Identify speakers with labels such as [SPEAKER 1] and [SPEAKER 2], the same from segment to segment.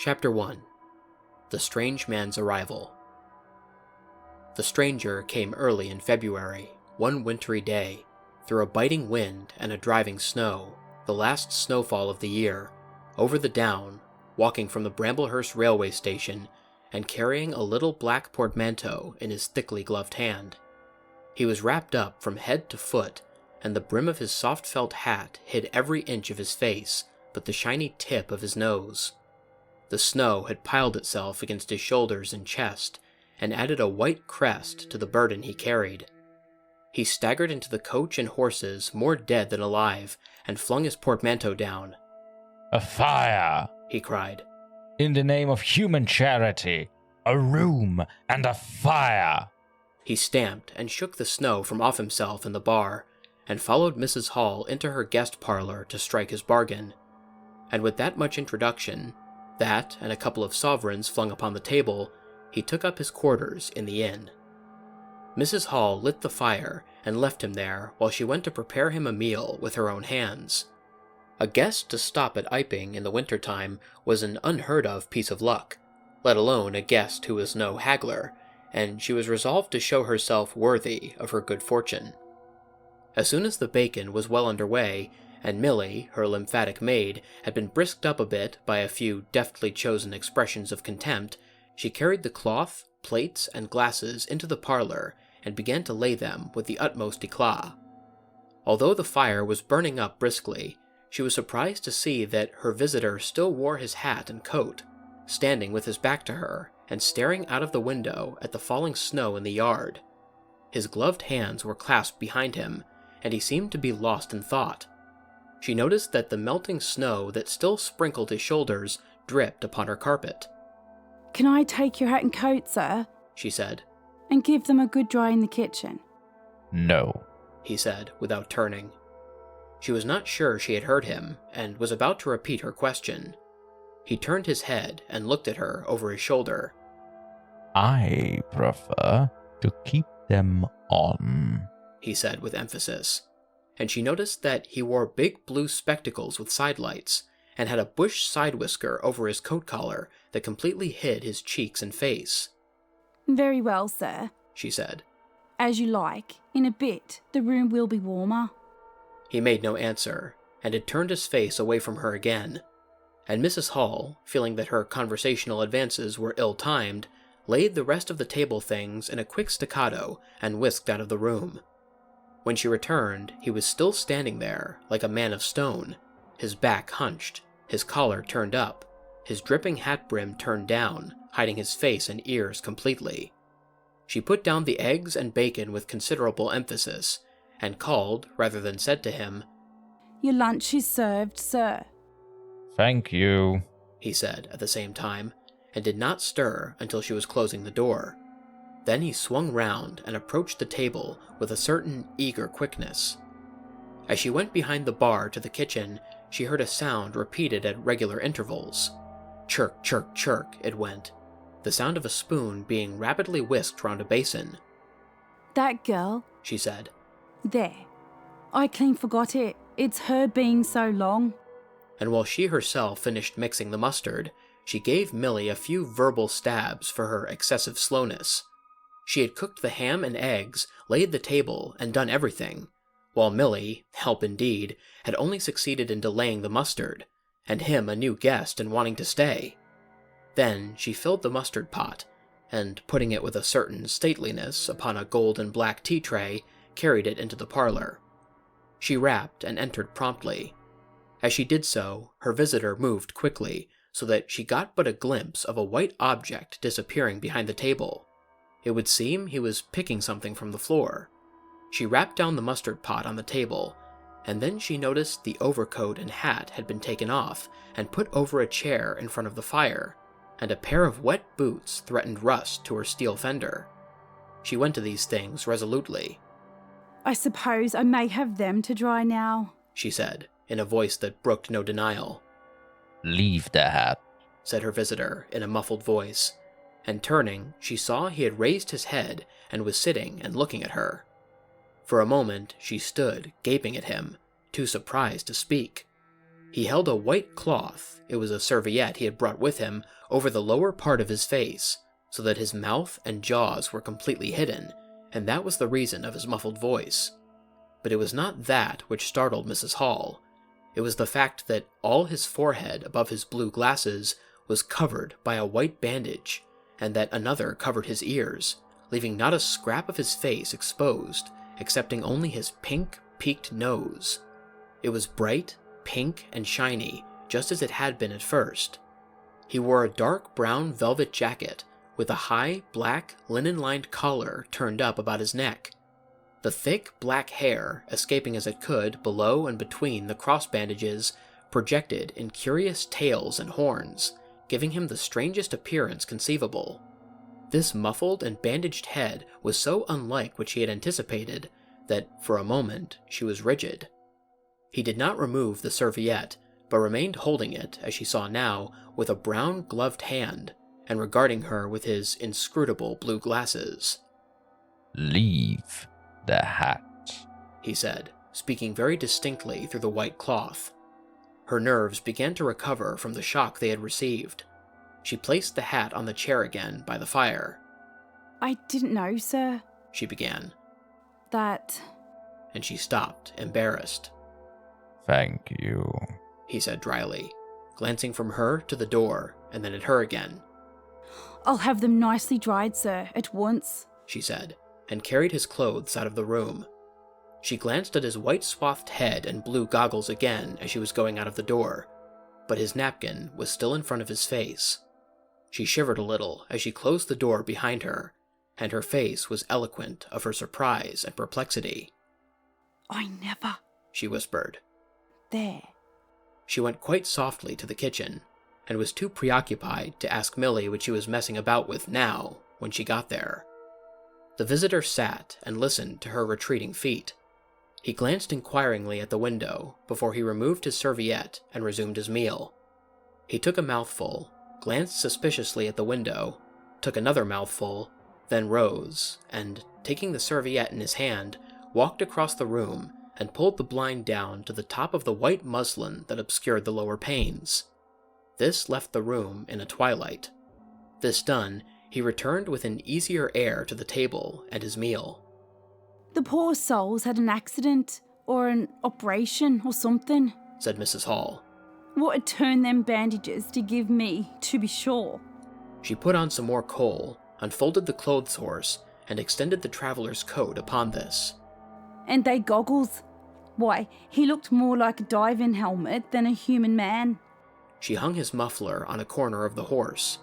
[SPEAKER 1] Chapter 1. The Strange Man's Arrival. The stranger came early in February, one wintry day, through a biting wind and a driving snow, the last snowfall of the year, over the down, walking from the Bramblehurst railway station and carrying a little black portmanteau in his thickly gloved hand. He was wrapped up from head to foot, and the brim of his soft felt hat hid every inch of his face but the shiny tip of his nose. The snow had piled itself against his shoulders and chest, and added a white crest to the burden he carried. He staggered into the coach and horses more dead than alive, and flung his portmanteau down.
[SPEAKER 2] "A fire!"
[SPEAKER 1] he cried.
[SPEAKER 2] "In the name of human charity, a room and a fire!"
[SPEAKER 1] He stamped and shook the snow from off himself in the bar, and followed Mrs. Hall into her guest parlor to strike his bargain. And with that much introduction, that and a couple of sovereigns flung upon the table, he took up his quarters in the inn. Mrs. Hall lit the fire and left him there while she went to prepare him a meal with her own hands. A guest to stop at Iping in the winter-time was an unheard-of piece of luck, let alone a guest who was no haggler, and she was resolved to show herself worthy of her good fortune. As soon as the bacon was well under way, and Milly, her lymphatic maid, had been brisked up a bit by a few deftly chosen expressions of contempt, she carried the cloth, plates, and glasses into the parlor and began to lay them with the utmost éclat. Although the fire was burning up briskly, she was surprised to see that her visitor still wore his hat and coat, standing with his back to her and staring out of the window at the falling snow in the yard. His gloved hands were clasped behind him, and he seemed to be lost in thought. She noticed that the melting snow that still sprinkled his shoulders dripped upon her carpet.
[SPEAKER 3] "Can I take your hat and coat, sir?"
[SPEAKER 1] she said.
[SPEAKER 3] "And give them a good dry in the kitchen?"
[SPEAKER 2] "No,"
[SPEAKER 1] he said, without turning. She was not sure she had heard him, and was about to repeat her question. He turned his head and looked at her over his shoulder.
[SPEAKER 2] "I prefer to keep them on,"
[SPEAKER 1] he said with emphasis, and she noticed that he wore big blue spectacles with sidelights, and had a bush side whisker over his coat collar that completely hid his cheeks and face.
[SPEAKER 3] "Very well, sir,"
[SPEAKER 1] she said.
[SPEAKER 3] "As you like. In a bit, the room will be warmer."
[SPEAKER 1] He made no answer, and had turned his face away from her again, and Mrs. Hall, feeling that her conversational advances were ill-timed, laid the rest of the table things in a quick staccato and whisked out of the room. When she returned, he was still standing there, like a man of stone, his back hunched, his collar turned up, his dripping hat brim turned down, hiding his face and ears completely. She put down the eggs and bacon with considerable emphasis, and called, rather than said to him,
[SPEAKER 3] "Your lunch is served, sir."
[SPEAKER 2] "Thank you,"
[SPEAKER 1] he said at the same time, and did not stir until she was closing the door. Then he swung round and approached the table with a certain eager quickness. As she went behind the bar to the kitchen, she heard a sound repeated at regular intervals. Chirk, chirk, chirk, it went, the sound of a spoon being rapidly whisked round a basin.
[SPEAKER 3] "That girl,"
[SPEAKER 1] she said.
[SPEAKER 3] "There. I clean forgot it. It's her being so long."
[SPEAKER 1] And while she herself finished mixing the mustard, she gave Milly a few verbal stabs for her excessive slowness. She had cooked the ham and eggs, laid the table, and done everything, while Milly, help indeed, had only succeeded in delaying the mustard, and him a new guest and wanting to stay. Then she filled the mustard pot, and putting it with a certain stateliness upon a gold and black tea tray, carried it into the parlor. She rapped and entered promptly. As she did so, her visitor moved quickly, so that she got but a glimpse of a white object disappearing behind the table. It would seem he was picking something from the floor. She rapped down the mustard pot on the table, and then she noticed the overcoat and hat had been taken off and put over a chair in front of the fire, and a pair of wet boots threatened rust to her steel fender. She went to these things resolutely.
[SPEAKER 3] "I suppose I may have them to dry now,"
[SPEAKER 1] she said, in a voice that brooked no denial.
[SPEAKER 2] "Leave the hat,"
[SPEAKER 1] said her visitor in a muffled voice, and turning, she saw he had raised his head and was sitting and looking at her. For a moment she stood, gaping at him, too surprised to speak. He held a white cloth, it was a serviette he had brought with him, over the lower part of his face, so that his mouth and jaws were completely hidden, and that was the reason of his muffled voice. But it was not that which startled Mrs. Hall. It was the fact that all his forehead above his blue glasses was covered by a white bandage, and that another covered his ears, leaving not a scrap of his face exposed, excepting only his pink, peaked nose. It was bright, pink, and shiny, just as it had been at first. He wore a dark brown velvet jacket, with a high, black, linen-lined collar turned up about his neck. The thick, black hair, escaping as it could below and between the cross bandages, projected in curious tails and horns, giving him the strangest appearance conceivable. This muffled and bandaged head was so unlike what she had anticipated that, for a moment, she was rigid. He did not remove the serviette, but remained holding it, as she saw now, with a brown gloved hand, and regarding her with his inscrutable blue glasses.
[SPEAKER 2] "Leave the hat,"
[SPEAKER 1] he said, speaking very distinctly through the white cloth. Her nerves began to recover from the shock they had received. She placed the hat on the chair again by the fire.
[SPEAKER 3] I didn't know, sir,
[SPEAKER 1] she began.
[SPEAKER 3] That...
[SPEAKER 1] And she stopped, embarrassed.
[SPEAKER 2] "Thank you,"
[SPEAKER 1] he said dryly, glancing from her to the door, and then at her again.
[SPEAKER 3] I'll have them nicely dried, sir, at once,
[SPEAKER 1] she said, and carried his clothes out of the room. She glanced at his white-swathed head and blue goggles again as she was going out of the door, but his napkin was still in front of his face. She shivered a little as she closed the door behind her, and her face was eloquent of her surprise and perplexity.
[SPEAKER 3] I never...
[SPEAKER 1] she whispered.
[SPEAKER 3] There.
[SPEAKER 1] She went quite softly to the kitchen, and was too preoccupied to ask Millie what she was messing about with now when she got there. The visitor sat and listened to her retreating feet. He glanced inquiringly at the window before he removed his serviette and resumed his meal. He took a mouthful, glanced suspiciously at the window, took another mouthful, then rose, and, taking the serviette in his hand, walked across the room and pulled the blind down to the top of the white muslin that obscured the lower panes. This left the room in a twilight. This done, he returned with an easier air to the table and his meal.
[SPEAKER 3] The poor souls had an accident, or an operation, or something,
[SPEAKER 1] said Mrs. Hall.
[SPEAKER 3] What had turned them bandages to give me, to be sure?
[SPEAKER 1] She put on some more coal, unfolded the clothes horse, and extended the traveller's coat upon this.
[SPEAKER 3] And they goggles. Why, he looked more like a diving helmet than a human man.
[SPEAKER 1] She hung his muffler on a corner of the horse.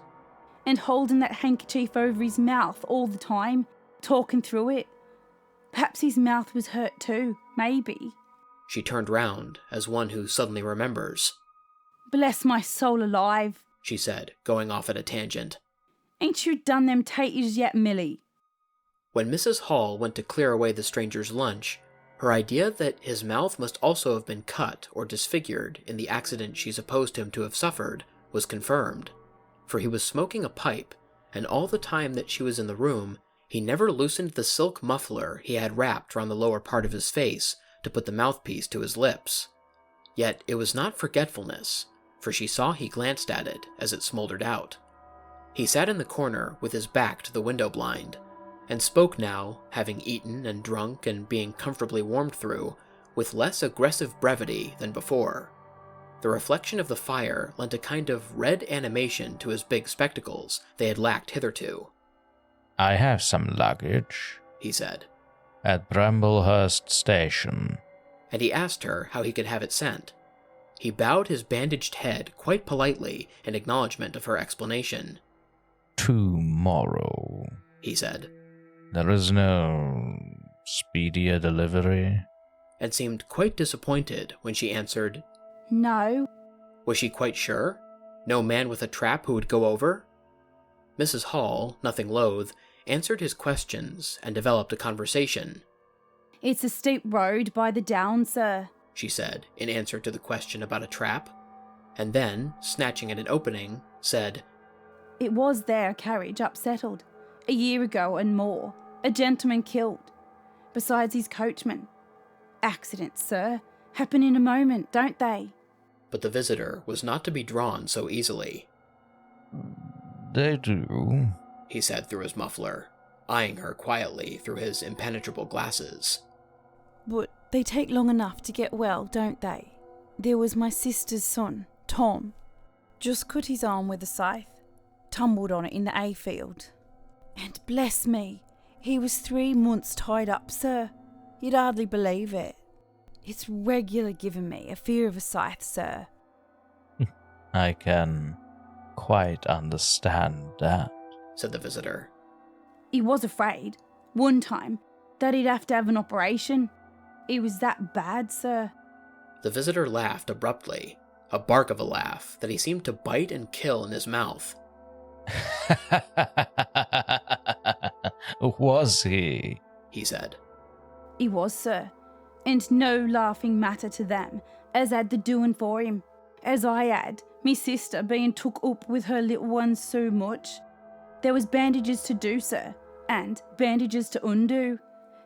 [SPEAKER 3] And holding that handkerchief over his mouth all the time, talking through it. Perhaps his mouth was hurt too, maybe.
[SPEAKER 1] She turned round, as one who suddenly remembers.
[SPEAKER 3] Bless my soul alive,
[SPEAKER 1] she said, going off at a tangent.
[SPEAKER 3] Ain't you done them taters yet, Millie?
[SPEAKER 1] When Mrs. Hall went to clear away the stranger's lunch, her idea that his mouth must also have been cut or disfigured in the accident she supposed him to have suffered was confirmed, for he was smoking a pipe, and all the time that she was in the room, he never loosened the silk muffler he had wrapped round the lower part of his face to put the mouthpiece to his lips. Yet it was not forgetfulness, for she saw he glanced at it as it smoldered out. He sat in the corner with his back to the window blind, and spoke now, having eaten and drunk and being comfortably warmed through, with less aggressive brevity than before. The reflection of the fire lent a kind of red animation to his big spectacles they had lacked hitherto.
[SPEAKER 2] "I have some luggage,"
[SPEAKER 1] he said,
[SPEAKER 2] "at Bramblehurst Station."
[SPEAKER 1] And he asked her how he could have it sent. He bowed his bandaged head quite politely in acknowledgement of her explanation.
[SPEAKER 2] "Tomorrow,"
[SPEAKER 1] he said.
[SPEAKER 2] "There is no speedier delivery?"
[SPEAKER 1] And seemed quite disappointed when she answered,
[SPEAKER 3] No.
[SPEAKER 1] Was she quite sure? No man with a trap who would go over? Mrs. Hall, nothing loath, answered his questions and developed a conversation.
[SPEAKER 3] It's a steep road by the down, sir,
[SPEAKER 1] she said, in answer to the question about a trap, and then, snatching at an opening, said,
[SPEAKER 3] It was their carriage upsettled, a year ago and more, a gentleman killed, besides his coachman. Accidents, sir, happen in a moment, don't they?
[SPEAKER 1] but the visitor was not to be drawn so easily.
[SPEAKER 2] They do,
[SPEAKER 1] he said through his muffler, eyeing her quietly through his impenetrable glasses.
[SPEAKER 3] But they take long enough to get well, don't they? There was my sister's son, Tom. Just cut his arm with a scythe. Tumbled on it in the hayfield. And bless me, he was 3 months tied up, sir. You'd hardly believe it. It's regular giving me a fear of a scythe, sir.
[SPEAKER 2] I can quite understand that,
[SPEAKER 1] said the visitor.
[SPEAKER 3] He was afraid, one time, that he'd have to have an operation. It was that bad, sir.
[SPEAKER 1] The visitor laughed abruptly, a bark of a laugh that he seemed to bite and kill in his mouth.
[SPEAKER 2] Was he?
[SPEAKER 1] He said.
[SPEAKER 3] He was, sir. And no laughing matter to them, as had the doing for him. As I had, me sister being took up with her little ones so much. There was bandages to do, sir, and bandages to undo,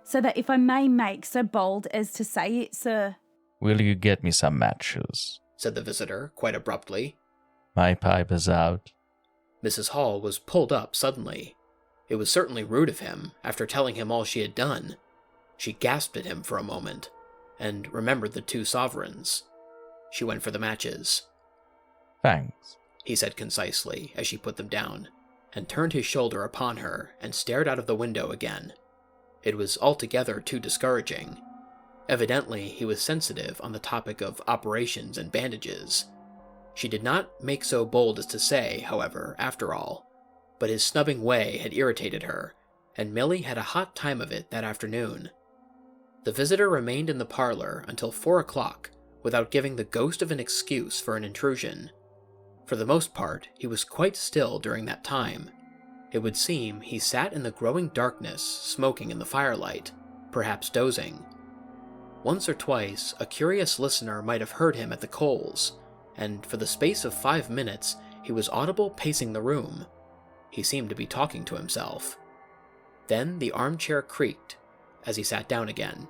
[SPEAKER 3] so that if I may make so bold as to say it, sir.
[SPEAKER 2] Will you get me some matches?
[SPEAKER 1] Said the visitor, quite abruptly.
[SPEAKER 2] My pipe is out.
[SPEAKER 1] Mrs. Hall was pulled up suddenly. It was certainly rude of him, after telling him all she had done. She gasped at him for a moment, and remembered the 2 sovereigns. She went for the matches.
[SPEAKER 2] Thanks,
[SPEAKER 1] he said concisely as she put them down, and turned his shoulder upon her and stared out of the window again. It was altogether too discouraging. Evidently, he was sensitive on the topic of operations and bandages. She did not make so bold as to say, however, after all, but his snubbing way had irritated her, and Millie had a hot time of it that afternoon. The visitor remained in the parlor until 4 o'clock without giving the ghost of an excuse for an intrusion. For the most part, he was quite still during that time. It would seem he sat in the growing darkness, smoking in the firelight, perhaps dozing. Once or twice, a curious listener might have heard him at the coals, and for the space of 5 minutes, he was audible pacing the room. He seemed to be talking to himself. Then the armchair creaked as he sat down again.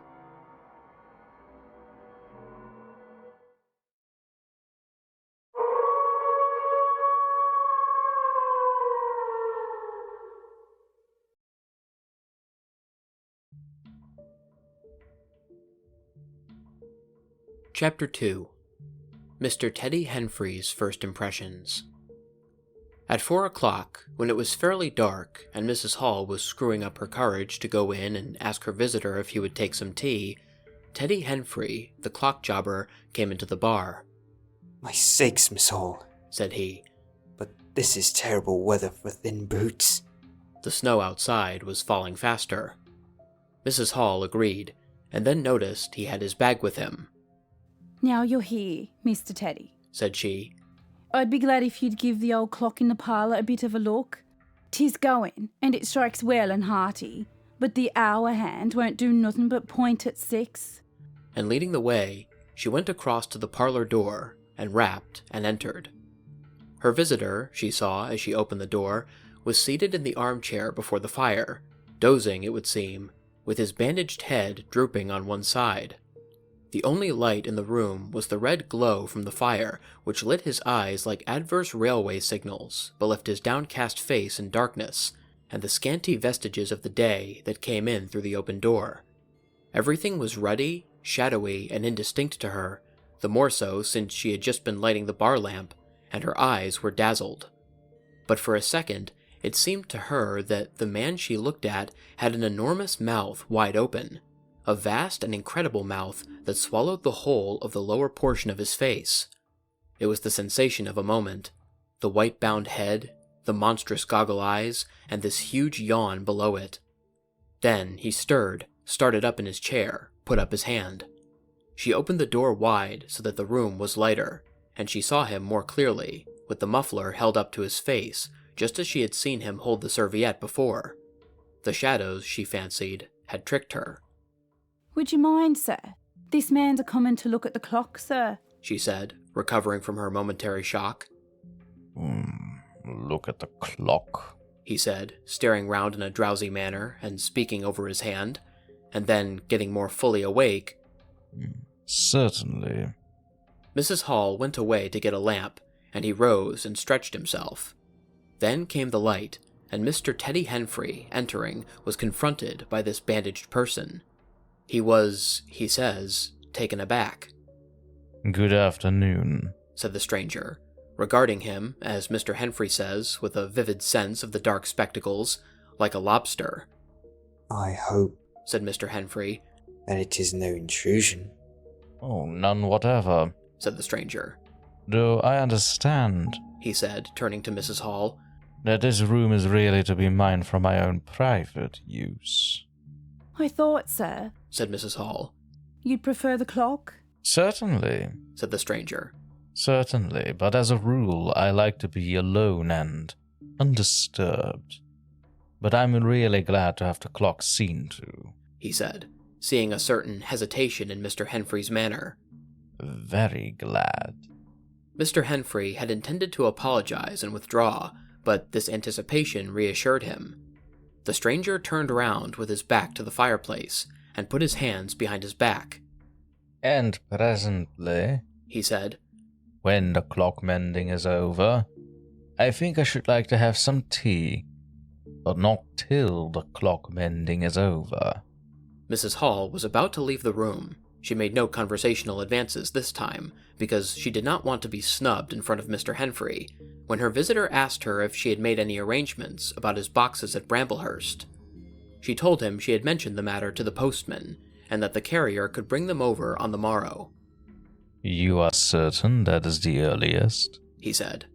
[SPEAKER 1] Chapter 2. Mr. Teddy Henfrey's First Impressions. At 4 o'clock, when it was fairly dark and Mrs. Hall was screwing up her courage to go in and ask her visitor if he would take some tea, Teddy Henfrey, the clock jobber, came into the bar.
[SPEAKER 4] "My sakes, Miss Hall,"
[SPEAKER 1] said he.
[SPEAKER 4] "but this is terrible weather for thin boots."
[SPEAKER 1] The snow outside was falling faster. Mrs. Hall agreed, and then noticed he had his bag with him.
[SPEAKER 3] Now you're here, Mr. Teddy,
[SPEAKER 1] said she.
[SPEAKER 3] I'd be glad if you'd give the old clock in the parlour a bit of a look. 'Tis going, and it strikes well and hearty, but the hour hand won't do nothing but point at 6.
[SPEAKER 1] And leading the way, she went across to the parlour door, and rapped, and entered. Her visitor, she saw as she opened the door, was seated in the armchair before the fire, dozing, it would seem, with his bandaged head drooping on one side. The only light in the room was the red glow from the fire, which lit his eyes like adverse railway signals, but left his downcast face in darkness, and the scanty vestiges of the day that came in through the open door. Everything was ruddy, shadowy, and indistinct to her, the more so since she had just been lighting the bar lamp, and her eyes were dazzled. But for a second, it seemed to her that the man she looked at had an enormous mouth wide open, a vast and incredible mouth that swallowed the whole of the lower portion of his face. It was the sensation of a moment, the white-bound head, the monstrous goggle eyes, and this huge yawn below it. Then he stirred, started up in his chair, put up his hand. She opened the door wide so that the room was lighter, and she saw him more clearly, with the muffler held up to his face, just as she had seen him hold the serviette before. The shadows, she fancied, had tricked her.
[SPEAKER 3] Would you mind, sir? This man's a-coming to look at the clock, sir,
[SPEAKER 1] she said, recovering from her momentary shock.
[SPEAKER 2] Look at the clock,
[SPEAKER 1] he said, staring round in a drowsy manner and speaking over his hand, and then, getting more fully awake,
[SPEAKER 2] Certainly.
[SPEAKER 1] Mrs. Hall went away to get a lamp, and he rose and stretched himself. Then came the light, and Mr. Teddy Henfrey, entering, was confronted by this bandaged person. He was, he says, taken aback.
[SPEAKER 2] "Good afternoon,"
[SPEAKER 1] said the stranger, regarding him, as Mr. Henfrey says, with a vivid sense of the dark spectacles, like a lobster.
[SPEAKER 4] I hope
[SPEAKER 1] Said Mr. Henfrey.
[SPEAKER 4] that it is no intrusion.
[SPEAKER 2] "Oh, none whatever.
[SPEAKER 1] Said the stranger.
[SPEAKER 2] Though I understand
[SPEAKER 1] He said, turning to Mrs. Hall.
[SPEAKER 2] that this room is really to be mine for my own private use."
[SPEAKER 3] I thought, sir,
[SPEAKER 1] Said Mrs. Hall.
[SPEAKER 3] you'd prefer the clock?
[SPEAKER 2] "Certainly,
[SPEAKER 1] Said the stranger.
[SPEAKER 2] certainly, but as a rule I like to be alone and undisturbed. But I'm really glad to have the clock seen to."
[SPEAKER 1] He said, seeing a certain hesitation in Mr. Henfrey's manner.
[SPEAKER 2] "Very glad."
[SPEAKER 1] Mr. Henfrey had intended to apologize and withdraw, but this anticipation reassured him. The stranger turned round with his back to the fireplace and put his hands behind his back.
[SPEAKER 2] "And presently,
[SPEAKER 1] He said,
[SPEAKER 2] when the clock mending is over, I think I should like to have some tea, but not till the clock mending is over."
[SPEAKER 1] Mrs. Hall was about to leave the room. She made no conversational advances this time, because she did not want to be snubbed in front of Mr. Henfrey, when her visitor asked her if she had made any arrangements about his boxes at Bramblehurst. She told him she had mentioned the matter to the postman, and that the carrier could bring them over on the morrow.
[SPEAKER 2] "You are certain that is the earliest?"
[SPEAKER 1] He said.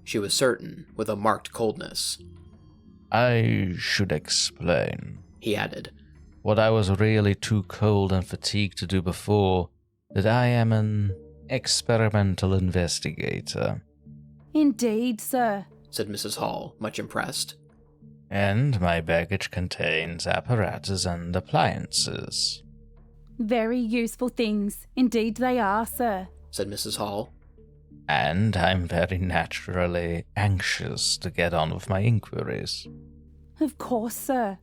[SPEAKER 1] She was certain, with a marked coldness.
[SPEAKER 2] "I should explain.
[SPEAKER 1] He added.
[SPEAKER 2] What I was really too cold and fatigued to do before, that I am an experimental investigator."
[SPEAKER 3] Indeed, sir.
[SPEAKER 1] Said Mrs. Hall, much impressed.
[SPEAKER 2] "And my baggage contains apparatus and appliances."
[SPEAKER 3] Very useful things. Indeed they are, sir.
[SPEAKER 1] Said Mrs. Hall.
[SPEAKER 2] "And I'm very naturally anxious to get on with my inquiries.
[SPEAKER 3] Of course, sir.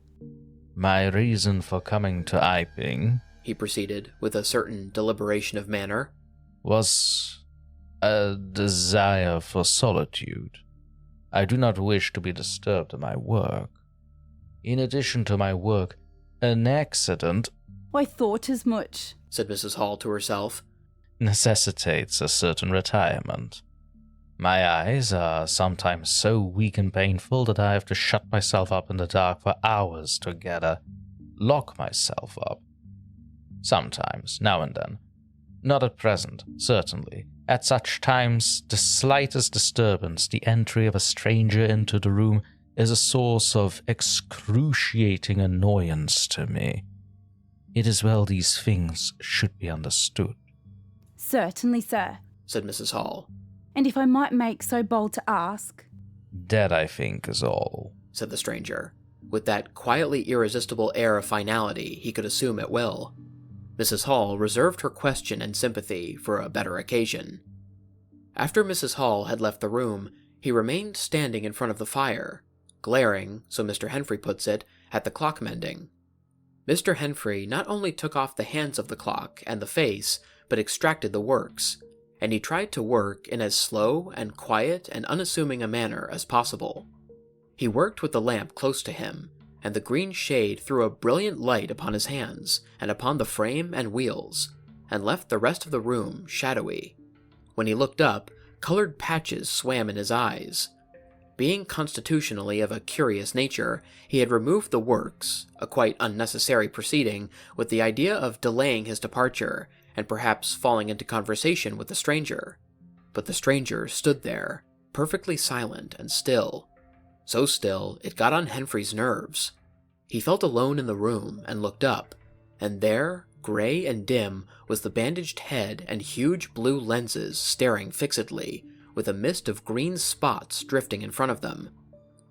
[SPEAKER 2] My reason for coming to Iping,"
[SPEAKER 1] He proceeded, with a certain deliberation of manner,
[SPEAKER 2] "was a desire for solitude. I do not wish to be disturbed in my work. In addition to my work, an accident
[SPEAKER 3] I thought as much.
[SPEAKER 1] said Mrs. Hall to herself.
[SPEAKER 2] necessitates a certain retirement. My eyes are sometimes so weak and painful that I have to shut myself up in the dark for hours together, lock myself up. Sometimes, now and then. Not at present, certainly. At such times, the slightest disturbance, the entry of a stranger into the room, is a source of excruciating annoyance to me. It is well these things should be understood."
[SPEAKER 3] Certainly, sir.
[SPEAKER 1] Said Mrs. Hall.
[SPEAKER 3] And if I might make so bold to ask,
[SPEAKER 2] "That, I think, is all."
[SPEAKER 1] Said the stranger, with that quietly irresistible air of finality he could assume at will. Mrs. Hall reserved her question and sympathy for a better occasion. After Mrs. Hall had left the room, he remained standing in front of the fire, glaring, so Mr. Henfrey puts it, at the clock mending. Mr. Henfrey not only took off the hands of the clock and the face, but extracted the works, and he tried to work in as slow and quiet and unassuming a manner as possible. He worked with the lamp close to him, and the green shade threw a brilliant light upon his hands and upon the frame and wheels, and left the rest of the room shadowy. When he looked up, colored patches swam in his eyes. Being constitutionally of a curious nature, he had removed the works, a quite unnecessary proceeding, with the idea of delaying his departure, and perhaps falling into conversation with the stranger. But the stranger stood there, perfectly silent and still. So still, it got on Henfrey's nerves. He felt alone in the room and looked up, and there, gray and dim, was the bandaged head and huge blue lenses staring fixedly, with a mist of green spots drifting in front of them.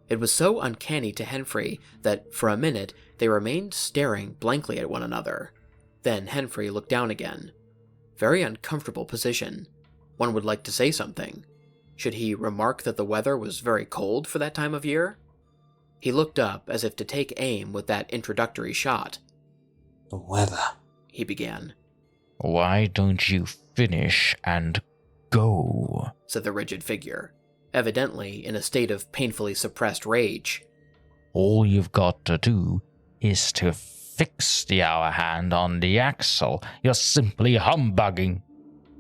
[SPEAKER 1] It was so uncanny to Henfrey that, for a minute, they remained staring blankly at one another. Then Henfrey looked down again. Very uncomfortable position. One would like to say something. Should he remark that the weather was very cold for that time of year? He looked up as if to take aim with that introductory shot.
[SPEAKER 4] The weather.
[SPEAKER 1] He began.
[SPEAKER 2] Why don't you finish and go?
[SPEAKER 1] Said the rigid figure, evidently in a state of painfully suppressed rage.
[SPEAKER 2] All you've got to do is to fix the hour hand on the axle. You're simply humbugging.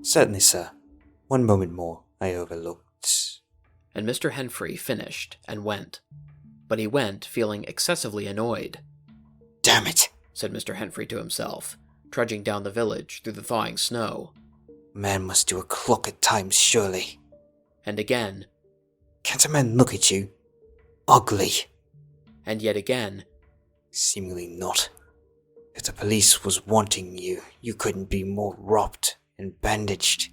[SPEAKER 4] Certainly, sir. One moment more, I overlooked.
[SPEAKER 1] And Mr. Henfrey finished and went. But he went feeling excessively annoyed.
[SPEAKER 4] Damn it!
[SPEAKER 1] Said Mr. Henfrey to himself, trudging down the village through the thawing snow.
[SPEAKER 4] Man must do a clock at times, surely.
[SPEAKER 1] And again.
[SPEAKER 4] Can't a man look at you? Ugly.
[SPEAKER 1] And yet again.
[SPEAKER 4] Seemingly not. If the police was wanting you, you couldn't be more robbed and bandaged.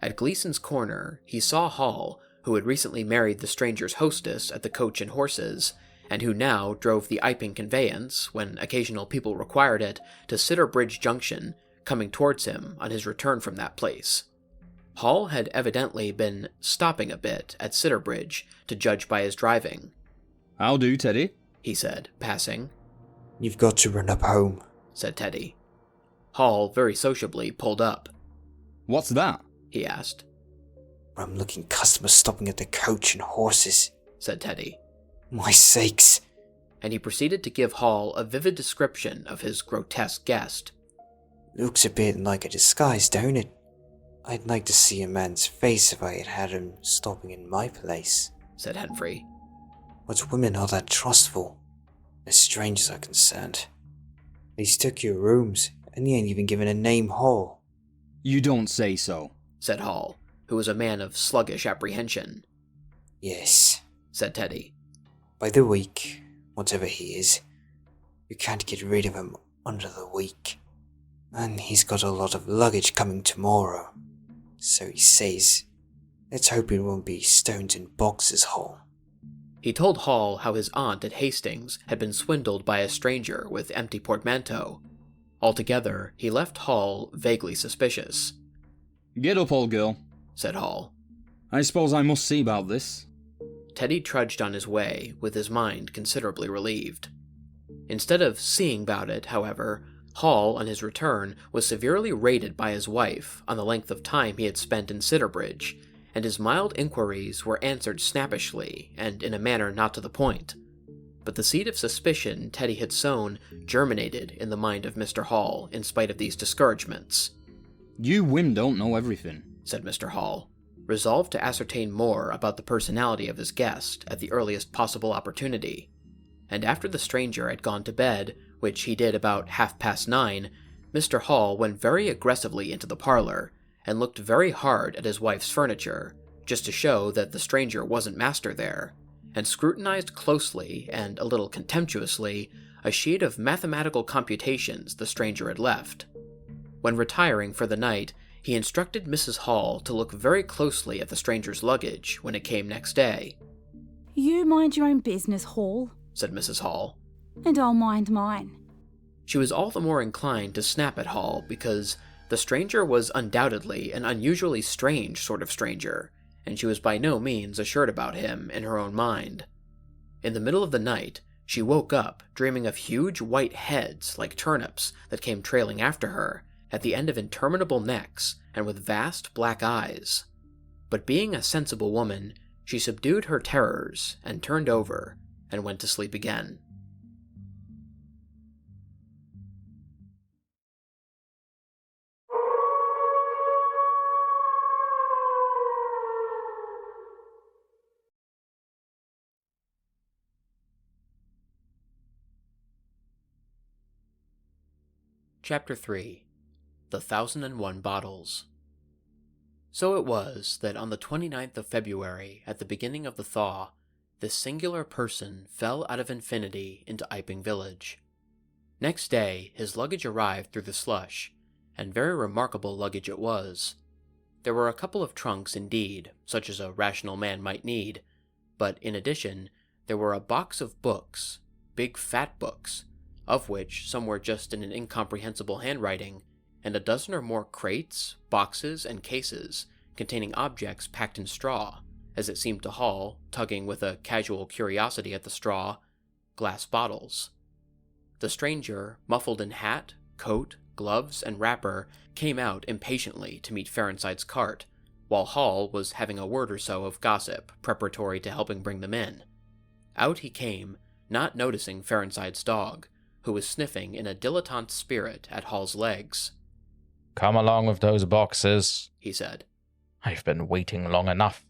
[SPEAKER 1] At Gleason's corner, he saw Hall, who had recently married the stranger's hostess at the Coach and Horses, and who now drove the Iping conveyance, when occasional people required it, to Sidderbridge Junction, coming towards him on his return from that place. Hall had evidently been stopping a bit at Sidderbridge, to judge by his driving.
[SPEAKER 5] "How do, Teddy?"
[SPEAKER 1] he said, passing.
[SPEAKER 4] You've got to run up home,
[SPEAKER 1] said Teddy. Hall very sociably pulled up.
[SPEAKER 5] "What's that?"
[SPEAKER 1] he asked.
[SPEAKER 4] Rum-looking customers stopping at the Coach and Horses,
[SPEAKER 1] said Teddy.
[SPEAKER 4] My sakes!
[SPEAKER 1] And he proceeded to give Hall a vivid description of his grotesque guest.
[SPEAKER 4] Looks a bit like a disguise, don't it? I'd like to see a man's face if I had had him stopping in my place,
[SPEAKER 1] said Henfrey.
[SPEAKER 4] But women are that trustful, as strangers are concerned. They took your rooms, and you ain't even given a name, Hall.
[SPEAKER 5] "You don't say so,"
[SPEAKER 1] said Hall, who was a man of sluggish apprehension.
[SPEAKER 4] Yes,
[SPEAKER 1] said Teddy.
[SPEAKER 4] By the week, whatever he is, you can't get rid of him under the week. And he's got a lot of luggage coming tomorrow. So he says. Let's hope it won't be stones and boxes, Hall.
[SPEAKER 1] He told Hall how his aunt at Hastings had been swindled by a stranger with empty portmanteau. Altogether, he left Hall vaguely suspicious.
[SPEAKER 5] "Get up, old girl,"
[SPEAKER 1] said Hall.
[SPEAKER 5] "I suppose I must see about this."
[SPEAKER 1] Teddy trudged on his way, with his mind considerably relieved. Instead of seeing about it, however, Hall, on his return, was severely rated by his wife on the length of time he had spent in Sidderbridge, and his mild inquiries were answered snappishly and in a manner not to the point. But the seed of suspicion Teddy had sown germinated in the mind of Mr. Hall in spite of these discouragements.
[SPEAKER 5] "You women don't know everything,"
[SPEAKER 1] said Mr. Hall, resolved to ascertain more about the personality of his guest at the earliest possible opportunity. And after the stranger had gone to bed, which he did about 9:30, Mr. Hall went very aggressively into the parlor, and looked very hard at his wife's furniture, just to show that the stranger wasn't master there, and scrutinized closely and a little contemptuously a sheet of mathematical computations the stranger had left. When retiring for the night, he instructed Mrs. Hall to look very closely at the stranger's luggage when it came next day.
[SPEAKER 3] "You mind your own business, Hall,"
[SPEAKER 1] said Mrs. Hall.
[SPEAKER 3] "and I'll mind mine."
[SPEAKER 1] She was all the more inclined to snap at Hall because the stranger was undoubtedly an unusually strange sort of stranger, and she was by no means assured about him in her own mind. In the middle of the night, she woke up dreaming of huge white heads like turnips that came trailing after her, at the end of interminable necks and with vast black eyes. But being a sensible woman, she subdued her terrors and turned over and went to sleep again. Chapter 3. The 1001 Bottles. So it was that on the 29th of February, at the beginning of the thaw, this singular person fell out of infinity into Iping village. Next day, his luggage arrived through the slush, and very remarkable luggage it was. There were a couple of trunks indeed, such as a rational man might need, but in addition, there were a box of books, big fat books, of which some were just in an incomprehensible handwriting, and a dozen or more crates, boxes, and cases containing objects packed in straw, as it seemed to Hall, tugging with a casual curiosity at the straw, glass bottles. The stranger, muffled in hat, coat, Gloves, and wrapper came out impatiently to meet Ferenside's cart, while Hall was having a word or so of gossip preparatory to helping bring them in. Out he came, not noticing Ferenside's dog, who was sniffing in a dilettante spirit at Hall's legs.
[SPEAKER 2] "Come along with those boxes,"
[SPEAKER 1] he said.
[SPEAKER 2] "I've been waiting long enough."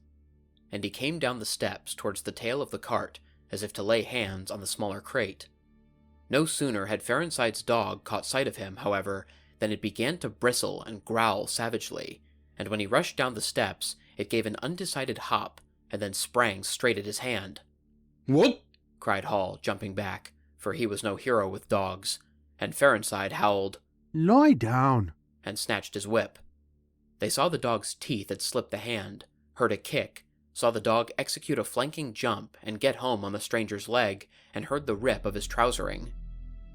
[SPEAKER 1] And he came down the steps towards the tail of the cart, as if to lay hands on the smaller crate. No sooner had Ferenside's dog caught sight of him, however, than it began to bristle and growl savagely, and when he rushed down the steps, it gave an undecided hop, and then sprang straight at his hand.
[SPEAKER 5] What?
[SPEAKER 1] Cried Hall, jumping back, for he was no hero with dogs, and Ferenside howled,
[SPEAKER 6] "Lie down,"
[SPEAKER 1] and snatched his whip. They saw the dog's teeth had slipped the hand, heard a kick, saw the dog execute a flanking jump and get home on the stranger's leg, and heard the rip of his trousering.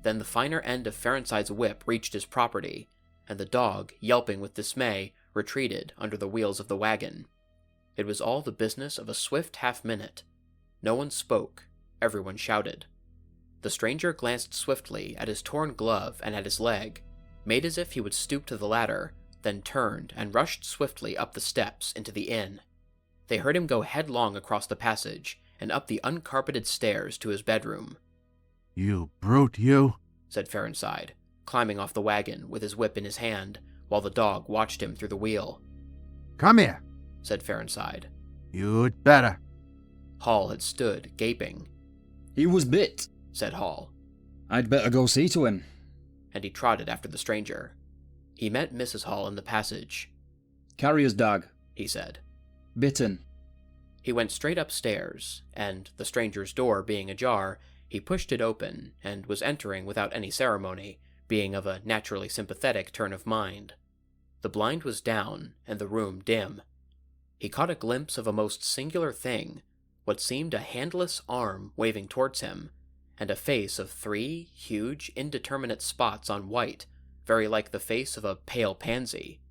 [SPEAKER 1] Then the finer end of Ferenside's whip reached his property, and the dog, yelping with dismay, retreated under the wheels of the wagon. It was all the business of a swift half-minute. No one spoke, everyone shouted. The stranger glanced swiftly at his torn glove and at his leg, made as if he would stoop to the ladder, then turned and rushed swiftly up the steps into the inn. They heard him go headlong across the passage and up the uncarpeted stairs to his bedroom.
[SPEAKER 6] "You brute, you,"
[SPEAKER 1] said Ferenside, climbing off the wagon with his whip in his hand, while the dog watched him through the wheel.
[SPEAKER 6] "Come here,"
[SPEAKER 1] said Ferenside.
[SPEAKER 6] "You'd better."
[SPEAKER 1] Hall had stood, gaping.
[SPEAKER 5] He was bit,
[SPEAKER 1] said Hall.
[SPEAKER 5] I'd better go see to him.
[SPEAKER 1] And he trotted after the stranger. He met Mrs. Hall in the passage.
[SPEAKER 5] Carrier's dog,
[SPEAKER 1] he said.
[SPEAKER 5] Bitten.
[SPEAKER 1] He went straight upstairs, and, the stranger's door being ajar, he pushed it open, and was entering without any ceremony, being of a naturally sympathetic turn of mind. The blind was down, and the room dim. He caught a glimpse of a most singular thing, what seemed a handless arm waving towards him, and a face of 3 huge, indeterminate spots on white, very like the face of a pale pansy.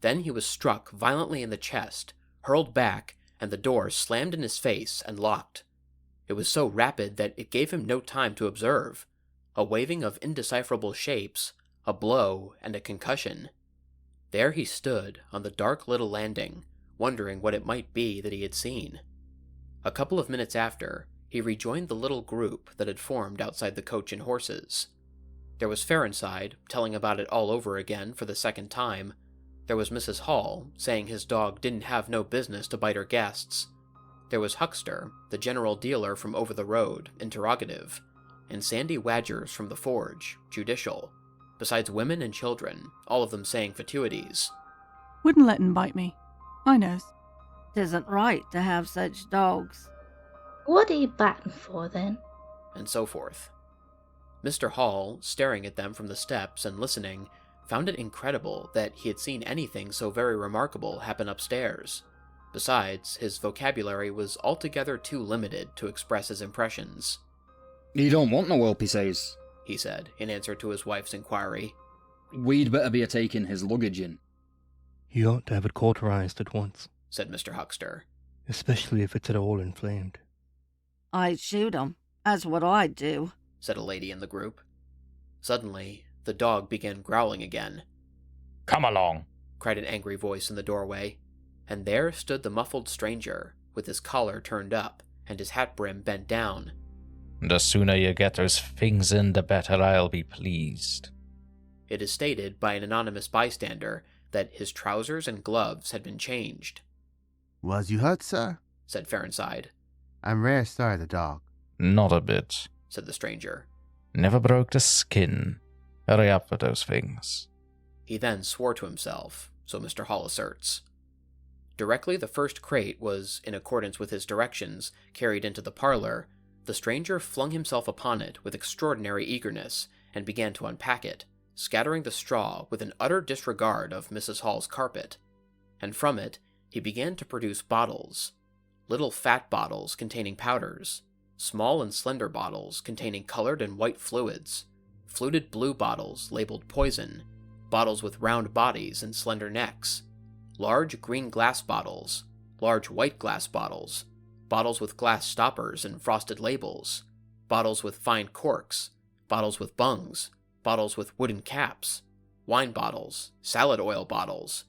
[SPEAKER 1] Then he was struck violently in the chest, hurled back, and the door slammed in his face and locked. It was so rapid that it gave him no time to observe. A waving of indecipherable shapes, a blow, and a concussion. There he stood on the dark little landing, wondering what it might be that he had seen. A couple of minutes after, he rejoined the little group that had formed outside the coach and horses. There was Ferenside, telling about it all over again for the second time. There was Mrs. Hall, saying his dog didn't have no business to bite her guests. There was Huckster, the general dealer from over the road, interrogative, and Sandy Wadgers from the forge, judicial, besides women and children, all of them saying fatuities.
[SPEAKER 7] "Wouldn't let 'em bite me. I knows."
[SPEAKER 8] "'Tisn't right to have such dogs."
[SPEAKER 9] "What are you batting for, then?"
[SPEAKER 1] And so forth. Mr. Hall, staring at them from the steps and listening, found it incredible that he had seen anything so very remarkable happen upstairs. Besides, his vocabulary was altogether too limited to express his impressions.
[SPEAKER 5] "He don't want no help, he says,"
[SPEAKER 1] he said, in answer to his wife's inquiry.
[SPEAKER 5] "We'd better be a-taking his luggage in."
[SPEAKER 10] "You ought to have it cauterized at once,"
[SPEAKER 1] said Mr. Huckster.
[SPEAKER 10] "especially if it's at all inflamed."
[SPEAKER 8] "I'd shoot 'em. That's what I'd do,"
[SPEAKER 1] said a lady in the group. Suddenly, the dog began growling again.
[SPEAKER 2] "Come along,"
[SPEAKER 1] cried an angry voice in the doorway, and there stood the muffled stranger, with his collar turned up and his hat brim bent down.
[SPEAKER 2] "The sooner you get those things in, the better I'll be pleased."
[SPEAKER 1] It is stated by an anonymous bystander that his trousers and gloves had been changed.
[SPEAKER 6] "Was you hurt, sir?"
[SPEAKER 1] said Ferenside.
[SPEAKER 6] "I'm rare sorry the dog."
[SPEAKER 2] "Not a bit,"
[SPEAKER 1] said the stranger.
[SPEAKER 2] "Never broke the skin. Hurry up with those things."
[SPEAKER 1] He then swore to himself, so Mr. Hall asserts. Directly the first crate was, in accordance with his directions, carried into the parlor, the stranger flung himself upon it with extraordinary eagerness and began to unpack it, scattering the straw with an utter disregard of Mrs. Hall's carpet. And from it he began to produce bottles, little fat bottles containing powders, small and slender bottles containing colored and white fluids, fluted blue bottles labeled poison, bottles with round bodies and slender necks, large green glass bottles, large white glass bottles, bottles with glass stoppers and frosted labels, bottles with fine corks, bottles with bungs, bottles with wooden caps, wine bottles, salad oil bottles,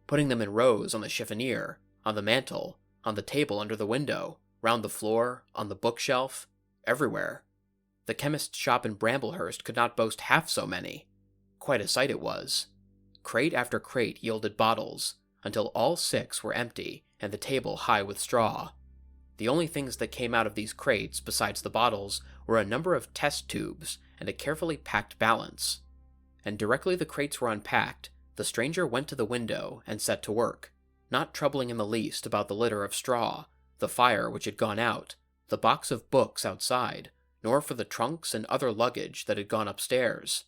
[SPEAKER 1] putting them in rows on the chiffonier, on the mantel, on the table under the window, round the floor, on the bookshelf, everywhere. The chemist's shop in Bramblehurst could not boast half so many. Quite a sight it was. Crate after crate yielded bottles, until all 6 were empty and the table high with straw. The only things that came out of these crates, besides the bottles, were a number of test tubes and a carefully packed balance. And directly the crates were unpacked, the stranger went to the window and set to work, not troubling in the least about the litter of straw, the fire which had gone out, the box of books outside, nor for the trunks and other luggage that had gone upstairs.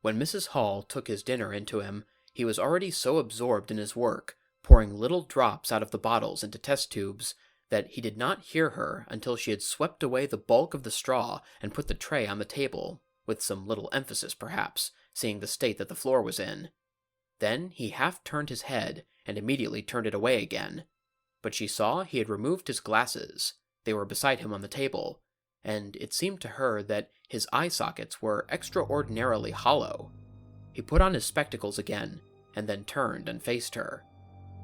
[SPEAKER 1] When Mrs. Hall took his dinner into him, he was already so absorbed in his work, pouring little drops out of the bottles into test tubes, that he did not hear her until she had swept away the bulk of the straw and put the tray on the table, with some little emphasis perhaps, seeing the state that the floor was in. Then he half turned his head, and immediately turned it away again. But she saw he had removed his glasses. They were beside him on the table, and it seemed to her that his eye sockets were extraordinarily hollow. He put on his spectacles again, and then turned and faced her.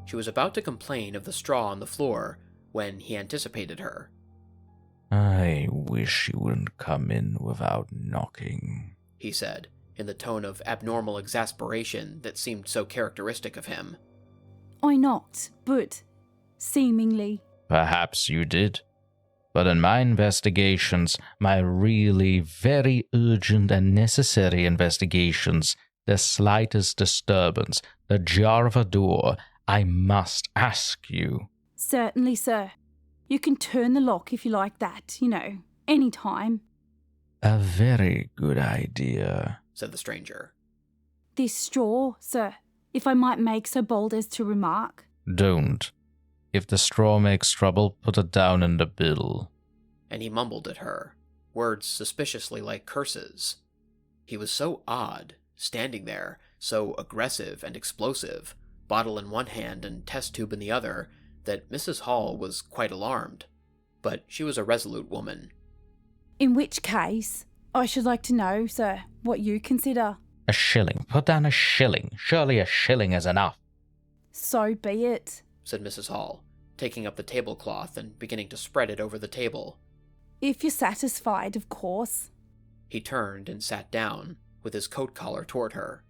[SPEAKER 1] She was about to complain of the straw on the floor, when he anticipated her.
[SPEAKER 2] "I wish you wouldn't come in without knocking,"
[SPEAKER 1] he said, in the tone of abnormal exasperation that seemed so characteristic of him.
[SPEAKER 3] I knocked, but seemingly.
[SPEAKER 2] Perhaps you did. But in my investigations, my really very urgent and necessary investigations, the slightest disturbance, the jar of a door, I must ask you.
[SPEAKER 3] Certainly, sir. You can turn the lock if you like that, any time.
[SPEAKER 2] A very good idea,
[SPEAKER 1] said the stranger.
[SPEAKER 3] This straw, sir, if I might make so bold as to remark.
[SPEAKER 2] Don't. If the straw makes trouble, put it down in the bill.
[SPEAKER 1] And he mumbled at her, words suspiciously like curses. He was so odd, standing there, so aggressive and explosive, bottle in one hand and test tube in the other, that Mrs. Hall was quite alarmed. But she was a resolute woman.
[SPEAKER 3] In which case, I should like to know, sir, what you consider.
[SPEAKER 2] A shilling. Put down a shilling. Surely a shilling is enough.
[SPEAKER 3] So be it,
[SPEAKER 1] said Mrs. Hall, taking up the tablecloth and beginning to spread it over the table.
[SPEAKER 3] If you're satisfied, of course.
[SPEAKER 1] He turned and sat down, with his coat collar toward her.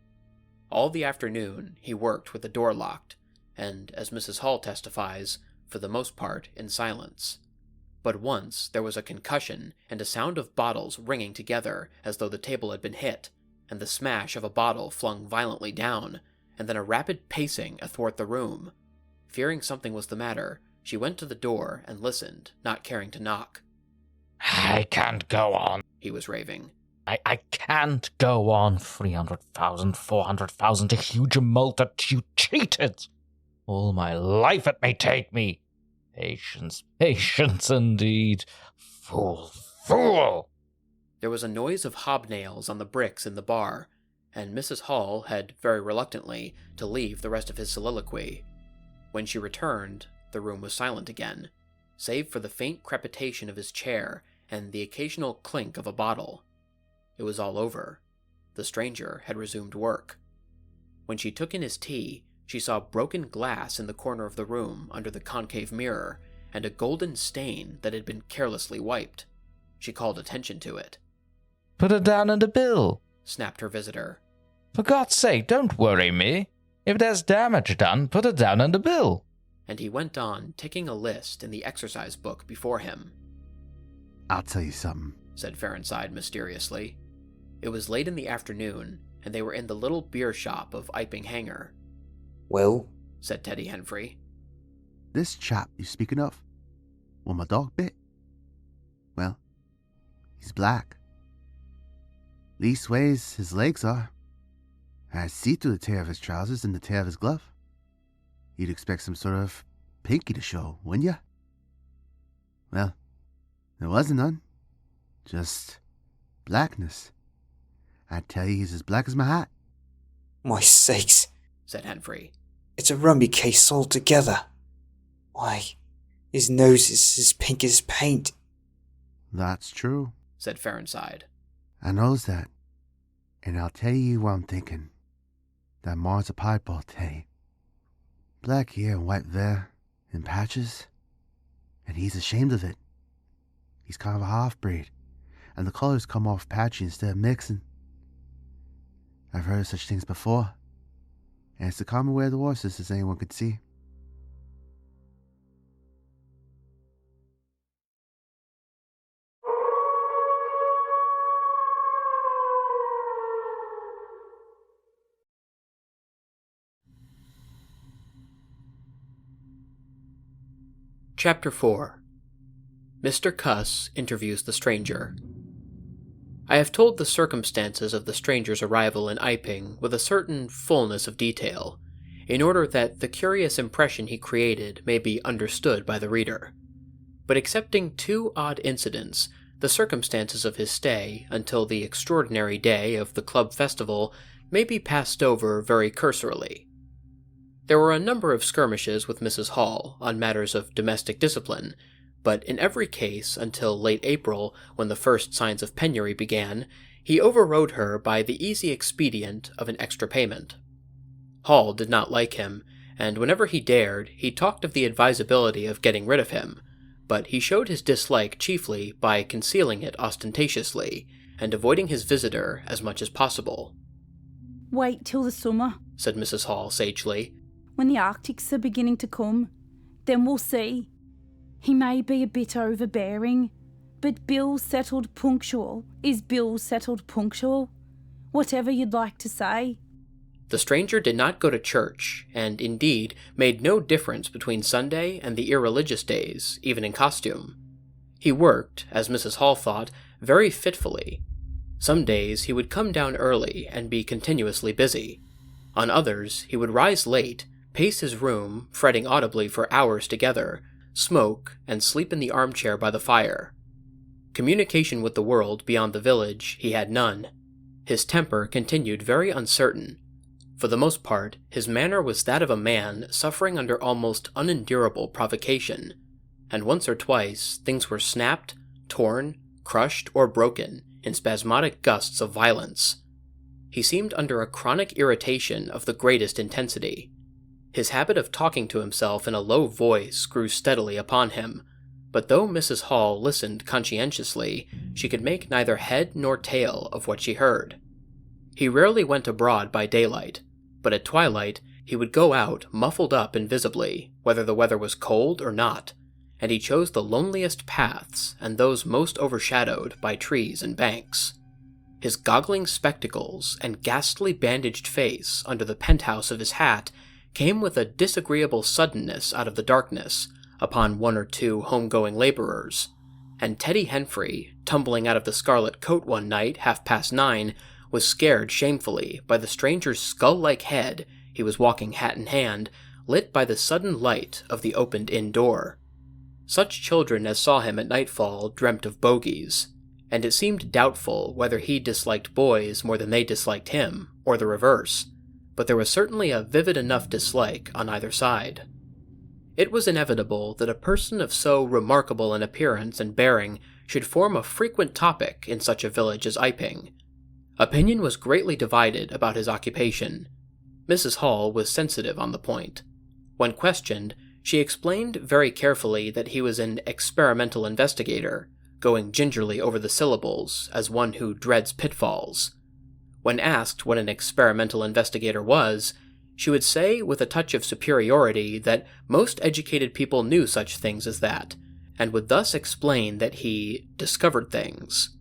[SPEAKER 1] All the afternoon he worked with the door locked, and, as Mrs. Hall testifies, for the most part in silence. But once there was a concussion and a sound of bottles ringing together as though the table had been hit, and the smash of a bottle flung violently down, and then a rapid pacing athwart the room. Fearing something was the matter, she went to the door and listened, not caring to knock.
[SPEAKER 2] I can't go on,
[SPEAKER 1] he was raving.
[SPEAKER 2] I can't go on. 300,000, 400,000, a huge multitude cheated. All my life it may take me. Patience, patience indeed. Fool, fool!
[SPEAKER 1] There was a noise of hobnails on the bricks in the bar, and Mrs. Hall had, very reluctantly, to leave the rest of his soliloquy. When she returned, the room was silent again, save for the faint crepitation of his chair and the occasional clink of a bottle. It was all over. The stranger had resumed work. When she took in his tea, she saw broken glass in the corner of the room under the concave mirror, and a golden stain that had been carelessly wiped. She called attention to it.
[SPEAKER 2] Put it down in the bill,
[SPEAKER 1] snapped her visitor.
[SPEAKER 2] For God's sake, don't worry me. If there's damage done, put it down in the bill.
[SPEAKER 1] And he went on, ticking a list in the exercise book before him.
[SPEAKER 6] I'll tell you something,
[SPEAKER 1] said Ferenside mysteriously. It was late in the afternoon, and they were in the little beer shop of Iping Hanger.
[SPEAKER 4] Well,
[SPEAKER 1] said Teddy Henfrey.
[SPEAKER 6] This chap you speaking of, well, my dog bit. Well, he's black. Leastways, his legs are. I see through the tear of his trousers and the tear of his glove. You'd expect some sort of pinky to show, wouldn't you? Well, there wasn't none. Just blackness. I'd tell you he's as black as my hat.
[SPEAKER 4] My sakes,
[SPEAKER 1] said Henfrey.
[SPEAKER 4] It's a rummy case altogether. Why, his nose is as pink as paint.
[SPEAKER 6] That's true,
[SPEAKER 1] said Ferenside.
[SPEAKER 6] I knows that. And I'll tell you what I'm thinking. That Mar's a piebald, Teddy. Black here and white there, in patches. And he's ashamed of it. He's kind of a half-breed, and the colors come off patchy instead of mixing. I've heard of such things before, and it's the common way of the horses, as anyone could see.
[SPEAKER 1] Chapter 4. Mr. Cuss interviews the stranger. I have told the circumstances of the stranger's arrival in Iping with a certain fullness of detail, in order that the curious impression he created may be understood by the reader. But excepting 2 odd incidents, the circumstances of his stay until the extraordinary day of the club festival may be passed over very cursorily. There were a number of skirmishes with Mrs. Hall on matters of domestic discipline, but in every case, until late April, when the first signs of penury began, he overrode her by the easy expedient of an extra payment. Hall did not like him, and whenever he dared, he talked of the advisability of getting rid of him, but he showed his dislike chiefly by concealing it ostentatiously, and avoiding his visitor as much as possible.
[SPEAKER 3] Wait till the summer,
[SPEAKER 1] said Mrs. Hall sagely.
[SPEAKER 3] when the Arctics are beginning to come. Then we'll see. He may be a bit overbearing, but Bill settled punctual is Bill settled punctual. Whatever you'd like to say.
[SPEAKER 1] The stranger did not go to church, and indeed made no difference between Sunday and the irreligious days, even in costume. He worked, as Mrs. Hall thought, very fitfully. Some days he would come down early and be continuously busy. On others he would rise late, pace his room, fretting audibly for hours together, smoke, and sleep in the armchair by the fire. Communication with the world beyond the village he had none. His temper continued very uncertain. For the most part, his manner was that of a man suffering under almost unendurable provocation, and once or twice things were snapped, torn, crushed, or broken in spasmodic gusts of violence. He seemed under a chronic irritation of the greatest intensity. His habit of talking to himself in a low voice grew steadily upon him, but though Mrs. Hall listened conscientiously, she could make neither head nor tail of what she heard. He rarely went abroad by daylight, but at twilight he would go out muffled up invisibly, whether the weather was cold or not, and he chose the loneliest paths and those most overshadowed by trees and banks. His goggling spectacles and ghastly bandaged face under the penthouse of his hat came with a disagreeable suddenness out of the darkness upon 1 or 2 home-going laborers, and Teddy Henfrey, tumbling out of the scarlet coat one night 9:30, was scared shamefully by the stranger's skull-like head he was walking hat in hand, lit by the sudden light of the opened inn door. Such children as saw him at nightfall dreamt of bogies, and it seemed doubtful whether he disliked boys more than they disliked him, or the reverse, but there was certainly a vivid enough dislike on either side. It was inevitable that a person of so remarkable an appearance and bearing should form a frequent topic in such a village as Iping. Opinion was greatly divided about his occupation. Mrs. Hall was sensitive on the point. When questioned, she explained very carefully that he was an experimental investigator, going gingerly over the syllables as one who dreads pitfalls. When asked what an experimental investigator was, she would say with a touch of superiority that most educated people knew such things as that, and would thus explain that he discovered things.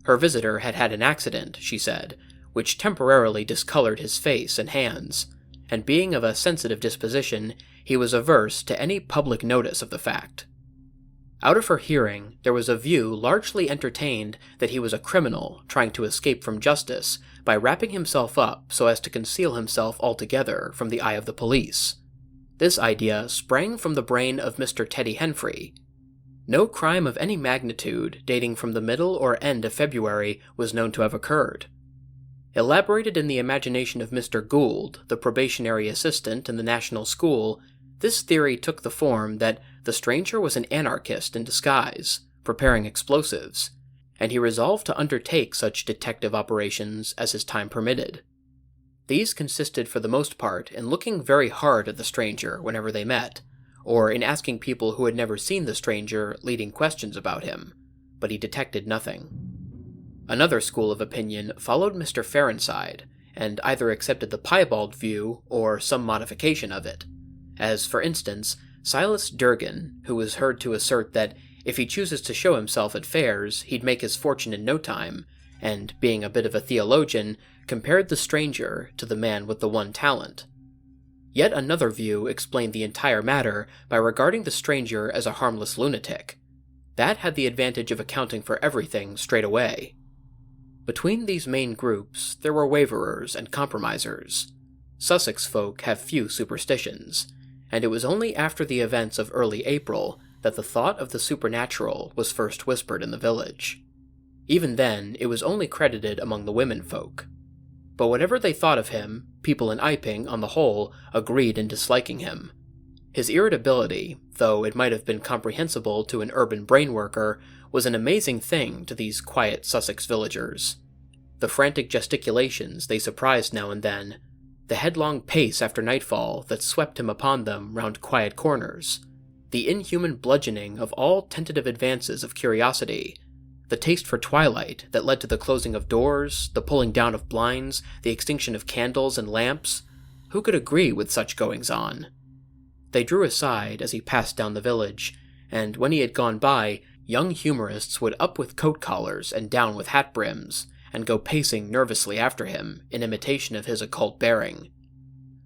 [SPEAKER 1] Her visitor had had an accident, she said, which temporarily discolored his face and hands, and being of a sensitive disposition, he was averse to any public notice of the fact. Out of her hearing, there was a view largely entertained that he was a criminal trying to escape from justice by wrapping himself up so as to conceal himself altogether from the eye of the police. This idea sprang from the brain of Mr. Teddy Henfrey. No crime of any magnitude dating from the middle or end of February was known to have occurred. Elaborated in the imagination of Mr. Gould, the probationary assistant in the National School, this theory took the form that the stranger was an anarchist in disguise, preparing explosives, and he resolved to undertake such detective operations as his time permitted. These consisted for the most part in looking very hard at the stranger whenever they met, or in asking people who had never seen the stranger leading questions about him, but he detected nothing. Another school of opinion followed Mr. Ferenside, and either accepted the piebald view or some modification of it, as, for instance, Silas Durgan, who was heard to assert that if he chooses to show himself at fairs, he'd make his fortune in no time, and, being a bit of a theologian, compared the stranger to the man with the one talent. Yet another view explained the entire matter by regarding the stranger as a harmless lunatic. That had the advantage of accounting for everything straight away. Between these main groups, there were waverers and compromisers. Sussex folk have few superstitions, and it was only after the events of early April that the thought of the supernatural was first whispered in the village. Even then, it was only credited among the women folk. But whatever they thought of him, people in Iping, on the whole, agreed in disliking him. His irritability, though it might have been comprehensible to an urban brain worker, was an amazing thing to these quiet Sussex villagers. The frantic gesticulations they surprised now and then, the headlong pace after nightfall that swept him upon them round quiet corners, the inhuman bludgeoning of all tentative advances of curiosity, the taste for twilight that led to the closing of doors, the pulling down of blinds, the extinction of candles and lamps. Who could agree with such goings-on? They drew aside as he passed down the village, and when he had gone by, young humorists would up with coat collars and down with hat brims, and go pacing nervously after him in imitation of his occult bearing.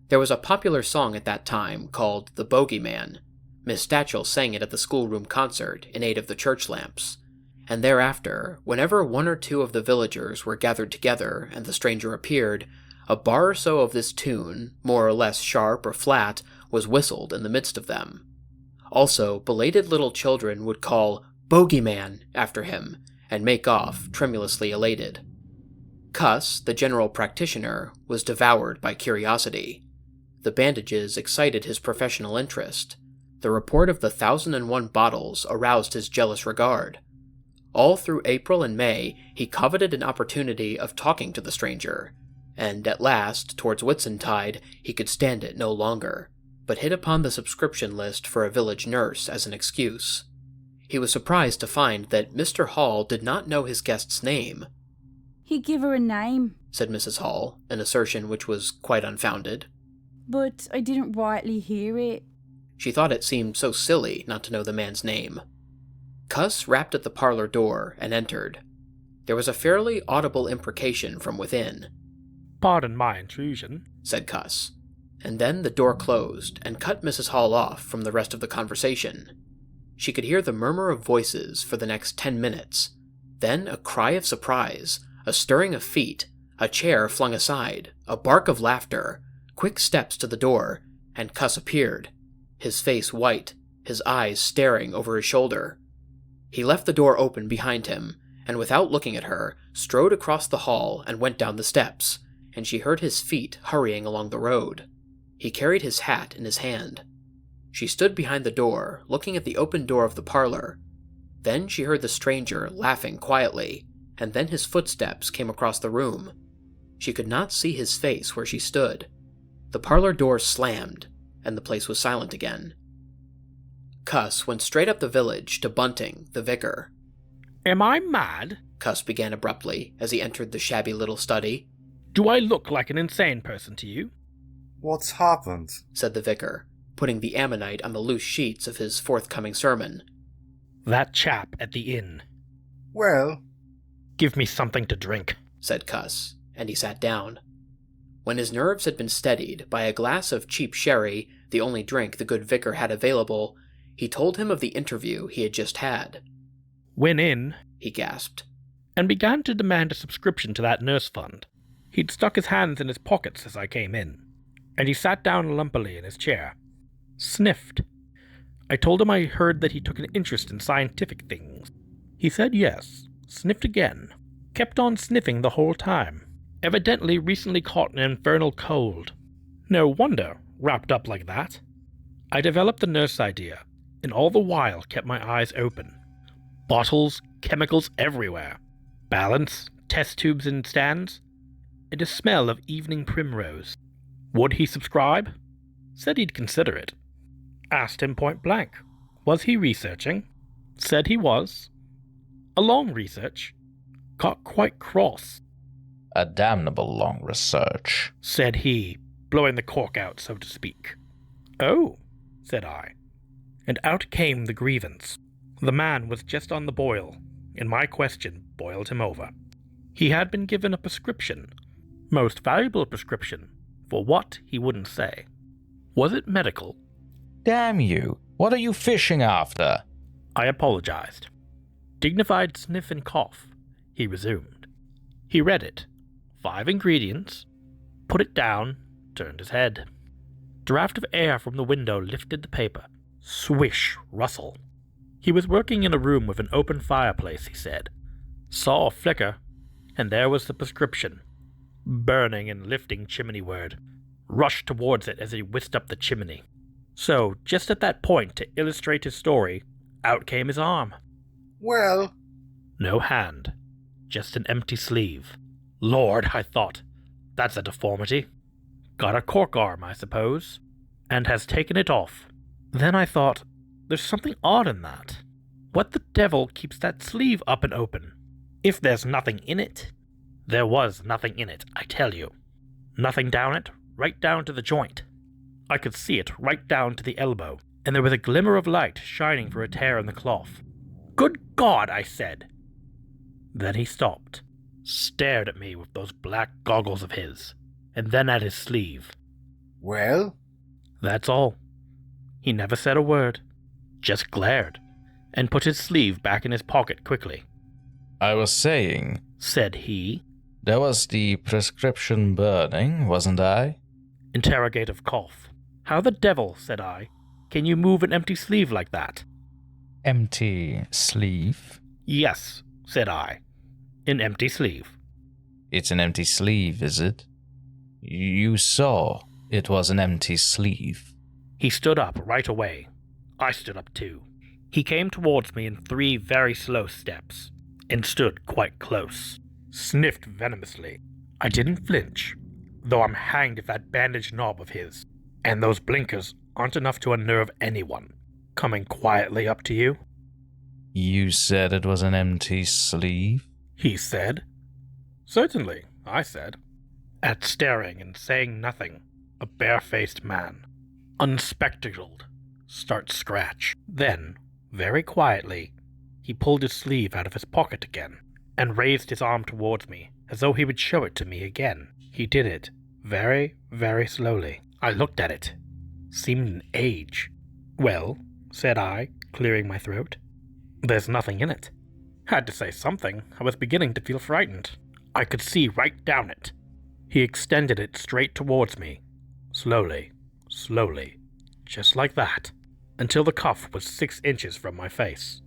[SPEAKER 1] There was a popular song at that time called The Bogeyman. Miss Stachel sang it at the schoolroom concert in aid of the church lamps, and thereafter, whenever one or two of the villagers were gathered together and the stranger appeared, a bar or so of this tune, more or less sharp or flat, was whistled in the midst of them. Also, belated little children would call "Bogeyman" after him, and make off, tremulously elated. Cuss, the general practitioner, was devoured by curiosity. The bandages excited his professional interest. The report of the 1,001 bottles aroused his jealous regard. All through April and May, he coveted an opportunity of talking to the stranger, and at last, towards Whitsuntide, he could stand it no longer, but hit upon the subscription list for a village nurse as an excuse. He was surprised to find that Mr. Hall did not know his guest's name.
[SPEAKER 3] "He give her a name,"
[SPEAKER 1] said Mrs. Hall, an assertion which was quite unfounded.
[SPEAKER 3] "but I didn't rightly hear it."
[SPEAKER 1] She thought it seemed so silly not to know the man's name. Cuss rapped at the parlor door and entered. There was a fairly audible imprecation from within.
[SPEAKER 11] "Pardon my intrusion,"
[SPEAKER 1] said Cuss, and then the door closed and cut Mrs. Hall off from the rest of the conversation. She could hear the murmur of voices for the next 10 minutes, then a cry of surprise, a stirring of feet, a chair flung aside, a bark of laughter, quick steps to the door, and Cuss appeared, his face white, his eyes staring over his shoulder. He left the door open behind him, and without looking at her, strode across the hall and went down the steps, and she heard his feet hurrying along the road. He carried his hat in his hand. She stood behind the door, looking at the open door of the parlor. Then she heard the stranger laughing quietly, and then his footsteps came across the room. She could not see his face where she stood. The parlor door slammed, and the place was silent again. Cuss went straight up the village to Bunting, the vicar.
[SPEAKER 11] "Am I mad?"
[SPEAKER 1] Cuss began abruptly as he entered the shabby little study.
[SPEAKER 11] "Do I look like an insane person to you?"
[SPEAKER 12] "What's happened?"
[SPEAKER 1] said the vicar, putting the ammonite on the loose sheets of his forthcoming sermon.
[SPEAKER 11] "That chap at the inn."
[SPEAKER 12] "Well?"
[SPEAKER 11] "Give me something to drink,"
[SPEAKER 1] said Cuss, and he sat down. When his nerves had been steadied by a glass of cheap sherry, the only drink the good vicar had available, he told him of the interview he had just had.
[SPEAKER 11] "Went in,"
[SPEAKER 1] he gasped,
[SPEAKER 11] "and began to demand a subscription to that nurse fund. He'd stuck his hands in his pockets as I came in, and he sat down lumpily in his chair. Sniffed. I told him I heard that he took an interest in scientific things. He said yes, sniffed again, kept on sniffing the whole time. Evidently recently caught an infernal cold. No wonder, wrapped up like that. I developed the nurse idea, and all the while kept my eyes open. Bottles, chemicals everywhere. Balance, test tubes in stands. and a smell of evening primrose. Would he subscribe? Said he'd consider it. Asked him point blank. Was he researching? Said he was. A long research. Got quite cross.
[SPEAKER 2] A damnable long research,
[SPEAKER 11] said he, blowing the cork out, so to speak. Oh, said I. And out came the grievance. The man was just on the boil, and my question boiled him over. He had been given a prescription, most valuable prescription, for what he wouldn't say. Was it medical?
[SPEAKER 2] Damn you, what are you fishing after?
[SPEAKER 11] I apologized. Dignified sniff and cough, he resumed. He read it. 5 ingredients. Put it down, turned his head. Draft of air from the window lifted the paper. Swish, rustle. He was working in a room with an open fireplace, he said. Saw a flicker, and there was the prescription. Burning and lifting chimneyward. Rushed towards it as he whisked up the chimney. So, just at that point, to illustrate his story, out came his arm.
[SPEAKER 12] Well?
[SPEAKER 11] No hand. Just an empty sleeve. Lord, I thought, that's a deformity. Got a cork arm, I suppose, and has taken it off. Then I thought, there's something odd in that. What the devil keeps that sleeve up and open? If there's nothing in it. There was nothing in it, I tell you. Nothing down it, right down to the joint. I could see it right down to the elbow, and there was a glimmer of light shining for a tear in the cloth. Good God, I said. Then he stopped, stared at me with those black goggles of his, and then at his sleeve.
[SPEAKER 12] Well?
[SPEAKER 11] That's all. He never said a word, just glared, and put his sleeve back in his pocket quickly.
[SPEAKER 2] I was saying,
[SPEAKER 11] said he.
[SPEAKER 2] There was the prescription burning, wasn't I?
[SPEAKER 11] Interrogative cough. How the devil, said I, can you move an empty sleeve like that?
[SPEAKER 2] Empty sleeve?
[SPEAKER 11] Yes, said I. An empty sleeve.
[SPEAKER 2] It's an empty sleeve, is it? You saw it was an empty sleeve.
[SPEAKER 11] He stood up right away. I stood up too. He came towards me in 3 very slow steps, and stood quite close. Sniffed venomously. I didn't flinch, though I'm hanged if that bandaged knob of his and those blinkers aren't enough to unnerve anyone. Coming quietly up to you.
[SPEAKER 2] You said it was an empty sleeve?
[SPEAKER 11] He said. Certainly, I said. At staring and saying nothing, a barefaced man, unspectacled, starts scratch. Then, very quietly, he pulled his sleeve out of his pocket again, and raised his arm towards me, as though he would show it to me again. He did it, very, very slowly. I looked at it. Seemed an age. Well, said I, clearing my throat, there's nothing in it. Had to say something. I was beginning to feel frightened. I could see right down it. He extended it straight towards me. Slowly, slowly, just like that, until the cuff was 6 inches from my face.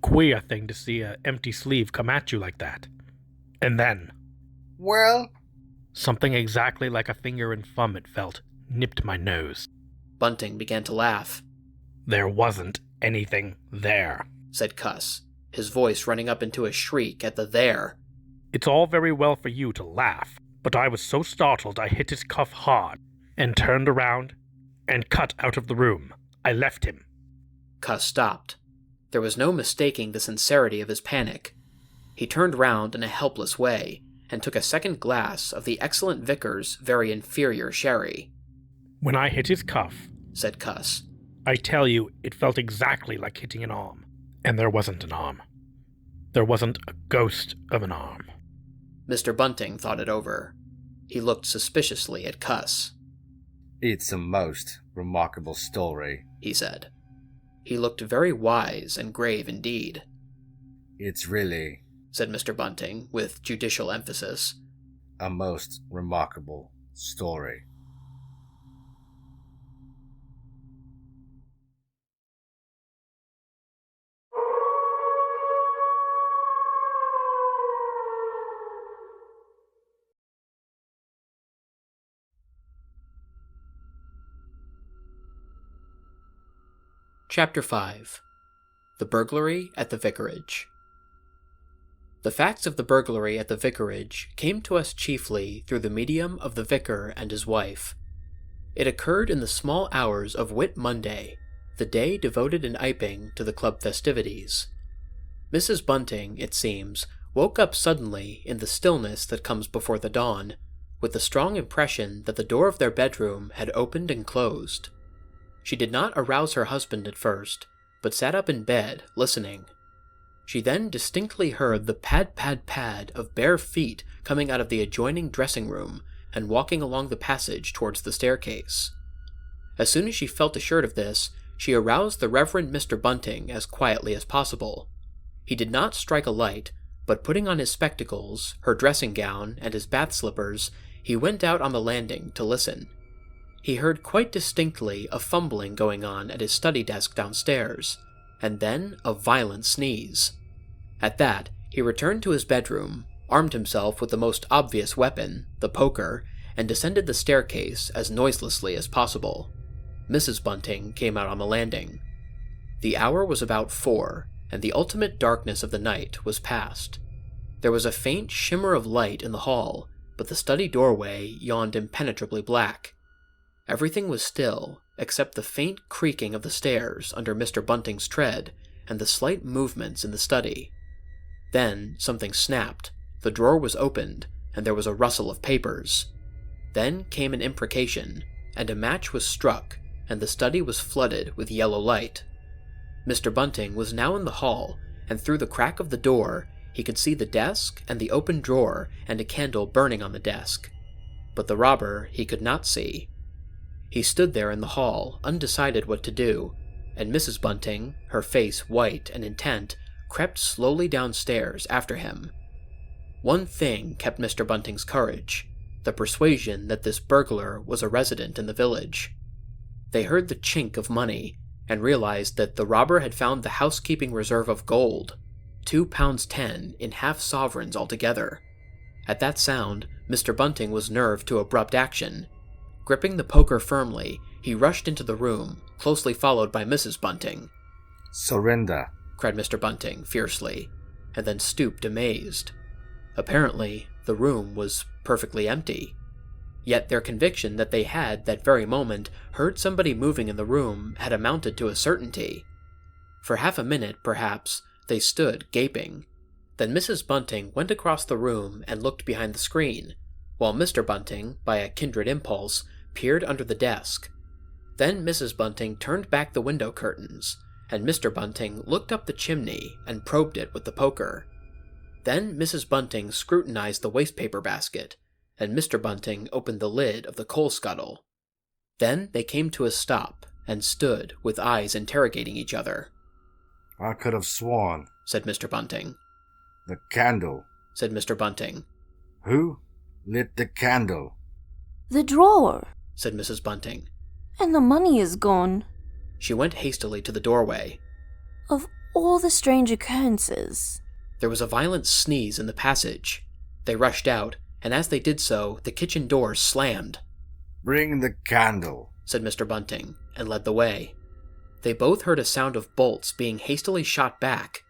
[SPEAKER 11] Queer thing to see an empty sleeve come at you like that. And then...
[SPEAKER 12] Well?
[SPEAKER 11] Something exactly like a finger and thumb, it felt, nipped my nose.
[SPEAKER 1] Bunting began to laugh.
[SPEAKER 11] There wasn't anything there,
[SPEAKER 1] said Cuss, his voice running up into a shriek at the there.
[SPEAKER 11] It's all very well for you to laugh, but I was so startled I hit his cuff hard, and turned around, and cut out of the room. I left him.
[SPEAKER 1] Cuss stopped. There was no mistaking the sincerity of his panic. He turned round in a helpless way, and took a second glass of the excellent Vicar's very inferior sherry.
[SPEAKER 11] When I hit his cuff,
[SPEAKER 1] said Cuss,
[SPEAKER 11] I tell you, it felt exactly like hitting an arm. And there wasn't an arm. There wasn't a ghost of an arm.
[SPEAKER 1] Mr. Bunting thought it over. He looked suspiciously at Cuss.
[SPEAKER 12] It's a most remarkable story,
[SPEAKER 1] he said. He looked very wise and grave indeed.
[SPEAKER 12] It's really,
[SPEAKER 1] said Mr. Bunting, with judicial emphasis,
[SPEAKER 12] a most remarkable story.
[SPEAKER 1] Chapter 5. The Burglary at the Vicarage. The facts of the burglary at the Vicarage came to us chiefly through the medium of the vicar and his wife. It occurred in the small hours of Whit Monday, the day devoted in Iping to the club festivities. Mrs. Bunting, it seems, woke up suddenly in the stillness that comes before the dawn, with the strong impression that the door of their bedroom had opened and closed. She did not arouse her husband at first, but sat up in bed, listening. She then distinctly heard the pad-pad-pad of bare feet coming out of the adjoining dressing room and walking along the passage towards the staircase. As soon as she felt assured of this, she aroused the Reverend Mr. Bunting as quietly as possible. He did not strike a light, but putting on his spectacles, her dressing gown, and his bath slippers, he went out on the landing to listen. He heard quite distinctly a fumbling going on at his study desk downstairs, and then a violent sneeze. At that, he returned to his bedroom, armed himself with the most obvious weapon, the poker, and descended the staircase as noiselessly as possible. Mrs. Bunting came out on the landing. The hour was about 4, and the ultimate darkness of the night was past. There was a faint shimmer of light in the hall, but the study doorway yawned impenetrably black. Everything was still, except the faint creaking of the stairs under Mr. Bunting's tread and the slight movements in the study. Then something snapped, the drawer was opened, and there was a rustle of papers. Then came an imprecation, and a match was struck, and the study was flooded with yellow light. Mr. Bunting was now in the hall, and through the crack of the door he could see the desk and the open drawer and a candle burning on the desk. But the robber he could not see. He stood there in the hall, undecided what to do, and Mrs. Bunting, her face white and intent, crept slowly downstairs after him. One thing kept Mr. Bunting's courage, the persuasion that this burglar was a resident in the village. They heard the chink of money, and realized that the robber had found the housekeeping reserve of gold, £2.10 in half-sovereigns altogether. At that sound, Mr. Bunting was nerved to abrupt action. Gripping the poker firmly, he rushed into the room, closely followed by Mrs. Bunting.
[SPEAKER 12] "Surrender,"
[SPEAKER 1] cried Mr. Bunting fiercely, and then stooped amazed. Apparently, the room was perfectly empty. Yet their conviction that they had, that very moment, heard somebody moving in the room had amounted to a certainty. For half a minute, perhaps, they stood gaping. Then Mrs. Bunting went across the room and looked behind the screen, while Mr. Bunting, by a kindred impulse, peered under the desk. Then Mrs. Bunting turned back the window curtains, and Mr. Bunting looked up the chimney and probed it with the poker. Then Mrs. Bunting scrutinized the wastepaper basket, and Mr. Bunting opened the lid of the coal scuttle. Then they came to a stop, and stood with eyes interrogating each other.
[SPEAKER 12] "I could have sworn,"
[SPEAKER 1] said Mr. Bunting.
[SPEAKER 12] "The candle,"
[SPEAKER 1] said Mr. Bunting.
[SPEAKER 12] "Who lit the candle?"
[SPEAKER 13] "The drawer,"
[SPEAKER 1] said Mrs. Bunting.
[SPEAKER 13] "And the money is gone."
[SPEAKER 1] She went hastily to the doorway.
[SPEAKER 13] "Of all the strange occurrences."
[SPEAKER 1] There was a violent sneeze in the passage. They rushed out, and as they did so, the kitchen door slammed.
[SPEAKER 12] "Bring the candle,"
[SPEAKER 1] said Mr. Bunting, and led the way. They both heard a sound of bolts being hastily shot back.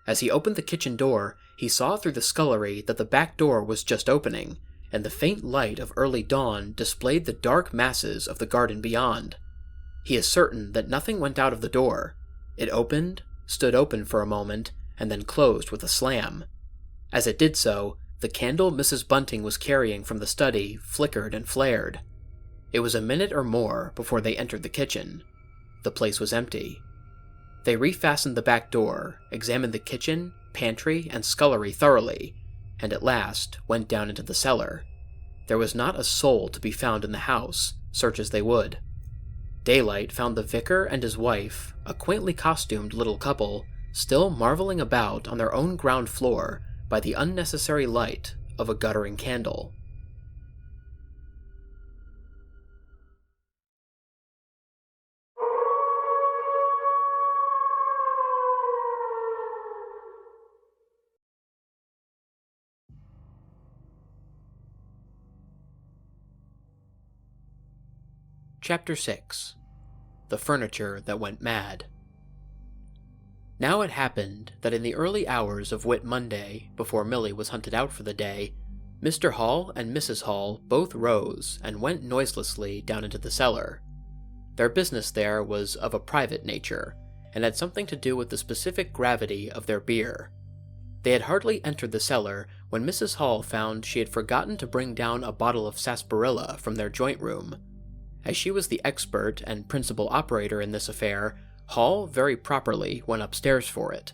[SPEAKER 1] As he opened the kitchen door, he saw through the scullery that the back door was just opening, and the faint light of early dawn displayed the dark masses of the garden beyond. He is certain that nothing went out of the door. It opened, stood open for a moment, and then closed with a slam. As it did so, the candle Mrs. Bunting was carrying from the study flickered and flared. It was a minute or more before they entered the kitchen. The place was empty. They refastened the back door, examined the kitchen, pantry, and scullery thoroughly, and at last went down into the cellar. There was not a soul to be found in the house, search as they would. Daylight found the vicar and his wife, a quaintly costumed little couple, still marveling about on their own ground floor by the unnecessary light of a guttering candle. Chapter 6. The Furniture That Went Mad. Now it happened that in the early hours of Whit Monday, before Millie was hunted out for the day, Mr. Hall and Mrs. Hall both rose and went noiselessly down into the cellar. Their business there was of a private nature, and had something to do with the specific gravity of their beer. They had hardly entered the cellar when Mrs. Hall found she had forgotten to bring down a bottle of sarsaparilla from their joint room. As she was the expert and principal operator in this affair, Hall very properly went upstairs for it.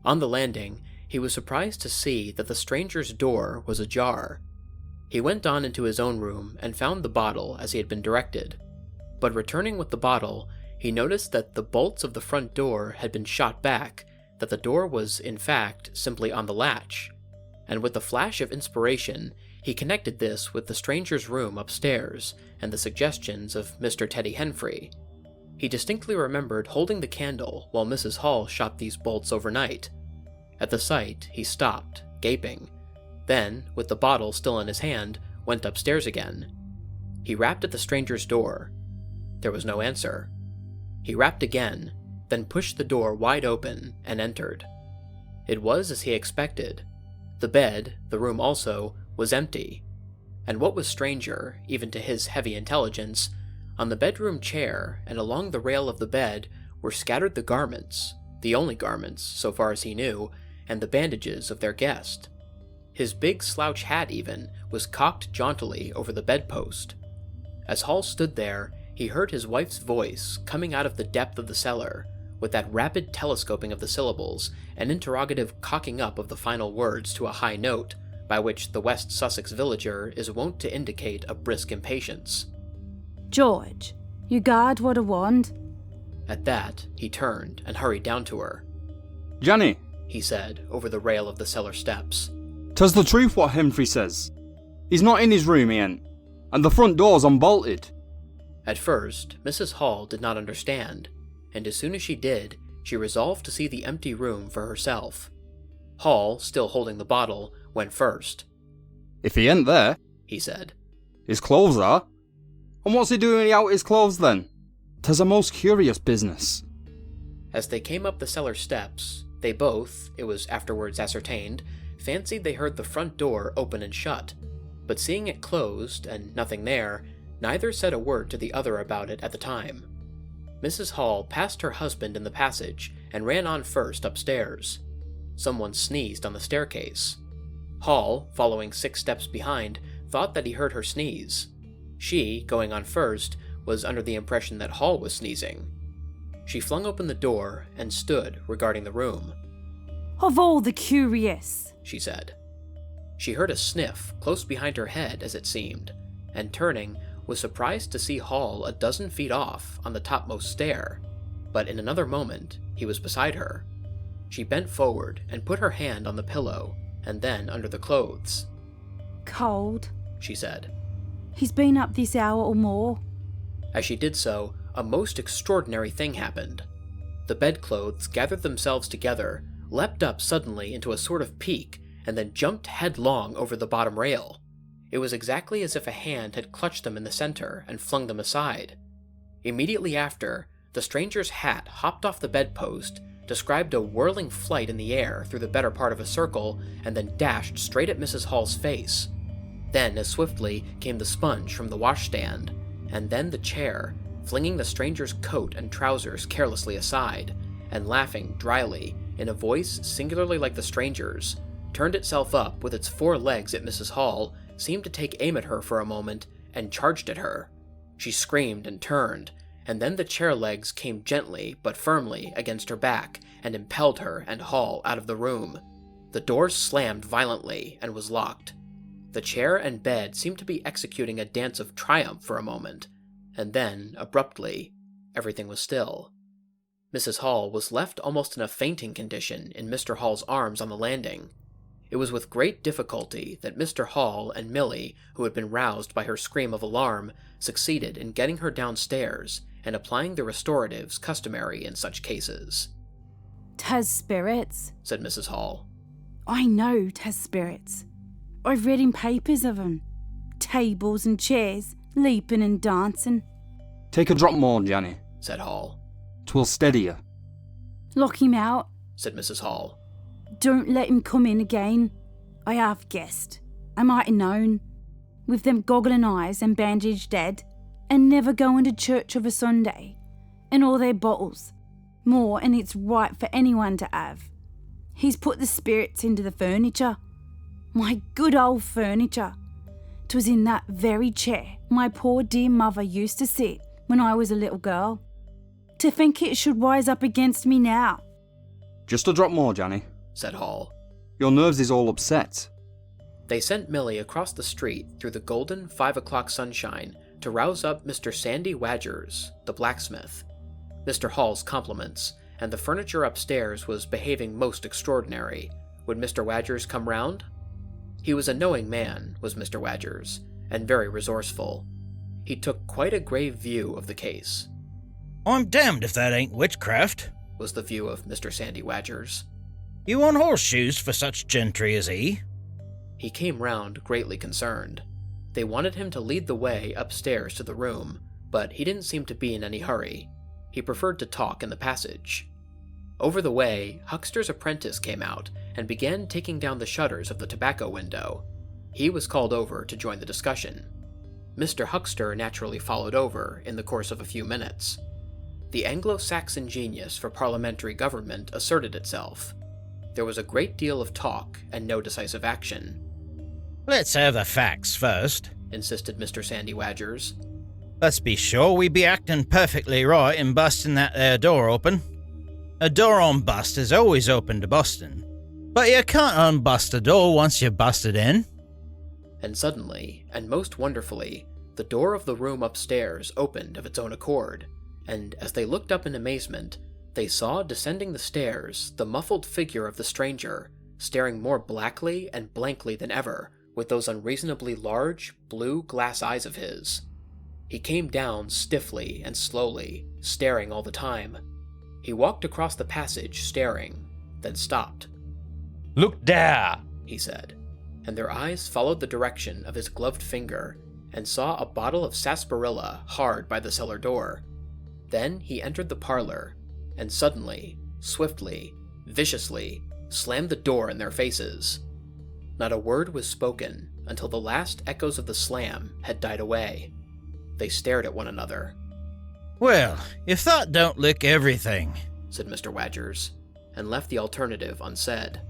[SPEAKER 1] On the landing, he was surprised to see that the stranger's door was ajar. He went on into his own room and found the bottle as he had been directed, but returning with the bottle, he noticed that the bolts of the front door had been shot back, that the door was, in fact, simply on the latch, and with a flash of inspiration, he connected this with the stranger's room upstairs and the suggestions of Mr. Teddy Henfrey. He distinctly remembered holding the candle while Mrs. Hall shot these bolts overnight. At the sight, he stopped, gaping, then, with the bottle still in his hand, went upstairs again. He rapped at the stranger's door. There was no answer. He rapped again, then pushed the door wide open and entered. It was as he expected. The bed, the room also, was empty. And what was stranger, even to his heavy intelligence, on the bedroom chair and along the rail of the bed were scattered the garments, the only garments, so far as he knew, and the bandages of their guest. His big slouch hat, even, was cocked jauntily over the bedpost. As Hall stood there, he heard his wife's voice coming out of the depth of the cellar, with that rapid telescoping of the syllables and interrogative cocking up of the final words to a high note, by which the West Sussex villager is wont to indicate a brisk impatience.
[SPEAKER 3] George, you guard what I want.
[SPEAKER 1] At that, he turned and hurried down to her.
[SPEAKER 14] Janny,
[SPEAKER 1] he said over the rail of the cellar steps.
[SPEAKER 14] 'Tis the truth what Henfrey says. He's not in his room, he ain't, and the front door's unbolted.
[SPEAKER 1] At first, Mrs. Hall did not understand, and as soon as she did, she resolved to see the empty room for herself. Hall, still holding the bottle, went first.
[SPEAKER 14] If he ain't there,
[SPEAKER 1] he said,
[SPEAKER 14] his clothes are. And what's he doing out his clothes then? 'Tis a most curious business.
[SPEAKER 1] As they came up the cellar steps, they both, it was afterwards ascertained, fancied they heard the front door open and shut, but seeing it closed and nothing there, neither said a word to the other about it at the time. Mrs. Hall passed her husband in the passage and ran on first upstairs. Someone sneezed on the staircase. Hall, following 6 steps behind, thought that he heard her sneeze. She, going on first, was under the impression that Hall was sneezing. She flung open the door and stood regarding the room.
[SPEAKER 3] Of all the curious,
[SPEAKER 1] she said. She heard a sniff close behind her head, as it seemed, and turning, was surprised to see Hall a dozen feet off on the topmost stair, but in another moment he was beside her. She bent forward and put her hand on the pillow, and then under the clothes.
[SPEAKER 3] Cold,
[SPEAKER 1] she said.
[SPEAKER 3] He's been up this hour or more.
[SPEAKER 1] As she did so, a most extraordinary thing happened. The bedclothes gathered themselves together, leapt up suddenly into a sort of peak, and then jumped headlong over the bottom rail. It was exactly as if a hand had clutched them in the center and flung them aside. Immediately after, the stranger's hat hopped off the bedpost, described a whirling flight in the air through the better part of a circle, and then dashed straight at Mrs. Hall's face. Then, as swiftly, came the sponge from the washstand, and then the chair, flinging the stranger's coat and trousers carelessly aside, and laughing dryly, in a voice singularly like the stranger's, turned itself up with its 4 legs at Mrs. Hall, seemed to take aim at her for a moment, and charged at her. She screamed and turned, and then the chair legs came gently but firmly against her back, and impelled her and Hall out of the room. The door slammed violently and was locked. The chair and bed seemed to be executing a dance of triumph for a moment, and then, abruptly, everything was still. Mrs. Hall was left almost in a fainting condition in Mr. Hall's arms on the landing. It was with great difficulty that Mr. Hall and Millie, who had been roused by her scream of alarm, succeeded in getting her downstairs and applying the restoratives customary in such cases.
[SPEAKER 3] "'Tas spirits,"
[SPEAKER 1] said Mrs. Hall.
[SPEAKER 3] "I know 'tas spirits. I've read in papers of 'em. Tables and chairs, leaping and dancing."
[SPEAKER 14] Take a drop more, Janny,
[SPEAKER 1] said Hall.
[SPEAKER 14] 'Twill steady you.
[SPEAKER 3] Lock him out.
[SPEAKER 1] said Mrs. Hall.
[SPEAKER 3] Don't let him come in again. I half guessed. I might have known. With them goggling eyes and bandaged head, and never going to church of a Sunday, and all their bottles. More, and it's right for anyone to have. He's put the spirits into the furniture. My good old furniture. 'Twas in that very chair my poor dear mother used to sit when I was a little girl. To think it should rise up against me now.
[SPEAKER 14] Just a drop more, Janny,
[SPEAKER 1] said Hall.
[SPEAKER 14] Your nerves is all upset.
[SPEAKER 1] They sent Millie across the street through the golden 5 o'clock sunshine to rouse up Mr. Sandy Wadgers, the blacksmith. Mr. Hall's compliments, and the furniture upstairs was behaving most extraordinary. Would Mr. Wadgers come round? He was a knowing man, was Mr. Wadgers, and very resourceful. He took quite a grave view of the case.
[SPEAKER 15] I'm damned if that ain't witchcraft,
[SPEAKER 1] was the view of Mr. Sandy Wadgers.
[SPEAKER 15] You on horseshoes for such gentry as he?
[SPEAKER 1] He came round greatly concerned. They wanted him to lead the way upstairs to the room, but he didn't seem to be in any hurry. He preferred to talk in the passage. Over the way, Huckster's apprentice came out and began taking down the shutters of the tobacco window. He was called over to join the discussion. Mr. Huckster naturally followed over in the course of a few minutes. The Anglo-Saxon genius for parliamentary government asserted itself. There was a great deal of talk and no decisive action.
[SPEAKER 15] Let's have the facts first,
[SPEAKER 1] insisted Mr. Sandy Wadgers.
[SPEAKER 15] Let's be sure we be acting perfectly right in busting that there door open. A door on bust is always open to busting, but you can't unbust a door once you've busted in.
[SPEAKER 1] And suddenly, and most wonderfully, the door of the room upstairs opened of its own accord, and as they looked up in amazement, they saw descending the stairs the muffled figure of the stranger, staring more blackly and blankly than ever, with those unreasonably large, blue glass eyes of his. He came down stiffly and slowly, staring all the time. He walked across the passage, staring, then stopped.
[SPEAKER 2] Look there,
[SPEAKER 1] he said, and their eyes followed the direction of his gloved finger, and saw a bottle of sarsaparilla hard by the cellar door. Then he entered the parlor, and suddenly, swiftly, viciously, slammed the door in their faces. Not a word was spoken until the last echoes of the slam had died away. They stared at one another.
[SPEAKER 15] Well, if that don't lick everything,
[SPEAKER 1] said Mr. Wadgers, and left the alternative unsaid.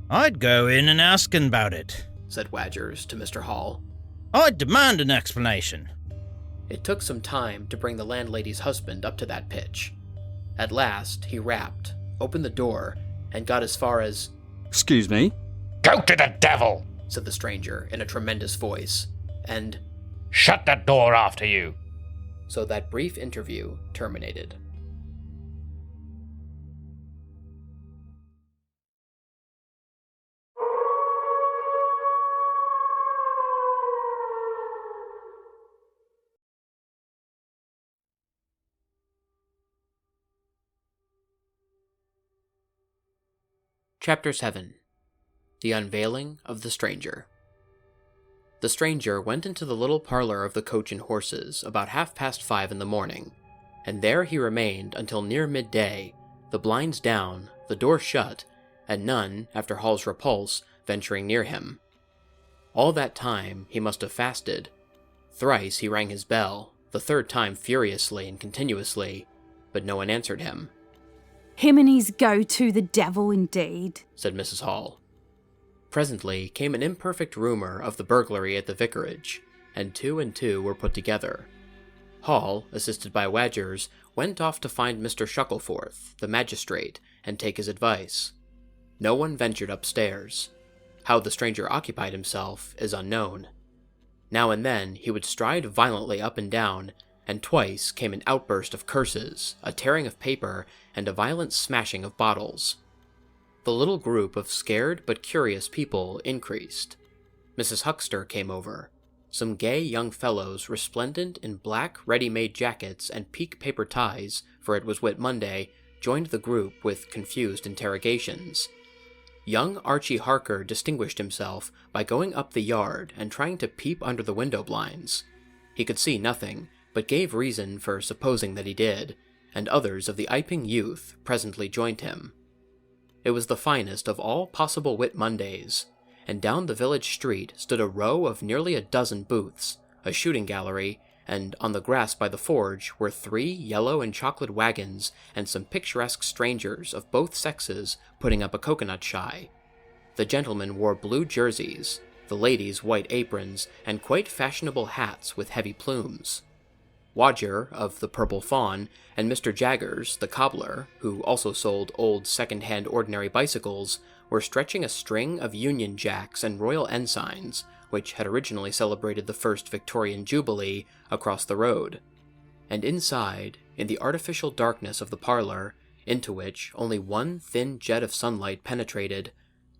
[SPEAKER 15] I'd go in and ask him about it,
[SPEAKER 1] said Wadgers to Mr. Hall.
[SPEAKER 15] I'd demand an explanation.
[SPEAKER 1] It took some time to bring the landlady's husband up to that pitch. At last, he rapped, opened the door, and got as far as,
[SPEAKER 14] Excuse me?
[SPEAKER 2] Go to the devil,
[SPEAKER 1] said the stranger in a tremendous voice, and
[SPEAKER 2] shut that door after you.
[SPEAKER 1] So that brief interview terminated. Chapter 7. The Unveiling of the Stranger. The stranger went into the little parlor of the Coach and Horses about 5:30 in the morning, and there he remained until near midday, the blinds down, the door shut, and none, after Hall's repulse, venturing near him. All that time he must have fasted. Thrice he rang his bell, the third time furiously and continuously, but no one answered him.
[SPEAKER 3] Him and his go to the devil indeed,
[SPEAKER 1] said Mrs. Hall. Presently came an imperfect rumor of the burglary at the Vicarage, and two were put together. Hall, assisted by Wadgers, went off to find Mr. Shuckleforth, the magistrate, and take his advice. No one ventured upstairs. How the stranger occupied himself is unknown. Now and then he would stride violently up and down, and twice came an outburst of curses, a tearing of paper, and a violent smashing of bottles. The little group of scared but curious people increased. Mrs. Huckster came over. Some gay young fellows resplendent in black ready-made jackets and peak paper ties, for it was Whit Monday, joined the group with confused interrogations. Young Archie Harker distinguished himself by going up the yard and trying to peep under the window blinds. He could see nothing, but gave reason for supposing that he did, and others of the Iping youth presently joined him. It was the finest of all possible Whit Mondays, and down the village street stood a row of nearly a dozen booths, a shooting gallery, and on the grass by the forge were 3 yellow and chocolate wagons and some picturesque strangers of both sexes putting up a coconut shy. The gentlemen wore blue jerseys, the ladies white aprons, and quite fashionable hats with heavy plumes. Wodger, of the Purple Fawn, and Mr. Jaggers, the cobbler, who also sold old second-hand ordinary bicycles, were stretching a string of Union Jacks and Royal Ensigns, which had originally celebrated the first Victorian Jubilee, across the road. And inside, in the artificial darkness of the parlor, into which only one thin jet of sunlight penetrated,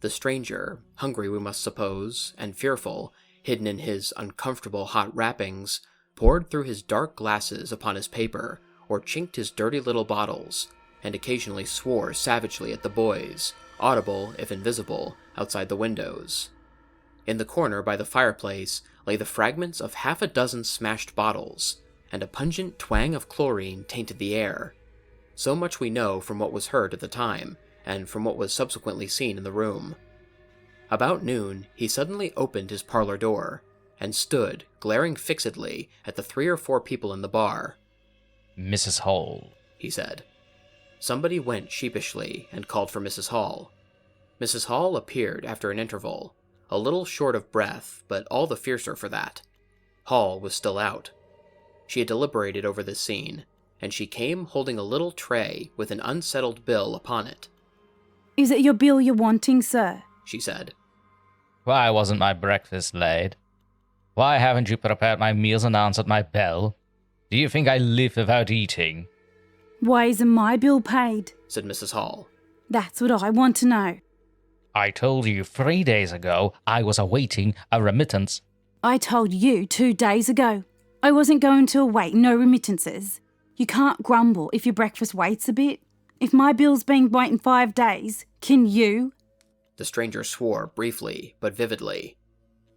[SPEAKER 1] the stranger, hungry we must suppose, and fearful, hidden in his uncomfortable hot wrappings, poured through his dark glasses upon his paper, or chinked his dirty little bottles, and occasionally swore savagely at the boys, audible, if invisible, outside the windows. In the corner by the fireplace lay the fragments of half a dozen smashed bottles, and a pungent twang of chlorine tainted the air. So much we know from what was heard at the time, and from what was subsequently seen in the room. About noon, he suddenly opened his parlor door, and stood glaring fixedly at the 3 or 4 people in the bar.
[SPEAKER 2] Mrs. Hall,
[SPEAKER 1] he said. Somebody went sheepishly and called for Mrs. Hall. Mrs. Hall appeared after an interval, a little short of breath, but all the fiercer for that. Hall was still out. She had deliberated over this scene, and she came holding a little tray with an unsettled bill upon it.
[SPEAKER 3] "Is it your bill you're wanting, sir?"
[SPEAKER 1] she said.
[SPEAKER 2] why wasn't my breakfast laid? Why haven't you prepared my meals and answered my bell? Do you think I live without eating?
[SPEAKER 3] "Why isn't my bill paid?"
[SPEAKER 1] said Mrs. Hall.
[SPEAKER 3] "That's what I want to know."
[SPEAKER 2] I told you 3 days ago I was awaiting a remittance.
[SPEAKER 3] "I told you 2 days ago. I wasn't going to await no remittances. You can't grumble if your breakfast waits a bit. If my bill's been waiting 5 days, can you?"
[SPEAKER 1] The stranger swore briefly but vividly.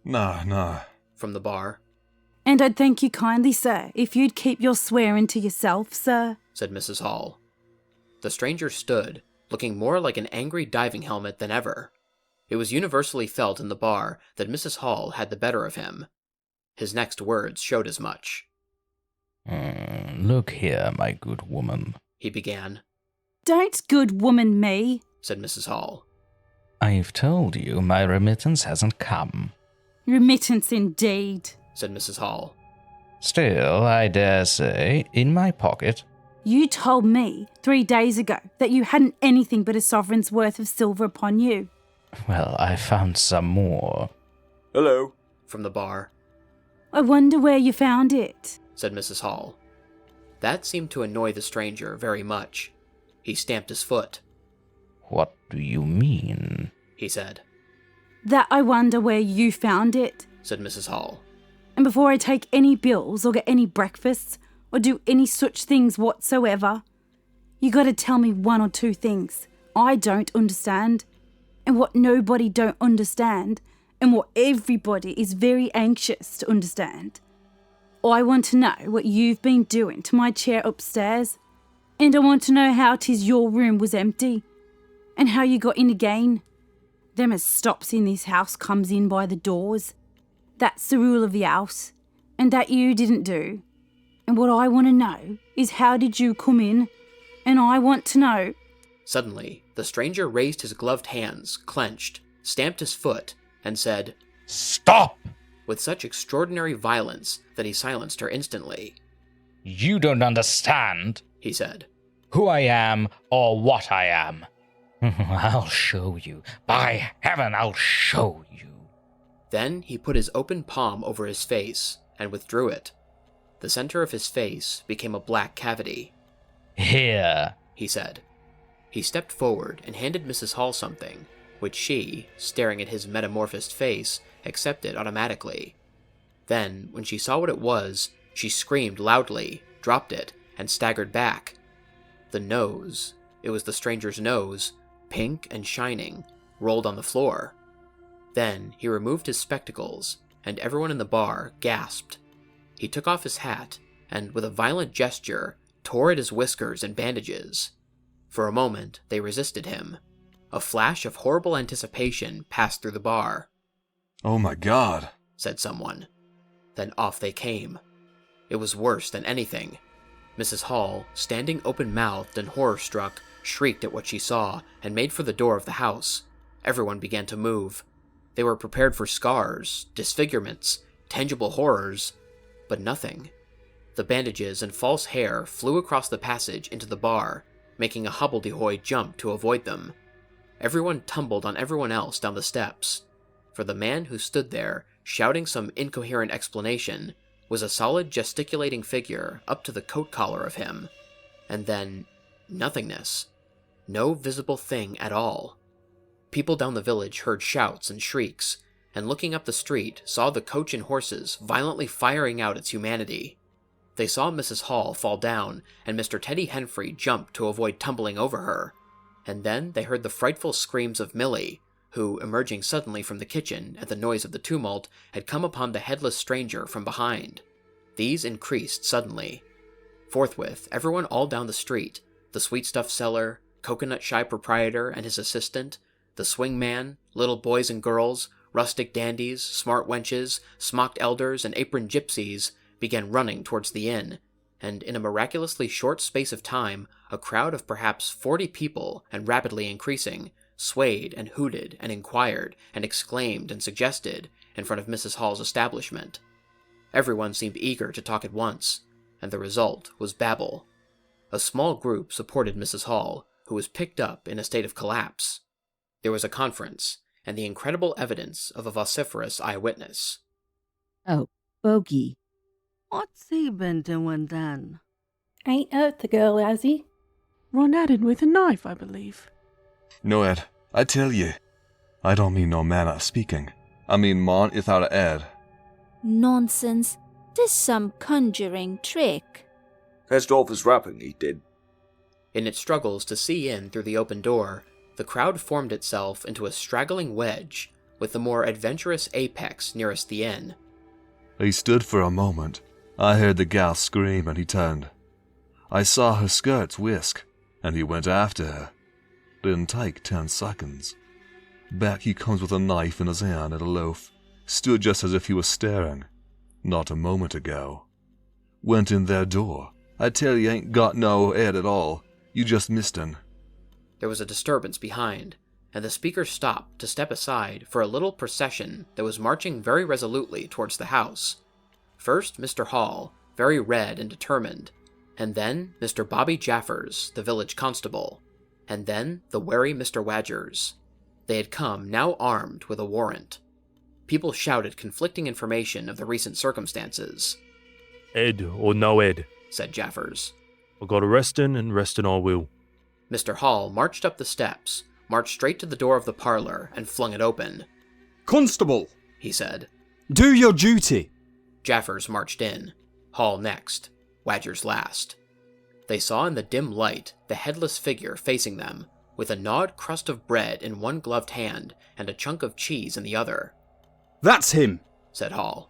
[SPEAKER 16] No.
[SPEAKER 1] From the bar.
[SPEAKER 3] "And I'd thank you kindly, sir, if you'd keep your swearing to yourself, sir,"
[SPEAKER 1] said Mrs. Hall. The stranger stood, looking more like an angry diving helmet than ever. It was universally felt in the bar that Mrs. Hall had the better of him. His next words showed as much.
[SPEAKER 2] Look here, my good woman,
[SPEAKER 1] he began.
[SPEAKER 3] "Don't good woman me,"
[SPEAKER 1] said Mrs. Hall.
[SPEAKER 2] I've told you my remittance hasn't come.
[SPEAKER 3] "Remittance indeed,"
[SPEAKER 1] said Mrs. Hall.
[SPEAKER 2] Still, I dare say, in my pocket.
[SPEAKER 3] "You told me 3 days ago that you hadn't anything but a sovereign's worth of silver upon you."
[SPEAKER 2] Well, I found some more.
[SPEAKER 16] Hello,
[SPEAKER 1] from the bar.
[SPEAKER 3] "I wonder where you found it,"
[SPEAKER 1] said Mrs. Hall. That seemed to annoy the stranger very much. He stamped his foot.
[SPEAKER 2] What do you mean?
[SPEAKER 1] he said.
[SPEAKER 3] "That I wonder where you found it,"
[SPEAKER 1] said Mrs. Hall.
[SPEAKER 3] "And before I take any bills or get any breakfasts or do any such things whatsoever, you got to tell me 1 or 2 things I don't understand, and what nobody don't understand, and what everybody is very anxious to understand. I want to know what you've been doing to my chair upstairs, and I want to know how 'tis your room was empty, and how you got in again. Them as stops in this house comes in by the doors. That's the rule of the house, and that you didn't do. And what I want to know is how did you come in, and I want to know."
[SPEAKER 1] Suddenly, the stranger raised his gloved hands, clenched, stamped his foot, and said,
[SPEAKER 2] "Stop!"
[SPEAKER 1] with such extraordinary violence that he silenced her instantly.
[SPEAKER 2] You don't understand,
[SPEAKER 1] he said,
[SPEAKER 2] who I am or what I am. I'll show you. By heaven, I'll show you.
[SPEAKER 1] Then he put his open palm over his face and withdrew it. The center of his face became a black cavity.
[SPEAKER 2] Here,
[SPEAKER 1] he said. He stepped forward and handed Mrs. Hall something, which she, staring at his metamorphosed face, accepted automatically. Then, when she saw what it was, she screamed loudly, dropped it, and staggered back. The nose, it was the stranger's nose, pink and shining, rolled on the floor. Then he removed his spectacles, and everyone in the bar gasped. He took off his hat, and with a violent gesture, tore at his whiskers and bandages. For a moment, they resisted him. A flash of horrible anticipation passed through the bar.
[SPEAKER 16] "Oh my God,"
[SPEAKER 1] said someone. Then off they came. It was worse than anything. Mrs. Hall, standing open-mouthed and horror-struck, shrieked at what she saw and made for the door of the house. Everyone began to move. They were prepared for scars, disfigurements, tangible horrors, but nothing. The bandages and false hair flew across the passage into the bar, making a hobbledehoy jump to avoid them. Everyone tumbled on everyone else down the steps, for the man who stood there, shouting some incoherent explanation, was a solid gesticulating figure up to the coat collar of him. And then, nothingness. No visible thing at all. People down the village heard shouts and shrieks, and looking up the street saw the coach and horses violently firing out its humanity. They saw Mrs. Hall fall down, and Mr. Teddy Henfrey jump to avoid tumbling over her. And then they heard the frightful screams of Millie, who, emerging suddenly from the kitchen at the noise of the tumult, had come upon the headless stranger from behind. These increased suddenly. Forthwith, everyone all down the street, the sweetstuff seller, coconut-shy proprietor and his assistant, the swingman, little boys and girls, rustic dandies, smart wenches, smocked elders, and aproned gypsies, began running towards the inn, and in a miraculously short space of time, a crowd of perhaps 40 people, and rapidly increasing, swayed and hooted and inquired and exclaimed and suggested in front of Mrs. Hall's establishment. Everyone seemed eager to talk at once, and the result was babble. A small group supported Mrs. Hall, who was picked up in a state of collapse. There was a conference, and the incredible evidence of a vociferous eyewitness.
[SPEAKER 8] "Oh, Bogey. What's he been doing then?"
[SPEAKER 9] Ain't hurt the girl, has he?
[SPEAKER 7] Run at it with a knife, I believe.
[SPEAKER 16] "No, Ed, I tell ye. I don't mean no manner of speaking. I mean mon without a Ed."
[SPEAKER 13] Nonsense. 'Tis some conjuring trick.
[SPEAKER 17] Fetched off his wrapping, he did.
[SPEAKER 1] In its struggles to see in through the open door, the crowd formed itself into a straggling wedge, with the more adventurous apex nearest the inn.
[SPEAKER 16] He stood for a moment. I heard the gal scream and he turned. I saw her skirts whisk, and he went after her. Didn't take 10 seconds. Back he comes with a knife in his hand and a loaf. Stood just as if he was staring. Not a moment ago. Went in their door. I tell you, ain't got no head at all. You just missed him.
[SPEAKER 1] There was a disturbance behind, and the speaker stopped to step aside for a little procession that was marching very resolutely towards the house. First Mr. Hall, very red and determined, and then Mr. Bobby Jaffers, the village constable, and then the wary Mr. Wadgers. They had come, now armed with a warrant. People shouted conflicting information of the recent circumstances.
[SPEAKER 18] "Ed or no Ed,"
[SPEAKER 1] said Jaffers.
[SPEAKER 18] "I got arrestin' and restin' I will."
[SPEAKER 1] Mr. Hall marched up the steps, marched straight to the door of the parlor, and flung it open.
[SPEAKER 14] "Constable,"
[SPEAKER 1] he said.
[SPEAKER 14] "Do your duty."
[SPEAKER 1] Jaffers marched in, Hall next, Wadgers last. They saw in the dim light the headless figure facing them, with a gnawed crust of bread in one gloved hand and a chunk of cheese in the other.
[SPEAKER 14] "That's him,"
[SPEAKER 1] said Hall.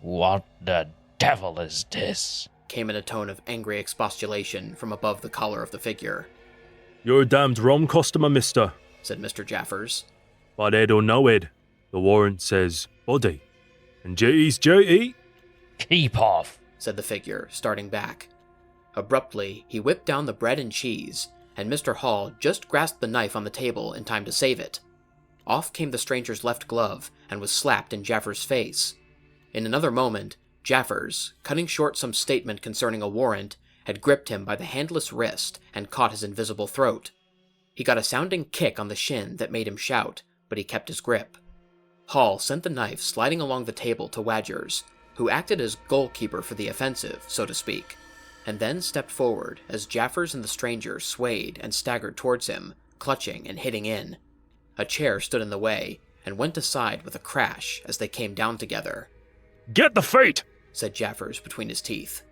[SPEAKER 2] "What the devil is this?"
[SPEAKER 1] came in a tone of angry expostulation from above the collar of the figure.
[SPEAKER 18] "You're a damned wrong customer, mister,"
[SPEAKER 1] said Mr. Jaffers.
[SPEAKER 18] "But Ed or no Ed, the warrant says body. And duty's duty."
[SPEAKER 2] "Keep off,"
[SPEAKER 1] said the figure, starting back. Abruptly, he whipped down the bread and cheese, and Mr. Hall just grasped the knife on the table in time to save it. Off came the stranger's left glove, and was slapped in Jaffers' face. In another moment, Jaffers, cutting short some statement concerning a warrant, had gripped him by the handless wrist and caught his invisible throat. He got a sounding kick on the shin that made him shout, but he kept his grip. Hall sent the knife sliding along the table to Wadgers, who acted as goalkeeper for the offensive, so to speak, and then stepped forward as Jaffers and the stranger swayed and staggered towards him, clutching and hitting in. A chair stood in the way, and went aside with a crash as they came down together.
[SPEAKER 18] "Get the feet!"
[SPEAKER 1] said Jaffers between his teeth.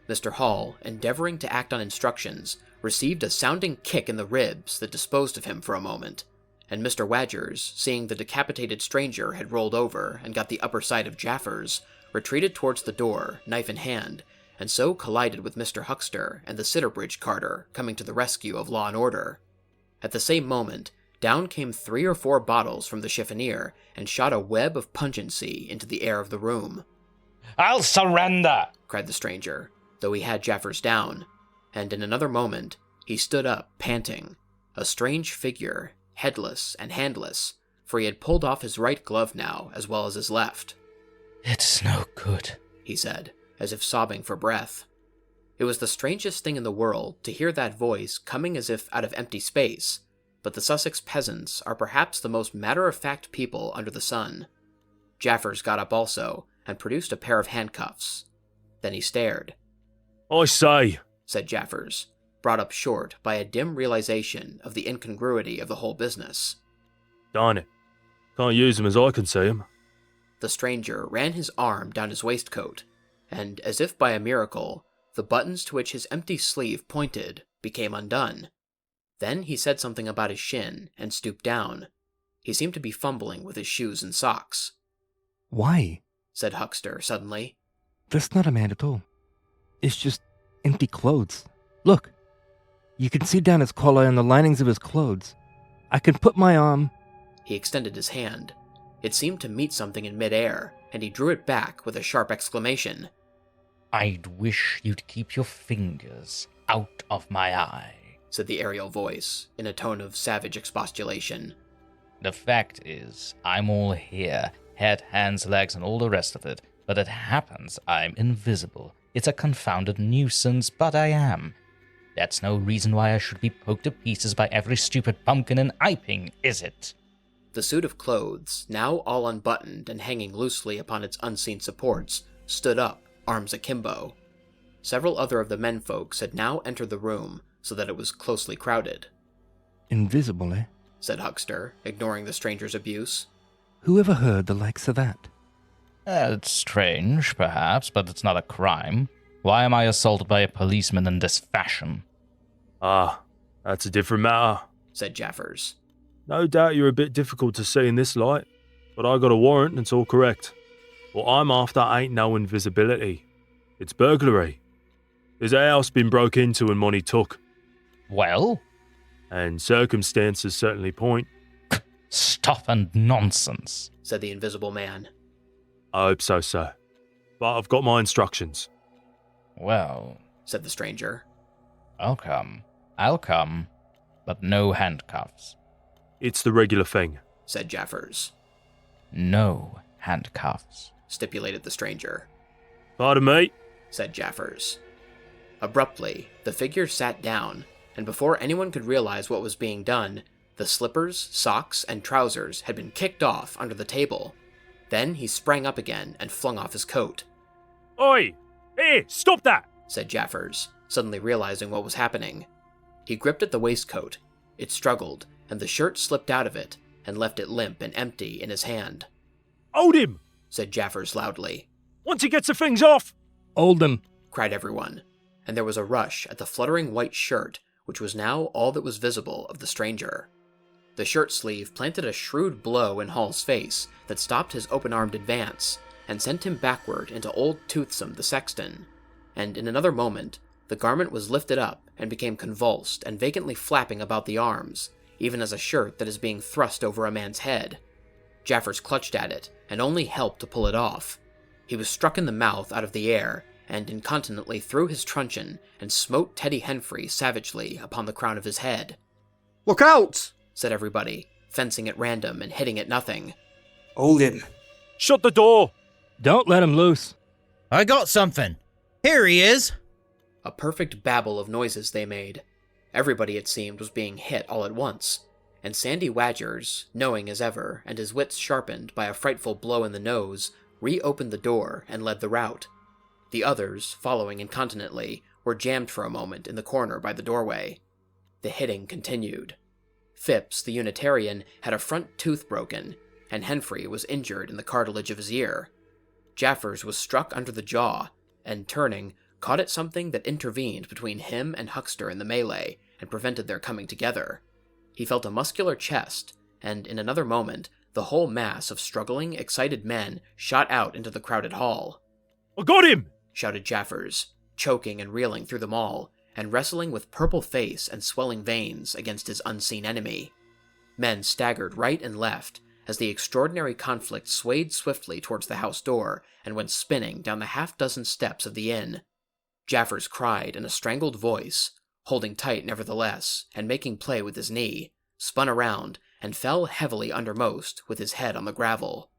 [SPEAKER 1] Mr. Hall, endeavoring to act on instructions, received a sounding kick in the ribs that disposed of him for a moment, and Mr. Wadgers, seeing the decapitated stranger had rolled over and got the upper side of Jaffers, retreated towards the door, knife in hand, and so collided with Mr. Huckster and the Sitterbridge carter coming to the rescue of law and order. At the same moment, down came 3 or 4 bottles from the chiffonier and shot a web of pungency into the air of the room.
[SPEAKER 2] "I'll surrender!"
[SPEAKER 1] cried the stranger, though he had Jaffers down, and in another moment he stood up, panting, a strange figure, headless and handless, for he had pulled off his right glove now as well as his left.
[SPEAKER 2] "It's no good,"
[SPEAKER 1] he said, as if sobbing for breath. It was the strangest thing in the world to hear that voice coming as if out of empty space, but the Sussex peasants are perhaps the most matter-of-fact people under the sun. Jaffers got up also, and produced a pair of handcuffs. Then he stared.
[SPEAKER 18] "I say,"
[SPEAKER 1] said Jaffers, brought up short by a dim realization of the incongruity of the whole business.
[SPEAKER 18] "Darn it. Can't use 'em as I can see 'em."
[SPEAKER 1] The stranger ran his arm down his waistcoat, and, as if by a miracle, the buttons to which his empty sleeve pointed became undone. Then he said something about his shin and stooped down. He seemed to be fumbling with his shoes and socks.
[SPEAKER 10] "Why?"
[SPEAKER 1] said Huckster suddenly.
[SPEAKER 10] "That's not a man at all. It's just empty clothes. Look. You can see down his collar and the linings of his clothes. I can put my arm..."
[SPEAKER 1] He extended his hand. It seemed to meet something in midair, and he drew it back with a sharp exclamation.
[SPEAKER 2] "I'd wish you'd keep your fingers out of my eye,"
[SPEAKER 1] said the aerial voice, in a tone of savage expostulation.
[SPEAKER 2] "The fact is, I'm all here, head, hands, legs, and all the rest of it, but it happens I'm invisible. It's a confounded nuisance, but I am. That's no reason why I should be poked to pieces by every stupid pumpkin in Iping, is it?"
[SPEAKER 1] The suit of clothes, now all unbuttoned and hanging loosely upon its unseen supports, stood up, arms akimbo. Several other of the menfolks had now entered the room, so that it was closely crowded.
[SPEAKER 10] "Invisible, eh?"
[SPEAKER 1] said Huckster, ignoring the stranger's abuse.
[SPEAKER 10] "Who ever heard the likes of that?"
[SPEAKER 2] It's strange, perhaps, but it's not a crime. Why am I assaulted by a policeman in this fashion?"
[SPEAKER 18] "Ah, that's a different matter,"
[SPEAKER 1] said Jaffers.
[SPEAKER 18] "No doubt you're a bit difficult to see in this light, but I got a warrant and it's all correct. What I'm after ain't no invisibility. It's burglary. There's a house been broke into and money took.
[SPEAKER 2] Well?
[SPEAKER 18] And circumstances certainly point."
[SPEAKER 2] "Stuff and nonsense,"
[SPEAKER 1] said the invisible man.
[SPEAKER 18] "I hope so, sir. But I've got my instructions."
[SPEAKER 2] "Well,"
[SPEAKER 1] said the stranger.
[SPEAKER 2] I'll come, but no handcuffs."
[SPEAKER 18] "It's the regular thing,"
[SPEAKER 1] said Jaffers.
[SPEAKER 2] "No handcuffs,"
[SPEAKER 1] stipulated the stranger.
[SPEAKER 18] "Pardon me,"
[SPEAKER 1] said Jaffers. Abruptly, the figure sat down, and before anyone could realize what was being done, the slippers, socks, and trousers had been kicked off under the table. Then he sprang up again and flung off his coat.
[SPEAKER 18] "Oi! Hey, stop that!"
[SPEAKER 1] said Jaffers, suddenly realizing what was happening. He gripped at the waistcoat. It struggled, and the shirt slipped out of it, and left it limp and empty in his hand.
[SPEAKER 18] "Hold him!"
[SPEAKER 1] said Jaffers loudly.
[SPEAKER 18] "Once he gets the things off!"
[SPEAKER 10] "Hold him!"
[SPEAKER 1] cried everyone, and there was a rush at the fluttering white shirt, which was now all that was visible of the stranger. The shirt sleeve planted a shrewd blow in Hall's face that stopped his open-armed advance, and sent him backward into old Toothsome the sexton, and in another moment the garment was lifted up and became convulsed and vacantly flapping about the arms, even as a shirt that is being thrust over a man's head. Jaffers clutched at it, and only helped to pull it off. He was struck in the mouth out of the air, and incontinently threw his truncheon and smote Teddy Henfrey savagely upon the crown of his head.
[SPEAKER 14] "Look out!"
[SPEAKER 1] said everybody, fencing at random and hitting at nothing.
[SPEAKER 4] "Hold him!"
[SPEAKER 18] "Shut the door!"
[SPEAKER 10] "Don't let him loose!"
[SPEAKER 15] "I got something! Here he is!"
[SPEAKER 1] A perfect babel of noises they made. Everybody, it seemed, was being hit all at once, and Sandy Wadgers, knowing as ever, and his wits sharpened by a frightful blow in the nose, reopened the door and led the rout. The others, following incontinently, were jammed for a moment in the corner by the doorway. The hitting continued. Phipps, the Unitarian, had a front tooth broken, and Henfrey was injured in the cartilage of his ear. Jaffers was struck under the jaw, and turning, caught at something that intervened between him and Huckster in the melee, and prevented their coming together. He felt a muscular chest, and in another moment, the whole mass of struggling, excited men shot out into the crowded hall.
[SPEAKER 18] "I got him!"
[SPEAKER 1] shouted Jaffers, choking and reeling through them all, and wrestling with purple face and swelling veins against his unseen enemy. Men staggered right and left as the extraordinary conflict swayed swiftly towards the house door and went spinning down the half-dozen steps of the inn. Jaffers cried in a strangled voice, holding tight nevertheless, and making play with his knee, spun around, and fell heavily undermost with his head on the gravel.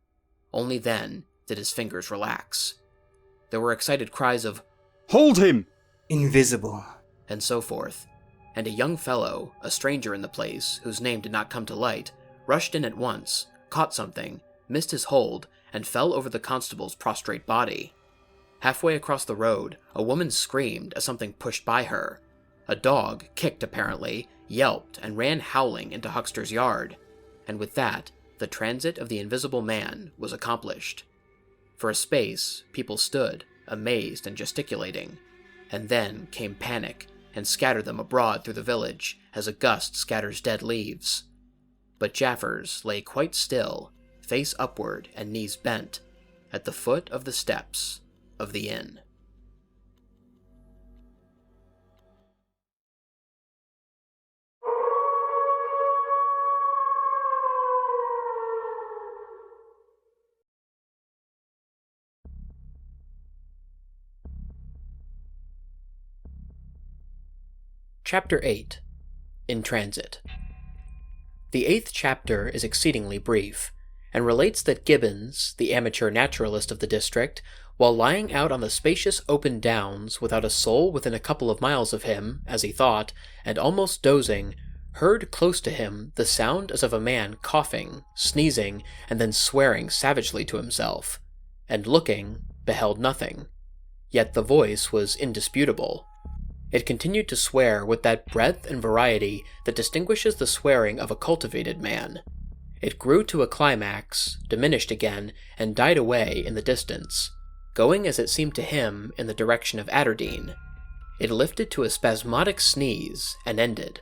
[SPEAKER 1] Only then did his fingers relax. There were excited cries of,
[SPEAKER 14] "Hold him!"
[SPEAKER 4] "Invisible!"
[SPEAKER 1] and so forth, and a young fellow, a stranger in the place, whose name did not come to light, rushed in at once, caught something, missed his hold, and fell over the constable's prostrate body. Halfway across the road, a woman screamed as something pushed by her. A dog, kicked apparently, yelped and ran howling into Huckster's yard, and with that, the transit of the invisible man was accomplished. For a space, people stood, amazed and gesticulating, and then came panic, and scattered them abroad through the village, as a gust scatters dead leaves. But Jaffers lay quite still, face upward and knees bent, at the foot of the steps of the inn. Chapter 8. In Transit. The 8th chapter is exceedingly brief, and relates that Gibbons, the amateur naturalist of the district, while lying out on the spacious open downs without a soul within a couple of miles of him, as he thought, and almost dozing, heard close to him the sound as of a man coughing, sneezing, and then swearing savagely to himself, and looking, beheld nothing. Yet the voice was indisputable. It continued to swear with that breadth and variety that distinguishes the swearing of a cultivated man. It grew to a climax, diminished again, and died away in the distance, going as it seemed to him in the direction of Aberdeen. It lifted to a spasmodic sneeze, and ended.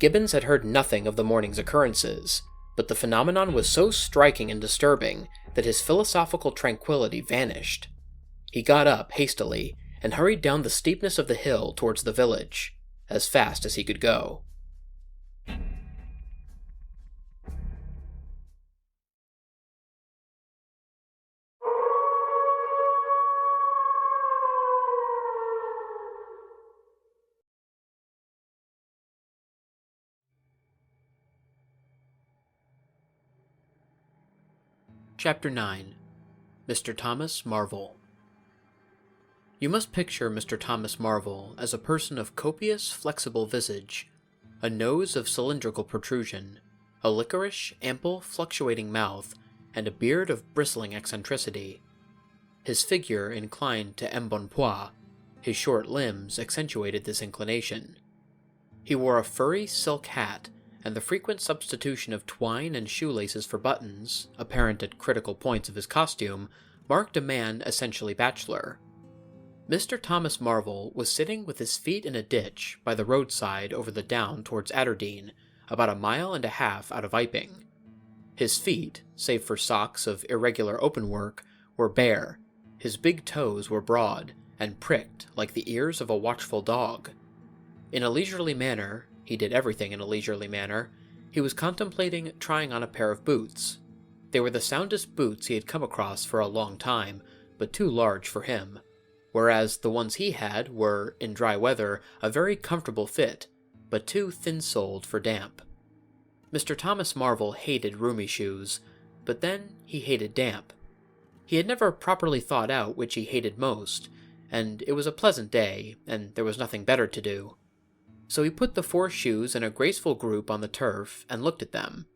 [SPEAKER 1] Gibbons had heard nothing of the morning's occurrences, but the phenomenon was so striking and disturbing that his philosophical tranquillity vanished. He got up hastily, and hurried down the steepness of the hill towards the village, as fast as he could go. Chapter 9. Mr. Thomas Marvel. You must picture Mr. Thomas Marvel as a person of copious, flexible visage, a nose of cylindrical protrusion, a liquorish, ample, fluctuating mouth, and a beard of bristling eccentricity. His figure inclined to embonpoint, his short limbs accentuated this inclination. He wore a furry silk hat, and the frequent substitution of twine and shoelaces for buttons, apparent at critical points of his costume, marked a man essentially bachelor. Mr. Thomas Marvel was sitting with his feet in a ditch by the roadside over the down towards Aberdeen, about 1.5 miles out of Iping. His feet, save for socks of irregular openwork, were bare. His big toes were broad, and pricked like the ears of a watchful dog. In a leisurely manner, he did everything in a leisurely manner, he was contemplating trying on a pair of boots. They were the soundest boots he had come across for a long time, but too large for him, whereas the ones he had were, in dry weather, a very comfortable fit, but too thin-soled for damp. Mr. Thomas Marvel hated roomy shoes, but then he hated damp. He had never properly thought out which he hated most, and it was a pleasant day, and there was nothing better to do. So he put the 4 shoes in a graceful group on the turf and looked at them,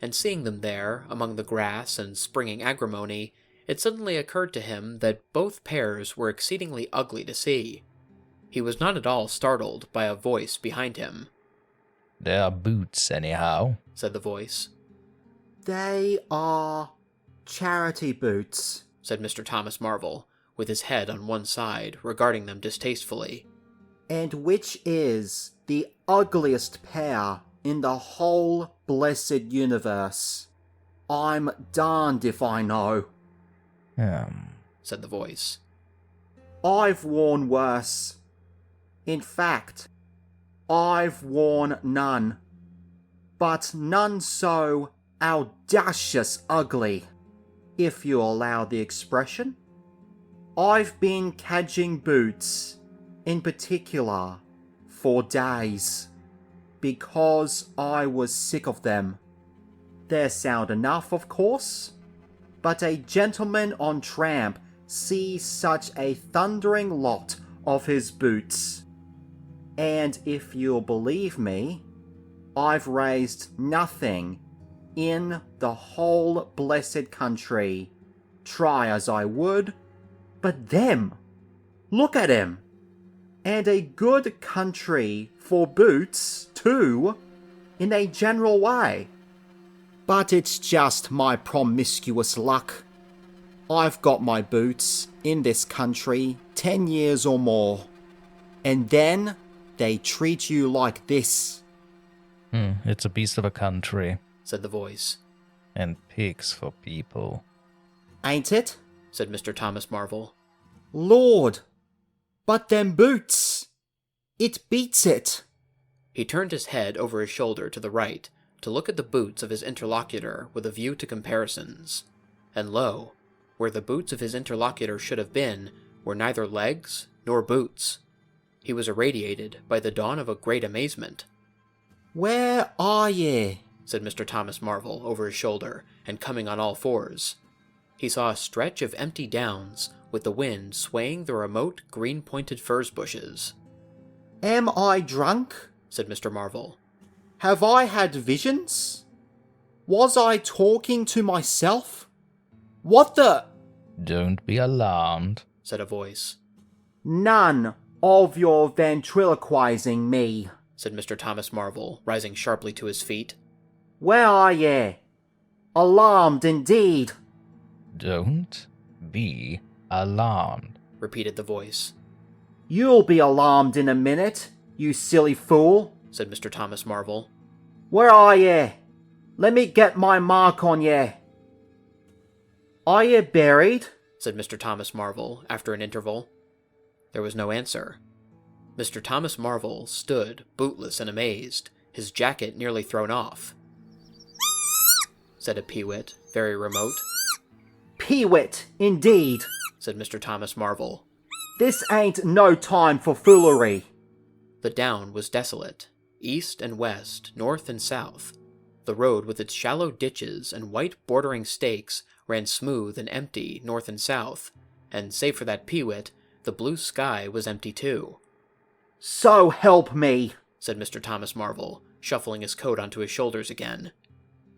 [SPEAKER 1] and seeing them there, among the grass and springing agrimony, it suddenly occurred to him that both pairs were exceedingly ugly to see. He was not at all startled by a voice behind him.
[SPEAKER 2] "They're boots, anyhow,"
[SPEAKER 1] said the voice.
[SPEAKER 19] "They are charity boots,"
[SPEAKER 1] said Mr. Thomas Marvel, with his head on one side, regarding them distastefully.
[SPEAKER 19] "And which is the ugliest pair in the whole blessed universe? I'm darned if I know,"
[SPEAKER 2] said
[SPEAKER 1] the voice.
[SPEAKER 19] I've worn worse. In fact, I've worn none. But none so audacious ugly, if you allow the expression. I've been cadging boots, in particular, for days, because I was sick of them. They're sound enough, of course, but a gentleman on tramp sees such a thundering lot of his boots. And if you'll believe me, I've raised nothing in the whole blessed country, try as I would, but them. Look at him. And a good country for boots, too, in a general way. But it's just my promiscuous luck. I've got my boots in this country 10 years or more. And then they treat you like this.
[SPEAKER 2] It's a beast of a country,
[SPEAKER 1] said the voice.
[SPEAKER 2] And pigs for people.
[SPEAKER 19] Ain't it?
[SPEAKER 1] Said Mr. Thomas Marvel.
[SPEAKER 19] Lord, but them boots. It beats it.
[SPEAKER 1] He turned his head over his shoulder to the right to look at the boots of his interlocutor with a view to comparisons. And lo, where the boots of his interlocutor should have been were neither legs nor boots. He was irradiated by the dawn of a great amazement.
[SPEAKER 19] Where are ye?
[SPEAKER 1] Said Mr. Thomas Marvel over his shoulder and coming on all fours. He saw a stretch of empty downs with the wind swaying the remote green-pointed furze bushes.
[SPEAKER 19] Am I drunk?
[SPEAKER 1] Said Mr. Marvel.
[SPEAKER 19] Have I had visions? Was I talking to myself? What the...
[SPEAKER 2] Don't be alarmed,
[SPEAKER 1] said a voice.
[SPEAKER 19] None of your ventriloquizing me,
[SPEAKER 1] said Mr. Thomas Marvel, rising sharply to his feet.
[SPEAKER 19] Where are ye? Alarmed indeed.
[SPEAKER 2] Don't be alarmed,
[SPEAKER 1] repeated the voice.
[SPEAKER 19] You'll be alarmed in a minute, you silly fool,
[SPEAKER 1] said Mr. Thomas Marvel.
[SPEAKER 19] Where are ye? Let me get my mark on ye. Are ye buried?
[SPEAKER 1] Said Mr. Thomas Marvel after an interval. There was no answer. Mr. Thomas Marvel stood, bootless and amazed, his jacket nearly thrown off. Said a peewit, very remote.
[SPEAKER 19] Peewit, indeed,
[SPEAKER 1] said Mr. Thomas Marvel.
[SPEAKER 19] This ain't no time for foolery.
[SPEAKER 1] The down was desolate, east and west, north and south. The road with its shallow ditches and white bordering stakes ran smooth and empty north and south, and save for that peewit, the blue sky was empty too.
[SPEAKER 19] So help me,
[SPEAKER 1] said Mr. Thomas Marvel, shuffling his coat onto his shoulders again.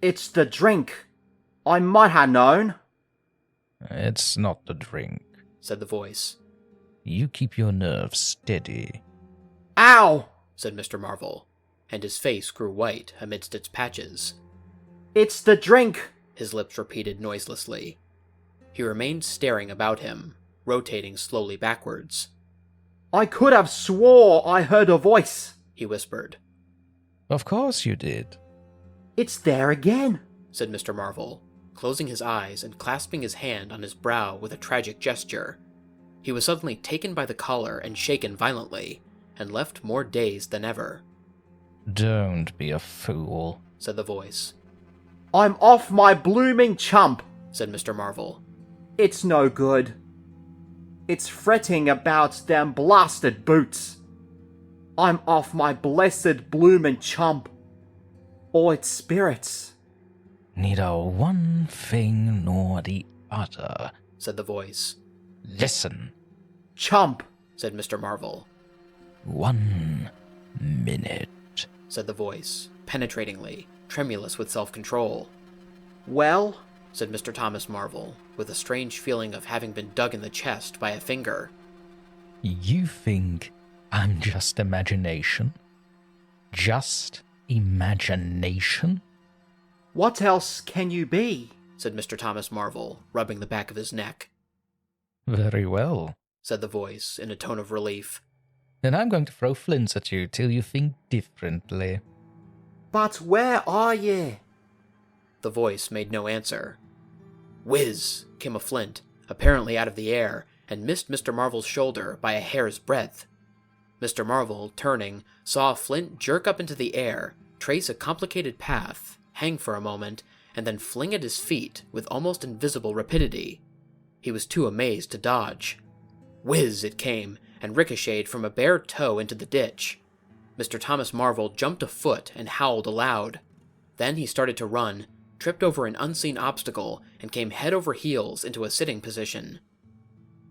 [SPEAKER 19] It's the drink. I might ha' known.
[SPEAKER 2] It's not the drink,
[SPEAKER 1] said the voice.
[SPEAKER 2] You keep your nerves steady.
[SPEAKER 19] Ow,
[SPEAKER 1] said Mr. Marvel, and his face grew white amidst its patches.
[SPEAKER 19] It's the drink,
[SPEAKER 1] his lips repeated noiselessly. He remained staring about him, rotating slowly backwards.
[SPEAKER 19] I could have swore I heard a voice, he whispered.
[SPEAKER 2] Of course you did.
[SPEAKER 19] It's there again,
[SPEAKER 1] said Mr. Marvel, closing his eyes and clasping his hand on his brow with a tragic gesture. He was suddenly taken by the collar and shaken violently, and left more dazed than ever.
[SPEAKER 2] Don't be a fool,
[SPEAKER 1] said the voice.
[SPEAKER 19] I'm off my blooming chump,
[SPEAKER 1] said Mr. Marvel.
[SPEAKER 19] It's no good. It's fretting about them blasted boots. I'm off my blessed bloomin' chump. Or its spirits.
[SPEAKER 2] Neither one thing nor the other,
[SPEAKER 1] said the voice.
[SPEAKER 2] Listen.
[SPEAKER 19] Chump,
[SPEAKER 1] said Mr. Marvel.
[SPEAKER 2] 1 minute,
[SPEAKER 1] said the voice, penetratingly, tremulous with self-control.
[SPEAKER 19] Well,
[SPEAKER 1] said Mr. Thomas Marvel, with a strange feeling of having been dug in the chest by a finger.
[SPEAKER 2] You think I'm just imagination? Just imagination?
[SPEAKER 19] What else can you be?
[SPEAKER 1] Said Mr. Thomas Marvel, rubbing the back of his neck.
[SPEAKER 2] Very well,
[SPEAKER 1] said the voice, in a tone of relief.
[SPEAKER 2] Then I'm going to throw flints at you till you think differently.
[SPEAKER 19] But where are ye?
[SPEAKER 1] The voice made no answer. Whiz! Came a flint, apparently out of the air, and missed Mr. Marvel's shoulder by a hair's breadth. Mr. Marvel, turning, saw Flint jerk up into the air, trace a complicated path, hang for a moment, and then fling at his feet with almost invisible rapidity. He was too amazed to dodge. Whiz it came, and ricocheted from a bare toe into the ditch. Mr. Thomas Marvel jumped a foot and howled aloud. Then he started to run, tripped over an unseen obstacle, and came head over heels into a sitting position.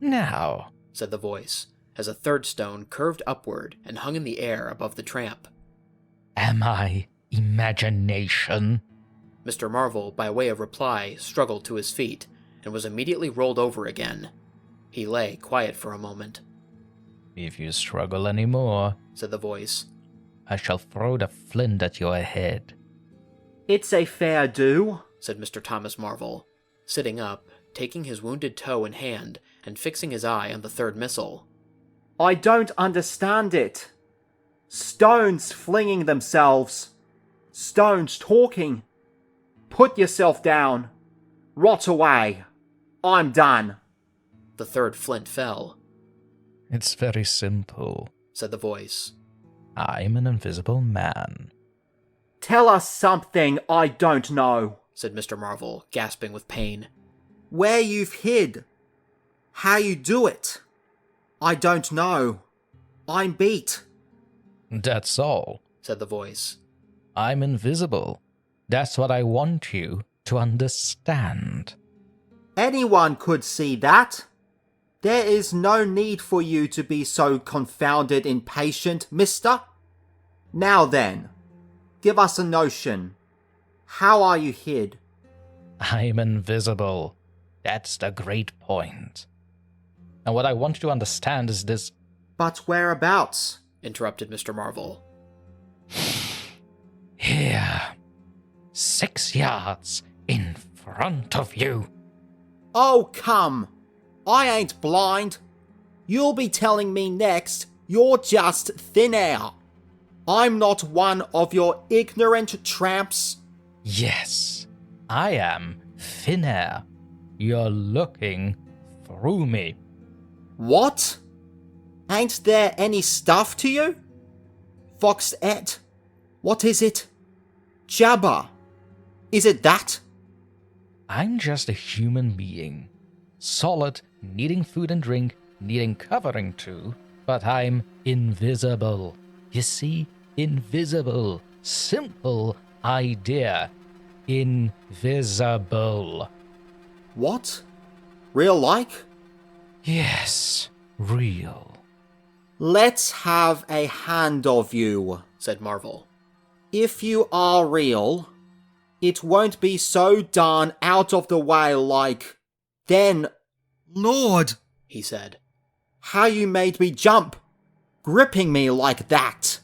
[SPEAKER 2] "Now,"
[SPEAKER 1] said the voice, as a third stone curved upward and hung in the air above the tramp.
[SPEAKER 2] "Am I imagination?"
[SPEAKER 1] Mr. Marvel, by way of reply, struggled to his feet, and was immediately rolled over again. He lay quiet for a moment.
[SPEAKER 2] "If you struggle any more,"
[SPEAKER 1] said the voice,
[SPEAKER 2] "I shall throw the flint at your head."
[SPEAKER 19] "It's a fair do,"
[SPEAKER 1] said Mr. Thomas Marvel, sitting up, taking his wounded toe in hand, and fixing his eye on the third missile.
[SPEAKER 19] "I don't understand it. Stones flinging themselves. Stones talking. Put yourself down. Rot away. I'm done."
[SPEAKER 1] The third flint fell.
[SPEAKER 2] "It's very simple,"
[SPEAKER 1] said the voice.
[SPEAKER 2] "I'm an invisible man."
[SPEAKER 19] "Tell us something I don't know,"
[SPEAKER 1] said Mr. Marvel, gasping with pain.
[SPEAKER 19] "Where you've hid. How you do it. I don't know. I'm beat."
[SPEAKER 2] "That's all,"
[SPEAKER 1] said the voice.
[SPEAKER 2] "I'm invisible. That's what I want you to understand."
[SPEAKER 19] "Anyone could see that. There is no need for you to be so confounded impatient, mister. Now then, give us a notion. How are you hid?"
[SPEAKER 2] "I'm invisible. That's the great point. And what I want you to understand is this."
[SPEAKER 19] "But whereabouts?"
[SPEAKER 1] interrupted Mr. Marvel.
[SPEAKER 2] "Here. 6 yards in front of you."
[SPEAKER 19] "Oh, come. I ain't blind. You'll be telling me next you're just thin air. I'm not one of your ignorant tramps."
[SPEAKER 2] "Yes, I am thin air. You're looking through me."
[SPEAKER 19] "What? Ain't there any stuff to you? Fox-et? What is it? Jabba? Is it that?"
[SPEAKER 2] "I'm just a human being. Solid, needing food and drink, needing covering too, but I'm invisible. You see? Invisible. Simple idea. Invisible."
[SPEAKER 19] "What? Real like?"
[SPEAKER 2] "Yes, real."
[SPEAKER 19] "Let's have a hand of you,"
[SPEAKER 1] said Marvel.
[SPEAKER 19] "If you are real, it won't be so darn out of the way like... Then, Lord,"
[SPEAKER 1] he said,
[SPEAKER 19] "how you made me jump, gripping me like that."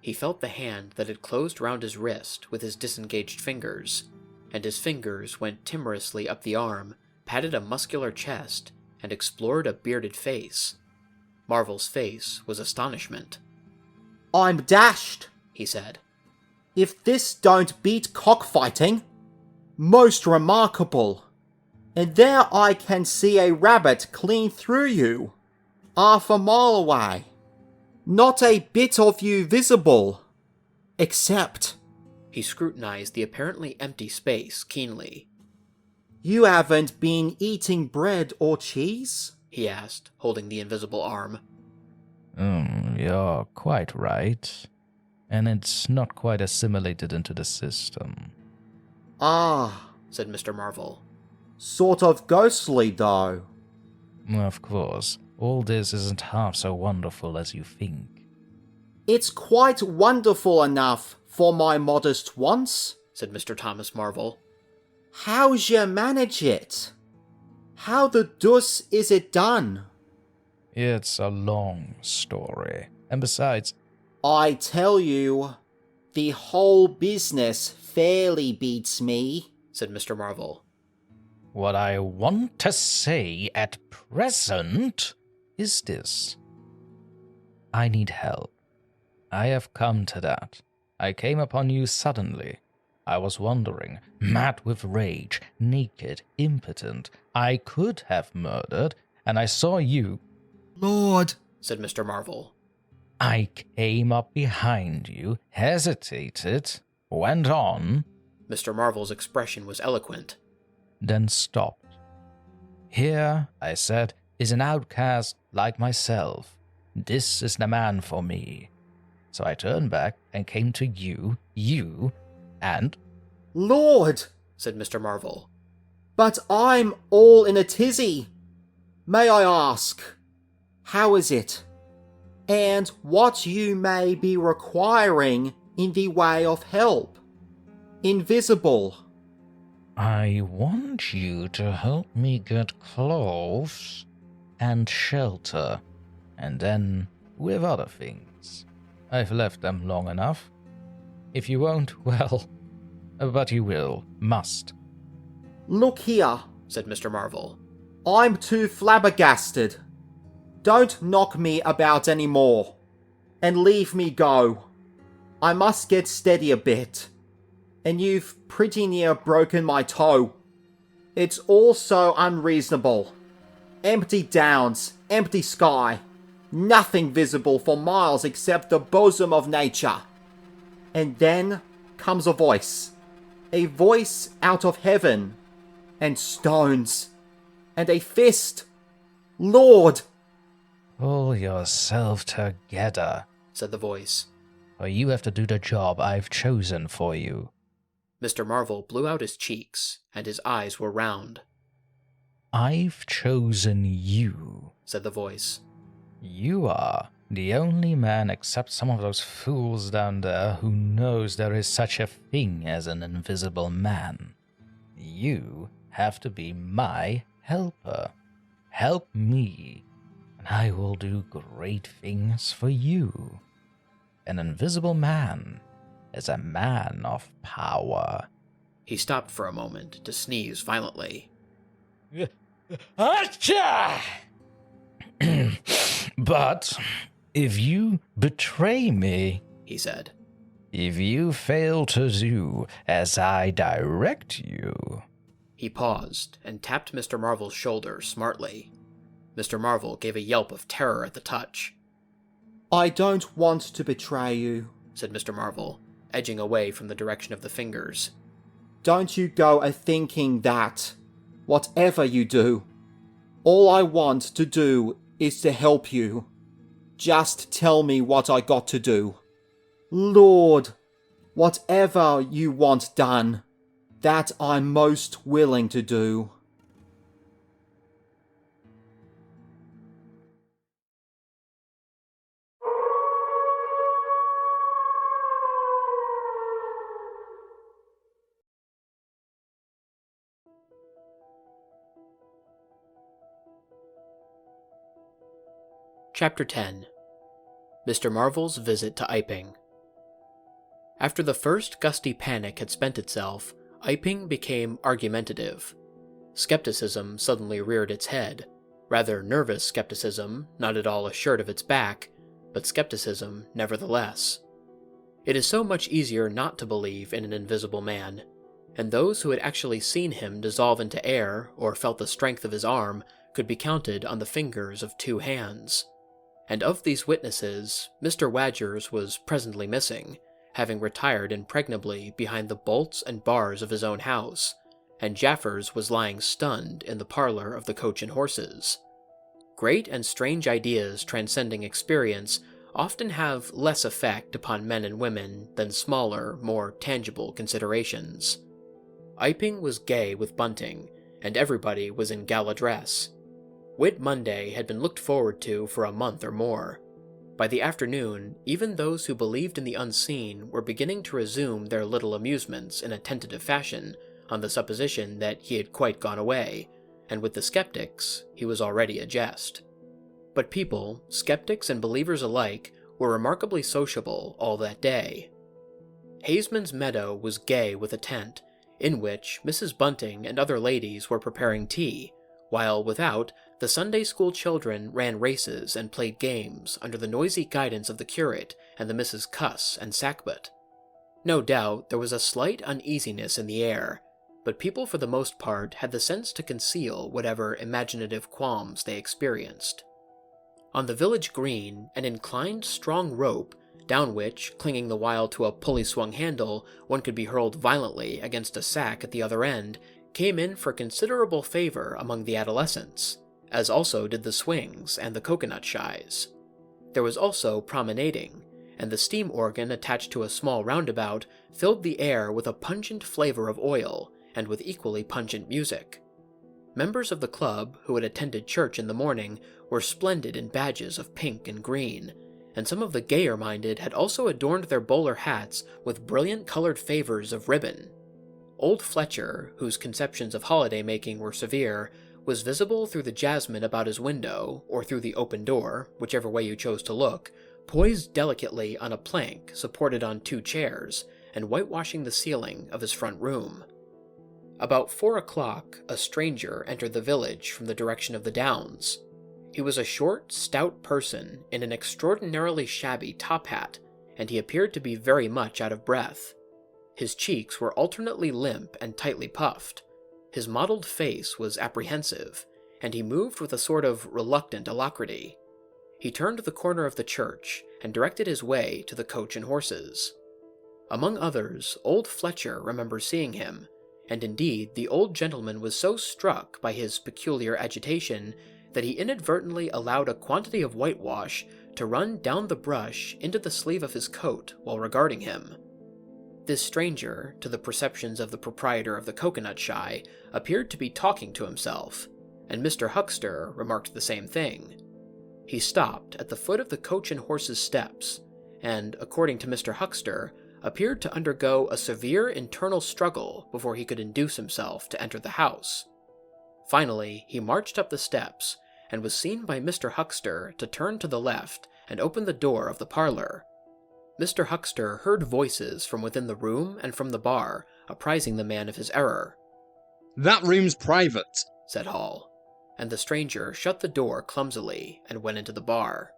[SPEAKER 1] He felt the hand that had closed round his wrist with his disengaged fingers, and his fingers went timorously up the arm, patted a muscular chest, and explored a bearded face. Marvel's face was astonishment.
[SPEAKER 19] "I'm dashed,"
[SPEAKER 1] he said.
[SPEAKER 19] "If this don't beat cockfighting. Most remarkable. And there I can see a rabbit clean through you. 1/2 a mile away. Not a bit of you visible. Except..."
[SPEAKER 1] He scrutinized the apparently empty space keenly.
[SPEAKER 19] "You haven't been eating bread or cheese?"
[SPEAKER 1] he asked, holding the invisible arm.
[SPEAKER 2] You're quite right. And it's not quite assimilated into the system."
[SPEAKER 19] "Ah,"
[SPEAKER 1] said Mr. Marvel.
[SPEAKER 19] "Sort of ghostly, though."
[SPEAKER 2] "Of course, all this isn't half so wonderful as you think."
[SPEAKER 19] "It's quite wonderful enough for my modest wants,"
[SPEAKER 1] said Mr. Thomas Marvel.
[SPEAKER 19] "How's you manage it? How the deuce is it done?"
[SPEAKER 2] "It's a long story. And besides..."
[SPEAKER 19] "I tell you, the whole business fairly beats me," said Mr. Marvel.
[SPEAKER 2] "What I want to say at present is this. I need help. I have come to that. I came upon you suddenly. I was wandering, mad with rage, naked, impotent. I could have murdered, and I saw you.
[SPEAKER 19] Lord,
[SPEAKER 1] said Mr. Marvel.
[SPEAKER 2] I came up behind you, hesitated, went on.
[SPEAKER 1] Mr. Marvel's expression was eloquent.
[SPEAKER 2] Then stopped. Here, I said, is an outcast like myself. This is the man for me. So I turned back and came to you, and...
[SPEAKER 19] Lord,
[SPEAKER 1] said Mr. Marvel.
[SPEAKER 19] But I'm all in a tizzy. May I ask, how is it? And what you may be requiring in the way of help. Invisible.
[SPEAKER 2] I want you to help me get clothes and shelter, and then with other things. I've left them long enough. If you won't, well, but you will, must.
[SPEAKER 19] Look here,
[SPEAKER 1] said Mr. Marvel.
[SPEAKER 19] I'm too flabbergasted. Don't knock me about any more, and leave me go. I must get steady a bit, and you've pretty near broken my toe. It's all so unreasonable. Empty downs, empty sky, nothing visible for miles except the bosom of nature. And then comes a voice out of heaven, and stones, and a fist. Lord!
[SPEAKER 2] Pull yourself together,
[SPEAKER 1] said the voice,
[SPEAKER 2] or you have to do the job I've chosen for you.
[SPEAKER 1] Mr. Marvel blew out his cheeks, and his eyes were round.
[SPEAKER 2] I've chosen you,
[SPEAKER 1] said the voice.
[SPEAKER 2] You are the only man except some of those fools down there who knows there is such a thing as an invisible man. You have to be my helper. Help me, and I will do great things for you. An invisible man is a man of power.
[SPEAKER 1] He stopped for a moment to sneeze violently.
[SPEAKER 2] Achha! But if you betray me,
[SPEAKER 1] he said,
[SPEAKER 2] if you fail to do as I direct you...
[SPEAKER 1] He paused and tapped Mr. Marvel's shoulder smartly. Mr. Marvel gave a yelp of terror at the touch.
[SPEAKER 19] I don't want to betray you,
[SPEAKER 1] said Mr. Marvel, edging away from the direction of the fingers.
[SPEAKER 19] Don't you go a-thinking that, whatever you do, all I want to do is to help you. Just tell me what I got to do. Lord, whatever you want done, that I'm most willing to do.
[SPEAKER 1] Chapter 10. Mr. Marvel's Visit to Iping. After the first gusty panic had spent itself, Iping became argumentative. Skepticism suddenly reared its head. Rather nervous skepticism, not at all assured of its back, but skepticism nevertheless. It is so much easier not to believe in an invisible man, and those who had actually seen him dissolve into air or felt the strength of his arm could be counted on the fingers of 2 hands. And of these witnesses, Mr. Wadgers was presently missing, having retired impregnably behind the bolts and bars of his own house, and Jaffers was lying stunned in the parlor of the Coach and Horses. Great and strange ideas transcending experience often have less effect upon men and women than smaller, more tangible considerations. Iping was gay with bunting, and everybody was in gala dress. Whit Monday had been looked forward to for a month or more. By the afternoon, even those who believed in the unseen were beginning to resume their little amusements in a tentative fashion, on the supposition that he had quite gone away, and with the skeptics, he was already a jest. But people, skeptics and believers alike, were remarkably sociable all that day. Hazeman's Meadow was gay with a tent, in which Mrs. Bunting and other ladies were preparing tea, while without, the Sunday school children ran races and played games under the noisy guidance of the curate and the Misses Cuss and Sackbut. No doubt there was a slight uneasiness in the air, but people for the most part had the sense to conceal whatever imaginative qualms they experienced. On the village green, an inclined strong rope, down which, clinging the while to a pulley-swung handle, one could be hurled violently against a sack at the other end, came in for considerable favor among the adolescents, as also did the swings and the coconut shies. There was also promenading, and the steam organ attached to a small roundabout filled the air with a pungent flavor of oil and with equally pungent music. Members of the club who had attended church in the morning were splendid in badges of pink and green, and some of the gayer-minded had also adorned their bowler hats with brilliant-colored favors of ribbon. Old Fletcher, whose conceptions of holiday-making were severe, was visible through the jasmine about his window, or through the open door, whichever way you chose to look, poised delicately on a plank supported on 2 chairs, and whitewashing the ceiling of his front room. About 4 o'clock, a stranger entered the village from the direction of the downs. He was a short, stout person in an extraordinarily shabby top hat, and he appeared to be very much out of breath. His cheeks were alternately limp and tightly puffed. His mottled face was apprehensive, and he moved with a sort of reluctant alacrity. He turned the corner of the church and directed his way to the Coach and Horses. Among others, old Fletcher remembers seeing him, and indeed the old gentleman was so struck by his peculiar agitation that he inadvertently allowed a quantity of whitewash to run down the brush into the sleeve of his coat while regarding him. This stranger, to the perceptions of the proprietor of the coconut shy, appeared to be talking to himself, and Mr. Huckster remarked the same thing. He stopped at the foot of the Coach and Horses steps, and, according to Mr. Huckster, appeared to undergo a severe internal struggle before he could induce himself to enter the house. Finally, he marched up the steps, and was seen by Mr. Huckster to turn to the left and open the door of the parlor. Mr. Huckster heard voices from within the room and from the bar, apprising the man of his error.
[SPEAKER 14] "That room's private,"
[SPEAKER 1] said Hall, and the stranger shut the door clumsily and went into the bar.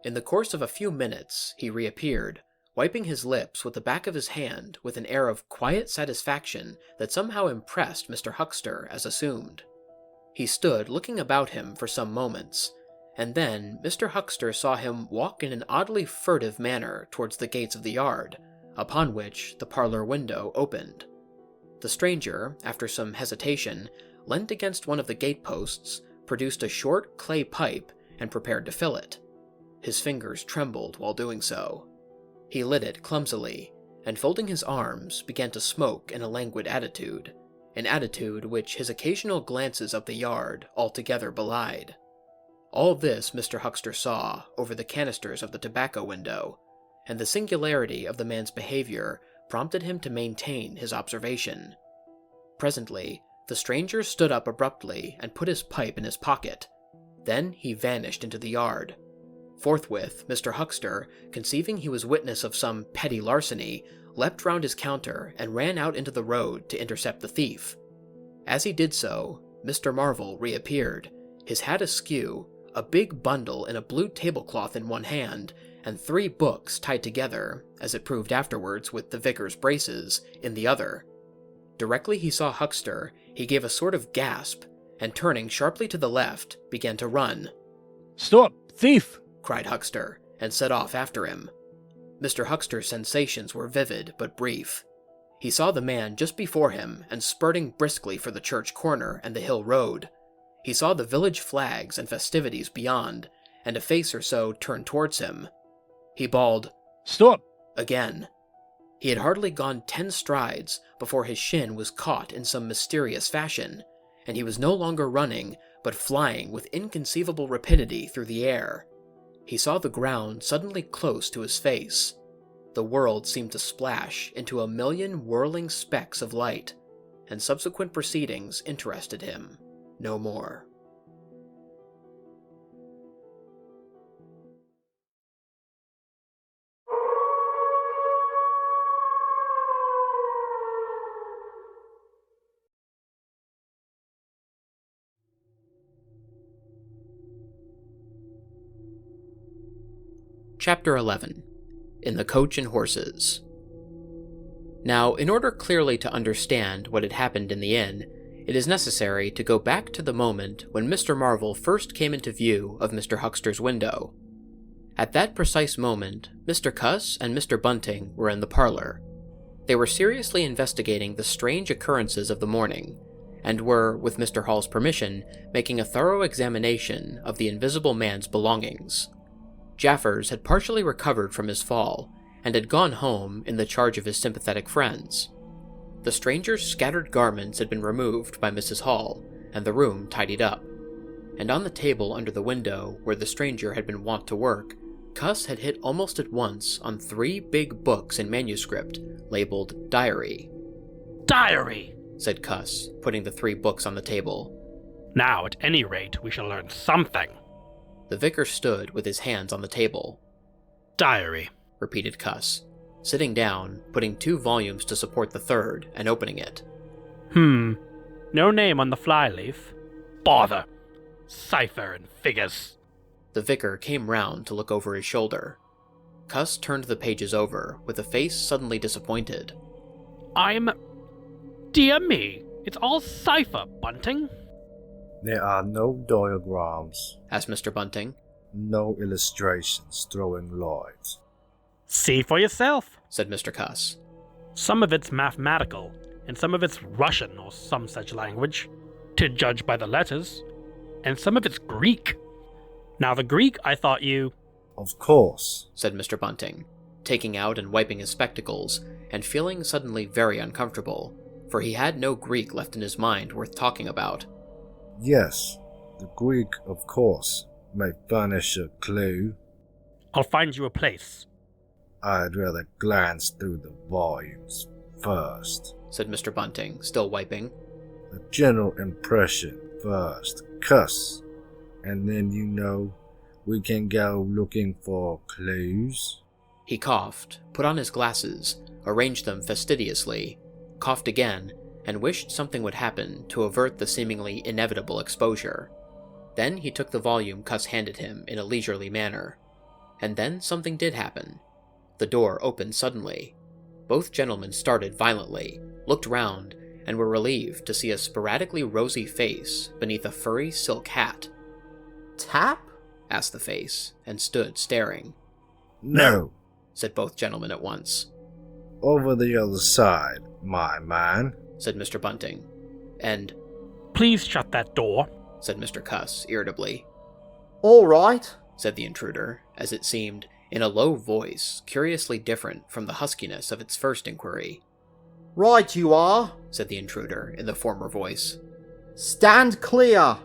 [SPEAKER 1] In the course of a few minutes, he reappeared, wiping his lips with the back of his hand with an air of quiet satisfaction that somehow impressed Mr. Huckster as assumed. He stood looking about him for some moments, and then Mr. Huckster saw him walk in an oddly furtive manner towards the gates of the yard, upon which the parlor window opened. The stranger, after some hesitation, leant against one of the gateposts, produced a short clay pipe, and prepared to fill it. His fingers trembled while doing so. He lit it clumsily, and folding his arms, began to smoke in a languid attitude, an attitude which his occasional glances up the yard altogether belied. All this Mr. Huckster saw over the canisters of the tobacco window, and the singularity of the man's behavior prompted him to maintain his observation. Presently, the stranger stood up abruptly and put his pipe in his pocket. Then he vanished into the yard. Forthwith, Mr. Huckster, conceiving he was witness of some petty larceny, leapt round his counter and ran out into the road to intercept the thief. As he did so, Mr. Marvel reappeared, his hat askew, a big bundle in a blue tablecloth in one hand, and 3 books tied together, as it proved afterwards with the vicar's braces, in the other. Directly he saw Huckster, he gave a sort of gasp, and turning sharply to the left, began to run.
[SPEAKER 10] "Stop, thief!"
[SPEAKER 1] cried Huckster, and set off after him. Mr. Huckster's sensations were vivid but brief. He saw the man just before him and spurting briskly for the church corner and the hill road. He saw the village flags and festivities beyond, and a face or so turned towards him. He bawled,
[SPEAKER 10] "Stop!"
[SPEAKER 1] again. He had hardly gone 10 strides before his shin was caught in some mysterious fashion, and he was no longer running, but flying with inconceivable rapidity through the air. He saw the ground suddenly close to his face. The world seemed to splash into a million whirling specks of light, and subsequent proceedings interested him no more. Chapter 11. In the Coach and Horses. Now, in order clearly to understand what had happened in the inn, it is necessary to go back to the moment when Mr. Marvel first came into view of Mr. Huckster's window. At that precise moment, Mr. Cuss and Mr. Bunting were in the parlor. They were seriously investigating the strange occurrences of the morning, and were, with Mr. Hall's permission, making a thorough examination of the invisible man's belongings. Jaffers had partially recovered from his fall, and had gone home in the charge of his sympathetic friends. The stranger's scattered garments had been removed by Mrs. Hall, and the room tidied up. And on the table under the window, where the stranger had been wont to work, Cuss had hit almost at once on 3 big books in manuscript, labeled Diary.
[SPEAKER 11] Diary,
[SPEAKER 1] said Cuss, putting the 3 books on the table.
[SPEAKER 11] Now, at any rate, we shall learn something.
[SPEAKER 1] The vicar stood with his hands on the table.
[SPEAKER 11] Diary,
[SPEAKER 1] repeated Cuss, sitting down, putting 2 volumes to support the 3rd, and opening it.
[SPEAKER 11] No name on the flyleaf. Bother. Cipher and figures.
[SPEAKER 1] The vicar came round to look over his shoulder. Cuss turned the pages over, with a face suddenly disappointed.
[SPEAKER 11] Dear me, it's all cipher, Bunting.
[SPEAKER 20] There are no diagrams,
[SPEAKER 1] asked Mr. Bunting.
[SPEAKER 20] No illustrations throwing light.
[SPEAKER 11] See for yourself,
[SPEAKER 1] said Mr. Cuss.
[SPEAKER 11] Some of it's mathematical, and some of it's Russian or some such language, to judge by the letters, and some of it's Greek. Now the Greek, I thought you...
[SPEAKER 20] Of course,
[SPEAKER 1] said Mr. Bunting, taking out and wiping his spectacles, and feeling suddenly very uncomfortable, for he had no Greek left in his mind worth talking about.
[SPEAKER 20] Yes, the Greek, of course, may furnish a clue.
[SPEAKER 11] I'll find you a place.
[SPEAKER 20] I'd rather glance through the volumes first,
[SPEAKER 1] said Mr. Bunting, still wiping.
[SPEAKER 20] A general impression first, Cuss, and then we can go looking for clues.
[SPEAKER 1] He coughed, put on his glasses, arranged them fastidiously, coughed again, and wished something would happen to avert the seemingly inevitable exposure. Then he took the volume Cuss handed him in a leisurely manner. And then something did happen. The door opened suddenly. Both gentlemen started violently, looked round, and were relieved to see a sporadically rosy face beneath a furry silk hat.
[SPEAKER 19] Tap?
[SPEAKER 1] asked the face, and stood staring.
[SPEAKER 20] No,
[SPEAKER 1] said both gentlemen at once.
[SPEAKER 20] Over the other side, my man,
[SPEAKER 1] said Mr. Bunting. And...
[SPEAKER 11] Please shut that door,
[SPEAKER 1] said Mr. Cuss irritably.
[SPEAKER 19] All right,
[SPEAKER 1] said the intruder, as it seemed, in a low voice, curiously different from the huskiness of its first inquiry.
[SPEAKER 19] Right you are,
[SPEAKER 1] said the intruder in the former voice.
[SPEAKER 19] Stand clear!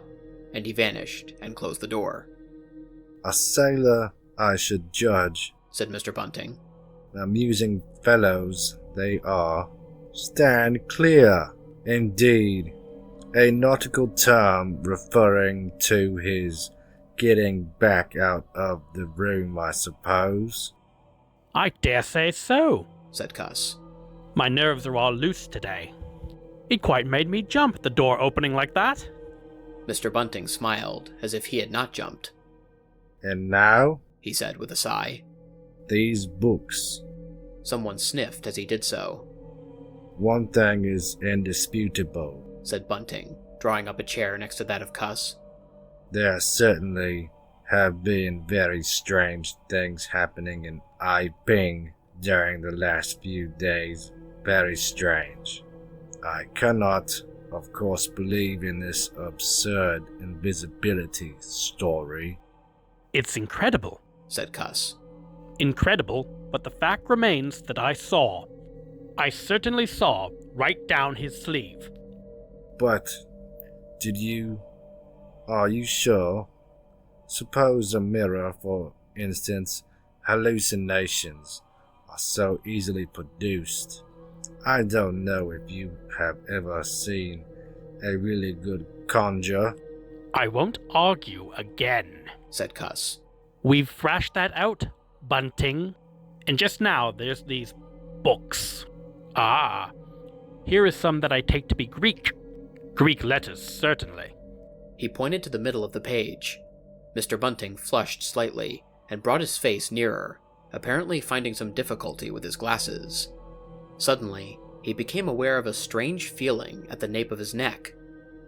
[SPEAKER 1] And he vanished and closed the door.
[SPEAKER 20] A sailor, I should judge,
[SPEAKER 1] said Mr. Bunting.
[SPEAKER 20] Amusing fellows they are. Stand clear, indeed. A nautical term referring to his getting back out of the room, I suppose.
[SPEAKER 11] I dare say so,
[SPEAKER 1] said Cuss.
[SPEAKER 11] My nerves are all loose today. It quite made me jump at the door opening like that.
[SPEAKER 1] Mr. Bunting smiled, as if he had not jumped.
[SPEAKER 20] And now,
[SPEAKER 1] he said with a sigh,
[SPEAKER 20] these books.
[SPEAKER 1] Someone sniffed as he did so.
[SPEAKER 20] One thing is indisputable,
[SPEAKER 1] said Bunting, drawing up a chair next to that of Cuss.
[SPEAKER 20] There certainly have been very strange things happening in Iping during the last few days. Very strange. I cannot, of course, believe in this absurd invisibility story.
[SPEAKER 11] It's incredible,
[SPEAKER 1] said Cuss.
[SPEAKER 11] Incredible, but the fact remains that I saw. I certainly saw right down his sleeve.
[SPEAKER 20] But, are you sure? Suppose a mirror, for instance, hallucinations are so easily produced. I don't know if you have ever seen a really good conjure.
[SPEAKER 11] I won't argue again,
[SPEAKER 1] said Cuss.
[SPEAKER 11] We've thrashed that out, Bunting. And just now there's these books. Ah, here is some that I take to be Greek. Greek letters, certainly.
[SPEAKER 1] He pointed to the middle of the page. Mr. Bunting flushed slightly and brought his face nearer, apparently finding some difficulty with his glasses. Suddenly, he became aware of a strange feeling at the nape of his neck.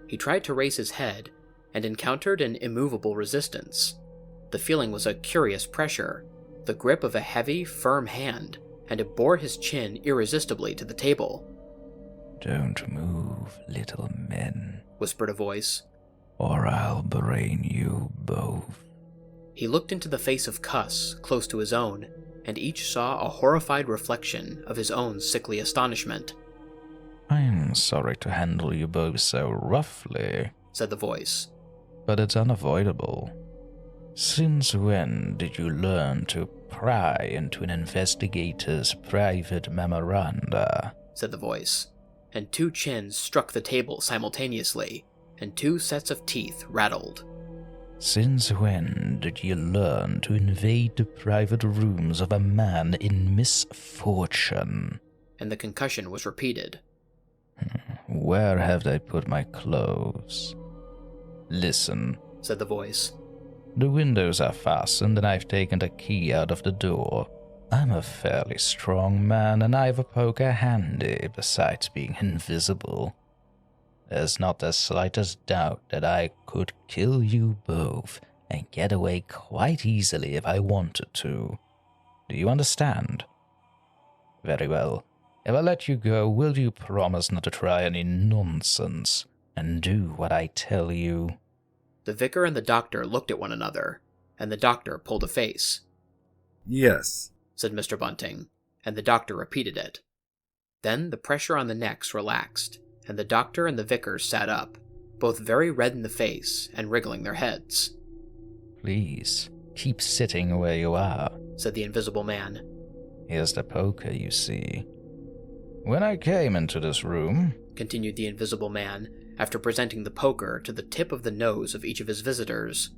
[SPEAKER 1] He tried to raise his head, and encountered an immovable resistance. The feeling was a curious pressure, the grip of a heavy, firm hand, and it bore his chin irresistibly to the table.
[SPEAKER 2] "Don't move, little men,"
[SPEAKER 1] whispered a voice,
[SPEAKER 2] "or I'll brain you both."
[SPEAKER 1] He looked into the face of Cuss, close to his own, and each saw a horrified reflection of his own sickly astonishment.
[SPEAKER 2] "I'm sorry to handle you both so roughly,"
[SPEAKER 1] said the voice,
[SPEAKER 2] "but it's unavoidable. Since when did you learn to pry into an investigator's private memoranda?"
[SPEAKER 1] said the voice, and two chins struck the table simultaneously, and two sets of teeth rattled.
[SPEAKER 2] "Since when did you learn to invade the private rooms of a man in misfortune?"
[SPEAKER 1] And the concussion was repeated.
[SPEAKER 2] "Where have I put my clothes?" "Listen,"
[SPEAKER 1] said the voice.
[SPEAKER 2] "The windows are fastened and I've taken the key out of the door. I'm a fairly strong man and I've a poker handy besides being invisible. There's not the slightest doubt that I could kill you both and get away quite easily if I wanted to. Do you understand? Very well. If I let you go, will you promise not to try any nonsense and do what I tell you?"
[SPEAKER 1] The vicar and the doctor looked at one another, and the doctor pulled a face.
[SPEAKER 20] "Yes,"
[SPEAKER 1] said Mr. Bunting, and the doctor repeated it. Then the pressure on the necks relaxed, and the doctor and the vicar sat up, both very red in the face and wriggling their heads.
[SPEAKER 2] "Please, keep sitting where you are,"
[SPEAKER 1] said the invisible man.
[SPEAKER 2] "Here's the poker, you see. When I came into this room,"
[SPEAKER 1] continued the invisible man, after presenting the poker to the tip of the nose of each of his visitors,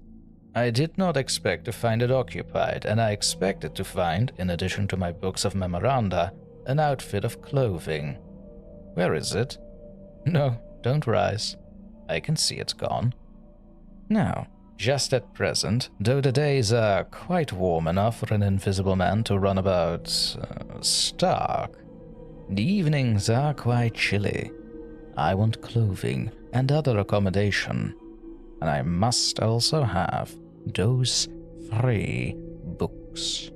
[SPEAKER 2] "I did not expect to find it occupied, and I expected to find, in addition to my books of memoranda, an outfit of clothing. Where is it? No, don't rise. I can see it's gone. Now, just at present, though the days are quite warm enough for an invisible man to run about stark, the evenings are quite chilly. I want clothing and other accommodation, and I must also have those 3 books."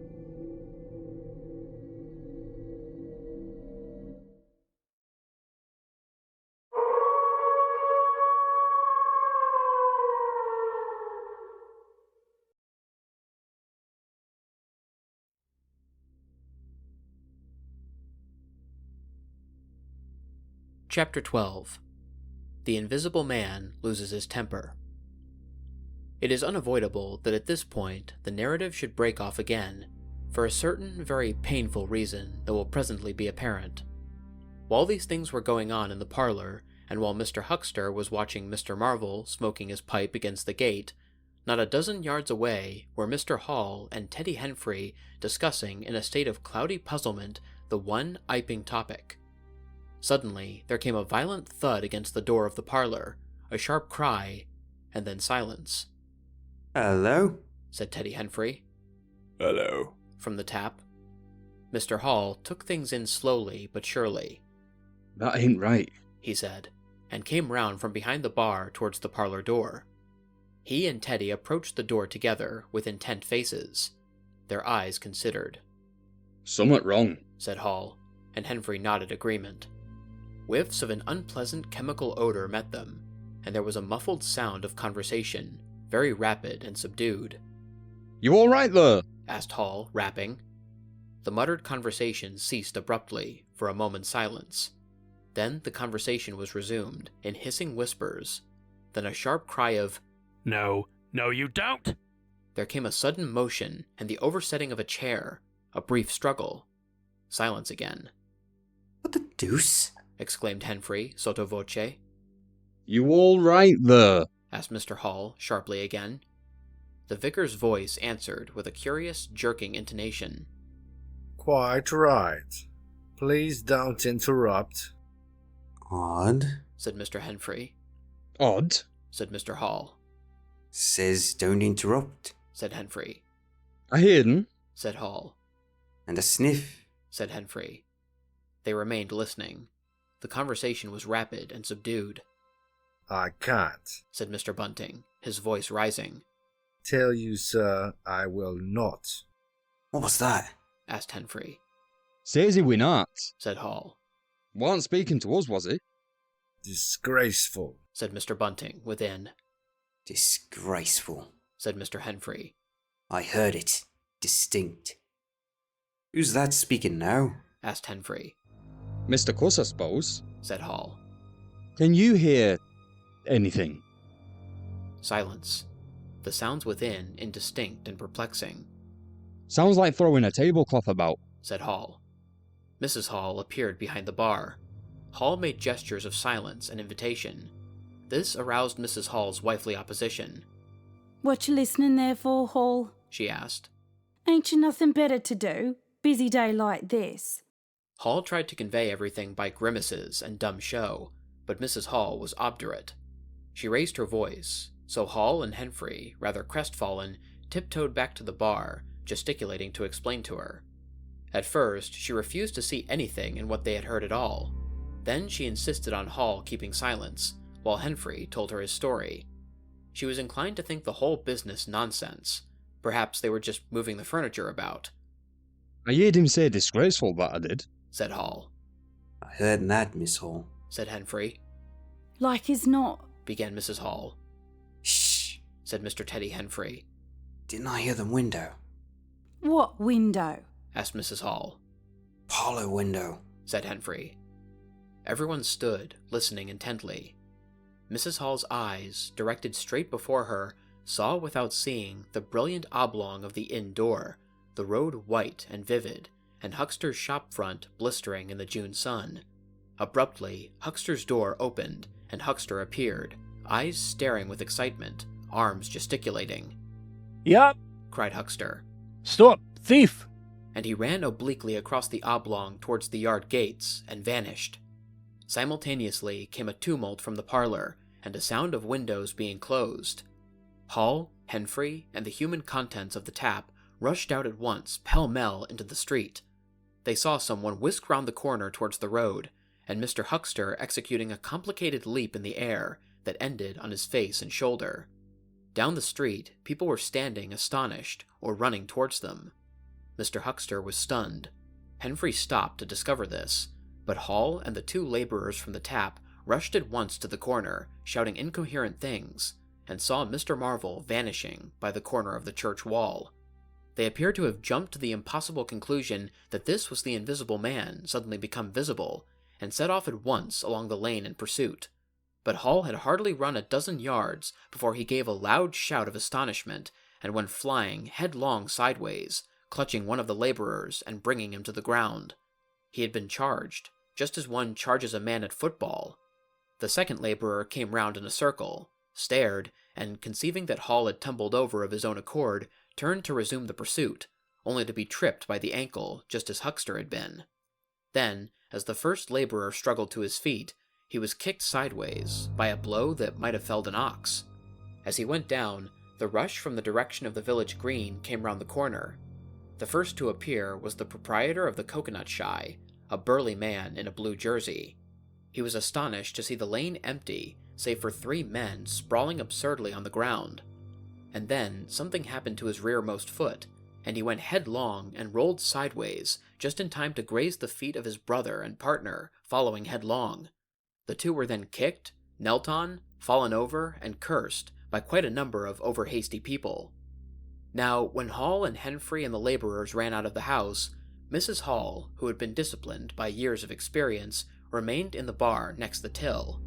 [SPEAKER 1] Chapter 12. The Invisible Man Loses His Temper. It is unavoidable that at this point the narrative should break off again, for a certain very painful reason that will presently be apparent. While these things were going on in the parlor, and while Mr. Huckster was watching Mr. Marvel smoking his pipe against the gate, not a dozen yards away were Mr. Hall and Teddy Henfrey discussing in a state of cloudy puzzlement the one Iping topic. Suddenly, there came a violent thud against the door of the parlor, a sharp cry, and then silence.
[SPEAKER 4] "Hello?"
[SPEAKER 1] said Teddy Henfrey.
[SPEAKER 17] "Hello,"
[SPEAKER 1] from the tap. Mr. Hall took things in slowly but surely.
[SPEAKER 5] "That ain't right,"
[SPEAKER 1] he said, and came round from behind the bar towards the parlor door. He and Teddy approached the door together with intent faces. Their eyes considered.
[SPEAKER 5] "Summat wrong,"
[SPEAKER 1] said Hall, and Henfrey nodded agreement. Whiffs of an unpleasant chemical odor met them, and there was a muffled sound of conversation, very rapid and subdued.
[SPEAKER 5] "You all right there?"
[SPEAKER 1] asked Hall, rapping. The muttered conversation ceased abruptly for a moment's silence. Then the conversation was resumed in hissing whispers. Then a sharp cry of,
[SPEAKER 11] "No, no you don't!"
[SPEAKER 1] There came a sudden motion and the oversetting of a chair, a brief struggle. Silence again.
[SPEAKER 4] "What the deuce?"
[SPEAKER 1] exclaimed Henfrey, sotto voce.
[SPEAKER 5] "You all right there?"
[SPEAKER 1] asked Mr. Hall, sharply again. The vicar's voice answered with a curious, jerking intonation.
[SPEAKER 20] "Quite right. Please don't interrupt."
[SPEAKER 4] "Odd,"
[SPEAKER 1] said Mr. Henfrey.
[SPEAKER 5] "Odd,"
[SPEAKER 1] said Mr. Hall.
[SPEAKER 4] "Says don't interrupt,"
[SPEAKER 1] said Henfrey.
[SPEAKER 5] "I heard 'un,"
[SPEAKER 1] said Hall.
[SPEAKER 4] "And a sniff,"
[SPEAKER 1] said Henfrey. They remained listening. The conversation was rapid and subdued.
[SPEAKER 20] I can't,
[SPEAKER 1] said Mr. Bunting, his voice rising.
[SPEAKER 20] Tell you, sir, I will not.
[SPEAKER 4] What was that?
[SPEAKER 1] asked Henfrey.
[SPEAKER 5] Says he we not,
[SPEAKER 1] said Hall.
[SPEAKER 5] Wasn't speaking to us, was he?
[SPEAKER 20] Disgraceful,
[SPEAKER 1] said Mr. Bunting within.
[SPEAKER 4] Disgraceful,
[SPEAKER 1] said Mr. Henfrey.
[SPEAKER 4] I heard it. Distinct. Who's that speaking now?
[SPEAKER 1] asked Henfrey.
[SPEAKER 5] Mr. Cuss, I suppose,
[SPEAKER 1] said Hall.
[SPEAKER 5] Can you hear anything?
[SPEAKER 1] Silence. The sounds within indistinct and perplexing.
[SPEAKER 5] Sounds like throwing a tablecloth about,
[SPEAKER 1] said Hall. Mrs. Hall appeared behind the bar. Hall made gestures of silence and invitation. This aroused Mrs. Hall's wifely opposition.
[SPEAKER 3] What you listening there for, Hall?
[SPEAKER 1] She asked.
[SPEAKER 3] Ain't you nothing better to do? Busy day like this.
[SPEAKER 1] Hall tried to convey everything by grimaces and dumb show, but Mrs. Hall was obdurate. She raised her voice, so Hall and Henfrey, rather crestfallen, tiptoed back to the bar, gesticulating to explain to her. At first, she refused to see anything in what they had heard at all. Then she insisted on Hall keeping silence, while Henfrey told her his story. She was inclined to think the whole business nonsense. Perhaps they were just moving the furniture about.
[SPEAKER 5] I heard him say disgraceful, that I did,
[SPEAKER 1] said Hall.
[SPEAKER 4] I heard that, Miss Hall,
[SPEAKER 1] said Henfrey.
[SPEAKER 3] Like as not,
[SPEAKER 1] began Mrs. Hall.
[SPEAKER 4] Shh,
[SPEAKER 1] said Mr. Teddy Henfrey.
[SPEAKER 4] Didn't I hear the window?
[SPEAKER 3] What window?
[SPEAKER 1] asked Mrs. Hall.
[SPEAKER 4] Parlour window,
[SPEAKER 1] said Henfrey. Everyone stood, listening intently. Mrs. Hall's eyes, directed straight before her, saw without seeing the brilliant oblong of the inn door, the road white and vivid, and Huckster's shop front blistering in the June sun. Abruptly, Huckster's door opened, and Huckster appeared, eyes staring with excitement, arms gesticulating.
[SPEAKER 10] Yup,
[SPEAKER 1] cried Huckster.
[SPEAKER 10] Stop, thief!
[SPEAKER 1] And he ran obliquely across the oblong towards the yard gates and vanished. Simultaneously came a tumult from the parlor, and a sound of windows being closed. Hall, Henfrey, and the human contents of the tap rushed out at once, pell-mell, into the street. They saw someone whisk round the corner towards the road, and Mr. Huckster executing a complicated leap in the air that ended on his face and shoulder. Down the street, people were standing astonished or running towards them. Mr. Huckster was stunned. Henfrey stopped to discover this, but Hall and the two laborers from the tap rushed at once to the corner, shouting incoherent things, and saw Mr. Marvel vanishing by the corner of the church wall. They appeared to have jumped to the impossible conclusion that this was the invisible man suddenly become visible, and set off at once along the lane in pursuit. But Hall had hardly run a dozen yards before he gave a loud shout of astonishment and went flying headlong sideways, clutching one of the laborers and bringing him to the ground. He had been charged, just as one charges a man at football. The second laborer came round in a circle, stared, and conceiving that Hall had tumbled over of his own accord, turned to resume the pursuit, only to be tripped by the ankle just as Huckster had been. Then, as the first laborer struggled to his feet, he was kicked sideways by a blow that might have felled an ox. As he went down, the rush from the direction of the village green came round the corner. The first to appear was the proprietor of the Coconut Shy, a burly man in a blue jersey. He was astonished to see the lane empty, save for 3 men sprawling absurdly on the ground. And then something happened to his rearmost foot, and he went headlong and rolled sideways, just in time to graze the feet of his brother and partner, following headlong. The two were then kicked, knelt on, fallen over, and cursed by quite a number of over-hasty people. Now, when Hall and Henfrey and the laborers ran out of the house, Mrs. Hall, who had been disciplined by years of experience, remained in the bar next the till.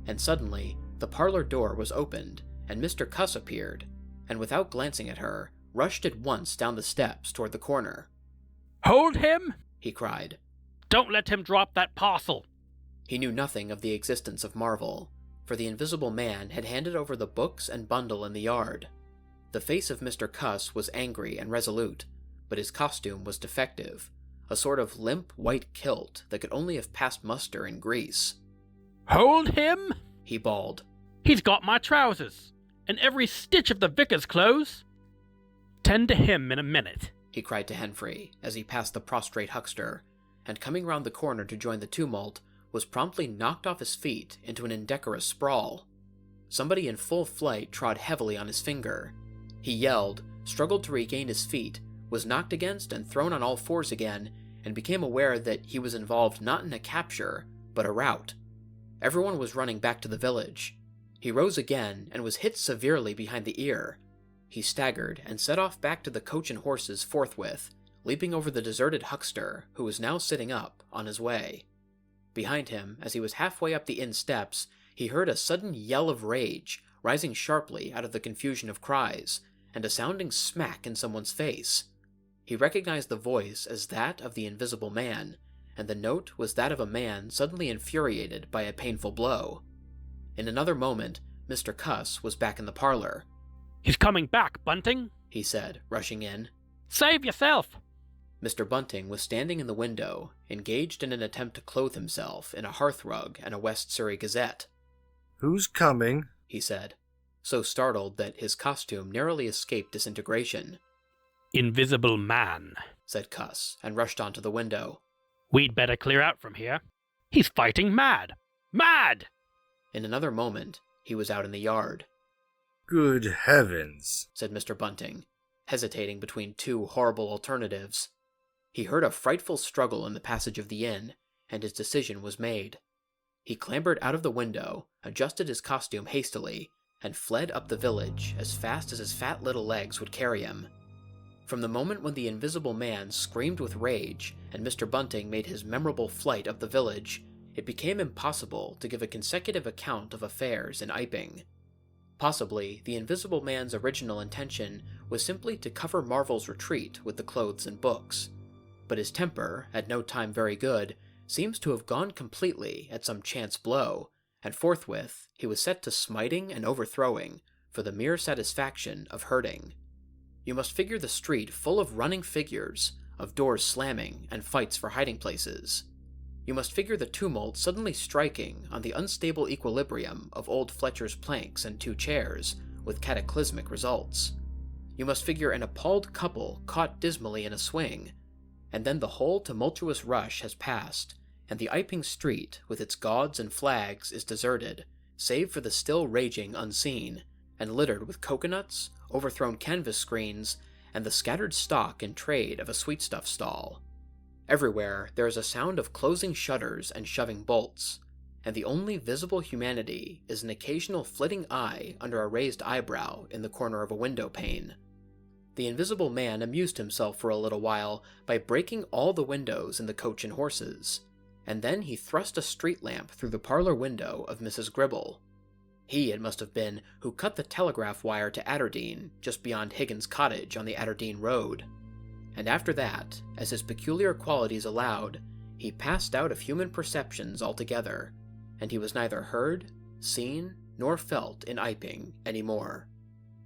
[SPEAKER 1] And suddenly, the parlor door was opened, and Mr. Cuss appeared, and without glancing at her, rushed at once down the steps toward the corner.
[SPEAKER 11] "Hold him!"
[SPEAKER 1] he cried.
[SPEAKER 11] "Don't let him drop that parcel!"
[SPEAKER 1] He knew nothing of the existence of Marvel, for the invisible man had handed over the books and bundle in the yard. The face of Mr. Cuss was angry and resolute, but his costume was defective, a sort of limp white kilt that could only have passed muster in Greece.
[SPEAKER 11] "Hold him!"
[SPEAKER 1] he bawled.
[SPEAKER 11] "He's got my trousers, and every stitch of the vicar's clothes. Tend to him in a minute,"
[SPEAKER 1] he cried to Henfrey as he passed the prostrate Huckster, and coming round the corner to join the tumult, was promptly knocked off his feet into an indecorous sprawl. Somebody in full flight trod heavily on his finger. He yelled, struggled to regain his feet, was knocked against and thrown on all fours again, and became aware that he was involved not in a capture, but a rout. Everyone was running back to the village. He rose again and was hit severely behind the ear. He staggered and set off back to the coach and horses forthwith, leaping over the deserted huckster, who was now sitting up, on his way. Behind him, as he was halfway up the inn steps, he heard a sudden yell of rage, rising sharply out of the confusion of cries, and a sounding smack in someone's face. He recognized the voice as that of the Invisible Man, and the note was that of a man suddenly infuriated by a painful blow. In another moment, Mr. Cuss was back in the parlor.
[SPEAKER 11] "He's coming back, Bunting,"
[SPEAKER 1] he said, rushing in.
[SPEAKER 11] "Save yourself!"
[SPEAKER 1] Mr. Bunting was standing in the window, engaged in an attempt to clothe himself in a hearthrug and a West Surrey Gazette.
[SPEAKER 20] "Who's coming?"
[SPEAKER 1] he said, so startled that his costume narrowly escaped disintegration.
[SPEAKER 11] "Invisible Man,"
[SPEAKER 1] said Cuss, and rushed onto the window.
[SPEAKER 11] "We'd better clear out from here. He's fighting mad! Mad!"
[SPEAKER 1] In another moment, he was out in the yard.
[SPEAKER 20] "Good heavens,"
[SPEAKER 1] said Mr. Bunting, hesitating between two horrible alternatives. He heard a frightful struggle in the passage of the inn, and his decision was made. He clambered out of the window, adjusted his costume hastily, and fled up the village as fast as his fat little legs would carry him. From the moment when the Invisible Man screamed with rage and Mr. Bunting made his memorable flight up the village, it became impossible to give a consecutive account of affairs in Iping. Possibly, the Invisible Man's original intention was simply to cover Marvel's retreat with the clothes and books, but his temper, at no time very good, seems to have gone completely at some chance blow, and forthwith he was set to smiting and overthrowing for the mere satisfaction of hurting. You must figure the street full of running figures, of doors slamming and fights for hiding places. You must figure the tumult suddenly striking on the unstable equilibrium of old Fletcher's planks and 2 chairs, with cataclysmic results. You must figure an appalled couple caught dismally in a swing, and then the whole tumultuous rush has passed, and the Iping street, with its gauds and flags, is deserted, save for the still raging unseen, and littered with coconuts, overthrown canvas screens, and the scattered stock in trade of a sweetstuff stall. Everywhere there is a sound of closing shutters and shoving bolts, and the only visible humanity is an occasional flitting eye under a raised eyebrow in the corner of a window pane. The Invisible Man amused himself for a little while by breaking all the windows in the coach and horses, and then he thrust a street lamp through the parlor window of Mrs. Gribble. He, it must have been, who cut the telegraph wire to Aberdeen, just beyond Higgins' cottage on the Aberdeen road. And after that, as his peculiar qualities allowed, he passed out of human perceptions altogether, and he was neither heard, seen, nor felt in Iping any more.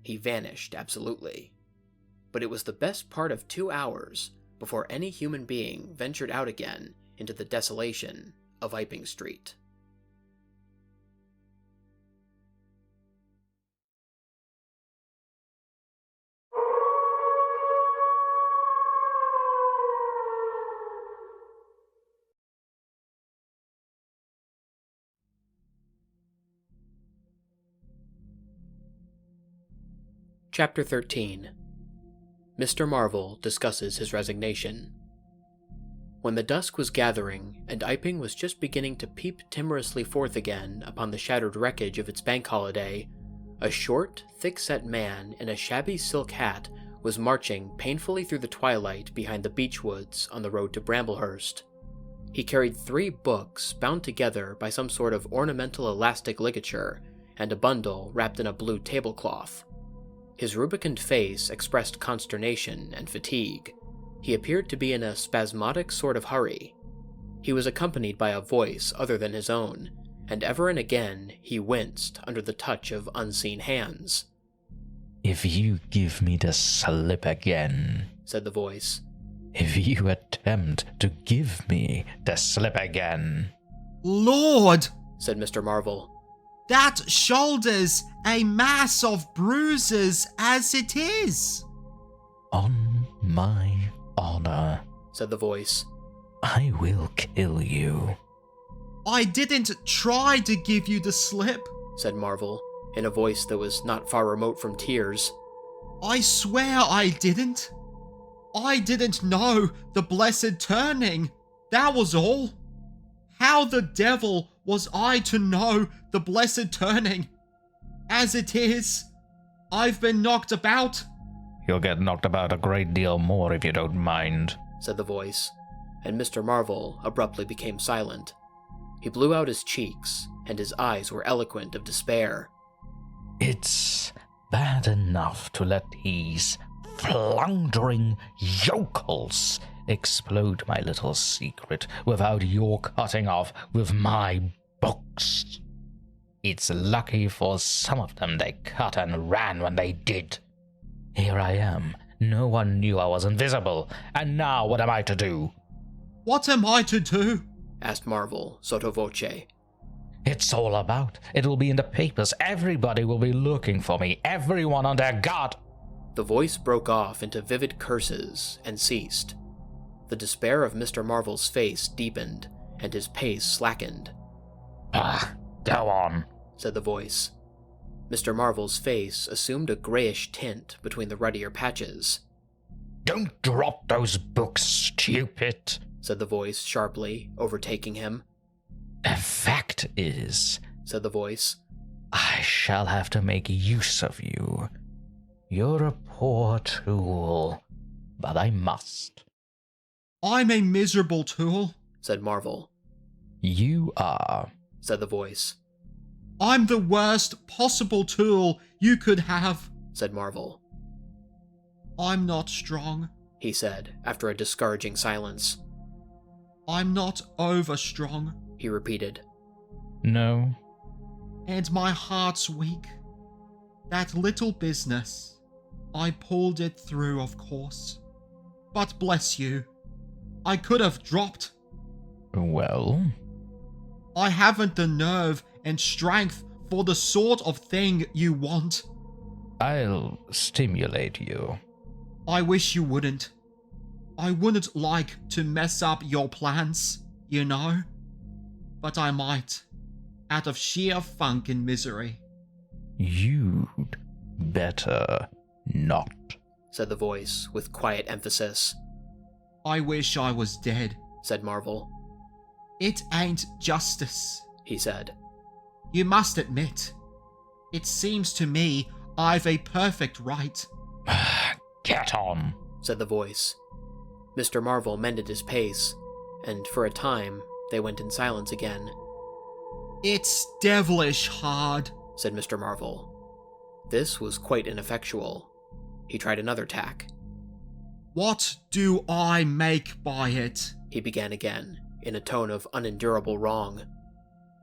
[SPEAKER 1] He vanished absolutely. But it was the best part of 2 hours before any human being ventured out again into the desolation of Iping Street. Chapter 13. Mr. Marvel discusses his resignation. When the dusk was gathering, and Iping was just beginning to peep timorously forth again upon the shattered wreckage of its bank holiday, a short, thick-set man in a shabby silk hat was marching painfully through the twilight behind the beech woods on the road to Bramblehurst. He carried 3 books bound together by some sort of ornamental elastic ligature, and a bundle wrapped in a blue tablecloth. His rubicund face expressed consternation and fatigue. He appeared to be in a spasmodic sort of hurry. He was accompanied by a voice other than his own, and ever and again he winced under the touch of unseen hands.
[SPEAKER 2] "If you give me the slip again," said the voice. "If you attempt to give me the slip again."
[SPEAKER 19] "Lord,"
[SPEAKER 1] said Mr. Marvel.
[SPEAKER 19] "that shoulder's a mass of bruises as it is."
[SPEAKER 2] "On my honor,"
[SPEAKER 1] said the voice.
[SPEAKER 2] I will kill you.
[SPEAKER 19] I didn't try to give you the slip,
[SPEAKER 1] said Marvel, in a voice that was not far remote from tears.
[SPEAKER 19] I swear I didn't. I didn't know the blessed turning. That was all. How the devil was I to know the blessed turning? As it is, I've been knocked about.
[SPEAKER 2] You'll get knocked about a great deal more if you don't mind,
[SPEAKER 1] said the voice, and Mr. Marvel abruptly became silent. He blew out his cheeks, and his eyes were eloquent of despair.
[SPEAKER 2] It's bad enough to let these floundering yokels explode my little secret without your cutting off with my books. It's lucky for some of them they cut and ran when they did. Here I am. No one knew I was invisible, and now what am I to do?
[SPEAKER 19] What am I to do?
[SPEAKER 1] Asked Marvel, sotto voce.
[SPEAKER 2] It's all about. It'll be in the papers. Everybody will be looking for me. Everyone on their guard.
[SPEAKER 1] The voice broke off into vivid curses and ceased. The despair of Mr. Marvel's face deepened, and his pace slackened.
[SPEAKER 2] Go on,
[SPEAKER 1] said the voice. Mr. Marvel's face assumed a grayish tint between the ruddier patches.
[SPEAKER 2] Don't drop those books, stupid,
[SPEAKER 1] said the voice sharply, overtaking him.
[SPEAKER 2] The fact is,
[SPEAKER 1] said the voice,
[SPEAKER 2] I shall have to make use of you. You're a poor tool, but I must.
[SPEAKER 19] I'm a miserable tool,
[SPEAKER 1] said Marvel.
[SPEAKER 2] You are,
[SPEAKER 1] said the voice.
[SPEAKER 19] I'm the worst possible tool you could have,
[SPEAKER 1] said Marvel.
[SPEAKER 19] I'm not strong,
[SPEAKER 1] he said, after a discouraging silence.
[SPEAKER 19] I'm not over-strong,
[SPEAKER 1] he repeated.
[SPEAKER 2] No.
[SPEAKER 19] And my heart's weak. That little business, I pulled it through, of course. But bless you, I could have dropped.
[SPEAKER 2] Well?
[SPEAKER 19] I haven't the nerve and strength for the sort of thing you want.
[SPEAKER 2] I'll stimulate you.
[SPEAKER 19] I wish you wouldn't. I wouldn't like to mess up your plans, you know. But I might, out of sheer funk and misery.
[SPEAKER 2] You'd better not,
[SPEAKER 1] said the voice with quiet emphasis.
[SPEAKER 19] I wish I was dead,
[SPEAKER 1] said Marvel.
[SPEAKER 19] It ain't justice,
[SPEAKER 1] he said.
[SPEAKER 19] You must admit, it seems to me I've a perfect right.
[SPEAKER 2] Get on,
[SPEAKER 1] said the voice. Mr. Marvel mended his pace, and for a time they went in silence again.
[SPEAKER 19] It's devilish hard, said
[SPEAKER 1] Mr. Marvel. This was quite ineffectual. He tried another tack.
[SPEAKER 19] What do I make by it?
[SPEAKER 1] He began again, in a tone of unendurable wrong.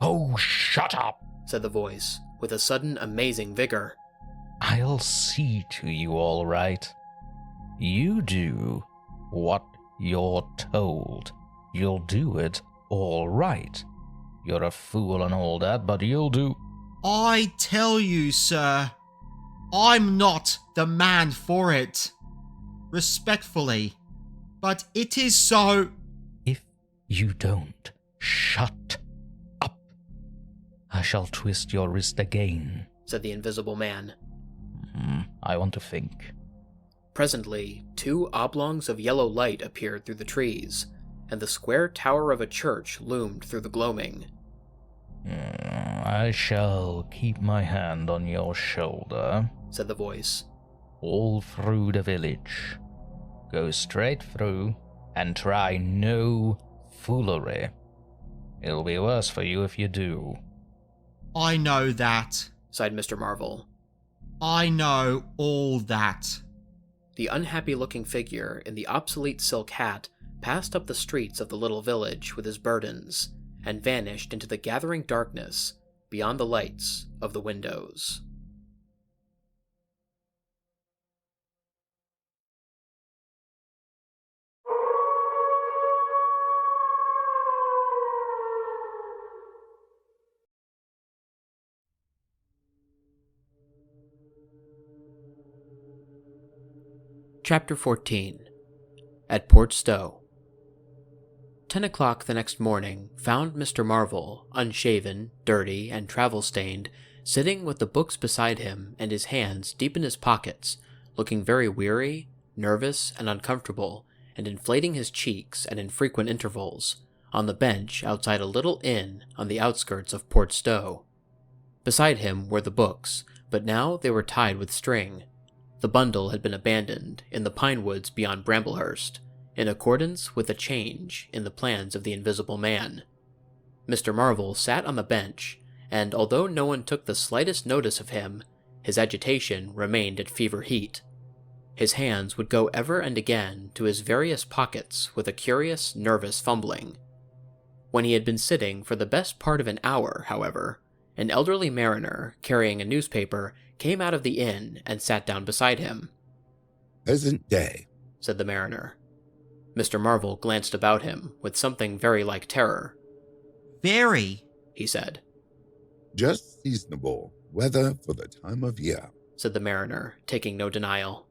[SPEAKER 2] Oh, shut up,
[SPEAKER 1] said the voice, with a sudden amazing vigor.
[SPEAKER 2] I'll see to you all right. You do what you're told. You'll do it all right. You're a fool and all that, but you'll do...
[SPEAKER 19] I tell you, sir, I'm not the man for it. Respectfully, but it is so...
[SPEAKER 2] If you don't shut up, I shall twist your wrist again,
[SPEAKER 1] said the invisible man.
[SPEAKER 2] I want to think.
[SPEAKER 1] Presently, 2 oblongs of yellow light appeared through the trees, and the square tower of a church loomed through the gloaming.
[SPEAKER 2] I shall keep my hand on your shoulder,
[SPEAKER 1] said the voice.
[SPEAKER 2] All through the village. Go straight through, and try no foolery. It'll be worse for you if you do.
[SPEAKER 19] I know that,
[SPEAKER 1] sighed Mr. Marvel.
[SPEAKER 19] I know all that.
[SPEAKER 1] The unhappy-looking figure in the obsolete silk hat passed up the streets of the little village with his burdens, and vanished into the gathering darkness beyond the lights of the windows. Chapter 14. At Port Stowe. 10 o'clock the next morning found Mr. Marvel, unshaven, dirty, and travel-stained, sitting with the books beside him and his hands deep in his pockets, looking very weary, nervous, and uncomfortable, and inflating his cheeks at infrequent intervals, on the bench outside a little inn on the outskirts of Port Stowe. Beside him were the books, but now they were tied with string. The bundle had been abandoned in the pine woods beyond Bramblehurst, in accordance with a change in the plans of the Invisible Man. Mr. Marvel sat on the bench, and although no one took the slightest notice of him, his agitation remained at fever heat. His hands would go ever and again to his various pockets with a curious, nervous fumbling. When he had been sitting for the best part of an hour, however, an elderly mariner carrying a newspaper came out of the inn and sat down beside him.
[SPEAKER 21] "Pleasant day,"
[SPEAKER 1] said the mariner. Mr. Marvel glanced about him with something very like terror.
[SPEAKER 22] "Very,"
[SPEAKER 1] he said.
[SPEAKER 21] "Just seasonable weather for the time of year,"
[SPEAKER 1] said the mariner, taking no denial.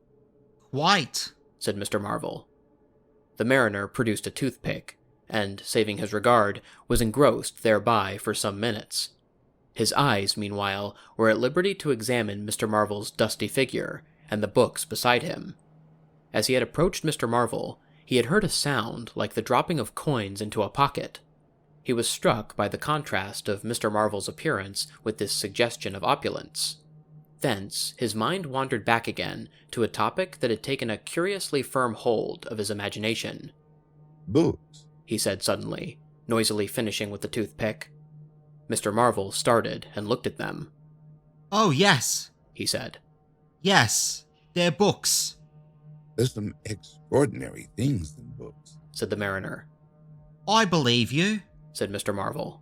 [SPEAKER 22] "Quite,"
[SPEAKER 1] said Mr. Marvel. The mariner produced a toothpick, and, saving his regard, was engrossed thereby for some minutes. His eyes, meanwhile, were at liberty to examine Mr. Marvel's dusty figure and the books beside him. As he had approached Mr. Marvel, he had heard a sound like the dropping of coins into a pocket. He was struck by the contrast of Mr. Marvel's appearance with this suggestion of opulence. Thence, his mind wandered back again to a topic that had taken a curiously firm hold of his imagination.
[SPEAKER 21] "Books,"
[SPEAKER 1] he said suddenly, noisily finishing with the toothpick. Mr. Marvel started and looked at them.
[SPEAKER 22] "Oh, yes,"
[SPEAKER 1] he said.
[SPEAKER 22] "Yes, they're books."
[SPEAKER 21] "There's some extraordinary things in books,"
[SPEAKER 1] said the mariner.
[SPEAKER 22] "I believe you,"
[SPEAKER 1] said Mr. Marvel.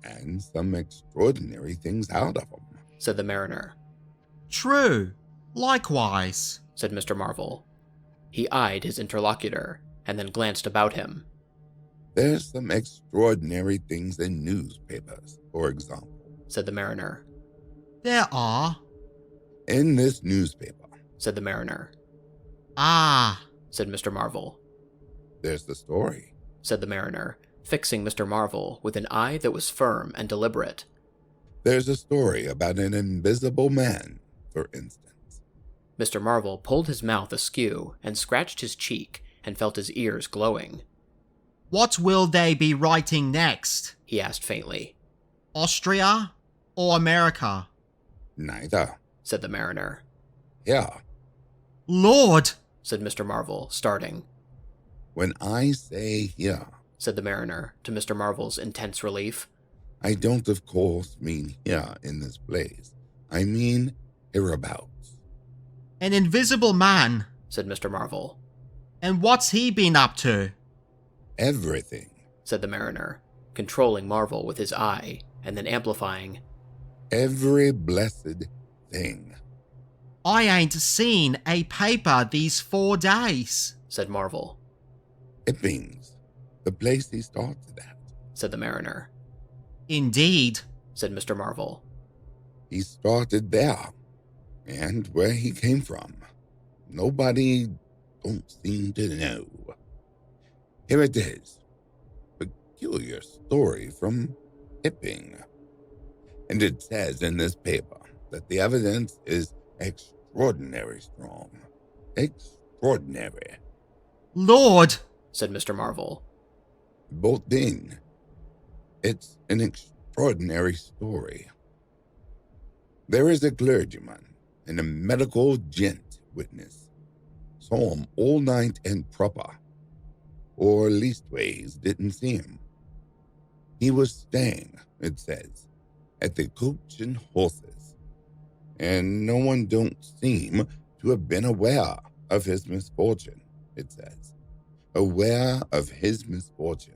[SPEAKER 21] "And some extraordinary things out of them,"
[SPEAKER 1] said the mariner.
[SPEAKER 22] "True, likewise,"
[SPEAKER 1] said Mr. Marvel. He eyed his interlocutor, and then glanced about him.
[SPEAKER 21] "There's some extraordinary things in newspapers, for example,"
[SPEAKER 1] said the mariner.
[SPEAKER 22] "There are."
[SPEAKER 21] "In this newspaper,"
[SPEAKER 1] said the mariner.
[SPEAKER 22] "Ah,"
[SPEAKER 1] said Mr. Marvel.
[SPEAKER 21] "There's the story,"
[SPEAKER 1] said the mariner, fixing Mr. Marvel with an eye that was firm and deliberate.
[SPEAKER 21] "There's a story about an invisible man, for instance."
[SPEAKER 1] Mr. Marvel pulled his mouth askew and scratched his cheek and felt his ears glowing.
[SPEAKER 22] "What will they be writing next?"
[SPEAKER 1] he asked faintly.
[SPEAKER 22] "Austria or America?"
[SPEAKER 21] "Neither,"
[SPEAKER 1] said the mariner.
[SPEAKER 21] "Here."
[SPEAKER 22] "Lord!"
[SPEAKER 1] said Mr. Marvel, starting.
[SPEAKER 21] "When I say here,"
[SPEAKER 1] said the mariner, to Mr. Marvel's intense relief,
[SPEAKER 21] "I don't of course mean here in this place. I mean hereabouts."
[SPEAKER 22] "An invisible man,"
[SPEAKER 1] said Mr. Marvel.
[SPEAKER 22] "And what's he been up to?"
[SPEAKER 21] "Everything,"
[SPEAKER 1] said the mariner, controlling Marvel with his eye, and then amplifying.
[SPEAKER 21] "Every blessed thing."
[SPEAKER 22] "I ain't seen a paper these 4 days,"
[SPEAKER 1] said Marvel.
[SPEAKER 21] "Iping's, the place he started at,"
[SPEAKER 1] said the mariner.
[SPEAKER 22] "Indeed,"
[SPEAKER 1] said Mr. Marvel.
[SPEAKER 21] "He started there, and where he came from, nobody don't seem to know. Here it is. Peculiar story from Iping. And it says in this paper that the evidence is extraordinary strong. Extraordinary."
[SPEAKER 22] "Lord!"
[SPEAKER 1] said Mr. Marvel.
[SPEAKER 21] "Boldin, it's an extraordinary story. There is a clergyman and a medical gent witness. Saw him all night and proper, or leastways didn't see him. He was staying, it says, at the Coach and Horses, and no one don't seem to have been aware of his misfortune, it says. Aware of his misfortune.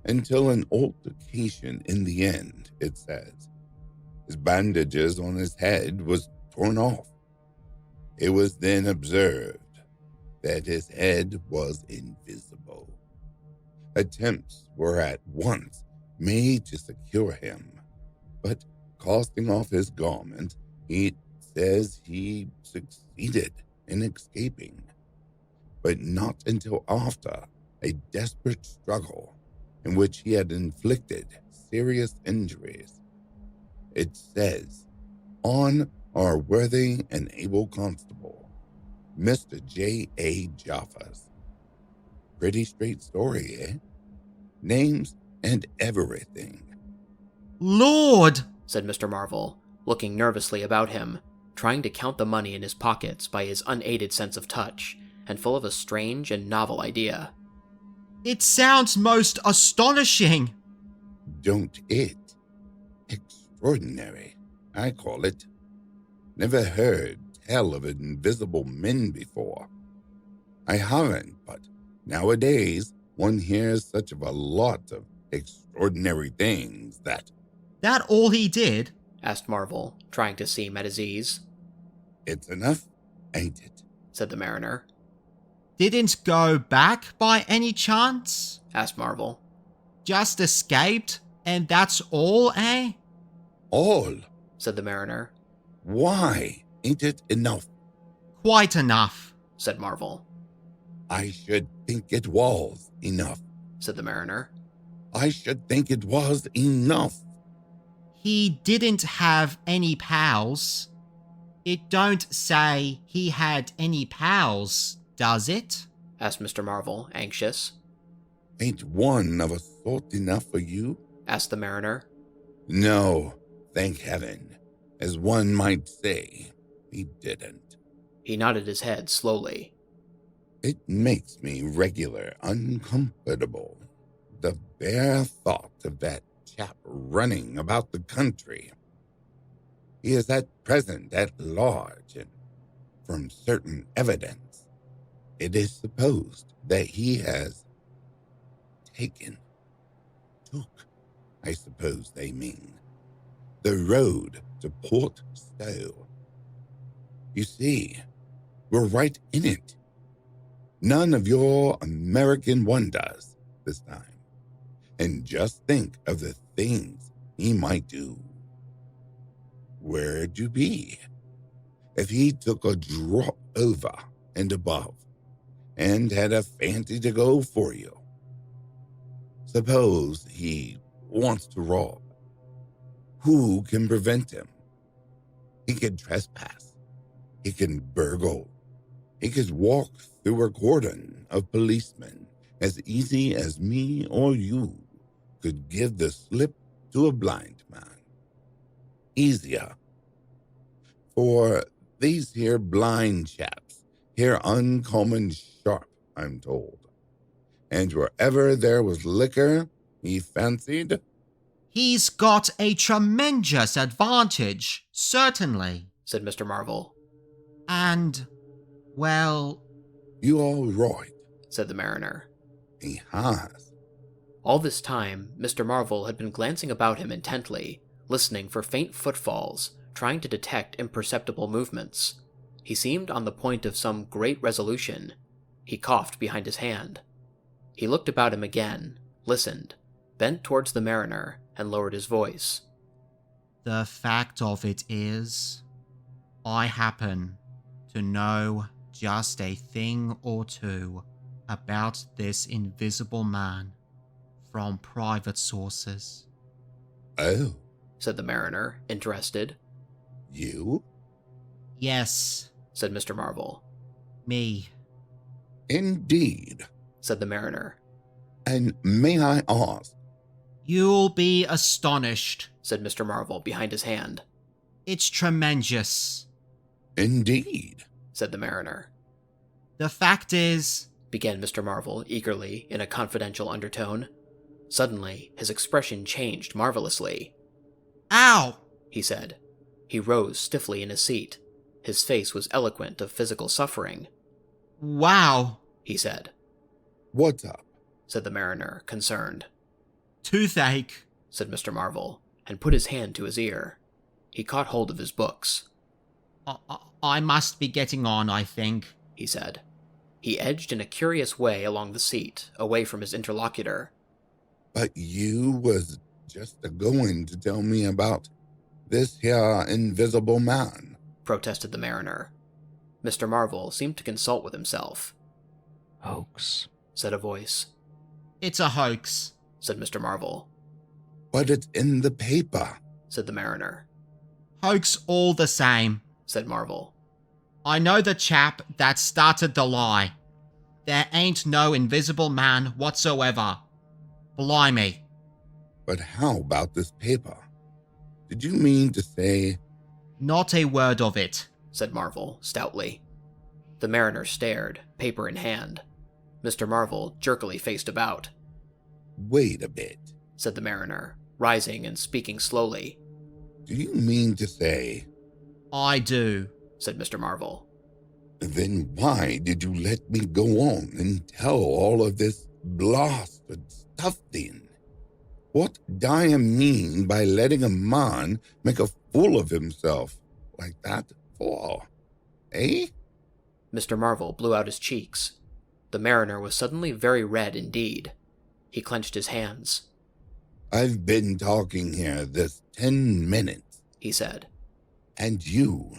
[SPEAKER 21] Until an altercation in the end, it says. His bandages on his head was torn off. It was then observed that his head was invisible. Attempts were at once made to secure him, but casting off his garment, he says he succeeded in escaping, but not until after a desperate struggle in which he had inflicted serious injuries. It says, on our worthy and able constable, Mr. J.A. Jaffas. Pretty straight story, eh? Names and everything.
[SPEAKER 19] Lord!
[SPEAKER 1] Said Mr. Marvel, looking nervously about him, trying to count the money in his pockets by his unaided sense of touch, and full of a strange and novel idea.
[SPEAKER 19] It sounds most astonishing.
[SPEAKER 21] Don't it? Extraordinary, I call it. Never heard tell of invisible men before. I haven't, but nowadays one hears such of a lot of extraordinary things that...
[SPEAKER 19] That all he did?
[SPEAKER 1] Asked Marvel, trying to seem at his ease.
[SPEAKER 21] It's enough, ain't it?
[SPEAKER 1] Said the mariner.
[SPEAKER 19] Didn't go back by any chance?
[SPEAKER 1] Asked Marvel.
[SPEAKER 19] Just escaped, and that's all, eh?
[SPEAKER 21] All?
[SPEAKER 1] Said the mariner.
[SPEAKER 21] Why ain't it enough?
[SPEAKER 19] Quite enough,
[SPEAKER 1] said Marvel.
[SPEAKER 21] I should think it was enough,
[SPEAKER 1] said the mariner.
[SPEAKER 21] I should think it was enough.
[SPEAKER 19] He didn't have any pals. It don't say he had any pals, does it?
[SPEAKER 1] Asked Mr. Marvel, anxious.
[SPEAKER 21] Ain't one of a sort enough for you?
[SPEAKER 1] Asked the mariner.
[SPEAKER 21] No, thank heaven. As one might say, he didn't.
[SPEAKER 1] He nodded his head slowly.
[SPEAKER 21] It makes me regular uncomfortable. The bare thought of that chap running about the country. He is at present at large, and from certain evidence, it is supposed that he has took, I suppose they mean, the road to Port Stowe. You see, we're right in it. None of your American wonders this time. And just think of the things he might do. Where'd you be if he took a drop over and above and had a fancy to go for you? Suppose he wants to rob. Who can prevent him? He can trespass. He can burgle. He could walk through a cordon of policemen as easy as me or you could give the slip to a blind man. Easier. For these here blind chaps here uncommon sharp, I'm told. And wherever there was liquor, he fancied...
[SPEAKER 19] He's got a tremendous advantage, certainly,
[SPEAKER 1] said Mr. Marvel.
[SPEAKER 19] And, well...
[SPEAKER 21] You all right,
[SPEAKER 1] said the mariner.
[SPEAKER 21] He has.
[SPEAKER 1] All this time, Mr. Marvel had been glancing about him intently, listening for faint footfalls, trying to detect imperceptible movements. He seemed on the point of some great resolution. He coughed behind his hand. He looked about him again, listened, bent towards the mariner, and lowered his voice.
[SPEAKER 19] The fact of it is, I happen to know just a thing or two about this invisible man from private sources.
[SPEAKER 21] Oh,
[SPEAKER 1] said the mariner, interested.
[SPEAKER 21] You?
[SPEAKER 19] Yes,
[SPEAKER 1] said Mr. Marvel.
[SPEAKER 19] Me.
[SPEAKER 21] Indeed,
[SPEAKER 1] said the mariner.
[SPEAKER 21] And may I ask?
[SPEAKER 19] You'll be astonished,
[SPEAKER 1] said Mr. Marvel behind his hand.
[SPEAKER 19] It's tremendous.
[SPEAKER 21] Indeed,
[SPEAKER 1] said the mariner.
[SPEAKER 19] The fact is,
[SPEAKER 1] began Mr. Marvel eagerly in a confidential undertone. Suddenly, his expression changed marvelously.
[SPEAKER 19] Ow!
[SPEAKER 1] He said. He rose stiffly in his seat. His face was eloquent of physical suffering.
[SPEAKER 19] Wow,
[SPEAKER 1] he said.
[SPEAKER 21] What's up? Said
[SPEAKER 1] the mariner, concerned.
[SPEAKER 19] Toothache,
[SPEAKER 1] said Mr. Marvel, and put his hand to his ear. He caught hold of his books.
[SPEAKER 19] I must be getting on, I think,
[SPEAKER 1] he said. He edged in a curious way along the seat, away from his interlocutor.
[SPEAKER 21] But you was just a-going to tell me about this here invisible man,
[SPEAKER 1] protested the mariner. Mr. Marvel seemed to consult with himself.
[SPEAKER 2] Hoax,
[SPEAKER 1] said a voice.
[SPEAKER 22] It's a hoax,
[SPEAKER 1] said Mr. Marvel.
[SPEAKER 21] But it's in the paper,
[SPEAKER 1] said the mariner.
[SPEAKER 22] Hoax all the same,
[SPEAKER 1] said Marvel.
[SPEAKER 22] I know the chap that started the lie. There ain't no invisible man whatsoever. Blimey.
[SPEAKER 21] But how about this paper? Did you mean to say...
[SPEAKER 22] Not a word of it,
[SPEAKER 1] said Marvel, stoutly. The mariner stared, paper in hand. Mr. Marvel jerkily faced about.
[SPEAKER 21] Wait a bit,
[SPEAKER 1] said the mariner, rising and speaking slowly.
[SPEAKER 21] Do you mean to say...
[SPEAKER 22] I do,
[SPEAKER 1] said Mr. Marvel.
[SPEAKER 21] Then why did you let me go on and tell all of this blasted stuff then? What do I mean by letting a man make a fool of himself like that for? Eh?
[SPEAKER 1] Mr. Marvel blew out his cheeks. The mariner was suddenly very red indeed. He clenched his hands.
[SPEAKER 21] I've been talking here this 10 minutes,
[SPEAKER 1] he said.
[SPEAKER 21] And you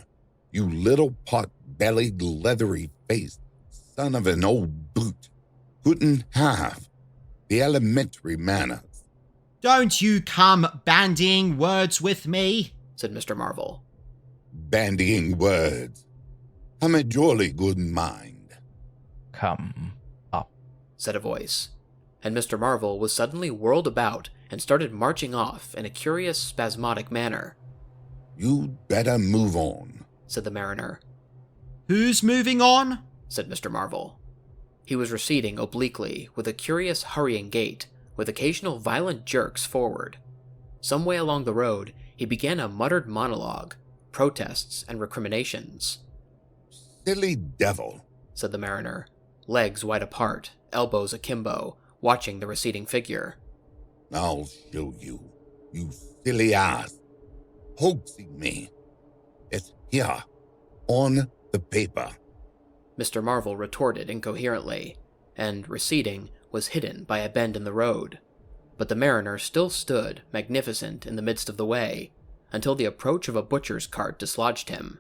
[SPEAKER 21] little pot-bellied, leathery-faced son of an old boot, couldn't have the elementary manners.
[SPEAKER 22] Don't you come bandying words with me,
[SPEAKER 1] said Mr. Marvel.
[SPEAKER 21] Bandying words. I'm a jolly good mind.
[SPEAKER 2] Come up,
[SPEAKER 1] said a voice, and Mr. Marvel was suddenly whirled about and started marching off in a curious, spasmodic manner.
[SPEAKER 21] You'd better move on,
[SPEAKER 1] said the mariner.
[SPEAKER 22] Who's moving on?
[SPEAKER 1] said Mr. Marvel. He was receding obliquely with a curious hurrying gait, with occasional violent jerks forward. Some way along the road, he began a muttered monologue, protests and recriminations.
[SPEAKER 21] Silly devil,
[SPEAKER 1] said the mariner, legs wide apart, elbows akimbo, watching the receding figure.
[SPEAKER 21] I'll show you, you silly ass. Hoaxing me. It's here, on the paper.
[SPEAKER 1] Mr. Marvel retorted incoherently, and, receding, was hidden by a bend in the road. But the mariner still stood, magnificent, in the midst of the way, until the approach of a butcher's cart dislodged him.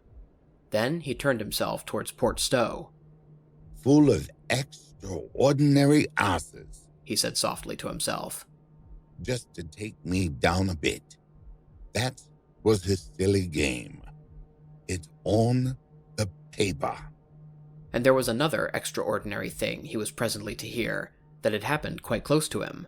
[SPEAKER 1] Then he turned himself towards Port Stowe.
[SPEAKER 21] Full of extraordinary asses,
[SPEAKER 1] he said softly to himself.
[SPEAKER 21] Just to take me down a bit. That was his silly game. It's on the paper.
[SPEAKER 1] And there was another extraordinary thing he was presently to hear, that had happened quite close to him.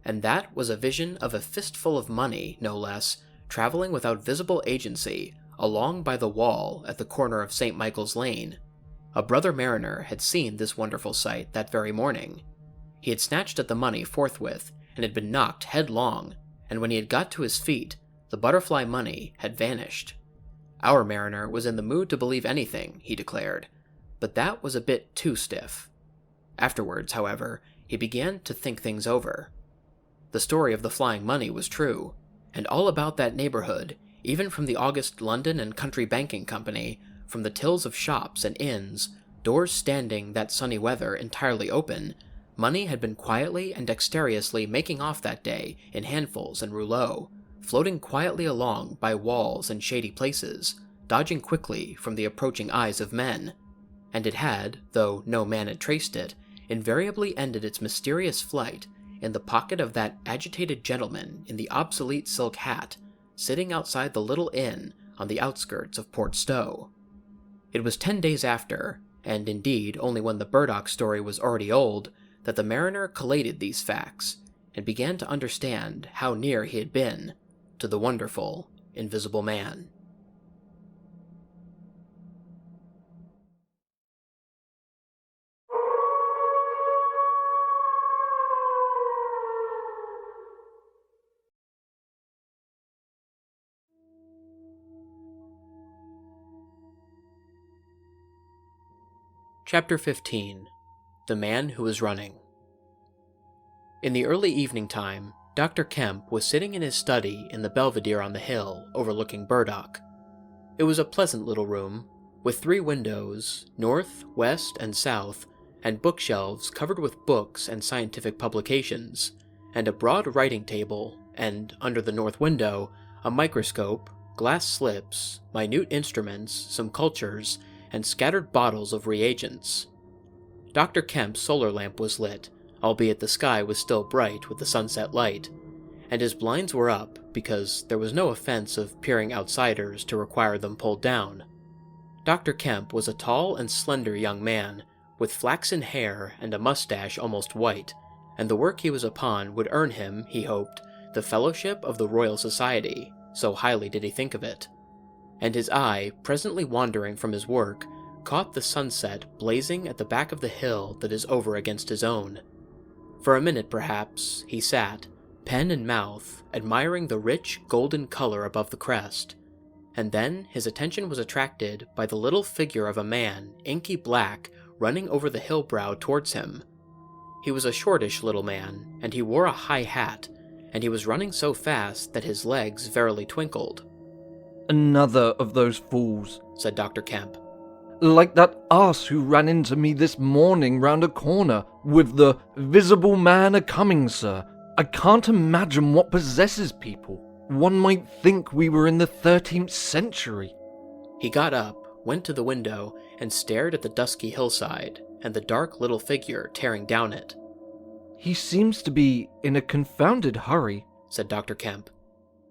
[SPEAKER 1] And that was a vision of a fistful of money, no less, traveling without visible agency along by the wall at the corner of St. Michael's Lane. A brother mariner had seen this wonderful sight that very morning. He had snatched at the money forthwith and had been knocked headlong, and when he had got to his feet, the butterfly money had vanished. Our mariner was in the mood to believe anything, he declared, but that was a bit too stiff. Afterwards, however, he began to think things over. The story of the flying money was true, and all about that neighborhood, even from the august London and Country Banking Company, from the tills of shops and inns, doors standing that sunny weather entirely open, money had been quietly and dexterously making off that day in handfuls and rouleaux, floating quietly along by walls and shady places, dodging quickly from the approaching eyes of men. And it had, though no man had traced it, invariably ended its mysterious flight in the pocket of that agitated gentleman in the obsolete silk hat, sitting outside the little inn on the outskirts of Port Stowe. It was 10 days after, and indeed only when the Burdock story was already old, that the mariner collated these facts, and began to understand how near he had been to the wonderful, invisible man. Chapter 15. The Man Who Was Running. In the early evening time, Dr. Kemp was sitting in his study in the belvedere on the hill overlooking Burdock. It was a pleasant little room, with 3 windows, north, west, and south, and bookshelves covered with books and scientific publications, and a broad writing table, and, under the north window, a microscope, glass slips, minute instruments, some cultures, and scattered bottles of reagents. Dr. Kemp's solar lamp was lit, albeit the sky was still bright with the sunset light, and his blinds were up because there was no offense of peering outsiders to require them pulled down. Dr. Kemp was a tall and slender young man, with flaxen hair and a mustache almost white, and the work he was upon would earn him, he hoped, the fellowship of the Royal Society, so highly did he think of it. And his eye, presently wandering from his work, caught the sunset blazing at the back of the hill that is over against his own. For a minute, perhaps, he sat, pen in mouth, admiring the rich golden color above the crest, and then his attention was attracted by the little figure of a man, inky black, running over the hill brow towards him. He was a shortish little man, and he wore a high hat, and he was running so fast that his legs verily twinkled.
[SPEAKER 6] "Another of those fools,"
[SPEAKER 1] said Dr. Kemp.
[SPEAKER 6] "Like that ass who ran into me this morning round a corner, with the 'Visible man a-coming, sir.' I can't imagine what possesses people. One might think we were in the 13th century."
[SPEAKER 1] He got up, went to the window, and stared at the dusky hillside, and the dark little figure tearing down it.
[SPEAKER 6] "He seems to be in a confounded hurry,"
[SPEAKER 1] said Dr. Kemp.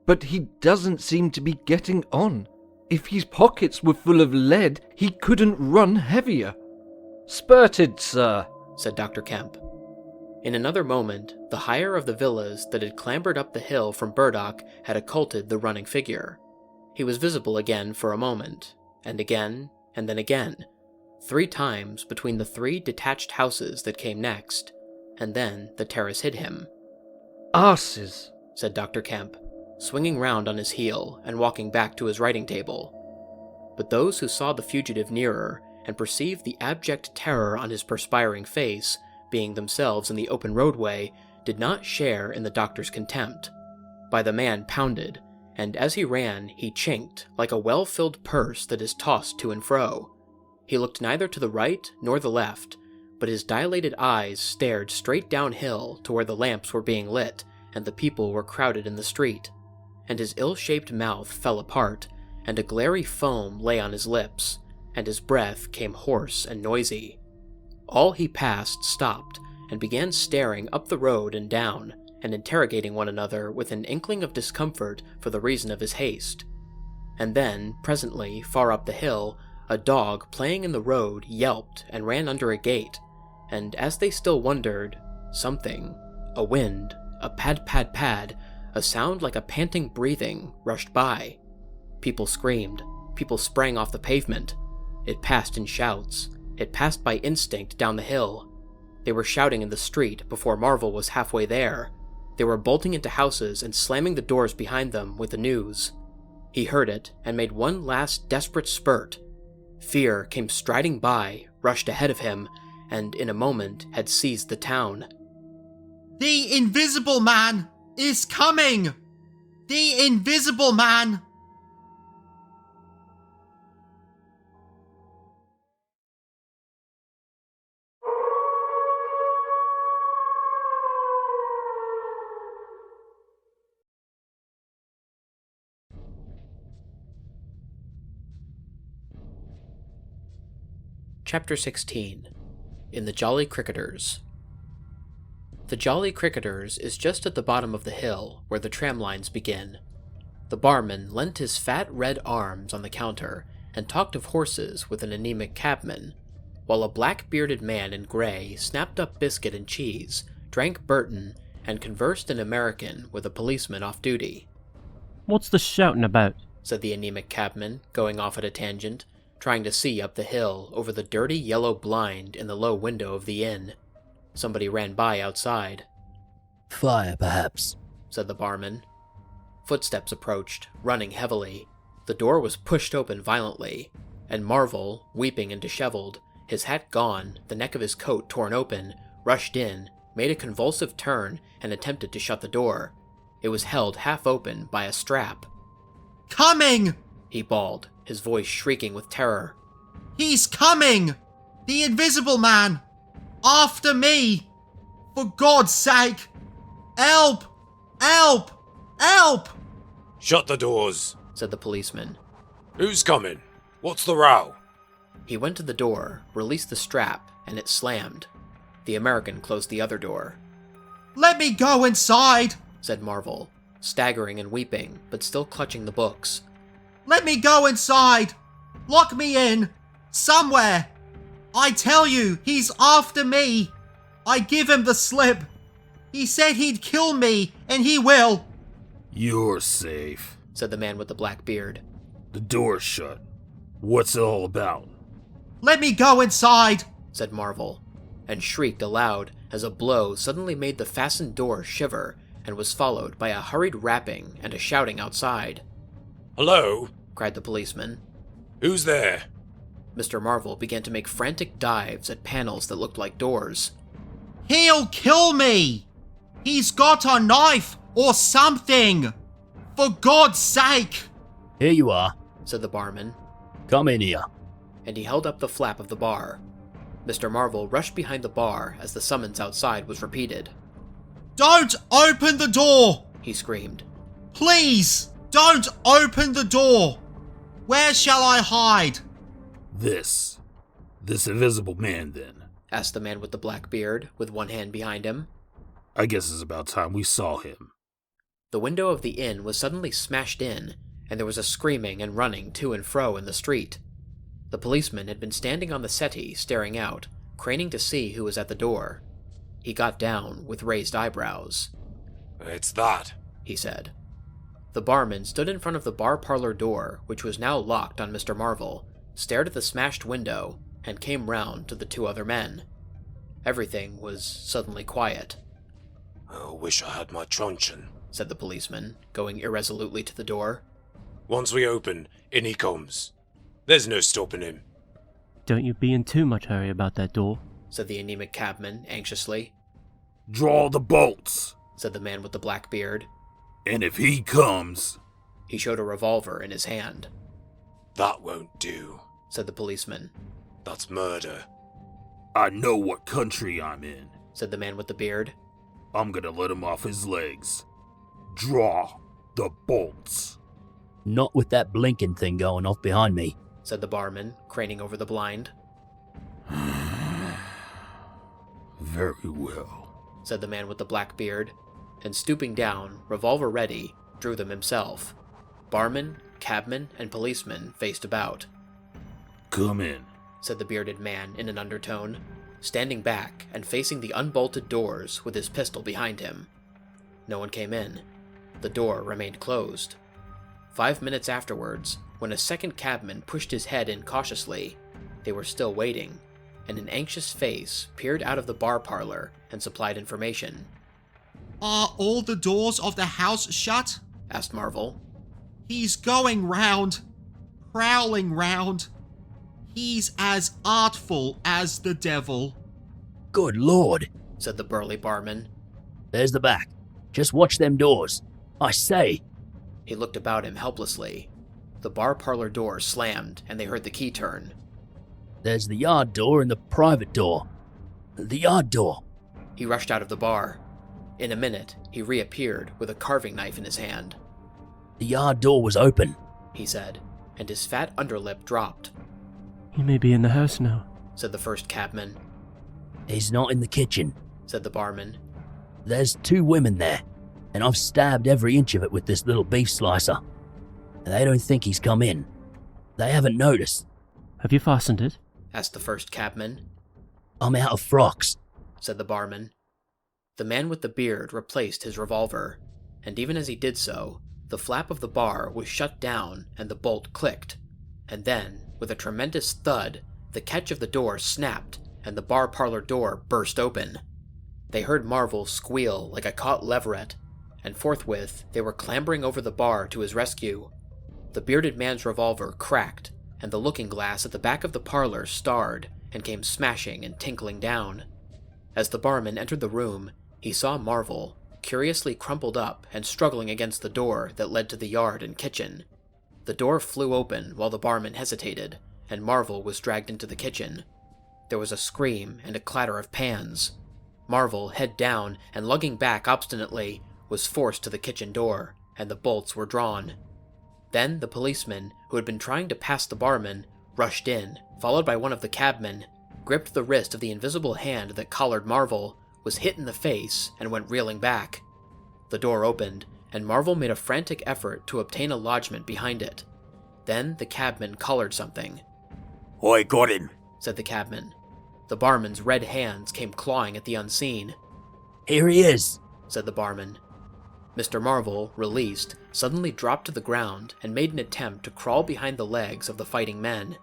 [SPEAKER 6] "But he doesn't seem to be getting on. If his pockets were full of lead, he couldn't run heavier." "Spurted, sir,"
[SPEAKER 1] said Dr. Kemp. In another moment, the higher of the villas that had clambered up the hill from Burdock had occulted the running figure. He was visible again for a moment, and again, and then again, 3 times between the 3 detached houses that came next, and then the terrace hid him.
[SPEAKER 6] "Arses,"
[SPEAKER 1] said Dr. Kemp, swinging round on his heel and walking back to his writing table. But those who saw the fugitive nearer and perceived the abject terror on his perspiring face, being themselves in the open roadway, did not share in the doctor's contempt. By the man pounded, and as he ran he chinked like a well-filled purse that is tossed to and fro. He looked neither to the right nor the left, but his dilated eyes stared straight downhill to where the lamps were being lit and the people were crowded in the street, and his ill-shaped mouth fell apart, and a glary foam lay on his lips, and his breath came hoarse and noisy. All he passed stopped, and began staring up the road and down, and interrogating one another with an inkling of discomfort for the reason of his haste. And then, presently, far up the hill, a dog playing in the road yelped and ran under a gate, and as they still wondered, something, a wind, a pad-pad-pad, a sound like a panting breathing, rushed by. People screamed, people sprang off the pavement. It passed in shouts. It passed by instinct down the hill. They were shouting in the street before Marvel was halfway there. They were bolting into houses and slamming the doors behind them with the news. He heard it and made one last desperate spurt. Fear came striding by, rushed ahead of him, and in a moment had seized the town.
[SPEAKER 22] "The Invisible Man is coming! The Invisible Man!"
[SPEAKER 1] Chapter 16. In the Jolly Cricketers. The Jolly Cricketers is just at the bottom of the hill where the tram lines begin. The barman leant his fat red arms on the counter and talked of horses with an anemic cabman, while a black-bearded man in grey snapped up biscuit and cheese, drank Burton, and conversed in American with a policeman off duty.
[SPEAKER 12] "What's the shouting about?"
[SPEAKER 1] said the anemic cabman, going off at a tangent, trying to see up the hill over the dirty yellow blind in the low window of the inn. Somebody ran by outside.
[SPEAKER 23] "Fire, perhaps,"
[SPEAKER 1] said the barman. Footsteps approached, running heavily. The door was pushed open violently, and Marvel, weeping and disheveled, his hat gone, the neck of his coat torn open, rushed in, made a convulsive turn, and attempted to shut the door. It was held half open by a strap.
[SPEAKER 22] "Coming!"
[SPEAKER 1] he bawled, his voice shrieking with terror.
[SPEAKER 22] "He's coming! The Invisible Man! After me! For God's sake! Help! Help! Help!"
[SPEAKER 24] "Shut the doors,"
[SPEAKER 1] said the policeman.
[SPEAKER 24] "Who's coming? What's the row?"
[SPEAKER 1] He went to the door, released the strap, and it slammed. The American closed the other door.
[SPEAKER 22] Let me go inside,
[SPEAKER 1] said Marvel, staggering and weeping, but still clutching the books.
[SPEAKER 22] Let me go inside! Lock me in! Somewhere! I tell you, he's after me! I give him the slip! He said he'd kill me, and he will!
[SPEAKER 7] You're safe,
[SPEAKER 1] said the man with the black beard.
[SPEAKER 7] The door's shut. What's it all about?
[SPEAKER 22] Let me go inside,
[SPEAKER 1] said Marvel, and shrieked aloud as a blow suddenly made the fastened door shiver and was followed by a hurried rapping and a shouting outside.
[SPEAKER 7] Hello?
[SPEAKER 1] Cried the policeman.
[SPEAKER 7] Who's there?
[SPEAKER 1] Mr. Marvel began to make frantic dives at panels that looked like doors.
[SPEAKER 22] He'll kill me! He's got a knife or something! For God's sake!
[SPEAKER 23] Here you are,
[SPEAKER 1] said the barman.
[SPEAKER 23] Come in here.
[SPEAKER 1] And he held up the flap of the bar. Mr. Marvel rushed behind the bar as the summons outside was repeated.
[SPEAKER 22] Don't open the door!
[SPEAKER 1] He screamed.
[SPEAKER 22] Please, don't open the door! Where shall I hide?
[SPEAKER 7] This invisible man, then?
[SPEAKER 1] Asked the man with the black beard, with one hand behind him.
[SPEAKER 7] I guess it's about time we saw him.
[SPEAKER 1] The window of the inn was suddenly smashed in, and there was a screaming and running to and fro in the street. The policeman had been standing on the settee, staring out, craning to see who was at the door. He got down with raised eyebrows.
[SPEAKER 7] It's that,
[SPEAKER 1] he said. The barman stood in front of the bar parlor door, which was now locked on Mr. Marvel, stared at the smashed window, and came round to the two other men. Everything was suddenly quiet.
[SPEAKER 7] I wish I had my truncheon,
[SPEAKER 1] said the policeman, going irresolutely to the door.
[SPEAKER 7] Once we open, in he comes. There's no stopping him.
[SPEAKER 12] Don't you be in too much hurry about that door,
[SPEAKER 1] said the anemic cabman anxiously.
[SPEAKER 7] Draw the bolts,
[SPEAKER 1] said the man with the black beard.
[SPEAKER 7] And if he comes...
[SPEAKER 1] He showed a revolver in his hand.
[SPEAKER 7] That won't do,
[SPEAKER 1] said the policeman.
[SPEAKER 7] That's murder. I know what country I'm in,
[SPEAKER 1] said the man with the beard.
[SPEAKER 7] I'm gonna let him off his legs. Draw the bolts.
[SPEAKER 23] Not with that blinking thing going off behind me,
[SPEAKER 1] said the barman, craning over the blind.
[SPEAKER 7] Very well,
[SPEAKER 1] said the man with the black beard, and stooping down, revolver ready, drew them himself. Barman, cabman, and policeman faced about.
[SPEAKER 7] Come in,
[SPEAKER 1] said the bearded man in an undertone, standing back and facing the unbolted doors with his pistol behind him. No one came in. The door remained closed. 5 minutes afterwards, when a second cabman pushed his head in cautiously, they were still waiting, and an anxious face peered out of the bar parlor and supplied information.
[SPEAKER 22] Are all the doors of the house shut?
[SPEAKER 1] Asked Marvel.
[SPEAKER 22] He's going round, prowling round. He's as artful as the devil.
[SPEAKER 23] Good Lord,
[SPEAKER 1] said the burly barman.
[SPEAKER 23] There's the back. Just watch them doors. I say.
[SPEAKER 1] He looked about him helplessly. The bar parlor door slammed, and they heard the key turn.
[SPEAKER 23] There's the yard door and the private door. The yard door.
[SPEAKER 1] He rushed out of the bar. In a minute, he reappeared with a carving knife in his hand.
[SPEAKER 23] The yard door was open,
[SPEAKER 1] he said, and his fat underlip dropped.
[SPEAKER 12] He may be in the house now,
[SPEAKER 1] said the first cabman.
[SPEAKER 23] He's not in the kitchen,
[SPEAKER 1] said the barman.
[SPEAKER 23] There's 2 women there, and I've stabbed every inch of it with this little beef slicer. And they don't think he's come in. They haven't noticed.
[SPEAKER 12] Have you fastened it?
[SPEAKER 1] Asked the first cabman.
[SPEAKER 23] I'm out of frocks,
[SPEAKER 1] said the barman. The man with the beard replaced his revolver, and even as he did so, the flap of the bar was shut down and the bolt clicked. And then, with a tremendous thud, the catch of the door snapped and the bar parlor door burst open. They heard Marvel squeal like a caught leveret, and forthwith they were clambering over the bar to his rescue. The bearded man's revolver cracked, and the looking glass at the back of the parlor starred and came smashing and tinkling down. As the barman entered the room, he saw Marvel, curiously crumpled up and struggling against the door that led to the yard and kitchen. The door flew open while the barman hesitated, and Marvel was dragged into the kitchen. There was a scream and a clatter of pans. Marvel, head down and lugging back obstinately, was forced to the kitchen door, and the bolts were drawn. Then the policeman, who had been trying to pass the barman, rushed in, followed by one of the cabmen, gripped the wrist of the invisible hand that collared Marvel, was hit in the face, and went reeling back. The door opened, and Marvel made a frantic effort to obtain a lodgment behind it. Then the cabman collared something.
[SPEAKER 8] "I got him,"
[SPEAKER 1] said the cabman. The barman's red hands came clawing at the unseen.
[SPEAKER 23] "Here he is,"
[SPEAKER 1] said the barman. Mr. Marvel, released, suddenly dropped to the ground and made an attempt to crawl behind the legs of the fighting men.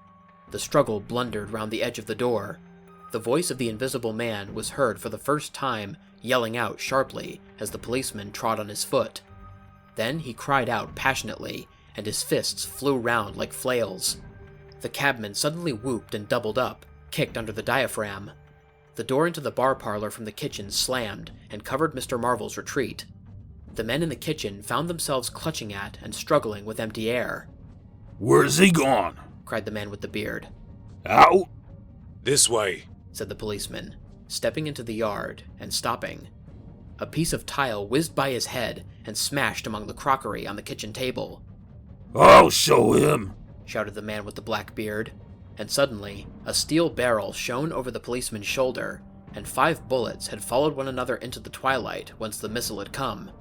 [SPEAKER 1] The struggle blundered round the edge of the door. The voice of the invisible man was heard for the first time, yelling out sharply as the policeman trod on his foot. Then he cried out passionately, and his fists flew round like flails. The cabman suddenly whooped and doubled up, kicked under the diaphragm. The door into the bar parlor from the kitchen slammed and covered Mr. Marvel's retreat. The men in the kitchen found themselves clutching at and struggling with empty air.
[SPEAKER 7] "Where's he gone?"
[SPEAKER 1] cried the man with the beard.
[SPEAKER 7] "Out!"
[SPEAKER 8] "This way,"
[SPEAKER 1] said the policeman, stepping into the yard and stopping. A piece of tile whizzed by his head and smashed among the crockery on the kitchen table.
[SPEAKER 7] "I'll show him!"
[SPEAKER 1] shouted the man with the black beard, and suddenly a steel barrel shone over the policeman's shoulder, and 5 bullets had followed one another into the twilight whence the missile had come.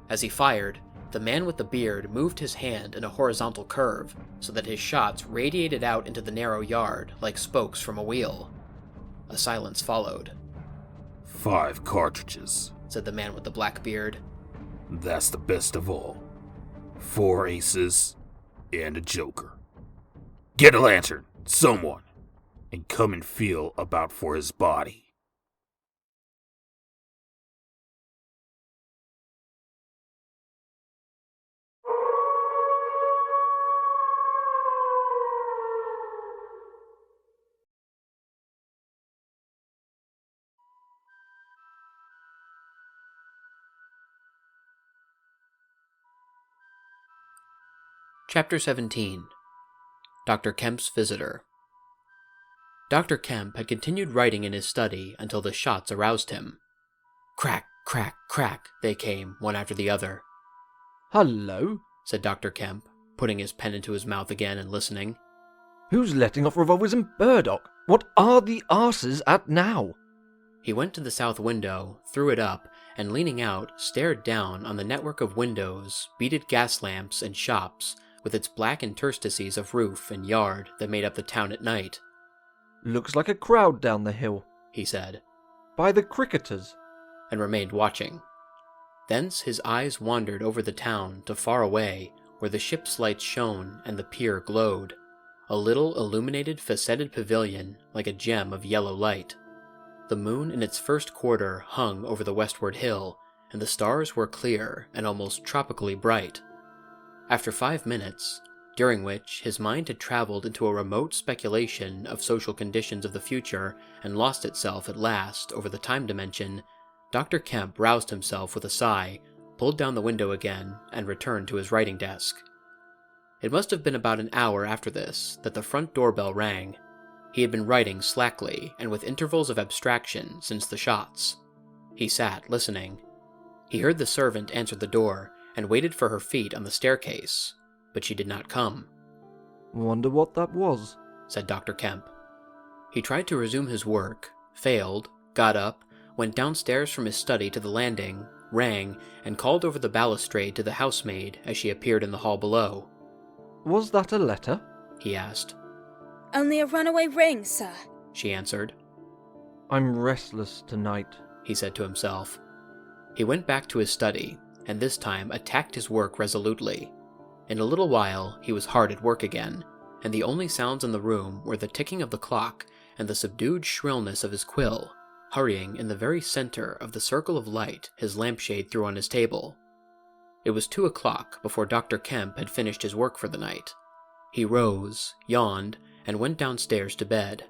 [SPEAKER 1] As he fired, the man with the beard moved his hand in a horizontal curve, so that his shots radiated out into the narrow yard like spokes from a wheel. A silence followed.
[SPEAKER 7] 5 cartridges,
[SPEAKER 1] said the man with the black beard.
[SPEAKER 7] That's the best of all. 4 aces and a joker. Get a lantern, someone, and come and feel about for his body.
[SPEAKER 1] Chapter 17. Dr. Kemp's Visitor. Dr. Kemp had continued writing in his study until the shots aroused him. Crack, crack, crack, they came, one after the other.
[SPEAKER 6] "Hello?"
[SPEAKER 1] said Dr. Kemp, putting his pen into his mouth again and listening.
[SPEAKER 6] "Who's letting off revolvers in Burdock? What are the arses at now?"
[SPEAKER 1] He went to the south window, threw it up, and leaning out, stared down on the network of windows, beaded gas lamps, and shops, with its black interstices of roof and yard that made up the town at night.
[SPEAKER 6] "Looks like a crowd down the hill,"
[SPEAKER 1] he said.
[SPEAKER 6] "By the cricketers,"
[SPEAKER 1] and remained watching. Thence his eyes wandered over the town to far away, where the ship's lights shone and the pier glowed, a little illuminated faceted pavilion like a gem of yellow light. The moon in its first quarter hung over the westward hill, and the stars were clear and almost tropically bright. After 5 minutes, during which his mind had traveled into a remote speculation of social conditions of the future and lost itself at last over the time dimension, Dr. Kemp roused himself with a sigh, pulled down the window again, and returned to his writing desk. It must have been about an hour after this that the front doorbell rang. He had been writing slackly and with intervals of abstraction since the shots. He sat listening. He heard the servant answer the door, and waited for her feet on the staircase, but she did not come.
[SPEAKER 6] "Wonder what that was,"
[SPEAKER 1] said Dr. Kemp. He tried to resume his work, failed, got up, went downstairs from his study to the landing, rang, and called over the balustrade to the housemaid as she appeared in the hall below.
[SPEAKER 6] "Was that a letter?"
[SPEAKER 1] he asked.
[SPEAKER 9] "Only a runaway ring, sir,"
[SPEAKER 1] she answered.
[SPEAKER 6] "I'm restless tonight,"
[SPEAKER 1] he said to himself. He went back to his study, and this time attacked his work resolutely. In a little while he was hard at work again, and the only sounds in the room were the ticking of the clock and the subdued shrillness of his quill, hurrying in the very center of the circle of light his lampshade threw on his table. It was 2 o'clock before Dr. Kemp had finished his work for the night. He rose, yawned, and went downstairs to bed.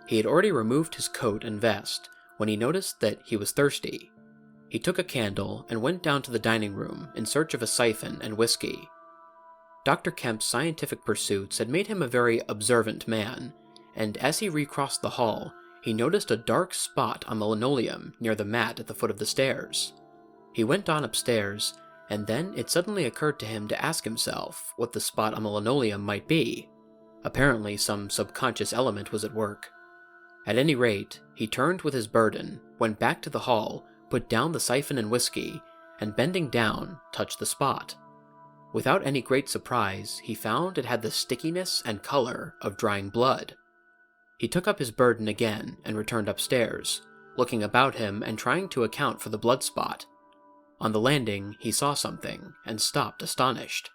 [SPEAKER 1] He had already removed his coat and vest when he noticed that he was thirsty. He took a candle and went down to the dining room in search of a siphon and whiskey. Dr. Kemp's scientific pursuits had made him a very observant man, and as he recrossed the hall, he noticed a dark spot on the linoleum near the mat at the foot of the stairs. He went on upstairs, and then it suddenly occurred to him to ask himself what the spot on the linoleum might be. Apparently some subconscious element was at work. At any rate, he turned with his burden, went back to the hall, put down the siphon and whiskey, and bending down, touched the spot. Without any great surprise, he found it had the stickiness and color of drying blood. He took up his burden again and returned upstairs, looking about him and trying to account for the blood spot. On the landing, he saw something and stopped astonished.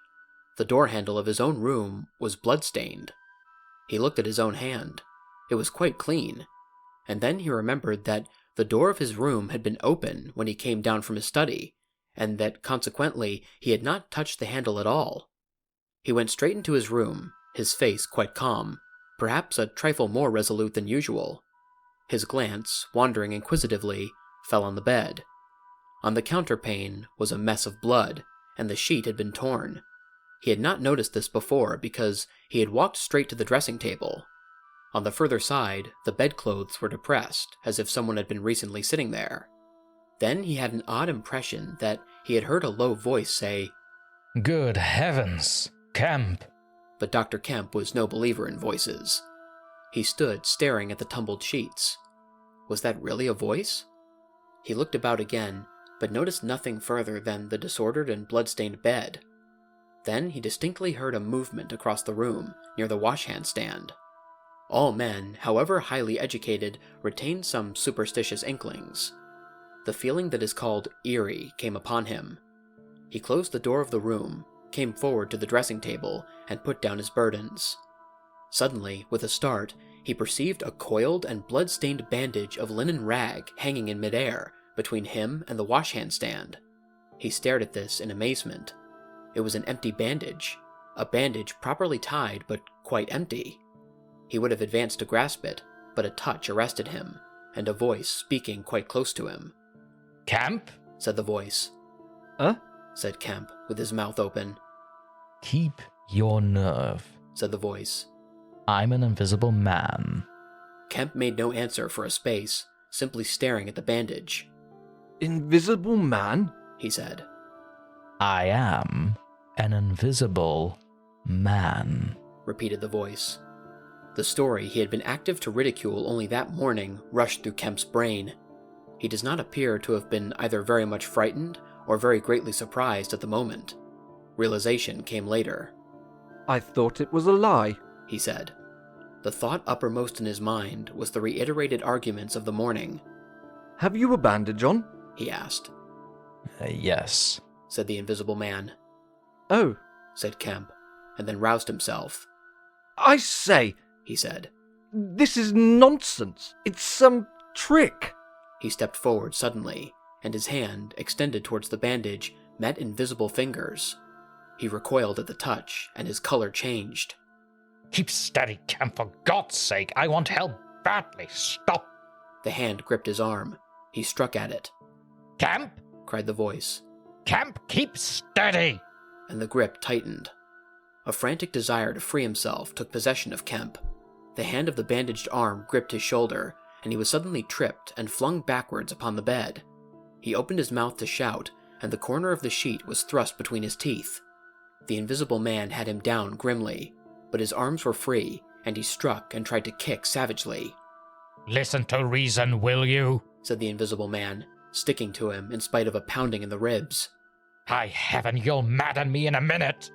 [SPEAKER 1] The door handle of his own room was blood-stained. He looked at his own hand. It was quite clean, and then he remembered that the door of his room had been open when he came down from his study, and that consequently he had not touched the handle at all. He went straight into his room, his face quite calm, perhaps a trifle more resolute than usual. His glance, wandering inquisitively, fell on the bed. On the counterpane was a mess of blood, and the sheet had been torn. He had not noticed this before because he had walked straight to the dressing table. On the further side, the bedclothes were depressed, as if someone had been recently sitting there. Then he had an odd impression that he had heard a low voice say,
[SPEAKER 2] "Good heavens, Kemp!"
[SPEAKER 1] But Dr. Kemp was no believer in voices. He stood staring at the tumbled sheets. Was that really a voice? He looked about again, but noticed nothing further than the disordered and blood-stained bed. Then he distinctly heard a movement across the room, near the wash-hand stand. All men, however highly educated, retain some superstitious inklings. The feeling that is called eerie came upon him. He closed the door of the room, came forward to the dressing table, and put down his burdens. Suddenly, with a start, he perceived a coiled and blood-stained bandage of linen rag hanging in midair between him and the wash-hand stand. He stared at this in amazement. It was an empty bandage, a bandage properly tied but quite empty. He would have advanced to grasp it, but a touch arrested him, and a voice speaking quite close to him.
[SPEAKER 2] "Kemp?"
[SPEAKER 1] said the voice.
[SPEAKER 6] "Huh?"
[SPEAKER 1] said Kemp, with his mouth open.
[SPEAKER 2] "Keep your nerve,"
[SPEAKER 1] said the voice.
[SPEAKER 2] "I'm an invisible man."
[SPEAKER 1] Kemp made no answer for a space, simply staring at the bandage.
[SPEAKER 6] "Invisible man?"
[SPEAKER 1] he said.
[SPEAKER 2] "I am an invisible man,"
[SPEAKER 1] repeated the voice. The story he had been active to ridicule only that morning rushed through Kemp's brain. He does not appear to have been either very much frightened or very greatly surprised at the moment. Realization came later.
[SPEAKER 6] "I thought it was a lie,"
[SPEAKER 1] he said. The thought uppermost in his mind was the reiterated arguments of the morning.
[SPEAKER 6] "Have you a bandage on?"
[SPEAKER 1] he asked.
[SPEAKER 2] Yes,
[SPEAKER 1] said the invisible man.
[SPEAKER 6] "Oh,"
[SPEAKER 1] said Kemp, and then roused himself.
[SPEAKER 6] "I say," he
[SPEAKER 1] said,
[SPEAKER 6] "this is nonsense. It's some trick."
[SPEAKER 1] He stepped forward suddenly, and his hand, extended towards the bandage, met invisible fingers. He recoiled at the touch, and his color changed.
[SPEAKER 2] "Keep steady, Kemp, for God's sake! I want help badly! Stop!"
[SPEAKER 1] The hand gripped his arm. He struck at it.
[SPEAKER 2] "Kemp!"
[SPEAKER 1] cried the voice.
[SPEAKER 2] "Kemp, keep steady!"
[SPEAKER 1] And the grip tightened. A frantic desire to free himself took possession of Kemp. The hand of the bandaged arm gripped his shoulder, and he was suddenly tripped and flung backwards upon the bed. He opened his mouth to shout, and the corner of the sheet was thrust between his teeth. The invisible man had him down grimly, but his arms were free, and he struck and tried to kick savagely.
[SPEAKER 2] "Listen to reason, will you?"
[SPEAKER 1] said the invisible man, sticking to him in spite of a pounding in the ribs.
[SPEAKER 2] "By heaven, you'll madden me in a minute!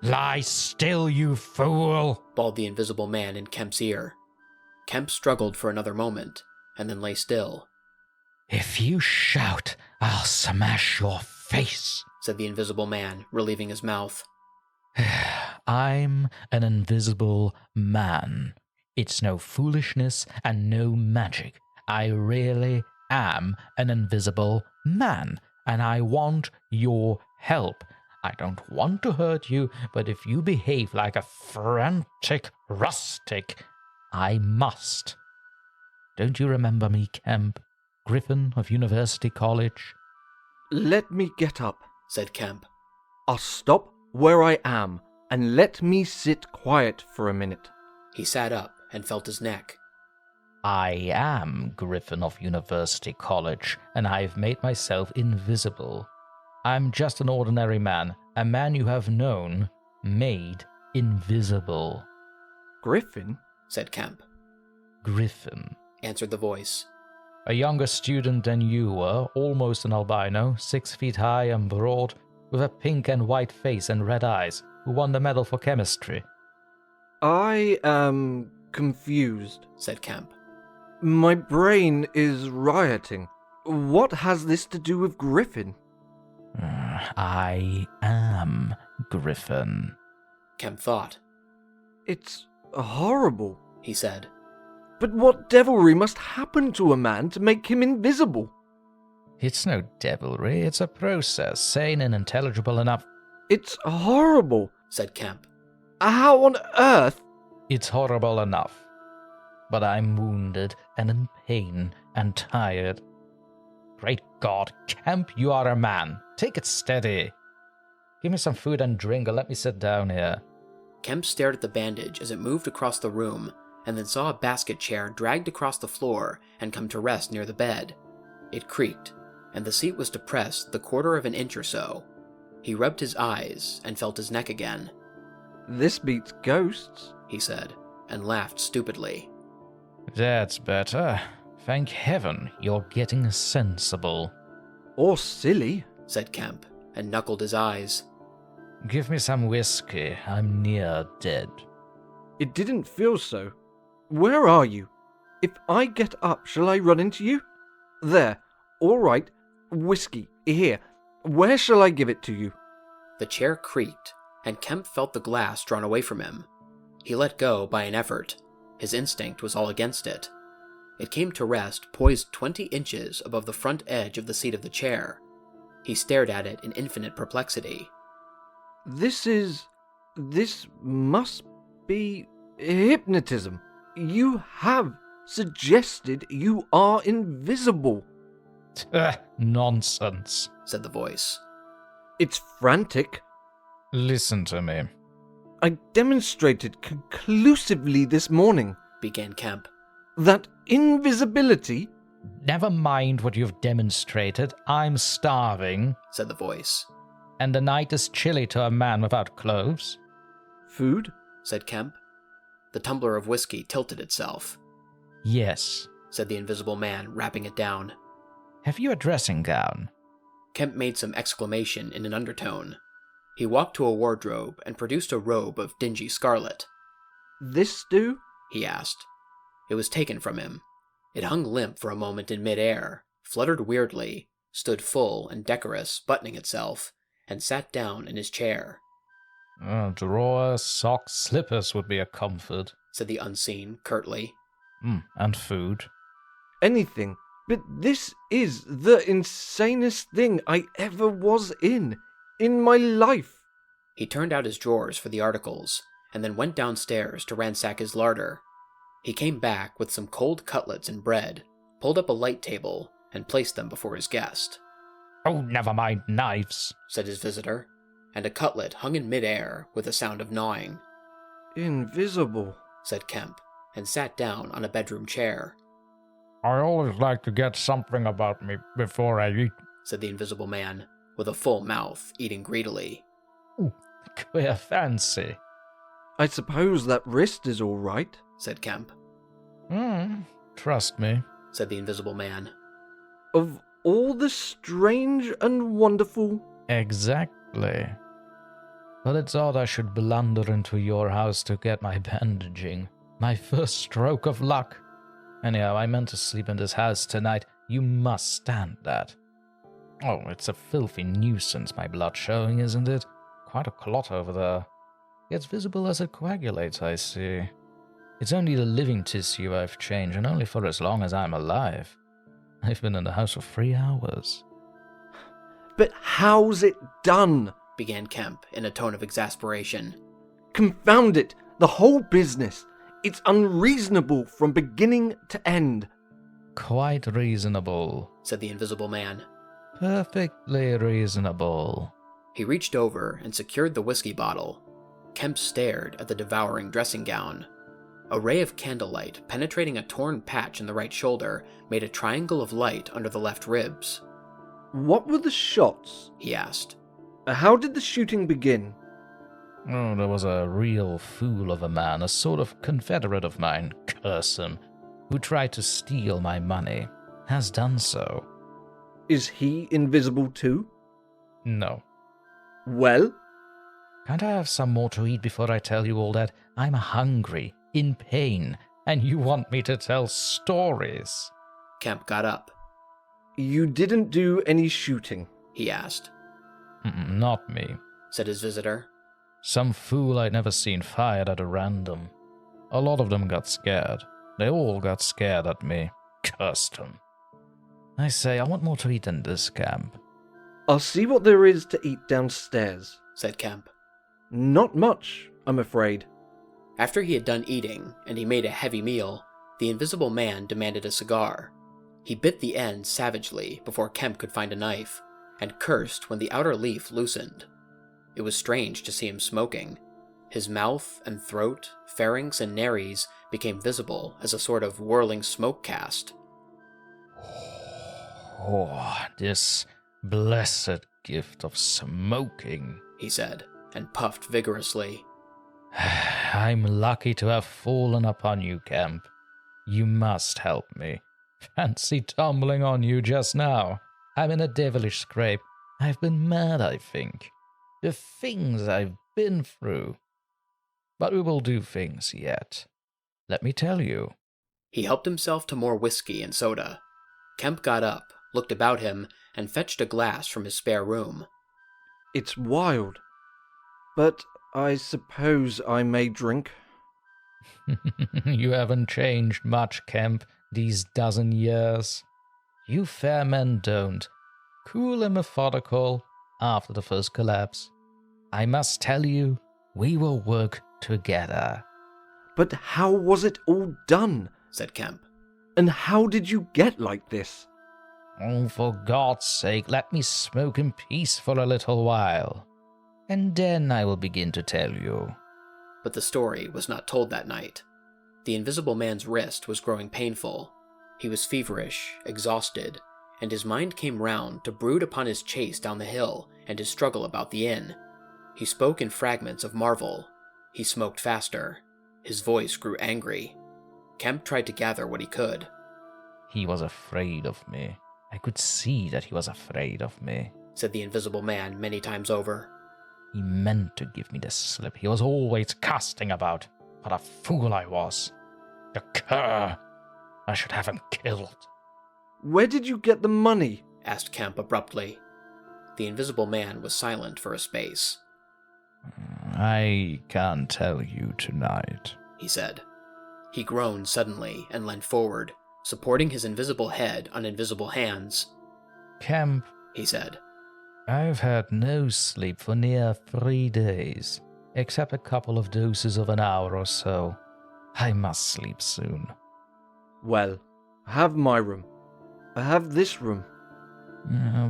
[SPEAKER 2] Lie still, you fool!"
[SPEAKER 1] bawled the invisible man in Kemp's ear. Kemp struggled for another moment, and then lay still.
[SPEAKER 2] "If you shout, I'll smash your face,"
[SPEAKER 1] said the invisible man, relieving his mouth.
[SPEAKER 2] "I'm an invisible man. It's no foolishness and no magic. I really am an invisible man, and I want your help. I don't want to hurt you, but if you behave like a frantic rustic, I must. Don't you remember me, Kemp, Griffin of University College?"
[SPEAKER 6] "Let me get up,"
[SPEAKER 1] said Kemp.
[SPEAKER 6] "I'll stop where I am, and let me sit quiet for a minute."
[SPEAKER 1] He sat up and felt his neck.
[SPEAKER 2] "I am Griffin of University College, and I've made myself invisible. I'm just an ordinary man, a man you have known, made invisible."
[SPEAKER 6] Griffin?
[SPEAKER 1] said Kemp.
[SPEAKER 2] Griffin,
[SPEAKER 1] answered the voice.
[SPEAKER 2] A younger student than you were, almost an albino, 6 feet high and broad, with a pink and white face and red eyes, who won the medal for chemistry.
[SPEAKER 6] I am confused,
[SPEAKER 1] said Kemp.
[SPEAKER 6] My brain is rioting. What has this to do with Griffin?
[SPEAKER 2] I am Griffin,
[SPEAKER 1] Kemp thought.
[SPEAKER 6] It's horrible,
[SPEAKER 1] he said.
[SPEAKER 6] But what devilry must happen to a man to make him invisible?
[SPEAKER 2] It's no devilry, it's a process, sane and intelligible enough.
[SPEAKER 6] It's horrible,
[SPEAKER 1] said Kemp.
[SPEAKER 6] How on earth?
[SPEAKER 2] It's horrible enough. But I'm wounded and in pain and tired. Great God, Kemp, you are a man. Take it steady. Give me some food and drink and let me sit down here.
[SPEAKER 1] Kemp stared at the bandage as it moved across the room, and then saw a basket chair dragged across the floor and come to rest near the bed. It creaked, and the seat was depressed the quarter of an inch or so. He rubbed his eyes and felt his neck again.
[SPEAKER 6] This beats ghosts,
[SPEAKER 1] he said, and laughed stupidly.
[SPEAKER 2] That's better. Thank heaven you're getting sensible.
[SPEAKER 6] Or silly,
[SPEAKER 1] said Kemp, and knuckled his eyes.
[SPEAKER 2] Give me some whiskey. I'm near dead.
[SPEAKER 6] It didn't feel so. Where are you? If I get up, shall I run into you? There. All right. Whiskey. Here. Where shall I give it to you?
[SPEAKER 1] The chair creaked, and Kemp felt the glass drawn away from him. He let go by an effort. His instinct was all against it. It came to rest, poised 20 inches above the front edge of the seat of the chair. He stared at it in infinite perplexity.
[SPEAKER 6] This must be hypnotism. You have suggested you are invisible.
[SPEAKER 2] Nonsense,
[SPEAKER 1] said the voice.
[SPEAKER 6] It's frantic.
[SPEAKER 2] Listen to me.
[SPEAKER 6] I demonstrated conclusively this morning,
[SPEAKER 1] began Kemp,
[SPEAKER 6] that invisibility...
[SPEAKER 2] Never mind what you've demonstrated. I'm starving,
[SPEAKER 1] said the voice.
[SPEAKER 2] And the night is chilly to a man without clothes.
[SPEAKER 6] Food?
[SPEAKER 1] said Kemp. The tumbler of whiskey tilted itself.
[SPEAKER 2] Yes,
[SPEAKER 1] said the invisible man, wrapping it down.
[SPEAKER 2] Have you a dressing gown?
[SPEAKER 1] Kemp made some exclamation in an undertone. He walked to a wardrobe and produced a robe of dingy scarlet.
[SPEAKER 6] This do?
[SPEAKER 1] he asked. It was taken from him. It hung limp for a moment in mid-air, fluttered weirdly, stood full and decorous, buttoning itself, and sat down in his chair.
[SPEAKER 2] Drawers, socks, slippers would be a comfort,
[SPEAKER 1] said the unseen curtly.
[SPEAKER 2] And food.
[SPEAKER 6] Anything, but this is the insanest thing I ever was in my life.
[SPEAKER 1] He turned out his drawers for the articles, and then went downstairs to ransack his larder. He came back with some cold cutlets and bread, pulled up a light table, and placed them before his guest.
[SPEAKER 2] Oh, never mind knives,
[SPEAKER 1] said his visitor, and a cutlet hung in mid-air with a sound of gnawing.
[SPEAKER 6] Invisible,
[SPEAKER 1] said Kemp, and sat down on a bedroom chair.
[SPEAKER 2] I always like to get something about me before I eat,
[SPEAKER 1] said the invisible man, with a full mouth, eating greedily.
[SPEAKER 2] Queer fancy.
[SPEAKER 6] I suppose that wrist is all right,
[SPEAKER 1] said Kemp.
[SPEAKER 2] Trust me,
[SPEAKER 1] said the invisible man.
[SPEAKER 6] Of all the strange and wonderful...
[SPEAKER 2] Exactly. But it's odd I should blunder into your house to get my bandaging. My first stroke of luck. Anyhow, I meant to sleep in this house tonight. You must stand that. Oh, it's a filthy nuisance, my blood showing, isn't it? Quite a clot over there. Gets visible as it coagulates, I see. It's only the living tissue I've changed, and only for as long as I'm alive. I've been in the house for 3 hours.
[SPEAKER 6] But how's it done?
[SPEAKER 1] Began Kemp in a tone of exasperation.
[SPEAKER 6] Confound it! The whole business! It's unreasonable from beginning to end.
[SPEAKER 2] Quite reasonable,
[SPEAKER 1] said the invisible man.
[SPEAKER 2] Perfectly reasonable.
[SPEAKER 1] He reached over and secured the whiskey bottle. Kemp stared at the devouring dressing gown. A ray of candlelight, penetrating a torn patch in the right shoulder, made a triangle of light under the left ribs.
[SPEAKER 6] What were the shots?
[SPEAKER 1] He asked.
[SPEAKER 6] How did the shooting begin?
[SPEAKER 2] Oh, there was a real fool of a man, a sort of confederate of mine, curse him, who tried to steal my money. Has done so.
[SPEAKER 6] Is he invisible too?
[SPEAKER 2] No.
[SPEAKER 6] Well?
[SPEAKER 2] Can't I have some more to eat before I tell you all that? I'm hungry, in pain, and you want me to tell stories?
[SPEAKER 1] Kemp got up.
[SPEAKER 6] You didn't do any shooting?
[SPEAKER 1] He asked.
[SPEAKER 2] Not me,
[SPEAKER 1] said his visitor.
[SPEAKER 2] Some fool I'd never seen fired at a random. A lot of them got scared. They all got scared at me. Cursed them. I say, I want more to eat than this, Kemp.
[SPEAKER 6] I'll see what there is to eat downstairs,
[SPEAKER 1] said Kemp.
[SPEAKER 6] Not much, I'm afraid.
[SPEAKER 1] After he had done eating, and he made a heavy meal, the invisible man demanded a cigar. He bit the end savagely before Kemp could find a knife, and cursed when the outer leaf loosened. It was strange to see him smoking. His mouth and throat, pharynx and nares became visible as a sort of whirling smoke cast.
[SPEAKER 2] Oh, this blessed gift of smoking,
[SPEAKER 1] he said, and puffed vigorously.
[SPEAKER 2] I'm lucky to have fallen upon you, Kemp. You must help me. Fancy tumbling on you just now. I'm in a devilish scrape. I've been mad, I think. The things I've been through. But we will do things yet. Let me tell you.
[SPEAKER 1] He helped himself to more whiskey and soda. Kemp got up, looked about him, and fetched a glass from his spare room.
[SPEAKER 6] It's wild, but I suppose I may drink.
[SPEAKER 2] You haven't changed much, Kemp, these dozen years. You fair men don't. Cool and methodical after the first collapse. I must tell you, we will work together.
[SPEAKER 6] But how was it all done?
[SPEAKER 1] Said Kemp.
[SPEAKER 6] And how did you get like this?
[SPEAKER 2] Oh, for God's sake, let me smoke in peace for a little while. And then I will begin to tell you.
[SPEAKER 1] But the story was not told that night. The invisible man's wrist was growing painful. He was feverish, exhausted, and his mind came round to brood upon his chase down the hill and his struggle about the inn. He spoke in fragments of marvel. He smoked faster. His voice grew angry. Kemp tried to gather what he could.
[SPEAKER 2] He was afraid of me. I could see that he was afraid of me,
[SPEAKER 1] said the invisible man many times over.
[SPEAKER 2] He meant to give me the slip. He was always casting about. What a fool I was. The cur! I should have him killed.
[SPEAKER 6] Where did you get the money?
[SPEAKER 1] Asked Kemp abruptly. The invisible man was silent for a space.
[SPEAKER 2] I can't tell you tonight,
[SPEAKER 1] he said. He groaned suddenly and leaned forward, supporting his invisible head on invisible hands.
[SPEAKER 2] Kemp,
[SPEAKER 1] he said.
[SPEAKER 2] I've had no sleep for near 3 days, except a couple of doses of an hour or so. I must sleep soon.
[SPEAKER 6] Well, I have my room. I have this room.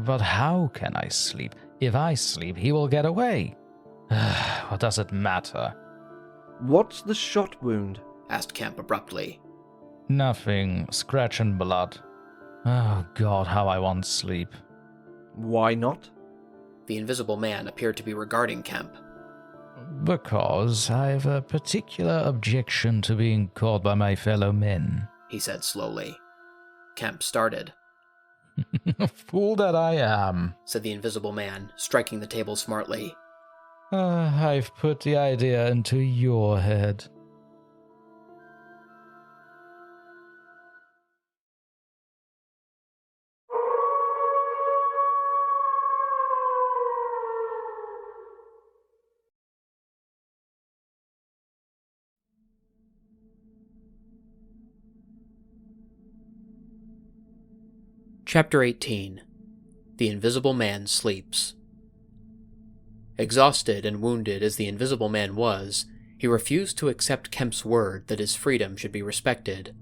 [SPEAKER 2] But how can I sleep? If I sleep, he will get away. What does it matter?
[SPEAKER 6] What's the shot wound?
[SPEAKER 1] Asked Kemp abruptly.
[SPEAKER 2] Nothing. Scratch and blood. Oh God, how I want sleep.
[SPEAKER 6] Why not?
[SPEAKER 1] The invisible man appeared to be regarding Kemp.
[SPEAKER 2] Because I have a particular objection to being caught by my fellow men,
[SPEAKER 1] he said slowly. Kemp started.
[SPEAKER 2] Fool that I am,
[SPEAKER 1] said the invisible man, striking the table smartly.
[SPEAKER 2] I've put the idea into your head.
[SPEAKER 1] Chapter 18. The Invisible Man Sleeps. Exhausted and wounded as the invisible man was, he refused to accept Kemp's word that his freedom should be respected.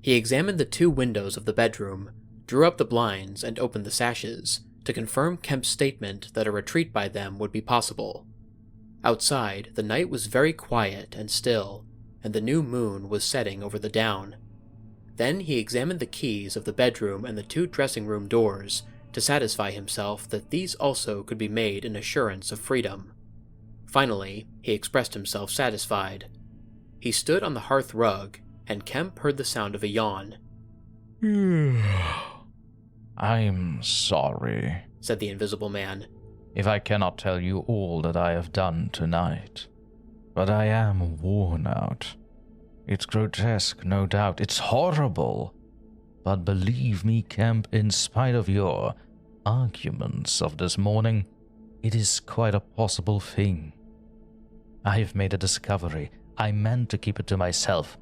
[SPEAKER 1] He examined the 2 windows of the bedroom, drew up the blinds, and opened the sashes, to confirm Kemp's statement that a retreat by them would be possible. Outside, the night was very quiet and still, and the new moon was setting over the down. Then he examined the keys of the bedroom and the 2 dressing-room doors to satisfy himself that these also could be made in assurance of freedom. Finally, he expressed himself satisfied. He stood on the hearth rug, and Kemp heard the sound of a yawn.
[SPEAKER 2] I'm sorry,
[SPEAKER 1] said the Invisible Man,
[SPEAKER 2] if I cannot tell you all that I have done tonight. But I am worn out. It's grotesque, no doubt. It's horrible. But believe me, Kemp, in spite of your arguments of this morning, it is quite a possible thing. I have made a discovery. I meant to keep it to myself.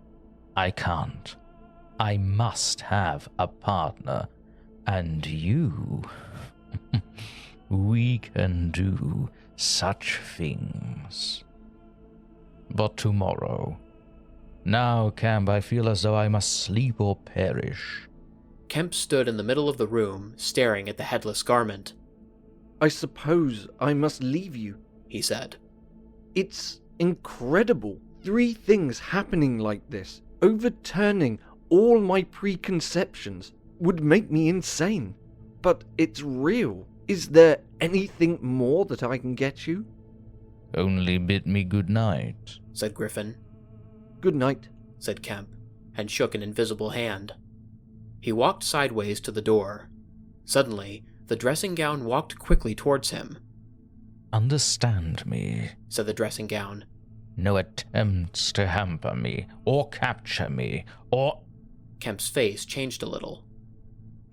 [SPEAKER 2] I can't. I must have a partner. And you... we can do such things. But tomorrow... Now, Kemp, I feel as though I must sleep or perish.
[SPEAKER 1] Kemp stood in the middle of the room, staring at the headless garment.
[SPEAKER 6] I suppose I must leave you,
[SPEAKER 1] he said.
[SPEAKER 6] It's incredible. 3 things happening like this, overturning all my preconceptions, would make me insane. But it's real. Is there anything more that I can get you?
[SPEAKER 2] Only bid me good night,
[SPEAKER 1] said Griffin.
[SPEAKER 6] Good night,
[SPEAKER 1] said Kemp, and shook an invisible hand. He walked sideways to the door. Suddenly, the dressing gown walked quickly towards him.
[SPEAKER 2] Understand me,
[SPEAKER 1] said the dressing gown.
[SPEAKER 2] No attempts to hamper me, or capture me, or...
[SPEAKER 1] Kemp's face changed a little.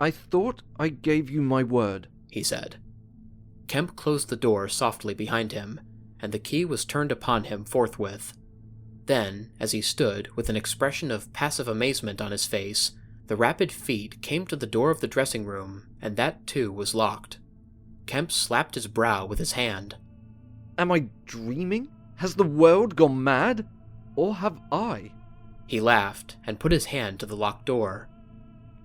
[SPEAKER 6] I thought I gave you my word,
[SPEAKER 1] he said. Kemp closed the door softly behind him, and the key was turned upon him forthwith. Then, as he stood with an expression of passive amazement on his face, the rapid feet came to the door of the dressing room, and that too was locked. Kemp slapped his brow with his hand.
[SPEAKER 6] Am I dreaming? Has the world gone mad? Or have I?
[SPEAKER 1] He laughed and put his hand to the locked door.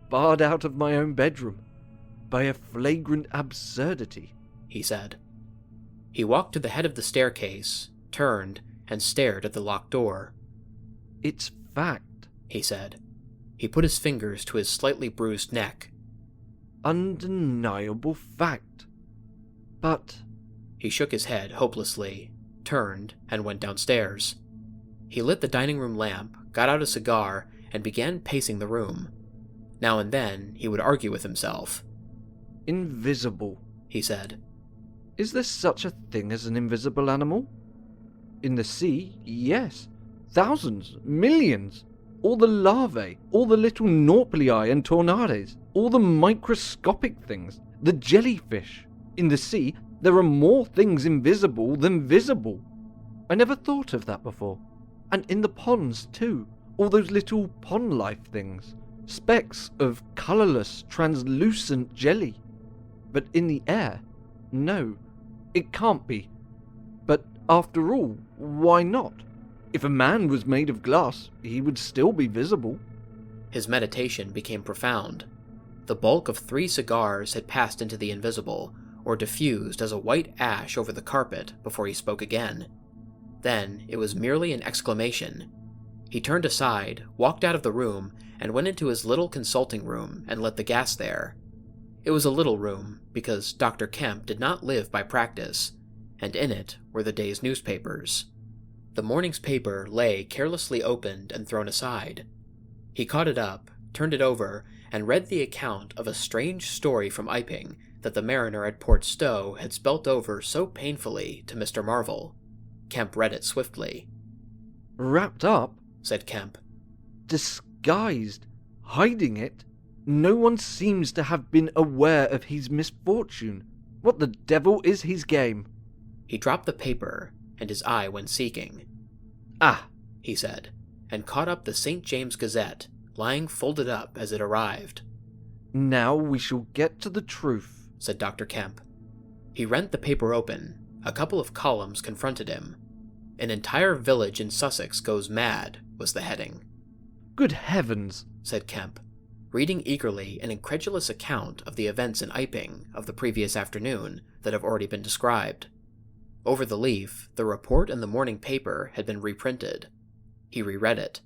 [SPEAKER 6] Barred out of my own bedroom by a flagrant absurdity,
[SPEAKER 1] he said. He walked to the head of the staircase, turned, and stared at the locked door.
[SPEAKER 6] It's fact,
[SPEAKER 1] he said. He put his fingers to his slightly bruised neck.
[SPEAKER 6] Undeniable fact. But...
[SPEAKER 1] He shook his head hopelessly, turned, and went downstairs. He lit the dining room lamp, got out a cigar, and began pacing the room. Now and then, he would argue with himself.
[SPEAKER 6] Invisible,
[SPEAKER 1] he said.
[SPEAKER 6] Is there such a thing as an invisible animal? In the sea, yes. Thousands, millions. All the larvae, all the little nauplii and tornades, all the microscopic things, the jellyfish. In the sea, there are more things invisible than visible. I never thought of that before. And in the ponds, too. All those little pond life things. Specks of colourless, translucent jelly. But in the air? No, it can't be. But after all, why not? If a man was made of glass, he would still be visible.
[SPEAKER 1] His meditation became profound. The bulk of 3 cigars had passed into the invisible, or diffused as a white ash over the carpet before he spoke again. Then it was merely an exclamation. He turned aside, walked out of the room, and went into his little consulting room and lit the gas there. It was a little room, because Dr. Kemp did not live by practice, and in it were the day's newspapers. The morning's paper lay carelessly opened and thrown aside. He caught it up, turned it over, and read the account of a strange story from Iping that the mariner at Port Stowe had spelt over so painfully to Mr. Marvel. Kemp read it swiftly.
[SPEAKER 6] Wrapped up,
[SPEAKER 1] said Kemp.
[SPEAKER 6] Disguised, hiding it. No one seems to have been aware of his misfortune. What the devil is his game?
[SPEAKER 1] He dropped the paper, and his eye went seeking.
[SPEAKER 6] Ah,
[SPEAKER 1] he said, and caught up the St. James Gazette, lying folded up as it arrived.
[SPEAKER 6] Now we shall get to the truth,
[SPEAKER 1] said Dr. Kemp. He rent the paper open. A couple of columns confronted him. An entire village in Sussex goes mad, was the heading.
[SPEAKER 6] Good heavens,
[SPEAKER 1] said Kemp, reading eagerly an incredulous account of the events in Iping of the previous afternoon that have already been described. Over the leaf, the report in the morning paper had been reprinted. He reread it.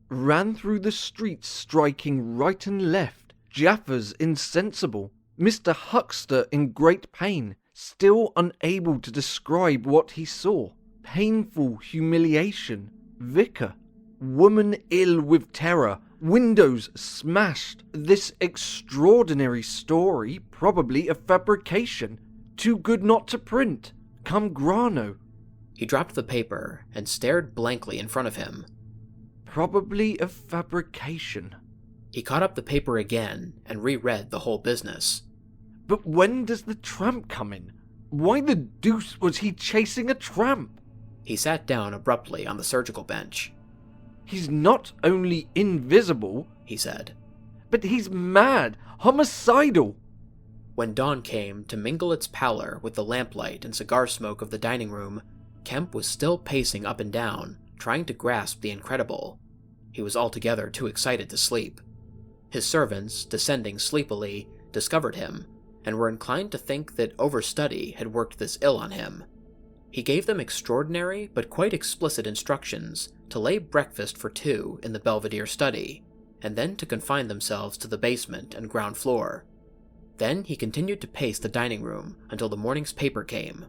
[SPEAKER 6] Ran through the streets striking right and left. Jaffers insensible. Mr. Huckster in great pain. still unable to describe what he saw. Painful humiliation. Vicar. Woman ill with terror. Windows smashed. This extraordinary story, probably a fabrication. Too good not to print. Cum grano.
[SPEAKER 1] He dropped the paper and stared blankly in front of him.
[SPEAKER 6] Probably a fabrication.
[SPEAKER 1] He caught up the paper again and reread the whole business.
[SPEAKER 6] But when does the tramp come in? Why the deuce was he chasing a tramp?
[SPEAKER 1] He sat down abruptly on the surgical bench.
[SPEAKER 6] He's not only invisible,
[SPEAKER 1] he said,
[SPEAKER 6] but he's mad, homicidal.
[SPEAKER 1] When dawn came to mingle its pallor with the lamplight and cigar smoke of the dining room, Kemp was still pacing up and down, trying to grasp the incredible. He was altogether too excited to sleep. His servants, descending sleepily, discovered him, and were inclined to think that overstudy had worked this ill on him. He gave them extraordinary but quite explicit instructions to lay breakfast for 2 in the Belvedere study, and then to confine themselves to the basement and ground floor. Then he continued to pace the dining room until the morning's paper came.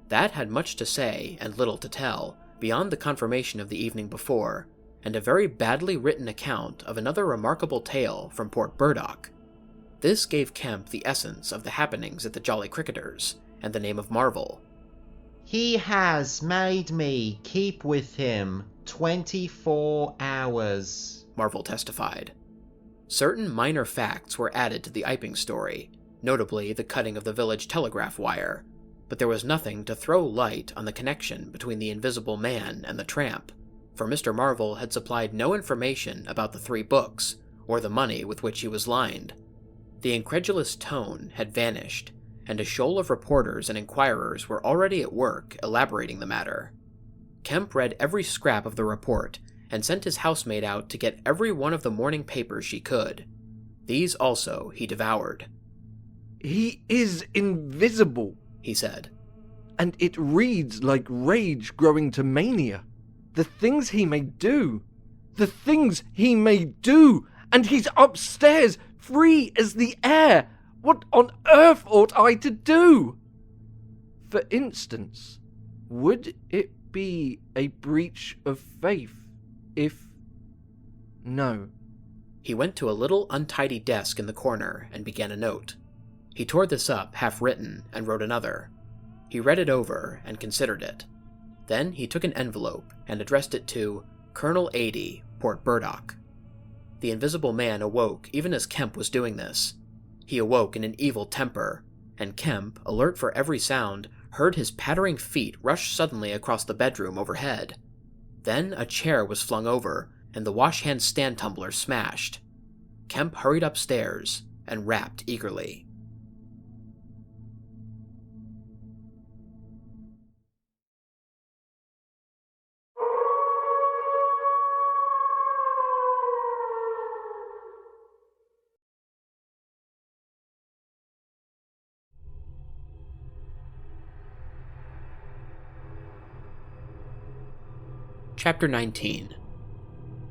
[SPEAKER 1] That had much to say and little to tell, beyond the confirmation of the evening before, and a very badly written account of another remarkable tale from Port Burdock. This gave Kemp the essence of the happenings at the Jolly Cricketers, and the name of Marvel.
[SPEAKER 22] He has made me keep with him 24 hours,
[SPEAKER 1] Marvel testified. Certain minor facts were added to the Iping story, notably the cutting of the village telegraph wire, but there was nothing to throw light on the connection between the Invisible Man and the tramp, for Mr. Marvel had supplied no information about the 3 books, or the money with which he was lined. The incredulous tone had vanished, and a shoal of reporters and inquirers were already at work elaborating the matter. Kemp read every scrap of the report, and sent his housemaid out to get every one of the morning papers she could. These also he devoured.
[SPEAKER 6] He is invisible,
[SPEAKER 1] he said.
[SPEAKER 6] And it reads like rage growing to mania. The things he may do! The things he may do! And he's upstairs, free as the air! What on earth ought I to do? For instance, would it be a breach of faith if... No.
[SPEAKER 1] He went to a little untidy desk in the corner and began a note. He tore this up half-written and wrote another. He read it over and considered it. Then he took an envelope and addressed it to Colonel 80, Port Burdock. The Invisible Man awoke even as Kemp was doing this. He awoke in an evil temper, and Kemp, alert for every sound, heard his pattering feet rush suddenly across the bedroom overhead. Then a chair was flung over, and the wash-hand stand tumbler smashed. Kemp hurried upstairs and rapped eagerly. Chapter 19.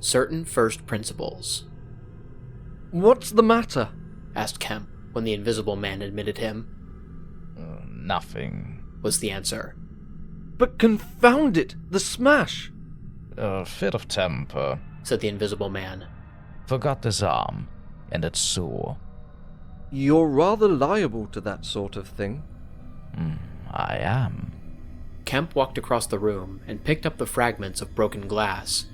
[SPEAKER 1] Certain First Principles.
[SPEAKER 6] What's the matter?
[SPEAKER 1] Asked Kemp when the Invisible Man admitted him.
[SPEAKER 2] Nothing,
[SPEAKER 1] was the answer.
[SPEAKER 6] But confound it, the smash!
[SPEAKER 2] A fit of temper,
[SPEAKER 1] said the Invisible Man.
[SPEAKER 2] Forgot his arm, and it's sore.
[SPEAKER 6] You're rather liable to that sort of thing.
[SPEAKER 2] I am.
[SPEAKER 1] Kemp walked across the room and picked up the fragments of broken glass.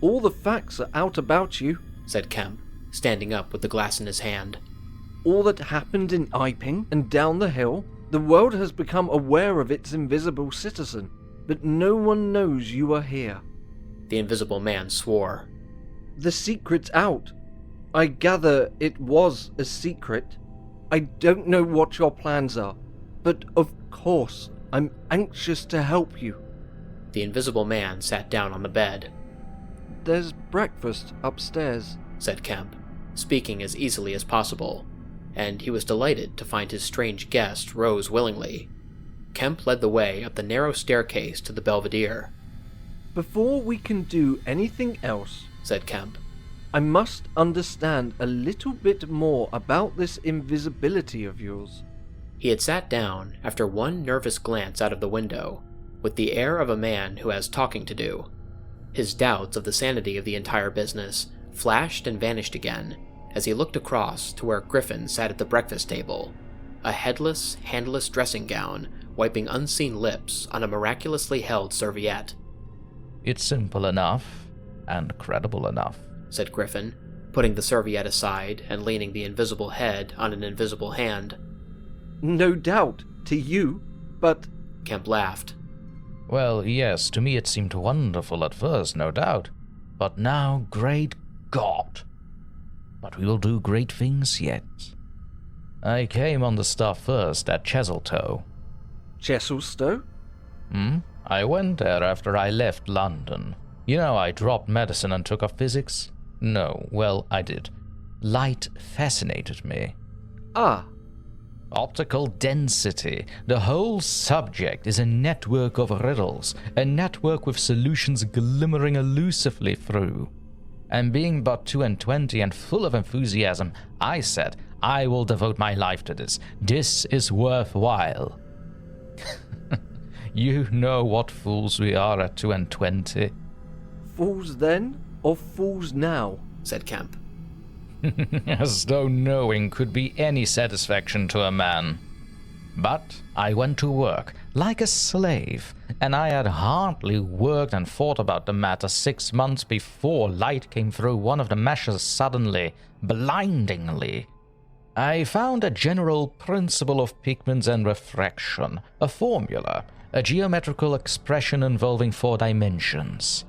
[SPEAKER 6] All the facts are out about you,
[SPEAKER 1] said Kemp, standing up with the glass in his hand.
[SPEAKER 6] All that happened in Iping and down the hill, the world has become aware of its invisible citizen, but no one knows you are here.
[SPEAKER 1] The Invisible Man swore.
[SPEAKER 6] The secret's out. I gather it was a secret. I don't know what your plans are, but of course I'm anxious to help you.
[SPEAKER 1] The Invisible Man sat down on the bed.
[SPEAKER 6] There's breakfast upstairs,
[SPEAKER 1] said Kemp, speaking as easily as possible, and he was delighted to find his strange guest rose willingly. Kemp led the way up the narrow staircase to the Belvedere.
[SPEAKER 6] Before we can do anything else,
[SPEAKER 1] said Kemp,
[SPEAKER 6] I must understand a little bit more about this invisibility of yours.
[SPEAKER 1] He had sat down after one nervous glance out of the window, with the air of a man who has talking to do. His doubts of the sanity of the entire business flashed and vanished again as he looked across to where Griffin sat at the breakfast table, a headless, handless dressing gown wiping unseen lips on a miraculously held serviette.
[SPEAKER 2] It's simple enough, and credible enough,
[SPEAKER 1] said Griffin, putting the serviette aside and leaning the invisible head on an invisible hand.
[SPEAKER 6] No doubt, to you, but...
[SPEAKER 1] Kemp laughed.
[SPEAKER 2] Well, yes, to me it seemed wonderful at first, no doubt. But now, great God! But we will do great things yet. I came on the stuff first at Chesilstowe.
[SPEAKER 6] Chesilstowe?
[SPEAKER 2] I went there after I left London. You know, I dropped medicine and took up physics? No, well, I did. Light fascinated me.
[SPEAKER 6] Ah.
[SPEAKER 2] Optical density. The whole subject is a network of riddles, a network with solutions glimmering elusively through. And being but 22 and full of enthusiasm, I said, I will devote my life to this. This is worthwhile. You know what fools we are at 22.
[SPEAKER 6] Fools then, or fools now?
[SPEAKER 1] Said Kemp.
[SPEAKER 2] As though knowing could be any satisfaction to a man. But I went to work, like a slave, and I had hardly worked and thought about the matter 6 months before light came through one of the meshes suddenly, blindingly. I found a general principle of pigments and refraction, a formula, a geometrical expression involving 4 dimensions.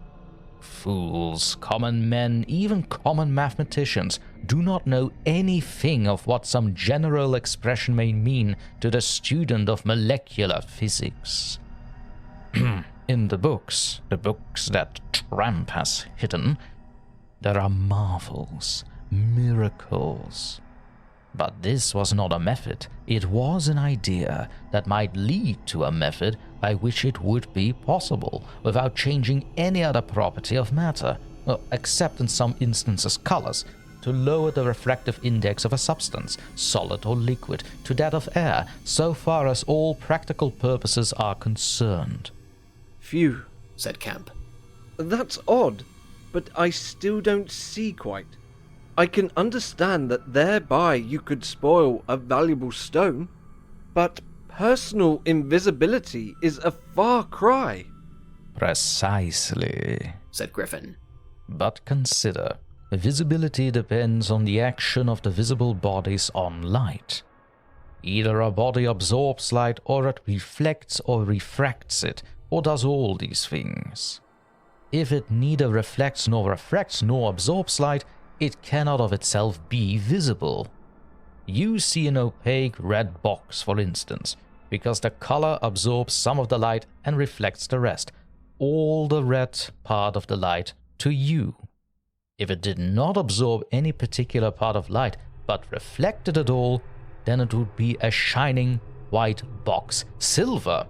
[SPEAKER 2] Fools, common men, even common mathematicians do not know anything of what some general expression may mean to the student of molecular physics. In the books that Tramp has hidden, there are marvels, miracles. But this was not a method, it was an idea that might lead to a method by which it would be possible, without changing any other property of matter, except in some instances colors, to lower the refractive index of a substance, solid or liquid, to that of air, so far as all practical purposes are concerned.
[SPEAKER 6] Phew,
[SPEAKER 1] said Kemp.
[SPEAKER 6] That's odd, but I still don't see quite. I can understand that thereby you could spoil a valuable stone, but personal invisibility is a far cry.
[SPEAKER 2] Precisely,
[SPEAKER 1] said Griffin.
[SPEAKER 2] But consider, visibility depends on the action of the visible bodies on light. Either a body absorbs light, or it reflects or refracts it, or does all these things. If it neither reflects nor refracts nor absorbs light, it cannot of itself be visible. You see an opaque red box, for instance, because the color absorbs some of the light and reflects the rest, all the red part of the light, to you. If it did not absorb any particular part of light, but reflected it all, then it would be a shining white box, silver.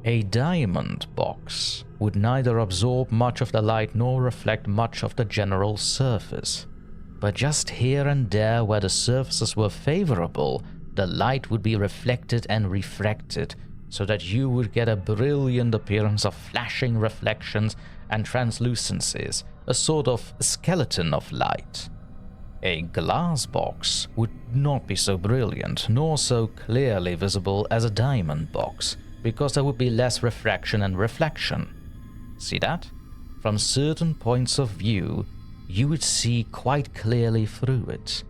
[SPEAKER 2] A diamond box would neither absorb much of the light nor reflect much of the general surface. But just here and there where the surfaces were favorable, the light would be reflected and refracted, so that you would get a brilliant appearance of flashing reflections and translucencies, a sort of skeleton of light. A glass box would not be so brilliant, nor so clearly visible as a diamond box, because there would be less refraction and reflection. See that? From certain points of view, you would see quite clearly through it.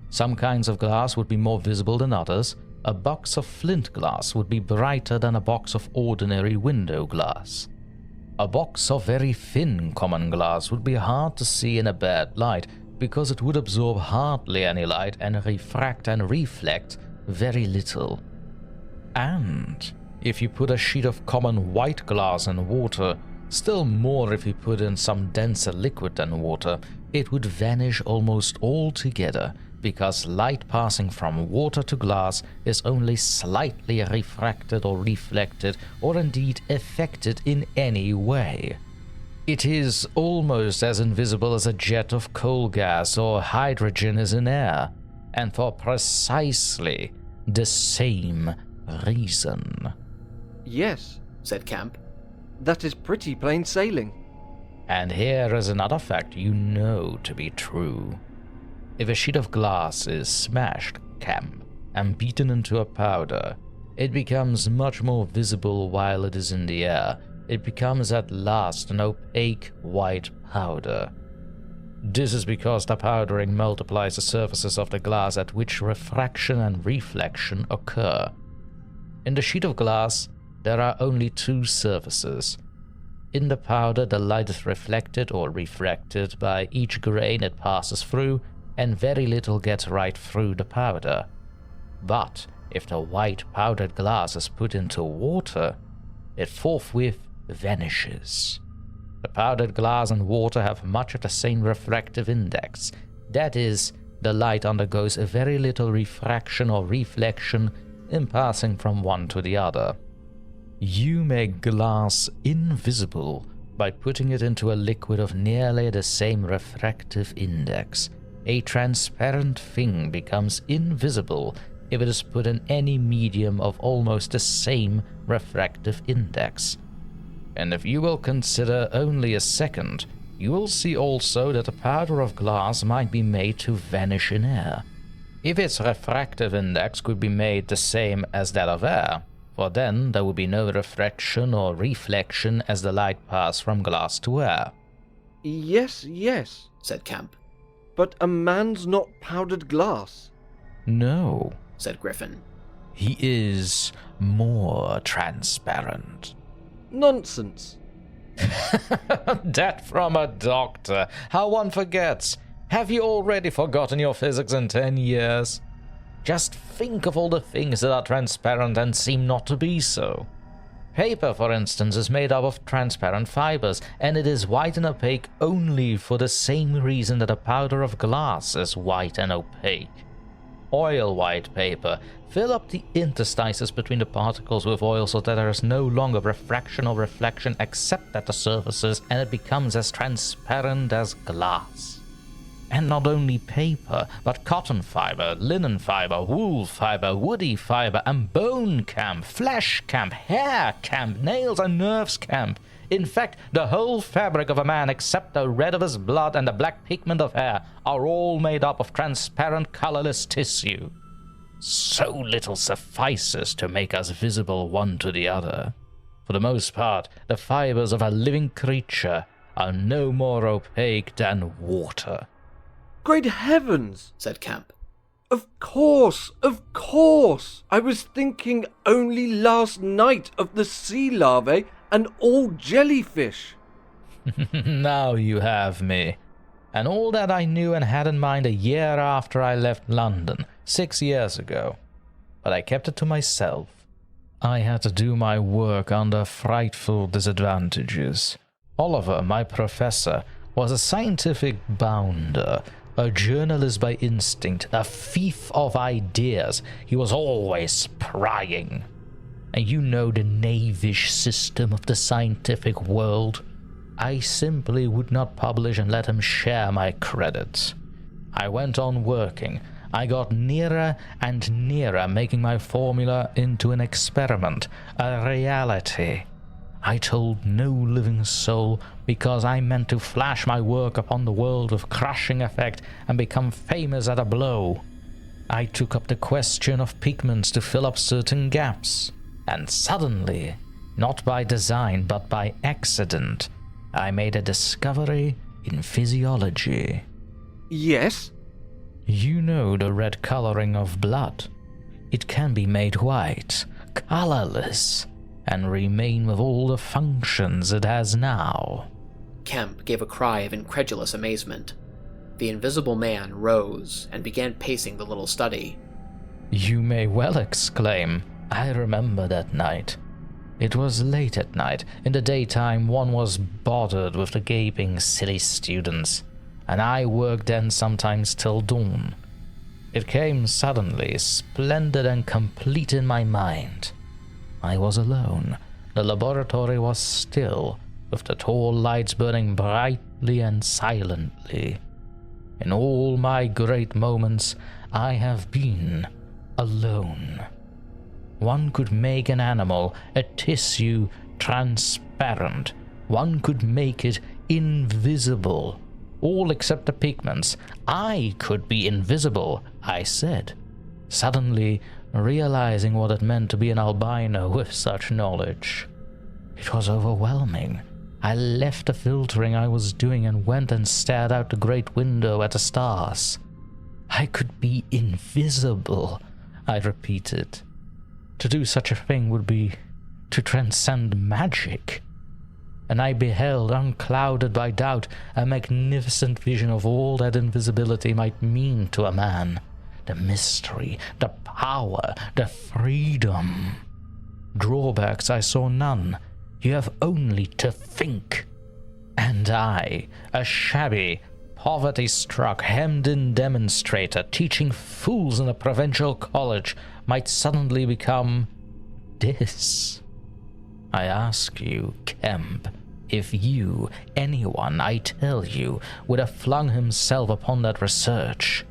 [SPEAKER 2] Some kinds of glass would be more visible than others. A box of flint glass would be brighter than a box of ordinary window glass. A box of very thin common glass would be hard to see in a bad light, because it would absorb hardly any light and refract and reflect very little. And if you put a sheet of common white glass in water, still more if you put in some denser liquid than water, it would vanish almost altogether, because light passing from water to glass is only slightly refracted or reflected, or indeed affected in any way. It is almost as invisible as a jet of coal gas or hydrogen is in air, and for precisely the same reason.
[SPEAKER 6] Yes,
[SPEAKER 1] said Kemp.
[SPEAKER 6] That is pretty plain sailing.
[SPEAKER 2] And here is another fact you know to be true. If a sheet of glass is smashed, Kemp, and beaten into a powder, it becomes much more visible while it is in the air. It becomes at last an opaque white powder. This is because the powdering multiplies the surfaces of the glass at which refraction and reflection occur. In the sheet of glass, there are only two surfaces. In the powder, the light is reflected or refracted by each grain it passes through, and very little gets right through the powder. But if the white powdered glass is put into water, it forthwith vanishes. The powdered glass and water have much of the same refractive index. That is, the light undergoes a very little refraction or reflection in passing from one to the other. You make glass invisible by putting it into a liquid of nearly the same refractive index. A transparent thing becomes invisible if it is put in any medium of almost the same refractive index. And if you will consider only a second, you will see also that a powder of glass might be made to vanish in air. If its refractive index could be made the same as that of air, for then there would be no refraction or reflection as the light passed from glass to air.
[SPEAKER 6] Yes,
[SPEAKER 1] said Kemp.
[SPEAKER 6] But a man's not powdered glass.
[SPEAKER 2] No,
[SPEAKER 1] said Griffin.
[SPEAKER 2] He is more transparent.
[SPEAKER 6] Nonsense.
[SPEAKER 2] That from a doctor. How one forgets. Have you already forgotten your physics in 10 years? Just think of all the things that are transparent and seem not to be so. Paper, for instance, is made up of transparent fibers, and it is white and opaque only for the same reason that a powder of glass is white and opaque. Oil white paper. Fill up the interstices between the particles with oil so that there is no longer refraction or reflection except at the surfaces, and it becomes as transparent as glass. And not only paper, but cotton fiber, linen fiber, wool fiber, woody fiber, and bone Kemp, flesh Kemp, hair Kemp, nails and nerves Kemp. In fact, the whole fabric of a man except the red of his blood and the black pigment of hair are all made up of transparent colorless tissue. So little suffices to make us visible one to the other. For the most part, the fibers of a living creature are no more opaque than water.
[SPEAKER 6] Great heavens,
[SPEAKER 1] said Kemp.
[SPEAKER 6] Of course. I was thinking only last night of the sea larvae and all jellyfish.
[SPEAKER 2] Now you have me. And all that I knew and had in mind a year after I left London, 6 years ago. But I kept it to myself. I had to do my work under frightful disadvantages. Oliver, my professor, was a scientific bounder, a journalist by instinct, a thief of ideas. He was always prying. And you know the knavish system of the scientific world. I simply would not publish and let him share my credit. I went on working. I got nearer and nearer making my formula into an experiment, a reality. I told no living soul because I meant to flash my work upon the world with crushing effect and become famous at a blow. I took up the question of pigments to fill up certain gaps, and suddenly, not by design but by accident, I made a discovery in physiology.
[SPEAKER 6] Yes?
[SPEAKER 2] You know the red coloring of blood. It can be made white, colorless, and remain with all the functions it has now.
[SPEAKER 1] Kemp gave a cry of incredulous amazement. The invisible man rose and began pacing the little study.
[SPEAKER 2] You may well exclaim, I remember that night. It was late at night. In the daytime one was bothered with the gaping silly students, and I worked then sometimes till dawn. It came suddenly, splendid and complete in my mind. I was alone. The laboratory was still, with the tall lights burning brightly and silently. In all my great moments, I have been alone. One could make an animal, a tissue, transparent. One could make it invisible. All except the pigments. I could be invisible, I said, suddenly realizing what it meant to be an albino with such knowledge. It was overwhelming. I left the filtering I was doing and went and stared out the great window at the stars. I could be invisible, I repeated. To do such a thing would be to transcend magic. And I beheld, unclouded by doubt, a magnificent vision of all that invisibility might mean to a man. The mystery, the power, the freedom. Drawbacks I saw none. You have only to think. And I, a shabby, poverty-struck, hemmed-in demonstrator teaching fools in a provincial college, might suddenly become this. I ask you, Kemp, if you, anyone, I tell you, would have flung himself upon that research.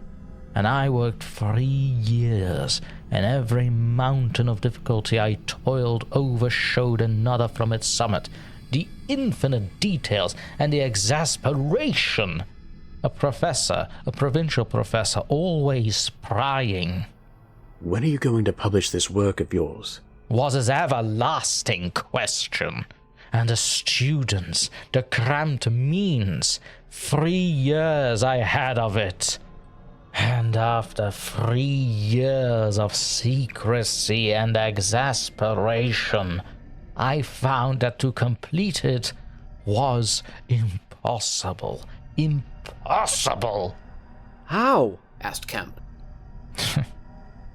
[SPEAKER 2] And I worked 3 years, and every mountain of difficulty I toiled over showed another from its summit. The infinite details and the exasperation. A professor, a provincial professor, always prying.
[SPEAKER 13] When are you going to publish this work of yours?
[SPEAKER 2] Was his everlasting question. And the students, the cramped means. 3 years I had of it. And after 3 years of secrecy and exasperation, I found that to complete it was impossible. Impossible!
[SPEAKER 6] How?
[SPEAKER 1] Asked Kemp.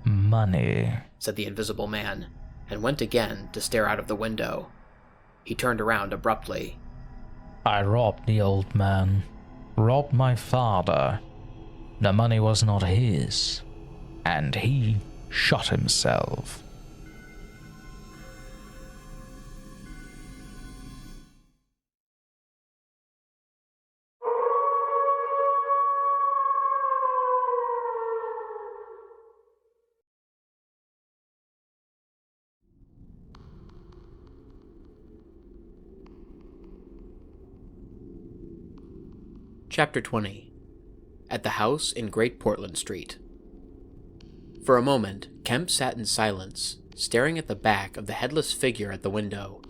[SPEAKER 2] Money,
[SPEAKER 1] said the invisible man, and went again to stare out of the window. He turned around abruptly.
[SPEAKER 2] I robbed the old man. Robbed my father. The money was not his, and he shot himself.
[SPEAKER 1] Chapter 20. At the house in Great Portland Street. For a moment, Kemp sat in silence, staring at the back of the headless figure at the window.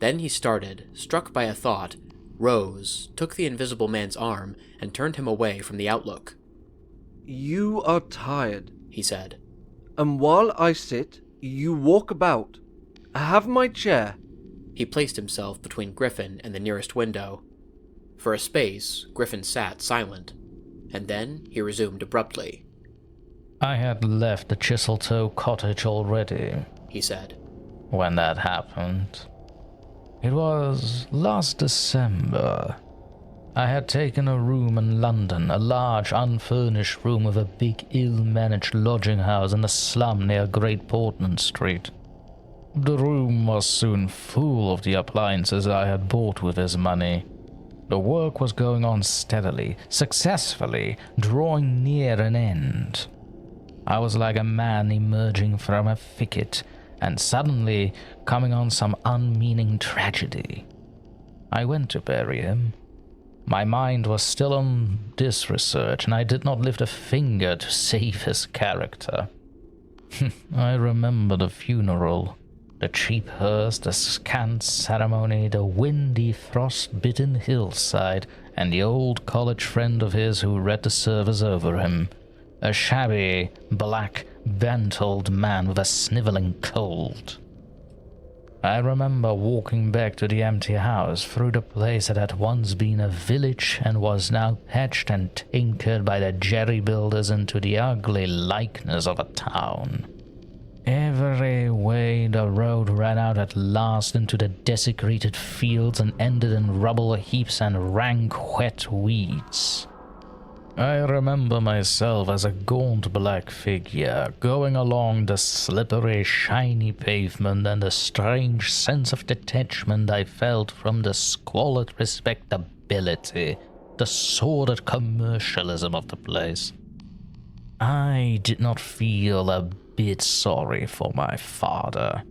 [SPEAKER 1] Then he started, struck by a thought, rose, took the invisible man's arm, and turned him away from the outlook.
[SPEAKER 6] You are tired,
[SPEAKER 1] he said.
[SPEAKER 6] And while I sit, you walk about. Have my chair.
[SPEAKER 1] He placed himself between Griffin and the nearest window. For a space, Griffin sat silent, and then he resumed abruptly.
[SPEAKER 2] I had left the Chiseltoe cottage already,
[SPEAKER 1] he said,
[SPEAKER 2] when that happened. It was last December. I had taken a room in London, a large unfurnished room with a big ill-managed lodging house in a slum near Great Portland Street. The room was soon full of the appliances I had bought with his money. The work was going on steadily, successfully, drawing near an end. I was like a man emerging from a thicket and suddenly coming on some unmeaning tragedy. I went to bury him. My mind was still on this research, and I did not lift a finger to save his character. I remember the funeral. The cheap hearse, the scant ceremony, the windy, frost-bitten hillside, and the old college friend of his who read the service over him. A shabby, black, bent old man with a snivelling cold. I remember walking back to the empty house through the place that had once been a village and was now patched and tinkered by the jerry builders into the ugly likeness of a town. Every way the road ran out at last into the desecrated fields and ended in rubble heaps and rank wet weeds. I remember myself as a gaunt black figure going along the slippery, shiny pavement, and the strange sense of detachment I felt from the squalid respectability, the sordid commercialism of the place. I did not feel a bit sorry for my father.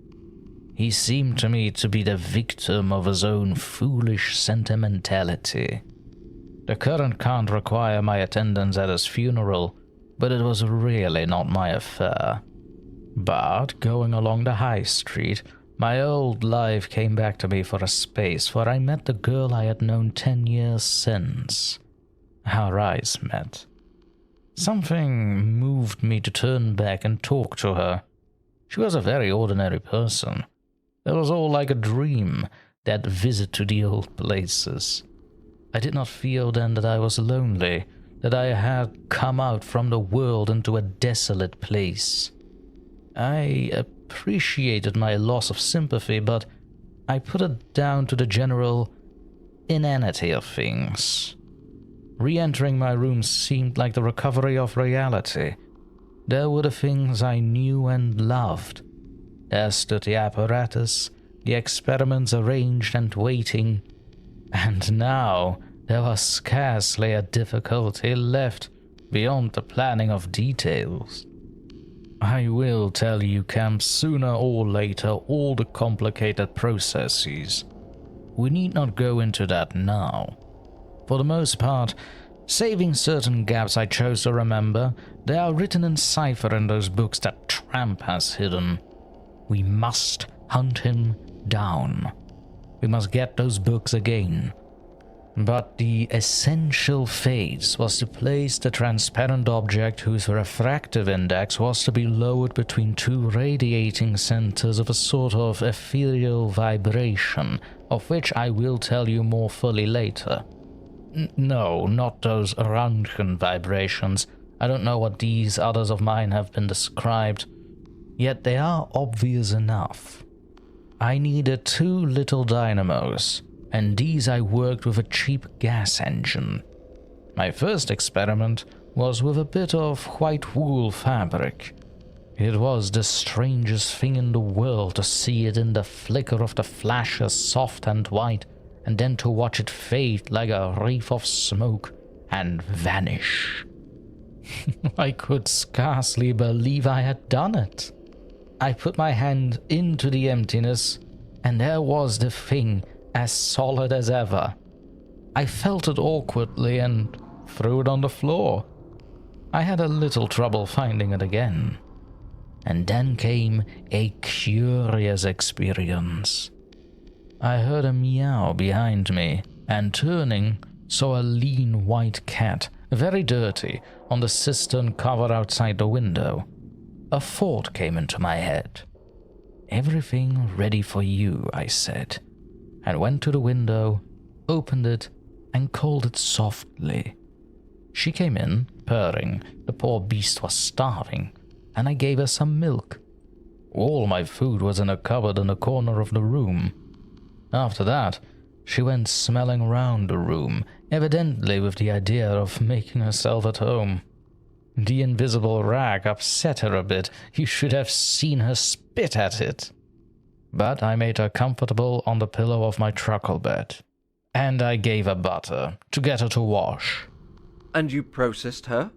[SPEAKER 2] He seemed to me to be the victim of his own foolish sentimentality. The current can't require my attendance at his funeral, but it was really not my affair. But going along the high street, my old life came back to me for a space, for I met the girl I had known 10 years since. Our eyes met. Something moved me to turn back and talk to her. She was a very ordinary person. It was all like a dream, that visit to the old places. I did not feel then that I was lonely, that I had come out from the world into a desolate place. I appreciated my loss of sympathy, but I put it down to the general inanity of things. Re-entering my room seemed like the recovery of reality. There were the things I knew and loved. There stood the apparatus, the experiments arranged and waiting, and now there was scarcely a difficulty left beyond the planning of details. I will tell you, Kemp, sooner or later, all the complicated processes. We need not go into that now. For the most part, saving certain gaps I chose to remember, they are written in cipher in those books that Tramp has hidden. We must hunt him down. We must get those books again. But the essential phase was to place the transparent object whose refractive index was to be lowered between two radiating centers of a sort of ethereal vibration, of which I will tell you more fully later. No, not those Röntgen vibrations. I don't know what these others of mine have been described, yet they are obvious enough. I needed 2 little dynamos, and these I worked with a cheap gas engine. My first experiment was with a bit of white wool fabric. It was the strangest thing in the world to see it in the flicker of the flashes soft and white, and then to watch it fade like a wreath of smoke and vanish. I could scarcely believe I had done it. I put my hand into the emptiness, and there was the thing, as solid as ever. I felt it awkwardly and threw it on the floor. I had a little trouble finding it again. And then came a curious experience. I heard a meow behind me, and turning, saw a lean white cat, very dirty, on the cistern cover outside the window. A thought came into my head. "Everything ready for you," I said, and went to the window, opened it, and called it softly. She came in, purring. The poor beast was starving, and I gave her some milk. All my food was in a cupboard in a corner of the room. After that, she went smelling round the room, evidently with the idea of making herself at home. The invisible rag upset her a bit. You should have seen her spit at it. But I made her comfortable on the pillow of my truckle bed. And I gave her butter to get her to wash.
[SPEAKER 6] And you processed her?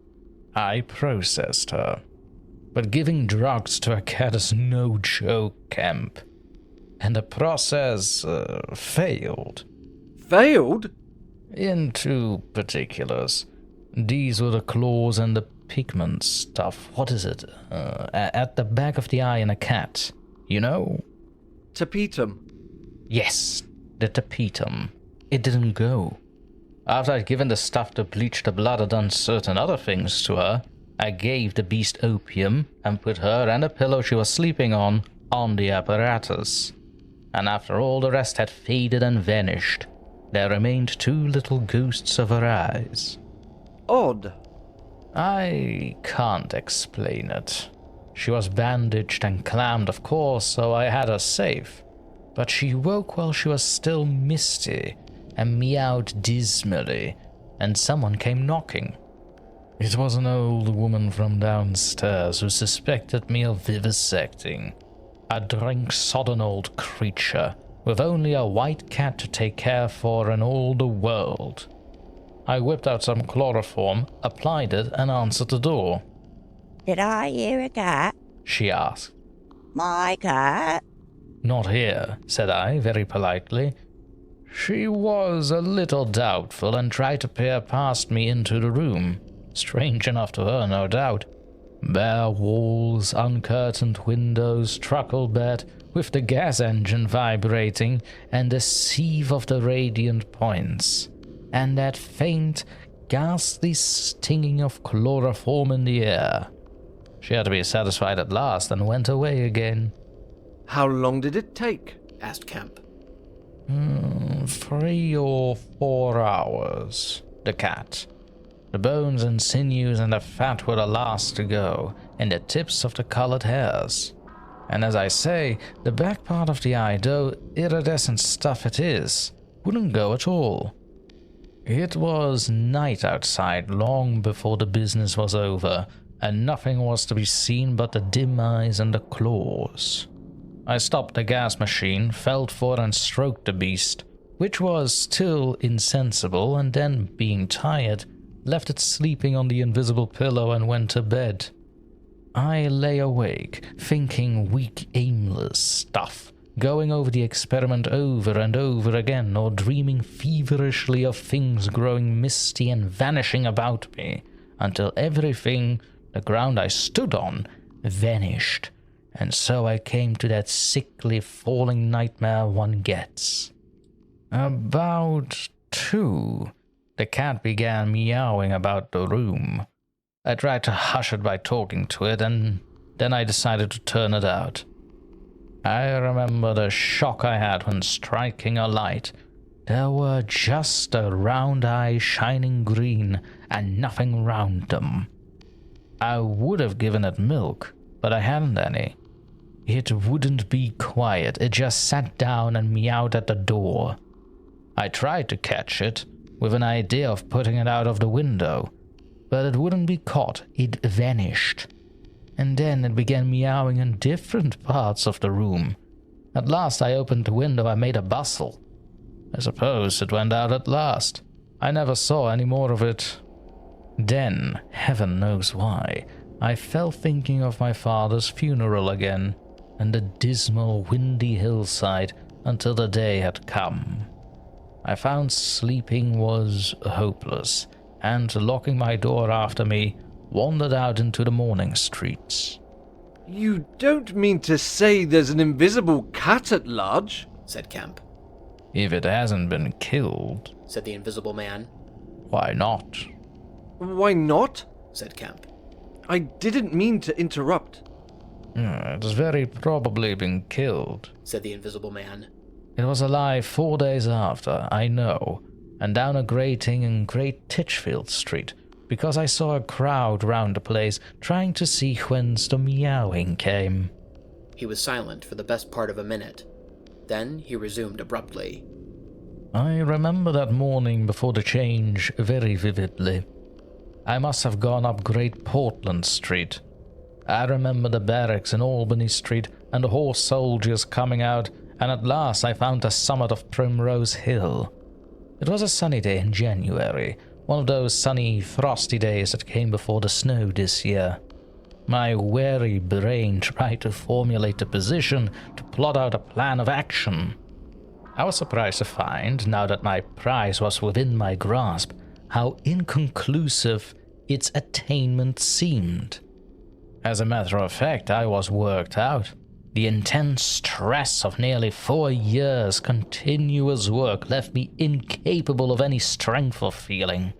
[SPEAKER 2] I processed her. But giving drugs to a cat is no joke, Kemp. And the process failed.
[SPEAKER 6] Failed?
[SPEAKER 2] In 2 particulars. These were the claws and the pigment stuff. What is it? At the back of the eye in a cat. You know?
[SPEAKER 6] Tapetum.
[SPEAKER 2] Yes, the tapetum. It didn't go. After I'd given the stuff to bleach the blood and done certain other things to her, I gave the beast opium and put her and a pillow she was sleeping on the apparatus. And after all the rest had faded and vanished, there remained 2 little ghosts of her eyes.
[SPEAKER 6] Odd.
[SPEAKER 2] I can't explain it. She was bandaged and clammed, of course, so I had her safe. But she woke while she was still misty and meowed dismally, and someone came knocking. It was an old woman from downstairs who suspected me of vivisecting. A drink-sodden old creature, with only a white cat to take care for in all the world. I whipped out some chloroform, applied it, and answered the door.
[SPEAKER 15] "Did I hear a cat?"
[SPEAKER 2] she asked.
[SPEAKER 15] My cat?
[SPEAKER 2] Not here, said I, very politely. She was a little doubtful and tried to peer past me into the room. Strange enough to her, no doubt. Bare walls, uncurtained windows, truckle bed, with the gas engine vibrating, and the sieve of the radiant points, and that faint, ghastly stinging of chloroform in the air. She had to be satisfied at last and went away again.
[SPEAKER 6] How long did it take?
[SPEAKER 1] Asked Kemp.
[SPEAKER 2] 3 or 4 hours. The cat. The bones and sinews and the fat were the last to go, and the tips of the colored hairs. And as I say, the back part of the eye, though iridescent stuff it is, wouldn't go at all. It was night outside long before the business was over, and nothing was to be seen but the dim eyes and the claws. I stopped the gas machine, felt for and stroked the beast, which was still insensible, and then, being tired, left it sleeping on the invisible pillow and went to bed. I lay awake, thinking weak, aimless stuff, going over the experiment over and over again, or dreaming feverishly of things growing misty and vanishing about me, until everything, the ground I stood on, vanished, and so I came to that sickly falling nightmare one gets. About 2, the cat began meowing about the room. I tried to hush it by talking to it, and then I decided to turn it out. I remember the shock I had when striking a light. There were just the round eyes shining green, and nothing round them. I would have given it milk, but I hadn't any. It wouldn't be quiet, it just sat down and meowed at the door. I tried to catch it, with an idea of putting it out of the window, but it wouldn't be caught, it vanished. And then it began meowing in different parts of the room. At last I opened the window and made a bustle. I suppose it went out at last. I never saw any more of it. Then, heaven knows why, I fell thinking of my father's funeral again, and the dismal, windy hillside until the day had come. I found sleeping was hopeless, and locking my door after me, wandered out into the morning streets.
[SPEAKER 6] You don't mean to say there's an invisible cat at large?
[SPEAKER 1] Said Kemp.
[SPEAKER 2] If it hasn't been killed,
[SPEAKER 1] said the invisible man.
[SPEAKER 2] Why not?
[SPEAKER 6] Why not?
[SPEAKER 1] Said Kemp.
[SPEAKER 6] I didn't mean to interrupt.
[SPEAKER 2] It has very probably been killed,
[SPEAKER 1] said the invisible man.
[SPEAKER 2] It was alive 4 days after, I know, and down a grating in Great Titchfield Street, because I saw a crowd round the place trying to see whence the meowing came.
[SPEAKER 1] He was silent for the best part of a minute. Then he resumed abruptly.
[SPEAKER 2] I remember that morning before the change very vividly. I must have gone up Great Portland Street. I remember the barracks in Albany Street and the horse soldiers coming out, and at last I found the summit of Primrose Hill. It was a sunny day in January, one of those sunny, frosty days that came before the snow this year. My weary brain tried to formulate a position, to plot out a plan of action. I was surprised to find, now that my prize was within my grasp, how inconclusive its attainment seemed. As a matter of fact, I was worked out. The intense stress of nearly 4 years' continuous work left me incapable of any strength of feeling.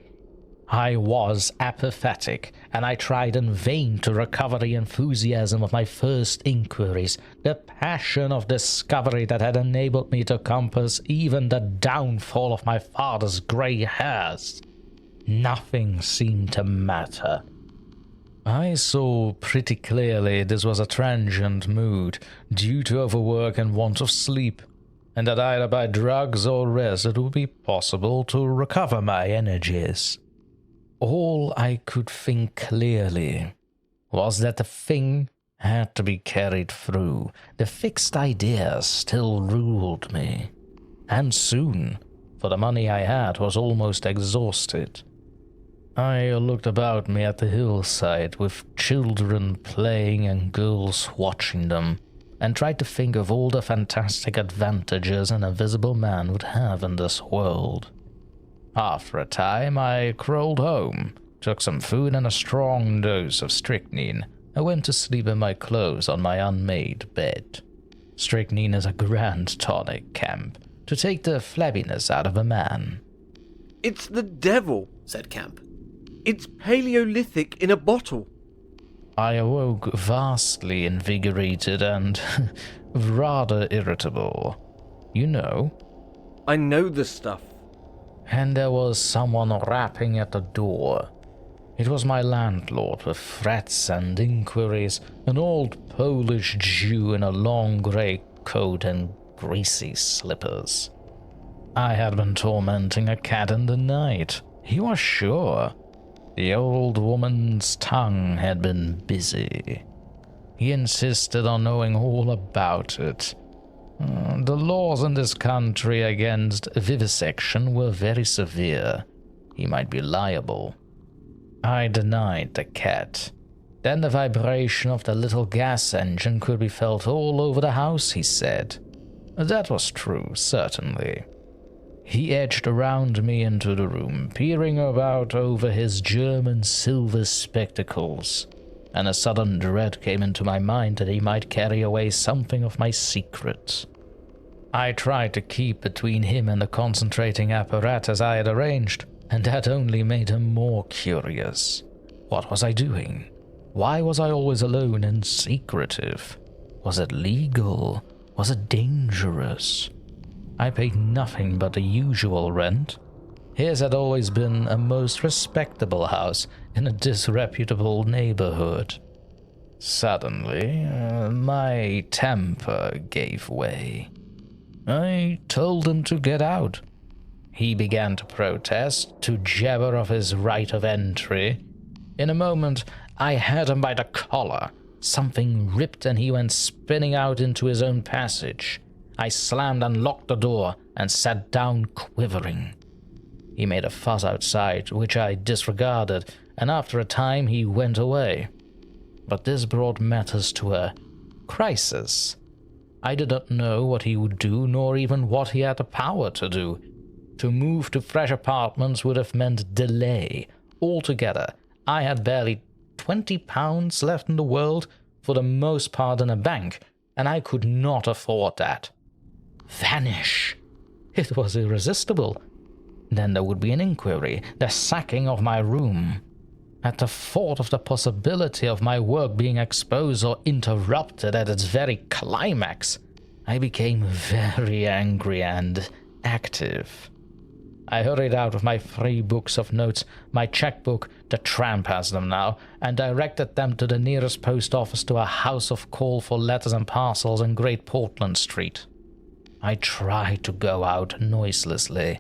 [SPEAKER 2] I was apathetic, and I tried in vain to recover the enthusiasm of my first inquiries, the passion of discovery that had enabled me to compass even the downfall of my father's grey hairs. Nothing seemed to matter. I saw pretty clearly this was a transient mood, due to overwork and want of sleep, and that either by drugs or rest it would be possible to recover my energies. All I could think clearly was that the thing had to be carried through. The fixed ideas still ruled me, and soon, for the money I had was almost exhausted. I looked about me at the hillside with children playing and girls watching them, and tried to think of all the fantastic advantages an invisible man would have in this world. After a time, I crawled home, took some food and a strong dose of strychnine. I went to sleep in my clothes on my unmade bed. Strychnine is a grand tonic, Kemp, to take the flabbiness out of a man.
[SPEAKER 6] It's the devil,
[SPEAKER 1] said Kemp.
[SPEAKER 6] It's Paleolithic in a bottle.
[SPEAKER 2] I awoke vastly invigorated and rather irritable. You know.
[SPEAKER 6] I know the stuff.
[SPEAKER 2] And there was someone rapping at the door. It was my landlord with threats and inquiries, an old Polish Jew in a long grey coat and greasy slippers. I had been tormenting a cat in the night, he was sure. The old woman's tongue had been busy. He insisted on knowing all about it. The laws in this country against vivisection were very severe. He might be liable. I denied the cat. Then the vibration of the little gas engine could be felt all over the house, he said. That was true, certainly. He edged around me into the room, peering about over his German silver spectacles, and a sudden dread came into my mind that he might carry away something of my secret. I tried to keep between him and the concentrating apparatus I had arranged, and that only made him more curious. What was I doing? Why was I always alone and secretive? Was it legal? Was it dangerous? I paid nothing but the usual rent. His had always been a most respectable house in a disreputable neighborhood. Suddenly, my temper gave way. I told him to get out. He began to protest, to jabber of his right of entry. In a moment, I had him by the collar. Something ripped and he went spinning out into his own passage. I slammed and locked the door and sat down quivering. He made a fuss outside, which I disregarded, and after a time he went away. But this brought matters to a crisis. I did not know what he would do, nor even what he had the power to do. To move to fresh apartments would have meant delay. Altogether, I had barely £20 left in the world, for the most part in a bank, and I could not afford that. Vanish! It was irresistible. Then there would be an inquiry, the sacking of my room. At the thought of the possibility of my work being exposed or interrupted at its very climax, I became very angry and active. I hurried out with my 3 books of notes, my checkbook, the tramp has them now, and directed them to the nearest post office to a house of call for letters and parcels in Great Portland Street. I tried to go out noiselessly.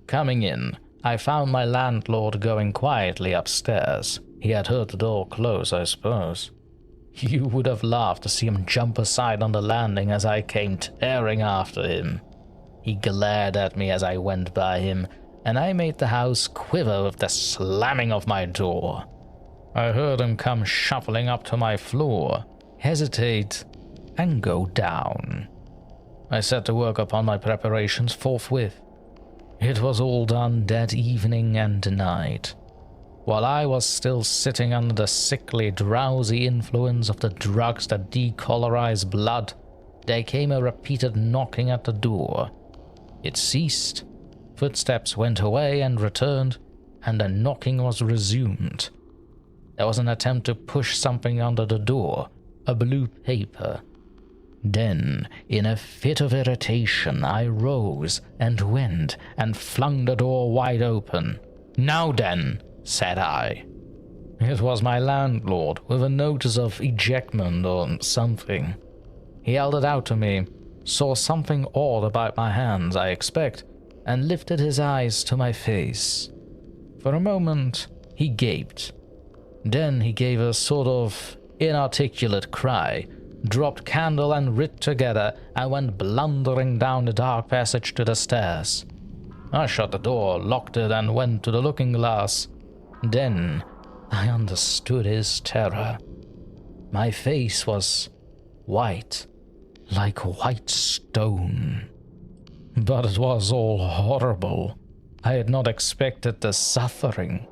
[SPEAKER 2] Coming in, I found my landlord going quietly upstairs. He had heard the door close, I suppose. You would have laughed to see him jump aside on the landing as I came tearing after him. He glared at me as I went by him, and I made the house quiver with the slamming of my door. I heard him come shuffling up to my floor, hesitate, and go down. I set to work upon my preparations forthwith. It was all done that evening and night. While I was still sitting under the sickly, drowsy influence of the drugs that decolorize blood, there came a repeated knocking at the door. It ceased. Footsteps went away and returned, and the knocking was resumed. There was an attempt to push something under the door, a blue paper. Then, in a fit of irritation, I rose and went and flung the door wide open. "Now then," said I. It was my landlord, with a notice of ejectment or something. He held it out to me, saw something odd about my hands, I expect, and lifted his eyes to my face. For a moment, he gaped. Then he gave a sort of inarticulate cry, dropped candle and writ together, and went blundering down the dark passage to the stairs. I shut the door, locked it, and went to the looking-glass. Then I understood his terror. My face was white, like white stone. But it was all horrible. I had not expected the suffering.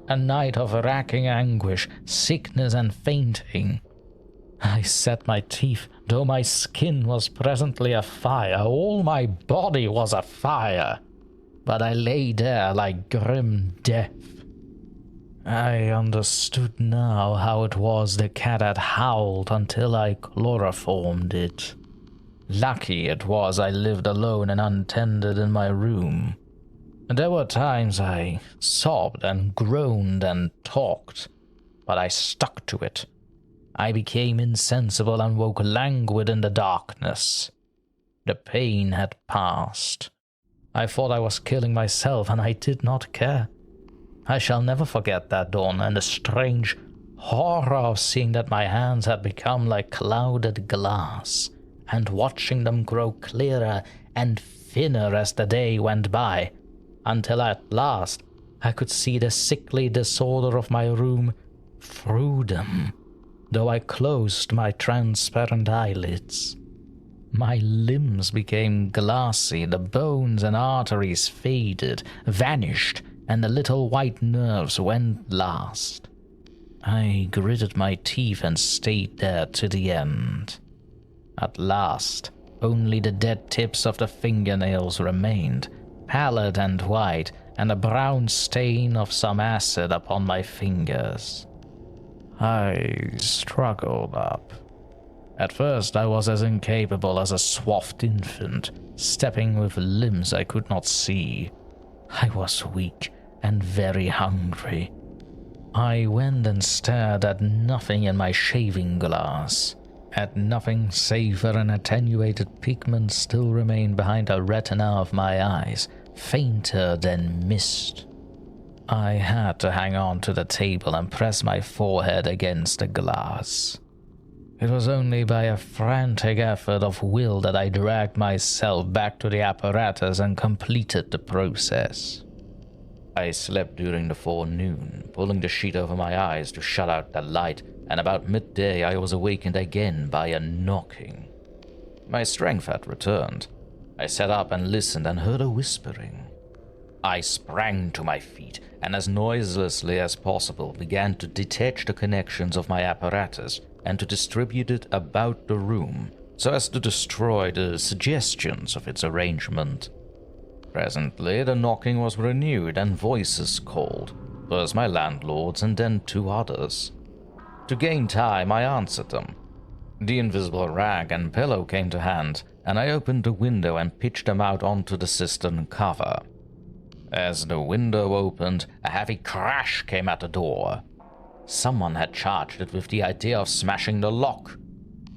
[SPEAKER 2] A night of racking anguish, sickness and fainting. I set my teeth, though my skin was presently afire, all my body was afire. But I lay there like grim death. I understood now how it was the cat had howled until I chloroformed it. Lucky it was I lived alone and untended in my room. There were times I sobbed and groaned and talked, but I stuck to it. I became insensible and woke languid in the darkness. The pain had passed. I thought I was killing myself, and I did not care. I shall never forget that dawn and the strange horror of seeing that my hands had become like clouded glass, and watching them grow clearer and thinner as the day went by, until at last I could see the sickly disorder of my room through them, though I closed my transparent eyelids. My limbs became glassy, the bones and arteries faded, vanished, and the little white nerves went last. I gritted my teeth and stayed there to the end. At last, only the dead tips of the fingernails remained, pallid and white, and a brown stain of some acid upon my fingers. I struggled up. At first I was as incapable as a swathed infant, stepping with limbs I could not see. I was weak and very hungry. I went and stared at nothing in my shaving glass, at nothing save for an attenuated pigment still remained behind the retina of my eyes, fainter than mist. I had to hang on to the table and press my forehead against the glass. It was only by a frantic effort of will that I dragged myself back to the apparatus and completed the process. I slept during the forenoon, pulling the sheet over my eyes to shut out the light, and about midday I was awakened again by a knocking. My strength had returned. I sat up and listened and heard a whispering. I sprang to my feet and as noiselessly as possible began to detach the connections of my apparatus and to distribute it about the room so as to destroy the suggestions of its arrangement. Presently the knocking was renewed and voices called, first my landlord's and then two others. To gain time I answered them. The invisible rag and pillow came to hand, and I opened the window and pitched them out onto the cistern cover. As the window opened, a heavy crash came at the door. Someone had charged it with the idea of smashing the lock,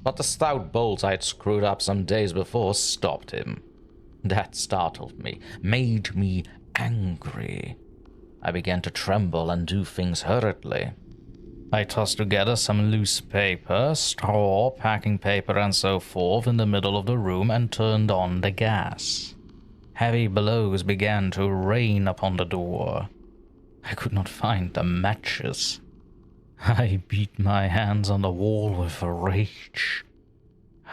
[SPEAKER 2] but the stout bolts I had screwed up some days before stopped him. That startled me, made me angry. I began to tremble and do things hurriedly. I tossed together some loose paper, straw, packing paper, and so forth in the middle of the room and turned on the gas. Heavy blows began to rain upon the door. I could not find the matches. I beat my hands on the wall with rage.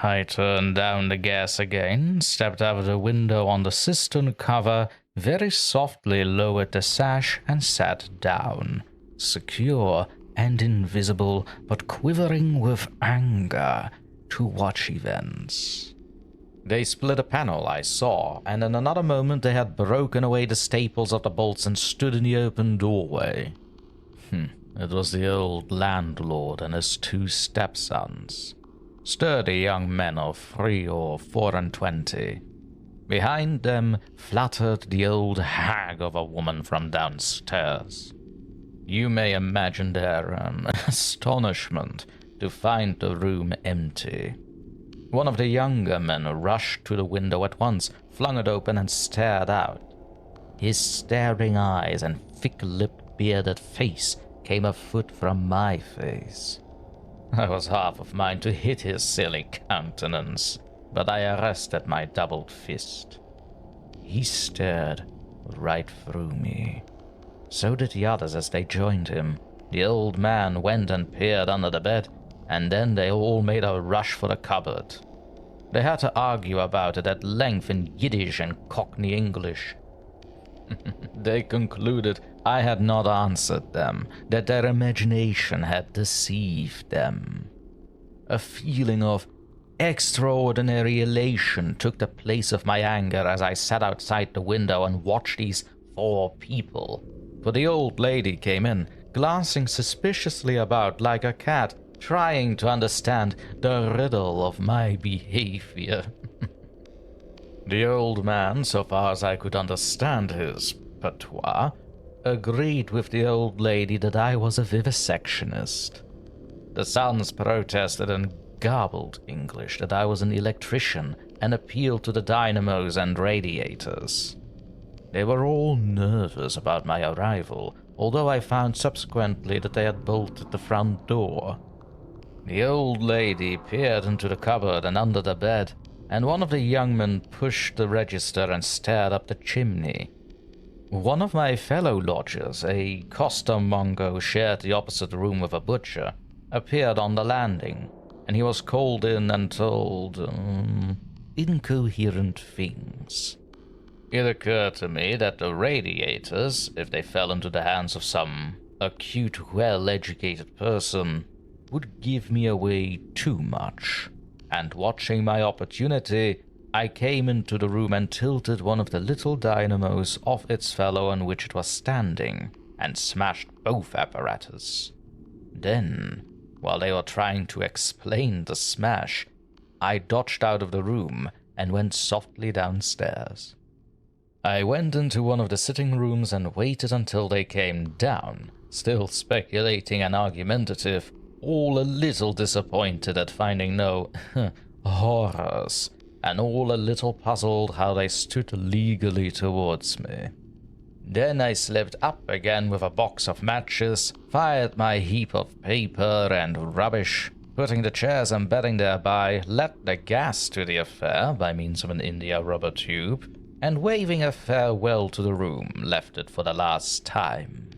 [SPEAKER 2] I turned down the gas again, stepped out of the window on the cistern cover, very softly lowered the sash, and sat down, secure and invisible, but quivering with anger, to watch events. They split a panel, I saw, and in another moment they had broken away the staples of the bolts and stood in the open doorway. It was the old landlord and his two stepsons, sturdy young men of 3 or 24. Behind them fluttered the old hag of a woman from downstairs. You may imagine their astonishment to find the room empty. One of the younger men rushed to the window at once, flung it open, and stared out. His staring eyes and thick-lipped, bearded face came a foot from my face. I was half of mind to hit his silly countenance, but I arrested my doubled fist. He stared right through me. So did the others as they joined him. The old man went and peered under the bed, and then they all made a rush for the cupboard. They had to argue about it at length in Yiddish and Cockney English. They concluded I had not answered them, that their imagination had deceived them. A feeling of extraordinary elation took the place of my anger as I sat outside the window and watched these 4 people. For the old lady came in, glancing suspiciously about like a cat, trying to understand the riddle of my behavior. The old man, so far as I could understand his patois, agreed with the old lady that I was a vivisectionist. The sons protested in garbled English that I was an electrician and appealed to the dynamos and radiators. They were all nervous about my arrival, although I found subsequently that they had bolted the front door. The old lady peered into the cupboard and under the bed, and one of the young men pushed the register and stared up the chimney. One of my fellow lodgers, a costermonger who shared the opposite room with a butcher, appeared on the landing, and he was called in and told incoherent things. It occurred to me that the radiators, if they fell into the hands of some acute, well-educated person, would give me away too much, and watching my opportunity, I came into the room and tilted one of the little dynamos off its fellow on which it was standing, and smashed both apparatus. Then, while they were trying to explain the smash, I dodged out of the room and went softly downstairs. I went into one of the sitting rooms and waited until they came down, still speculating and argumentative, all a little disappointed at finding no horrors, and all a little puzzled how they stood legally towards me. Then I slipped up again with a box of matches, fired my heap of paper and rubbish, putting the chairs and bedding thereby, let the gas to the affair by means of an India rubber tube, and waving a farewell to the room, left it for the last time.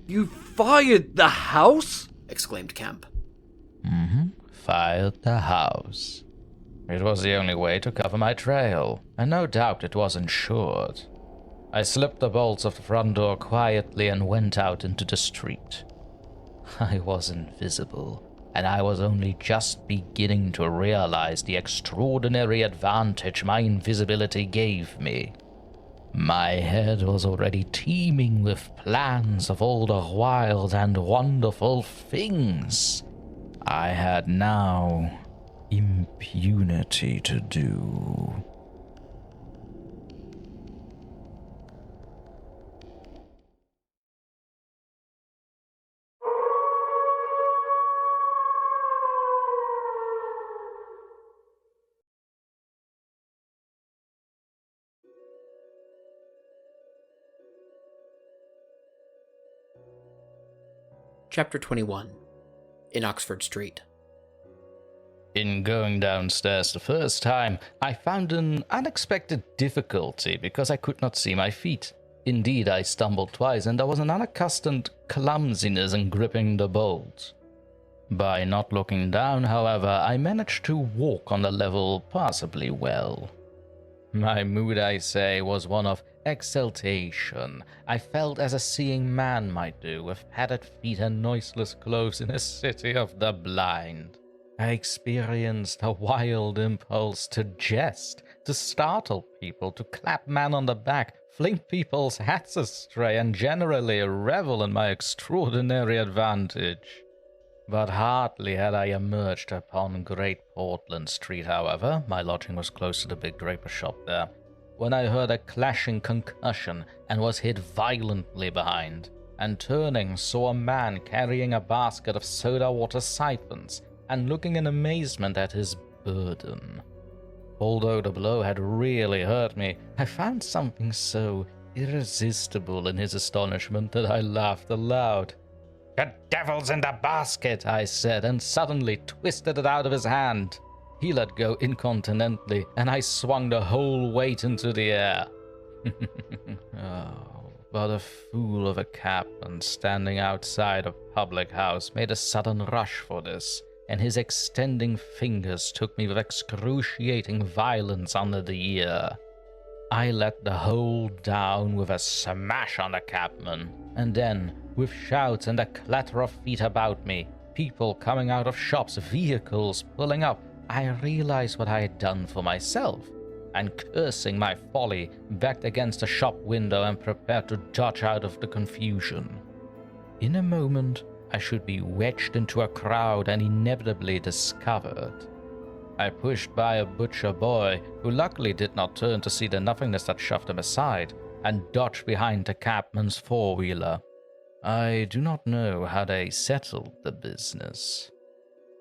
[SPEAKER 6] You fired the house?
[SPEAKER 1] Exclaimed Kemp.
[SPEAKER 2] Fired the house. It was the only way to cover my trail, and no doubt it was insured. I slipped the bolts of the front door quietly and went out into the street. I was invisible, and I was only just beginning to realize the extraordinary advantage my invisibility gave me. My head was already teeming with plans of all the wild and wonderful things I had now impunity to do.
[SPEAKER 1] Chapter 21. In Oxford Street.
[SPEAKER 2] In going downstairs the first time, I found an unexpected difficulty because I could not see my feet. Indeed, I stumbled twice, and there was an unaccustomed clumsiness in gripping the bolts. By not looking down, however, I managed to walk on the level passably well. My mood, I say, was one of exultation. I felt as a seeing man might do, with padded feet and noiseless clothes in a city of the blind. I experienced a wild impulse to jest, to startle people, to clap men on the back, fling people's hats astray, and generally revel in my extraordinary advantage. But hardly had I emerged upon Great Portland Street, however, my lodging was close to the big draper shop there, when I heard a clashing concussion and was hit violently behind, and turning saw a man carrying a basket of soda water siphons and looking in amazement at his burden. Although the blow had really hurt me, I found something so irresistible in his astonishment that I laughed aloud. "The devil's in the basket," I said, and suddenly twisted it out of his hand. He let go incontinently, and I swung the whole weight into the air. Oh, but a fool of a captain standing outside a public house made a sudden rush for this, and his extending fingers took me with excruciating violence under the ear. I let the whole down with a smash on the cabman, and then, with shouts and a clatter of feet about me, people coming out of shops, vehicles pulling up, I realized what I had done for myself, and cursing my folly, backed against a shop window and prepared to dodge out of the confusion. In a moment, I should be wedged into a crowd and inevitably discovered. I pushed by a butcher boy, who luckily did not turn to see the nothingness that shoved him aside, and dodged behind the cabman's four-wheeler. I do not know how they settled the business.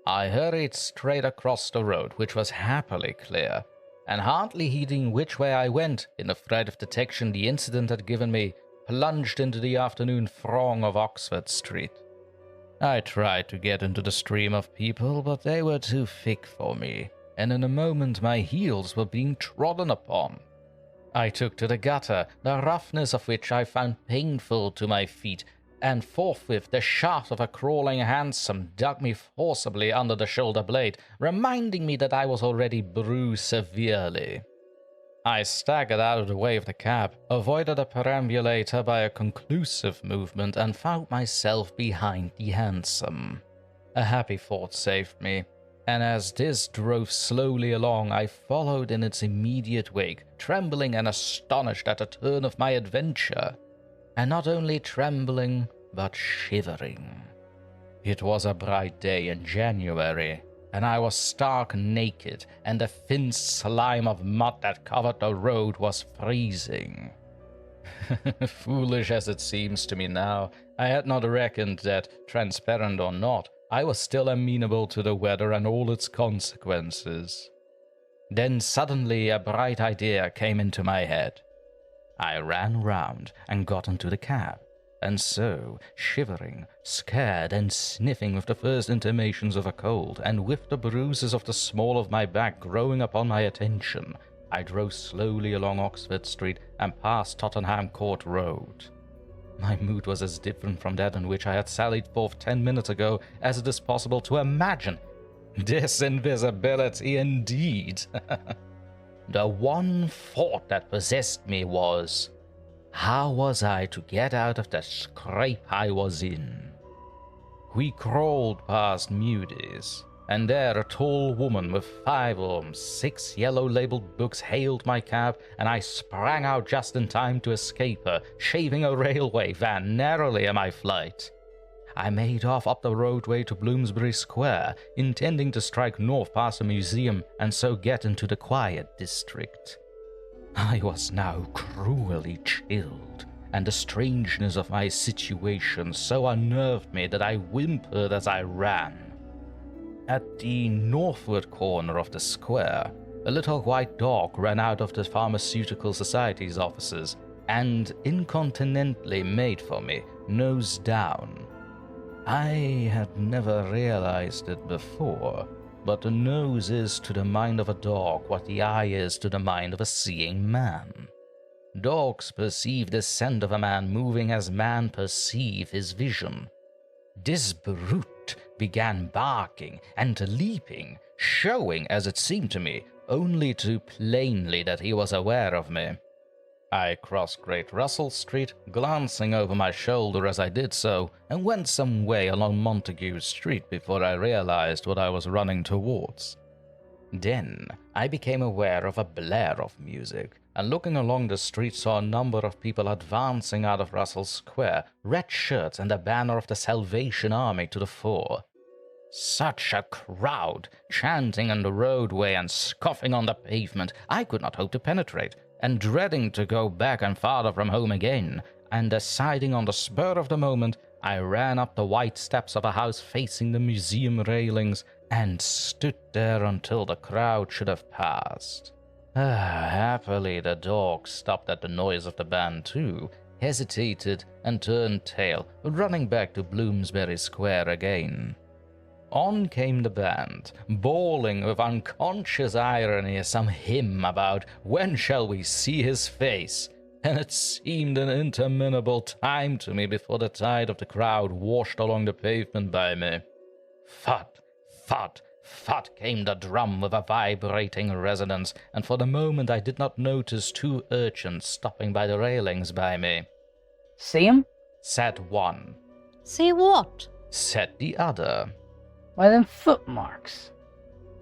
[SPEAKER 2] I hurried straight across the road, which was happily clear, and hardly heeding which way I went, in the fright of detection the incident had given me, plunged into the afternoon throng of Oxford Street. I tried to get into the stream of people, but they were too thick for me, and in a moment my heels were being trodden upon. I took to the gutter, the roughness of which I found painful to my feet, and forthwith the shaft of a crawling hansom dug me forcibly under the shoulder blade, reminding me that I was already bruised severely. I staggered out of the way of the cab, avoided a perambulator by a conclusive movement, and found myself behind the hansom. A happy thought saved me, and as this drove slowly along, I followed in its immediate wake, trembling and astonished at the turn of my adventure. And not only trembling, but shivering. It was a bright day in January, and I was stark naked, and the thin slime of mud that covered the road was freezing. Foolish as it seems to me now, I had not reckoned that, transparent or not, I was still amenable to the weather and all its consequences. Then suddenly a bright idea came into my head. I ran round and got into the cab, and so, shivering, scared, and sniffing with the first intimations of a cold, and with the bruises of the small of my back growing upon my attention, I drove slowly along Oxford Street and past Tottenham Court Road. My mood was as different from that in which I had sallied forth 10 minutes ago as it is possible to imagine. This invisibility indeed! The one thought that possessed me was, how was I to get out of the scrape I was in? We crawled past Moody's, and there a tall woman with 5 or 6 yellow-labeled books hailed my cab, and I sprang out just in time to escape her, shaving a railway van narrowly in my flight. I made off up the roadway to Bloomsbury Square, intending to strike north past the museum and so get into the quiet district. I was now cruelly chilled, and the strangeness of my situation so unnerved me that I whimpered as I ran. At the northward corner of the square, a little white dog ran out of the Pharmaceutical Society's offices and incontinently made for me, nose down. I had never realized it before, but the nose is to the mind of a dog what the eye is to the mind of a seeing man. Dogs perceive the scent of a man moving as man perceive his vision. This brute began barking and leaping, showing, as it seemed to me, only too plainly that he was aware of me. I crossed Great Russell Street, glancing over my shoulder as I did so, and went some way along Montague Street before I realized what I was running towards. Then I became aware of a blare of music, and looking along the street saw a number of people advancing out of Russell Square, red shirts and a banner of the Salvation Army to the fore. Such a crowd, chanting on the roadway and scoffing on the pavement, I could not hope to penetrate, and dreading to go back and farther from home again, and deciding on the spur of the moment, I ran up the white steps of a house facing the museum railings, and stood there until the crowd should have passed. Happily the dog stopped at the noise of the band too, hesitated, and turned tail, running back to Bloomsbury Square again. On came the band, bawling with unconscious irony some hymn about when shall we see his face, and it seemed an interminable time to me before the tide of the crowd washed along the pavement by me. Thud, thud, thud came the drum with a vibrating resonance, and for the moment I did not notice two urchins stopping by the railings by me.
[SPEAKER 14] See 'em?
[SPEAKER 2] Said one.
[SPEAKER 14] See what?
[SPEAKER 2] Said the other.
[SPEAKER 14] Why, them footmarks.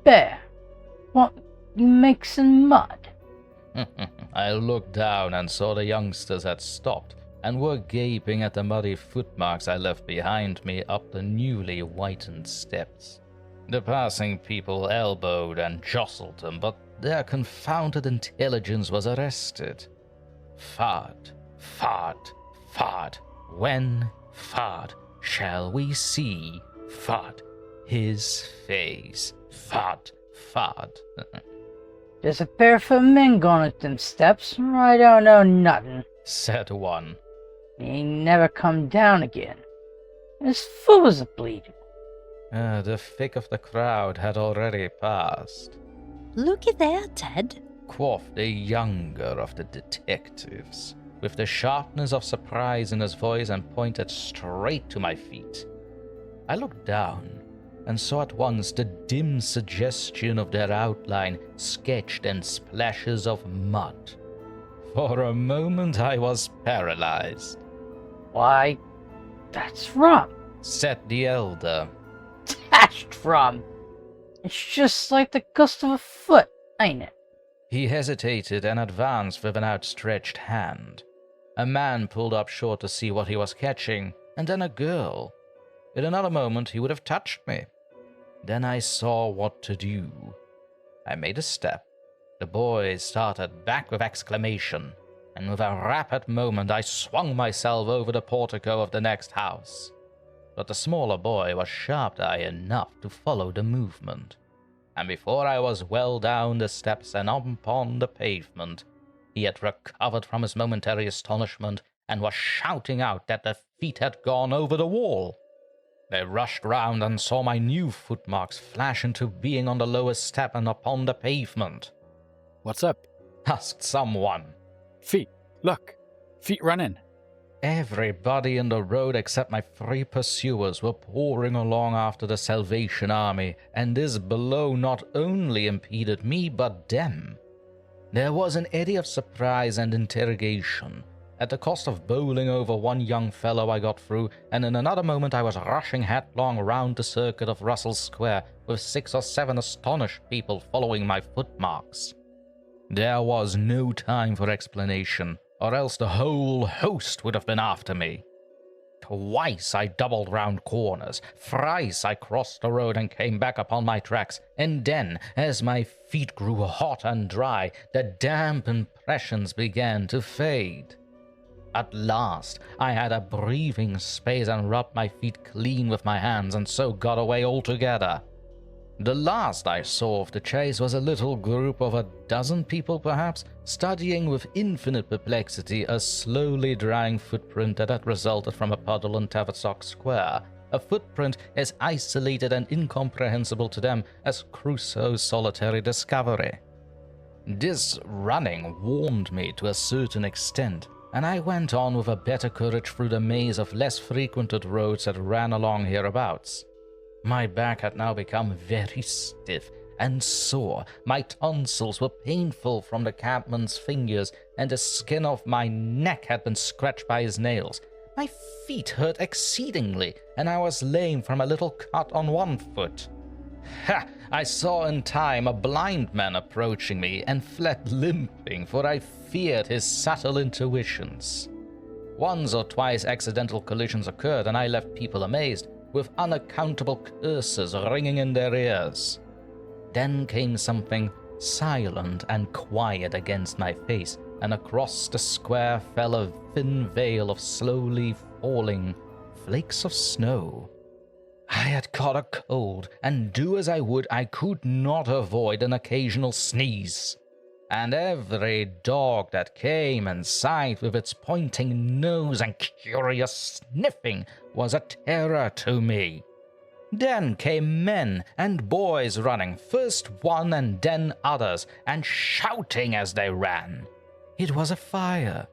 [SPEAKER 14] There. What, you mixing mud?
[SPEAKER 2] I looked down and saw the youngsters had stopped and were gaping at the muddy footmarks I left behind me up the newly whitened steps. The passing people elbowed and jostled them, but their confounded intelligence was arrested. Thud, thud, thud. When, thud, shall we see, thud, his face, thud, thud.
[SPEAKER 14] There's a pair of men going up them steps, or I don't know nothing,
[SPEAKER 2] said one.
[SPEAKER 14] He ain't never come down again. His foot was a-bleeding.
[SPEAKER 2] The thick of the crowd had already passed.
[SPEAKER 16] Looky there, Ted,
[SPEAKER 2] quoth the younger of the detectives, with the sharpness of surprise in his voice, and pointed straight to my feet. I looked down and saw at once the dim suggestion of their outline sketched in splashes of mud. For a moment I was paralyzed.
[SPEAKER 14] Why, that's rum,
[SPEAKER 2] said the elder.
[SPEAKER 14] Dashed rum. It's just like the gust of a foot, ain't it?
[SPEAKER 2] He hesitated and advanced with an outstretched hand. A man pulled up short to see what he was catching, and then a girl. In another moment he would have touched me. Then I saw what to do. I made a step. The boy started back with exclamation, and with a rapid movement I swung myself over the portico of the next house. But the smaller boy was sharp-eyed enough to follow the movement, and before I was well down the steps and upon the pavement, he had recovered from his momentary astonishment and was shouting out that the feet had gone over the wall. They rushed round and saw my new footmarks flash into being on the lowest step and upon the pavement.
[SPEAKER 18] "What's up?"
[SPEAKER 2] asked someone.
[SPEAKER 18] "Feet. Look. Feet running."
[SPEAKER 2] Everybody in the road except my 3 pursuers were pouring along after the Salvation Army, and this blow not only impeded me but them. There was an eddy of surprise and interrogation. At the cost of bowling over one young fellow I got through, and in another moment I was rushing headlong round the circuit of Russell Square, with 6 or 7 astonished people following my footmarks. There was no time for explanation, or else the whole host would have been after me. Twice I doubled round corners, thrice I crossed the road and came back upon my tracks, and then, as my feet grew hot and dry, the damp impressions began to fade. At last, I had a breathing space and rubbed my feet clean with my hands, and so got away altogether. The last I saw of the chase was a little group of a dozen people, perhaps, studying with infinite perplexity a slowly drying footprint that had resulted from a puddle in Tavistock Square, a footprint as isolated and incomprehensible to them as Crusoe's solitary discovery. This running warmed me to a certain extent, and I went on with a better courage through the maze of less frequented roads that ran along hereabouts. My back had now become very stiff and sore, my tonsils were painful from the cabman's fingers, and the skin of my neck had been scratched by his nails. My feet hurt exceedingly, and I was lame from a little cut on one foot. Ha! I saw in time a blind man approaching me, and fled limping, for I feared his subtle intuitions. Once or twice accidental collisions occurred, and I left people amazed, with unaccountable curses ringing in their ears. Then came something silent and quiet against my face, and across the square fell a thin veil of slowly falling flakes of snow. I had caught a cold, and do as I would, I could not avoid an occasional sneeze. And every dog that came in sight with its pointing nose and curious sniffing was a terror to me. Then came men and boys running, first one and then others, and shouting as they ran. It was a fire.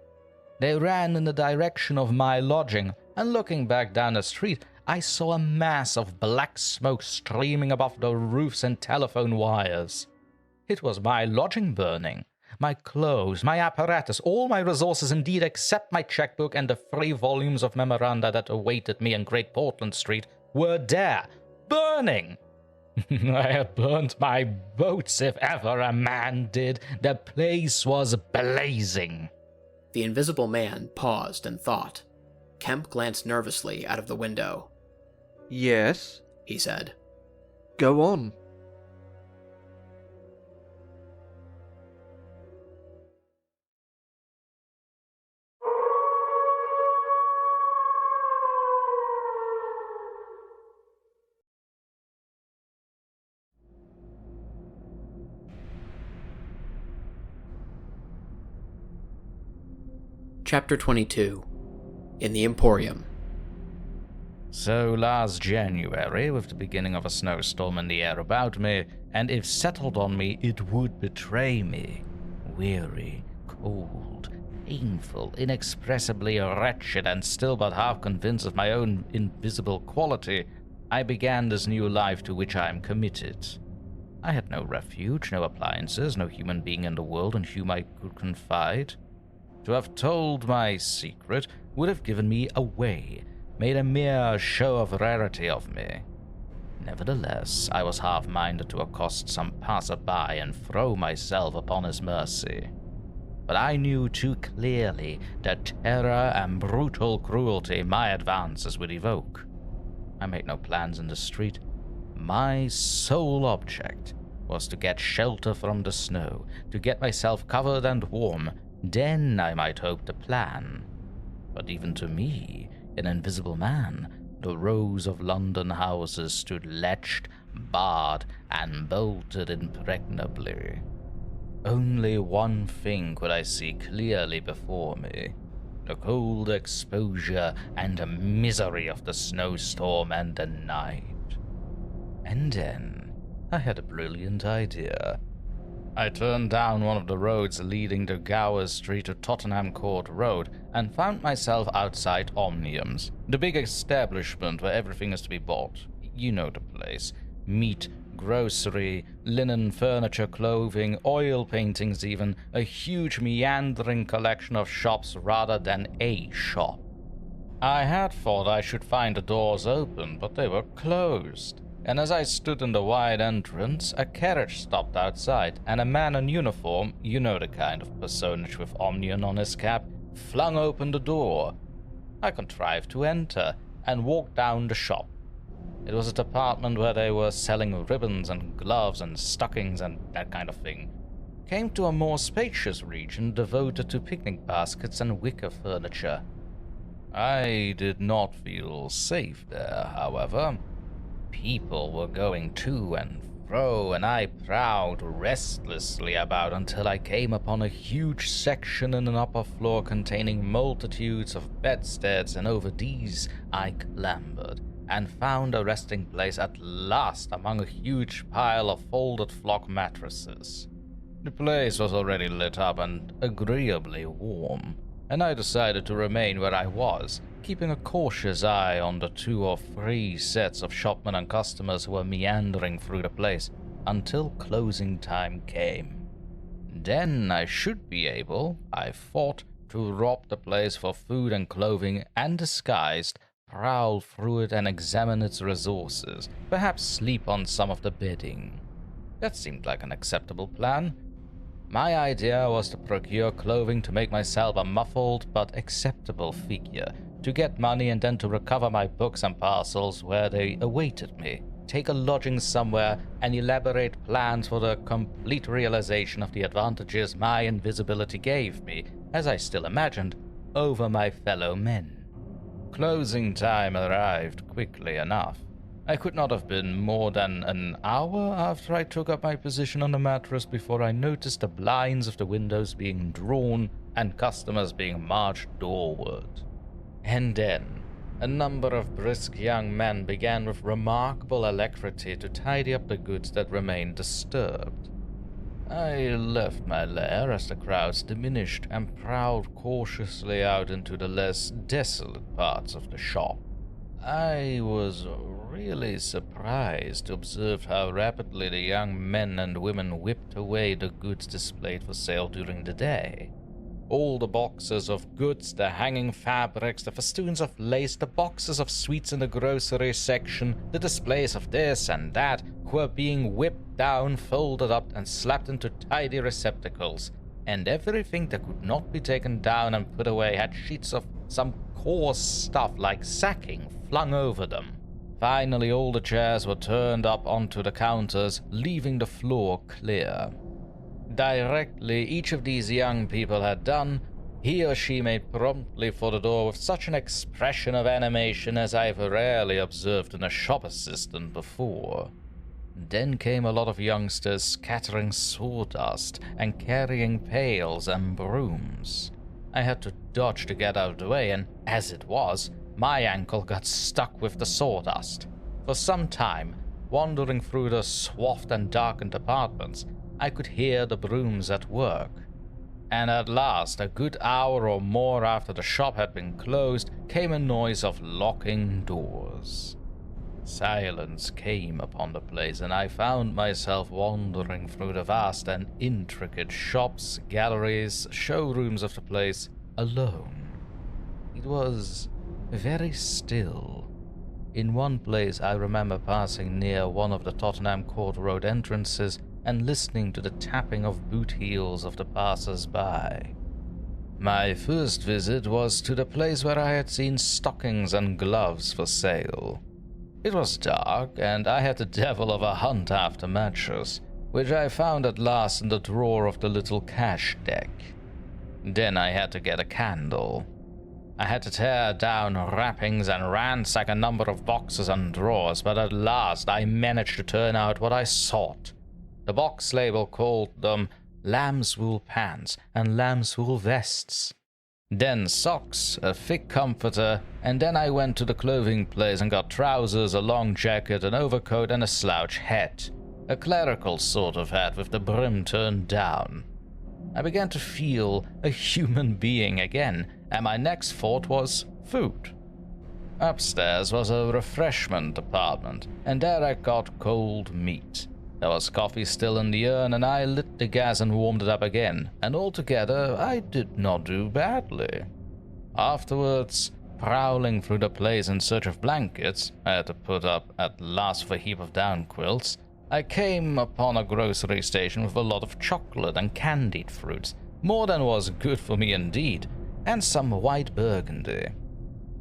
[SPEAKER 2] They ran in the direction of my lodging, and looking back down the street, I saw a mass of black smoke streaming above the roofs and telephone wires. It was my lodging burning. My clothes, my apparatus, all my resources indeed except my checkbook and the 3 volumes of memoranda that awaited me in Great Portland Street were there, burning. I had burnt my boats if ever a man did. The place was blazing.
[SPEAKER 1] The invisible man paused and thought. Kemp glanced nervously out of the window.
[SPEAKER 6] Yes?
[SPEAKER 1] He said.
[SPEAKER 6] Go on.
[SPEAKER 1] Chapter 22. In the Emporium.
[SPEAKER 2] So last January, with the beginning of a snowstorm in the air about me, and if settled on me, it would betray me. Weary, cold, painful, inexpressibly wretched, and still but half convinced of my own invisible quality, I began this new life to which I am committed. I had no refuge, no appliances, no human being in the world in whom I could confide. To have told my secret would have given me away, made a mere show of rarity of me. Nevertheless, I was half-minded to accost some passer-by and throw myself upon his mercy. But I knew too clearly the terror and brutal cruelty my advances would evoke. I made no plans in the street. My sole object was to get shelter from the snow, to get myself covered and warm. Then I might hope to plan. But even to me, an invisible man, the rows of London houses stood latched, barred, and bolted impregnably. Only one thing could I see clearly before me: the cold exposure and the misery of the snowstorm and the night. And then I had a brilliant idea. I turned down one of the roads leading to Gower Street to Tottenham Court Road and found myself outside Omnium's, the big establishment where everything is to be bought. You know the place. Meat, grocery, linen, furniture, clothing, oil paintings even, a huge meandering collection of shops rather than a shop. I had thought I should find the doors open, but they were closed. And as I stood in the wide entrance, a carriage stopped outside, and a man in uniform, you know the kind of personage with Omnium on his cap, flung open the door. I contrived to enter, and walked down the shop. It was a department where they were selling ribbons and gloves and stockings and that kind of thing. Came to a more spacious region devoted to picnic baskets and wicker furniture. I did not feel safe there, however. People were going to and fro, and I prowled restlessly about until I came upon a huge section in an upper floor containing multitudes of bedsteads, and over these I clambered, and found a resting place at last among a huge pile of folded flock mattresses. The place was already lit up and agreeably warm, and I decided to remain where I was, keeping a cautious eye on the 2 or 3 sets of shopmen and customers who were meandering through the place until closing time came. Then I should be able, I thought, to rob the place for food and clothing, and disguised, prowl through it and examine its resources, perhaps sleep on some of the bedding. That seemed like an acceptable plan. My idea was to procure clothing to make myself a muffled but acceptable figure, to get money and then to recover my books and parcels where they awaited me, take a lodging somewhere, and elaborate plans for the complete realization of the advantages my invisibility gave me, as I still imagined, over my fellow men. Closing time arrived quickly enough. I could not have been more than an hour after I took up my position on the mattress before I noticed the blinds of the windows being drawn and customers being marched doorward. And then, a number of brisk young men began with remarkable alacrity to tidy up the goods that remained disturbed. I left my lair as the crowds diminished and prowled cautiously out into the less desolate parts of the shop. I was really surprised to observe how rapidly the young men and women whipped away the goods displayed for sale during the day. All the boxes of goods, the hanging fabrics, the festoons of lace, the boxes of sweets in the grocery section, the displays of this and that, were being whipped down, folded up, and slapped into tidy receptacles, and everything that could not be taken down and put away had sheets of some coarse stuff like sacking flung over them. Finally, all the chairs were turned up onto the counters, leaving the floor clear. Directly each of these young people had done, he or she made promptly for the door with such an expression of animation as I've rarely observed in a shop assistant before. Then came a lot of youngsters scattering sawdust and carrying pails and brooms. I had to dodge to get out of the way, and as it was, my ankle got stuck with the sawdust. For some time, wandering through the swathed and darkened apartments, I could hear the brooms at work. And at last, a good hour or more after the shop had been closed, came a noise of locking doors. Silence came upon the place, and I found myself wandering through the vast and intricate shops, galleries, showrooms of the place, alone. It was very still. In one place I remember passing near one of the Tottenham Court Road entrances and listening to the tapping of boot heels of the passers-by. My first visit was to the place where I had seen stockings and gloves for sale. It was dark, and I had the devil of a hunt after matches, which I found at last in the drawer of the little cash deck. Then I had to get a candle. I had to tear down wrappings and ransack a number of boxes and drawers, but at last I managed to turn out what I sought. The box label called them lamb's wool pants and lamb's wool vests. Then socks, a thick comforter, and then I went to the clothing place and got trousers, a long jacket, an overcoat, and a slouch hat. A clerical sort of hat with the brim turned down. I began to feel a human being again, and my next thought was food. Upstairs was a refreshment department, and there I got cold meat. There was coffee still in the urn, and I lit the gas and warmed it up again, and altogether I did not do badly. Afterwards, prowling through the place in search of blankets I had to put up at last with a heap of down quilts, I came upon a grocery station with a lot of chocolate and candied fruits, more than was good for me indeed, and some white burgundy.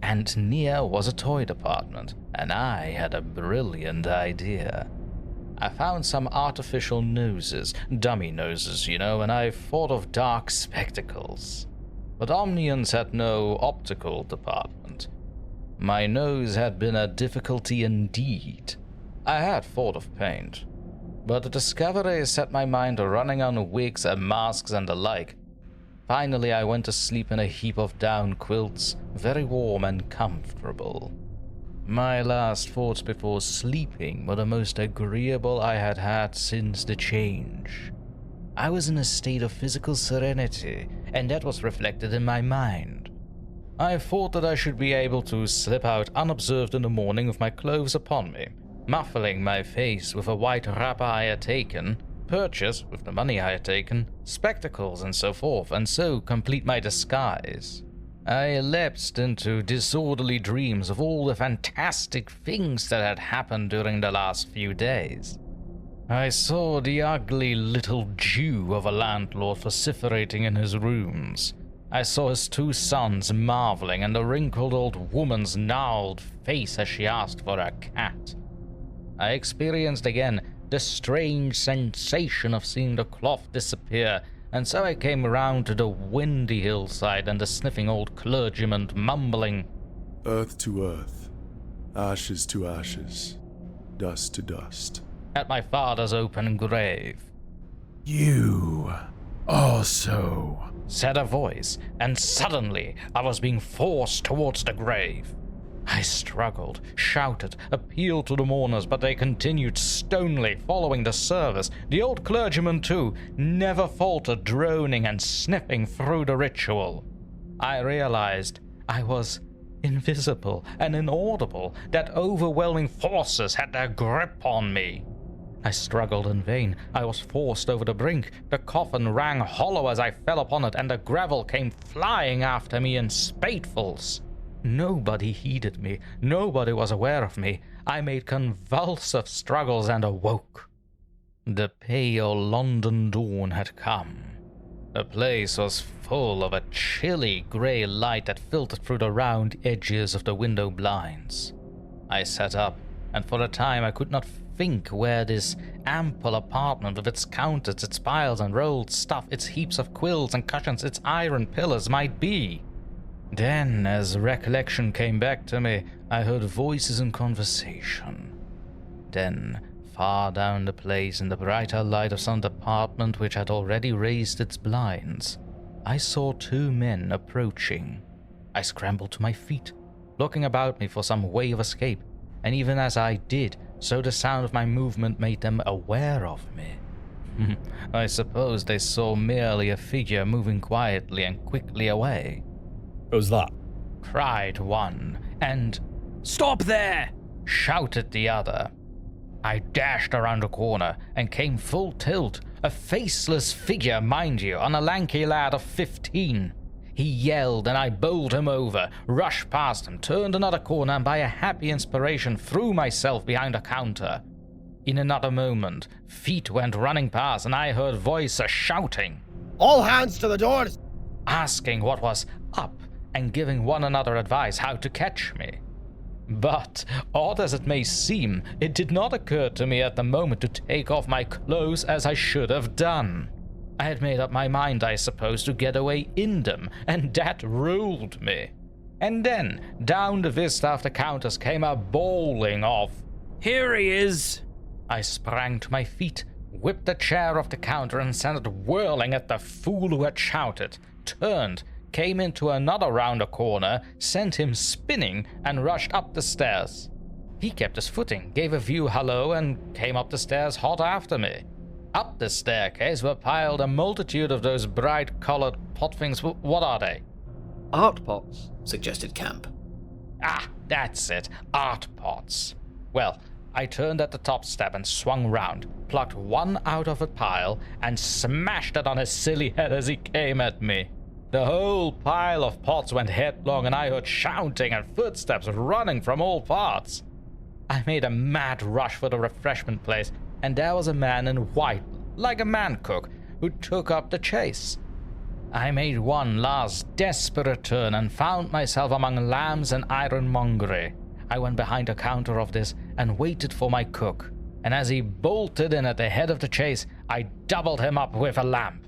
[SPEAKER 2] And near was a toy department, and I had a brilliant idea. I found some artificial noses, dummy noses, you know, and I thought of dark spectacles. But Omnians had no optical department. My nose had been a difficulty indeed. I had thought of paint, but the discovery set my mind running on wigs and masks and the like. Finally, I went to sleep in a heap of down quilts, very warm and comfortable. My last thoughts before sleeping were the most agreeable I had had since the change. I was in a state of physical serenity, and that was reflected in my mind. I thought that I should be able to slip out unobserved in the morning with my clothes upon me, muffling my face with a white wrapper I had taken, purchase, with the money I had taken, spectacles and so forth, and so complete my disguise. I lapsed into disorderly dreams of all the fantastic things that had happened during the last few days. I saw the ugly little Jew of a landlord vociferating in his rooms. I saw his two sons marveling, and the wrinkled old woman's gnarled face as she asked for her cat. I experienced again the strange sensation of seeing the cloth disappear, and so I came round to the windy hillside and the sniffing old clergyman mumbling,
[SPEAKER 3] "Earth to earth, ashes to ashes, dust to dust,"
[SPEAKER 2] at my father's open grave.
[SPEAKER 3] "You also,"
[SPEAKER 2] said a voice, and suddenly I was being forced towards the grave. I struggled, shouted, appealed to the mourners, but they continued stonily following the service. The old clergyman, too, never faltered, droning and sniffing through the ritual. I realized I was invisible and inaudible, that overwhelming forces had their grip on me. I struggled in vain. I was forced over the brink. The coffin rang hollow as I fell upon it, and the gravel came flying after me in spadefuls. Nobody heeded me. Nobody was aware of me. I made convulsive struggles and awoke. The pale London dawn had come. The place was full of a chilly grey light that filtered through the round edges of the window blinds. I sat up, and for a time I could not think where this ample apartment with its counters, its piles and rolled stuff, its heaps of quilts and cushions, its iron pillars might be. Then, as recollection came back to me, I heard voices in conversation. Then, far down the place, in the brighter light of some department which had already raised its blinds, I saw two men approaching. I scrambled to my feet, looking about me for some way of escape, and even as I did, so the sound of my movement made them aware of me. I suppose they saw merely a figure moving quietly and quickly away.
[SPEAKER 4] "Who's that?"
[SPEAKER 2] cried one, and "Stop there!" shouted the other. I dashed around a corner and came full tilt, a faceless figure, mind you, on a lanky lad of 15. He yelled and I bowled him over, rushed past him, turned another corner, and by a happy inspiration threw myself behind a counter. In another moment, feet went running past and I heard voices shouting,
[SPEAKER 4] "All hands to the doors!"
[SPEAKER 2] asking what was up and giving one another advice how to catch me. But, odd as it may seem, it did not occur to me at the moment to take off my clothes as I should have done. I had made up my mind, I suppose, to get away in them, and that ruled me. And then, down the vista of the counters came a bowling of, "Here he is!" I sprang to my feet, whipped the chair off the counter and sent it whirling at the fool who had shouted, turned, came into another round a corner, sent him spinning, and rushed up the stairs. He kept his footing, gave a view hello, and came up the stairs hot after me. Up the staircase were piled a multitude of those bright-colored pot things. What are they?
[SPEAKER 6] Art pots,
[SPEAKER 1] suggested Kemp.
[SPEAKER 2] Ah, that's it, art pots. Well, I turned at the top step and swung round, plucked one out of a pile, and smashed it on his silly head as he came at me. The whole pile of pots went headlong, and I heard shouting and footsteps running from all parts. I made a mad rush for the refreshment place, and there was a man in white, like a man cook, who took up the chase. I made one last desperate turn and found myself among lambs and ironmongery. I went behind a counter of this and waited for my cook, and as he bolted in at the head of the chase, I doubled him up with a lamp.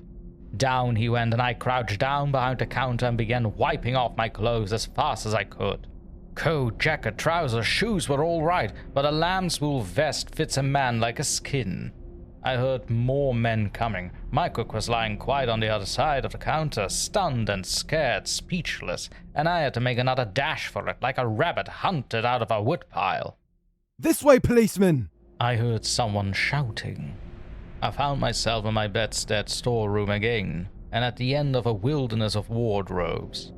[SPEAKER 2] Down he went, and I crouched down behind the counter and began wiping off my clothes as fast as I could. Coat, jacket, trousers, shoes were all right, but a lamb's wool vest fits a man like a skin. I heard more men coming. My cook was lying quiet on the other side of the counter, stunned and scared, speechless, and I had to make another dash for it, like a rabbit hunted out of a woodpile.
[SPEAKER 4] "This way, policeman!"
[SPEAKER 2] I heard someone shouting. I found myself in my bedstead storeroom again, and at the end of a wilderness of wardrobes.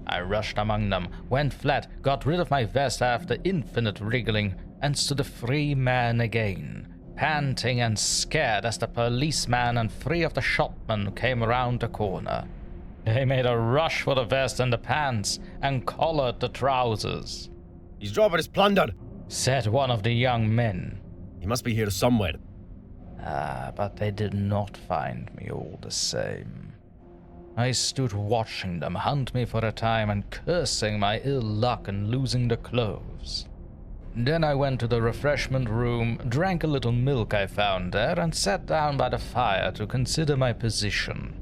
[SPEAKER 2] I rushed among them, went flat, got rid of my vest after infinite wriggling, and stood a free man again, panting and scared as the policeman and 3 of the shopmen came round the corner. They made a rush for the vest and the pants, and collared the trousers.
[SPEAKER 4] "He's dropping his plunder,"
[SPEAKER 2] said one of the young men.
[SPEAKER 4] "He must be here somewhere."
[SPEAKER 2] But they did not find me all the same. I stood watching them hunt me for a time and cursing my ill luck in losing the clothes. Then I went to the refreshment room, drank a little milk I found there, and sat down by the fire to consider my position.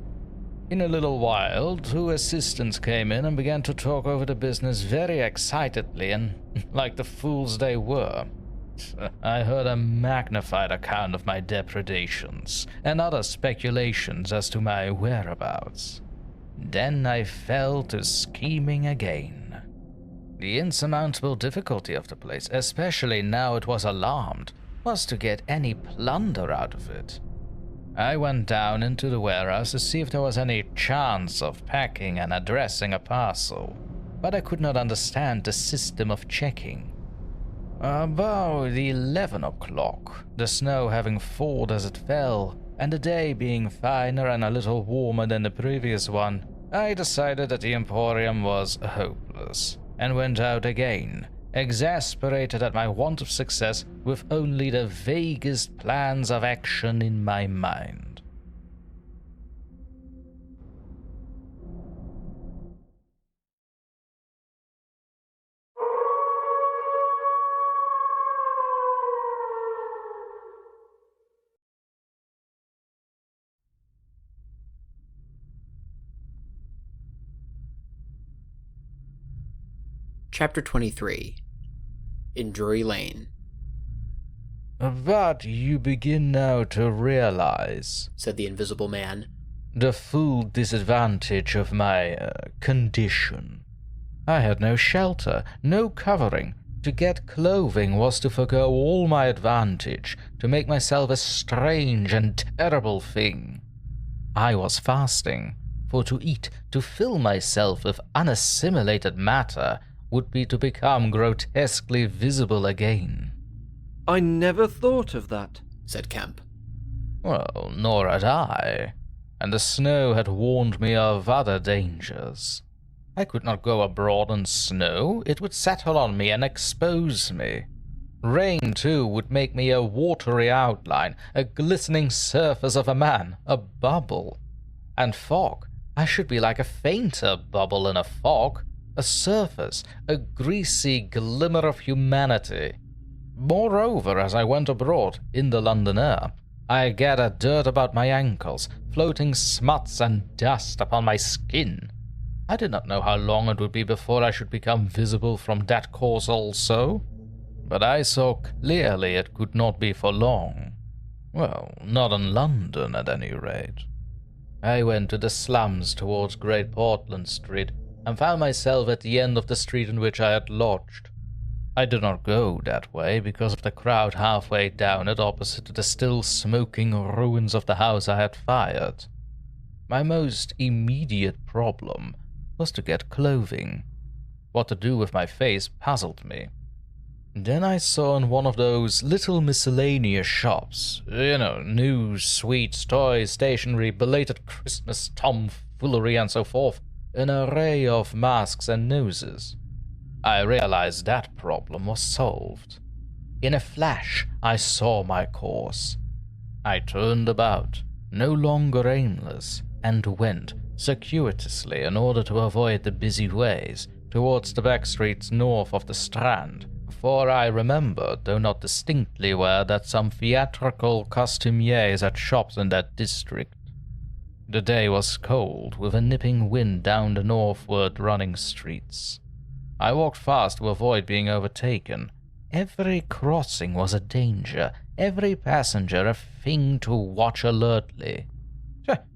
[SPEAKER 2] In a little while, 2 assistants came in and began to talk over the business very excitedly and like the fools they were. I heard a magnified account of my depredations and other speculations as to my whereabouts. Then I fell to scheming again. The insurmountable difficulty of the place, especially now it was alarmed, was to get any plunder out of it. I went down into the warehouse to see if there was any chance of packing and addressing a parcel, but I could not understand the system of checking. About 11 o'clock, the snow having fallen as it fell, and the day being finer and a little warmer than the previous one, I decided that the Emporium was hopeless, and went out again, exasperated at my want of success with only the vaguest plans of action in my mind.
[SPEAKER 1] Chapter 23 In Drury Lane.
[SPEAKER 2] But you begin now to realize,
[SPEAKER 1] said the Invisible Man,
[SPEAKER 2] the full disadvantage of my condition. I had no shelter, no covering. To get clothing was to forgo all my advantage, to make myself a strange and terrible thing. I was fasting, for to eat, to fill myself with unassimilated matter, would be to become grotesquely visible again.
[SPEAKER 6] I never thought of that,
[SPEAKER 1] said Kemp.
[SPEAKER 2] Well, nor had I, and the snow had warned me of other dangers. I could not go abroad in snow, it would settle on me and expose me. Rain, too, would make me a watery outline, a glistening surface of a man, a bubble. And fog, I should be like a fainter bubble in a fog, a surface, a greasy glimmer of humanity. Moreover, as I went abroad, in the London air, I gathered dirt about my ankles, floating smuts and dust upon my skin. I did not know how long it would be before I should become visible from that cause also, but I saw clearly it could not be for long. Well, not in London, at any rate. I went to the slums towards Great Portland Street, and found myself at the end of the street in which I had lodged. I did not go that way because of the crowd halfway down it opposite to the still smoking ruins of the house I had fired. My most immediate problem was to get clothing. What to do with my face puzzled me. Then I saw in one of those little miscellaneous shops, news, sweets, toys, stationery, belated Christmas, tomfoolery, and so forth, an array of masks and noses. I realized that problem was solved. In a flash, I saw my course. I turned about, no longer aimless, and went, circuitously in order to avoid the busy ways, towards the back streets north of the Strand, for I remembered, though not distinctly well, that some theatrical costumiers had shops in that district. The day was cold, with a nipping wind down the northward running streets. I walked fast to avoid being overtaken. Every crossing was a danger, every passenger a thing to watch alertly.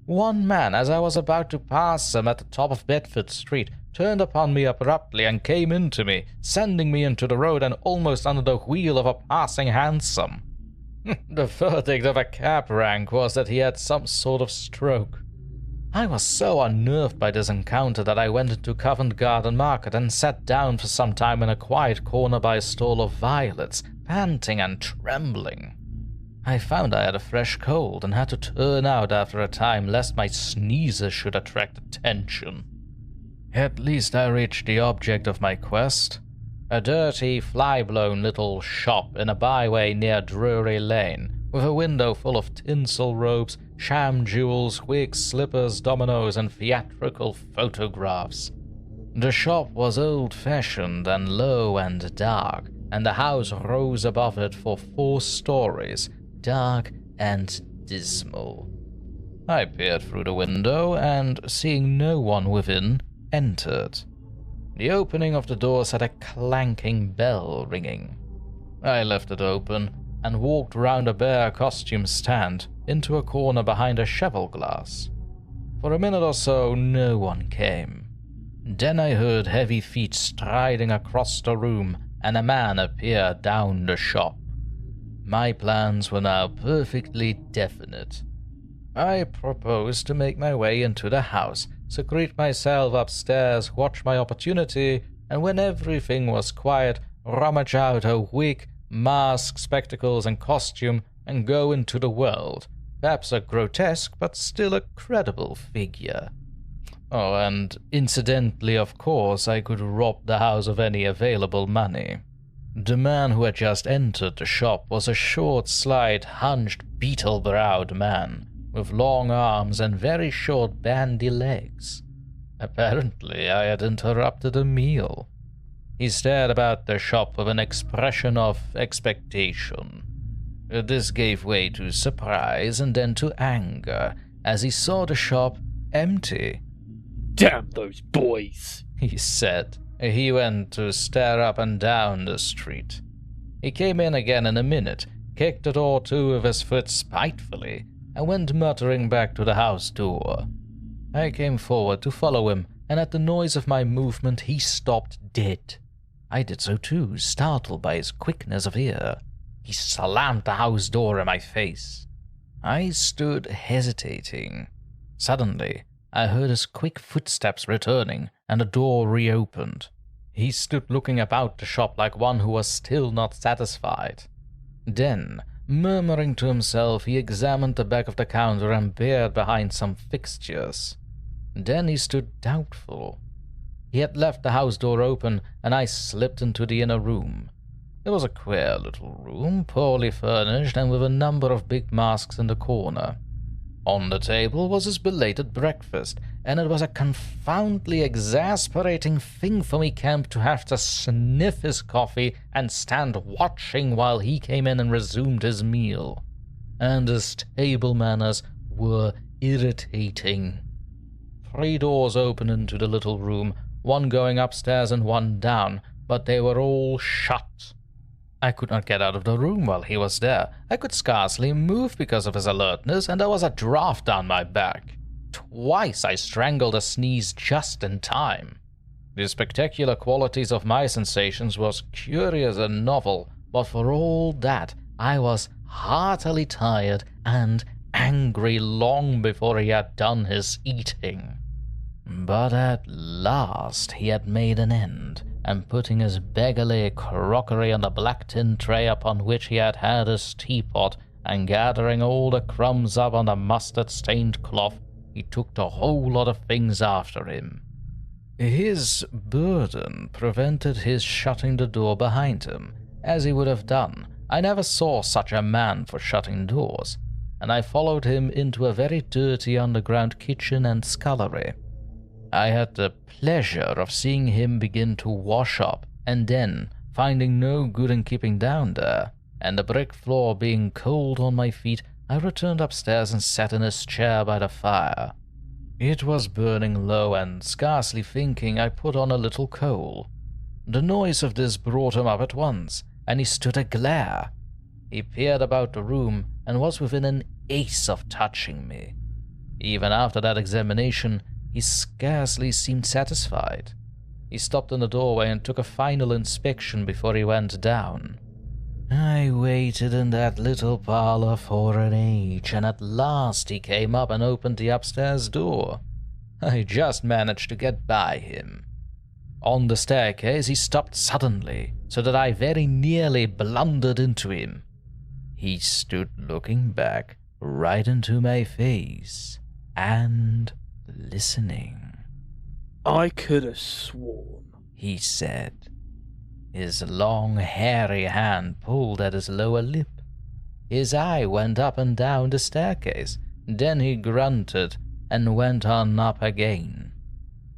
[SPEAKER 2] One man, as I was about to pass him at the top of Bedford Street, turned upon me abruptly and came into me, sending me into the road and almost under the wheel of a passing hansom. The verdict of a cab rank was that he had some sort of stroke. I was so unnerved by this encounter that I went into Covent Garden Market and sat down for some time in a quiet corner by a stall of violets, panting and trembling. I found I had a fresh cold and had to turn out after a time lest my sneezes should attract attention. At least I reached the object of my quest, a dirty, fly-blown little shop in a byway near Drury Lane, with a window full of tinsel robes, sham jewels, wigs, slippers, dominoes, and theatrical photographs. The shop was old-fashioned and low and dark, and the house rose above it for 4 stories, dark and dismal. I peered through the window, and, seeing no one within, entered. The opening of the doors had a clanking bell ringing. I left it open, and walked round a bare costume stand, into a corner behind a cheval glass. For a minute or so no one came. Then I heard heavy feet striding across the room, and a man appeared down the shop. My plans were now perfectly definite. I proposed to make my way into the house, secrete myself upstairs, watch my opportunity, and when everything was quiet, rummage out a wig, mask, spectacles, and costume, and go into the world. Perhaps a grotesque, but still a credible figure. Oh, and incidentally, of course, I could rob the house of any available money. The man who had just entered the shop was a short, slight, hunched, beetle-browed man, with long arms and very short, bandy legs. Apparently, I had interrupted a meal. He stared about the shop with an expression of expectation. This gave way to surprise and then to anger, as he saw the shop empty.
[SPEAKER 5] "Damn those boys,"
[SPEAKER 2] he said. He went to stare up and down the street. He came in again in a minute, kicked a door to with his foot spitefully, and went muttering back to the house door. I came forward to follow him, and at the noise of my movement he stopped dead. I did so too, startled by his quickness of ear. He slammed the house door in my face. I stood hesitating. Suddenly, I heard his quick footsteps returning, and the door reopened. He stood looking about the shop like one who was still not satisfied. Then, murmuring to himself, he examined the back of the counter and peered behind some fixtures. Then he stood doubtful. He had left the house door open, and I slipped into the inner room. It was a queer little room, poorly furnished and with a number of big masks in the corner. On the table was his belated breakfast, and it was a confoundedly exasperating thing for me, Kemp, to have to sniff his coffee and stand watching while he came in and resumed his meal. And his table manners were irritating. 3 doors opened into the little room, one going upstairs and one down, but they were all shut. I could not get out of the room while he was there. I could scarcely move because of his alertness, and there was a draft down my back. Twice I strangled a sneeze just in time. The spectacular qualities of my sensations was curious and novel, but for all that, I was heartily tired and angry long before he had done his eating. But at last he had made an end, and putting his beggarly crockery on the black tin tray upon which he had had his teapot, and gathering all the crumbs up on the mustard-stained cloth, he took the whole lot of things after him. His burden prevented his shutting the door behind him, as he would have done. I never saw such a man for shutting doors, and I followed him into a very dirty underground kitchen and scullery. I had the pleasure of seeing him begin to wash up, and then, finding no good in keeping down there, and the brick floor being cold on my feet, I returned upstairs and sat in his chair by the fire. It was burning low, and scarcely thinking, I put on a little coal. The noise of this brought him up at once, and he stood aglare. He peered about the room, and was within an ace of touching me. Even after that examination, he scarcely seemed satisfied. He stopped in the doorway and took a final inspection before he went down. I waited in that little parlor for an age, and at last he came up and opened the upstairs door. I just managed to get by him. On the staircase he stopped suddenly, so that I very nearly blundered into him. He stood looking back right into my face, and listening.
[SPEAKER 5] "I could have sworn,"
[SPEAKER 2] he said. His long, hairy hand pulled at his lower lip. His eye went up and down the staircase. Then he grunted and went on up again.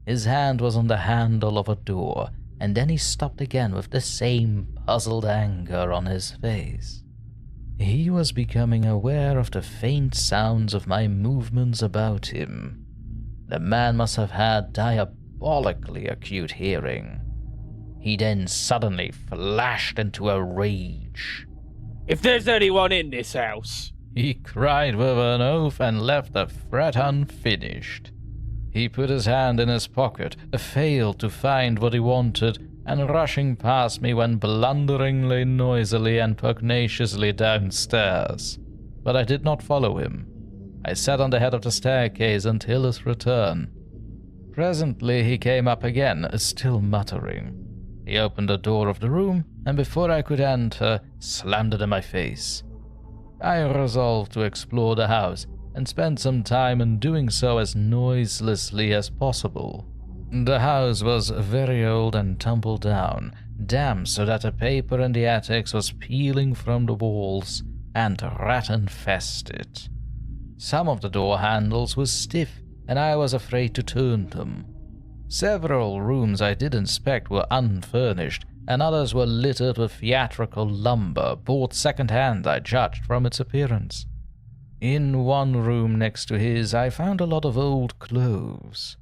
[SPEAKER 2] His hand was on the handle of a door, and then he stopped again with the same puzzled anger on his face. He was becoming aware of the faint sounds of my movements about him. The man must have had diabolically acute hearing. He then suddenly flashed into a rage.
[SPEAKER 5] "If there's anyone in this house,"
[SPEAKER 2] he cried with an oath, and left the threat unfinished. He put his hand in his pocket, failed to find what he wanted, and rushing past me went blunderingly, noisily, and pugnaciously downstairs. But I did not follow him. I sat on the head of the staircase until his return. Presently he came up again, still muttering. He opened the door of the room, and before I could enter, slammed it in my face. I resolved to explore the house, and spend some time in doing so as noiselessly as possible. The house was very old and tumbled down, damp so that the paper in the attics was peeling from the walls, and rat-infested. Some of the door handles were stiff, and I was afraid to turn them. Several rooms I did inspect were unfurnished, and others were littered with theatrical lumber, bought second-hand, I judged from its appearance. In one room next to his, I found a lot of old clothes.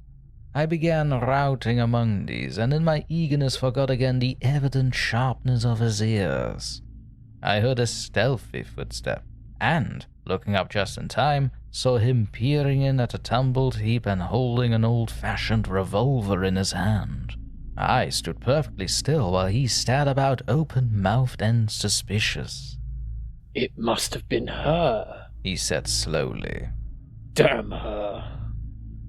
[SPEAKER 2] I began routing among these, and in my eagerness forgot again the evident sharpness of his ears. I heard a stealthy footstep, and, looking up just in time, saw him peering in at a tumbled heap and holding an old-fashioned revolver in his hand. I stood perfectly still while he stared about open-mouthed and suspicious.
[SPEAKER 5] "It must have been her,"
[SPEAKER 2] he said slowly.
[SPEAKER 5] "Damn her."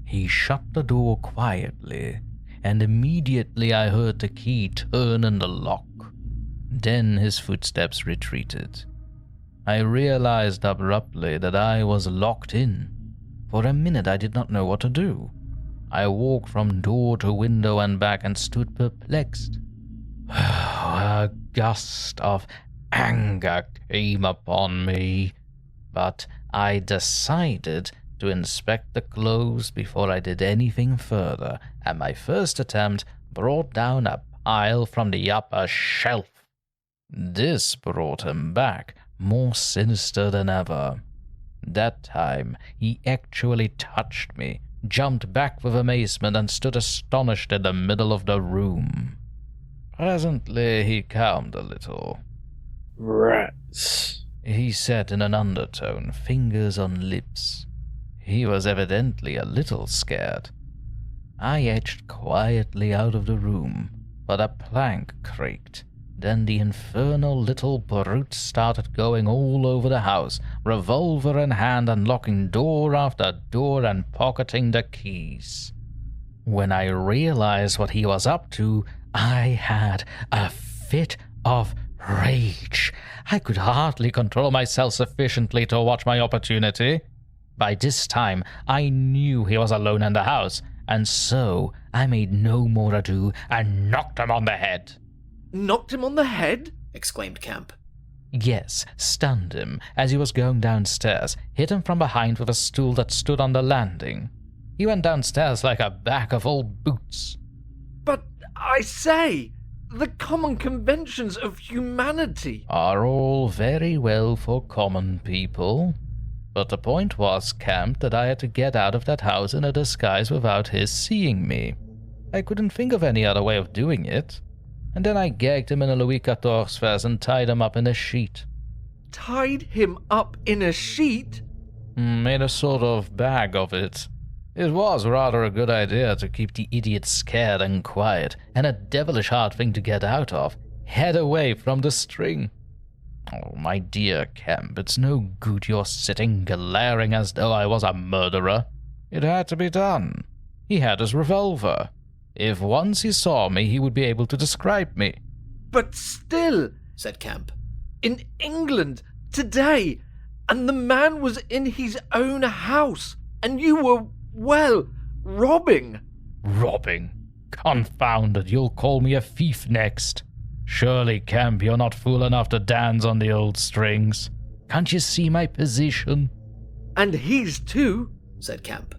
[SPEAKER 2] He shut the door quietly, and immediately I heard the key turn in the lock. Then his footsteps retreated. I realized abruptly that I was locked in. For a minute I did not know what to do. I walked from door to window and back and stood perplexed. A gust of anger came upon me, but I decided to inspect the clothes before I did anything further, and my first attempt brought down a pile from the upper shelf. This brought him back, more sinister than ever. That time he actually touched me, jumped back with amazement, and stood astonished in the middle of the room. Presently he calmed a little.
[SPEAKER 5] "Rats,"
[SPEAKER 2] he said in an undertone, fingers on lips. He was evidently a little scared. I edged quietly out of the room, but a plank creaked. Then the infernal little brute started going all over the house, revolver in hand, unlocking door after door and pocketing the keys. When I realized what he was up to, I had a fit of rage. I could hardly control myself sufficiently to watch my opportunity. By this time, I knew he was alone in the house, and so I made no more ado and knocked him on the head.
[SPEAKER 6] "Knocked him on the head?"
[SPEAKER 1] exclaimed Kemp.
[SPEAKER 2] Yes, stunned him as he was going downstairs, hit him from behind with a stool that stood on the landing. He went downstairs like a bag of old boots.
[SPEAKER 6] "But I say, the common conventions of humanity
[SPEAKER 2] are all very well for common people. But the point was, Kemp, that I had to get out of that house in a disguise without his seeing me. I couldn't think of any other way of doing it. And then I gagged him in a Louis XIV vest and tied him up in a sheet."
[SPEAKER 6] "Tied him up in a sheet?"
[SPEAKER 2] Made a sort of bag of it. It was rather a good idea to keep the idiot scared and quiet, and a devilish hard thing to get out of. Head away from the string. Oh, my dear Kemp, it's no good your sitting glaring as though I was a murderer. It had to be done. He had his revolver. If once he saw me, he would be able to describe me.
[SPEAKER 6] "But still,"
[SPEAKER 1] said Kemp.
[SPEAKER 6] "in England, today, and the man was in his own house, and you were, well, robbing."
[SPEAKER 2] "Robbing? Confounded, you'll call me a thief next. Surely, Kemp, you're not fool enough to dance on the old strings. Can't you see my position?"
[SPEAKER 6] "And his too,"
[SPEAKER 1] said Kemp.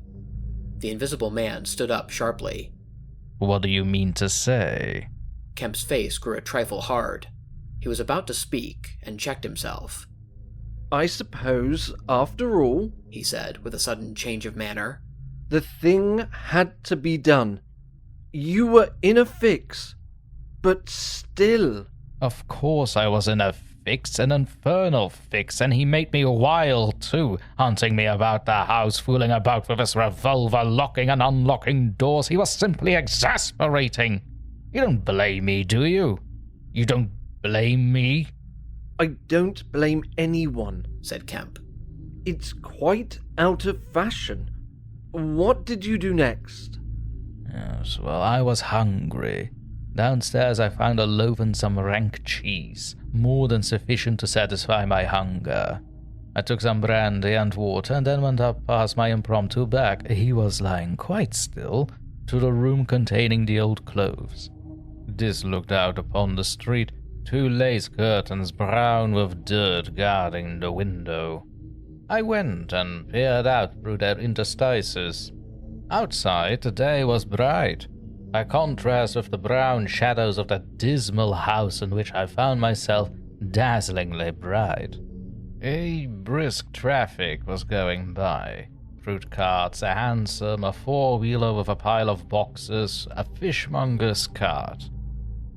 [SPEAKER 1] The invisible man stood up sharply.
[SPEAKER 2] "What do you mean to say?"
[SPEAKER 1] Kemp's face grew a trifle hard. He was about to speak, and checked himself.
[SPEAKER 6] "I suppose, after all,"
[SPEAKER 1] he said, with a sudden change of manner,
[SPEAKER 6] "the thing had to be done. You were in a fix, but still..."
[SPEAKER 2] "Of course I was in a fix, an infernal fix, and he made me wild too, hunting me about the house, fooling about with his revolver, locking and unlocking doors. He was simply exasperating. You don't blame me, do you? You don't blame me?
[SPEAKER 6] I don't blame anyone,
[SPEAKER 1] said Kemp.
[SPEAKER 6] It's quite out of fashion. What did you do next?
[SPEAKER 2] Yes, well, I was hungry. Downstairs I found a loaf and some rank cheese, more than sufficient to satisfy my hunger. I took some brandy and water and then went up past my impromptu bag. He was lying quite still, to the room containing the old clothes. This looked out upon the street, 2 lace curtains brown with dirt guarding the window. I went and peered out through their interstices. Outside the day was bright, by contrast with the brown shadows of that dismal house in which I found myself dazzlingly bright. A brisk traffic was going by. Fruit carts, a hansom, a 4-wheeler with a pile of boxes, a fishmonger's cart.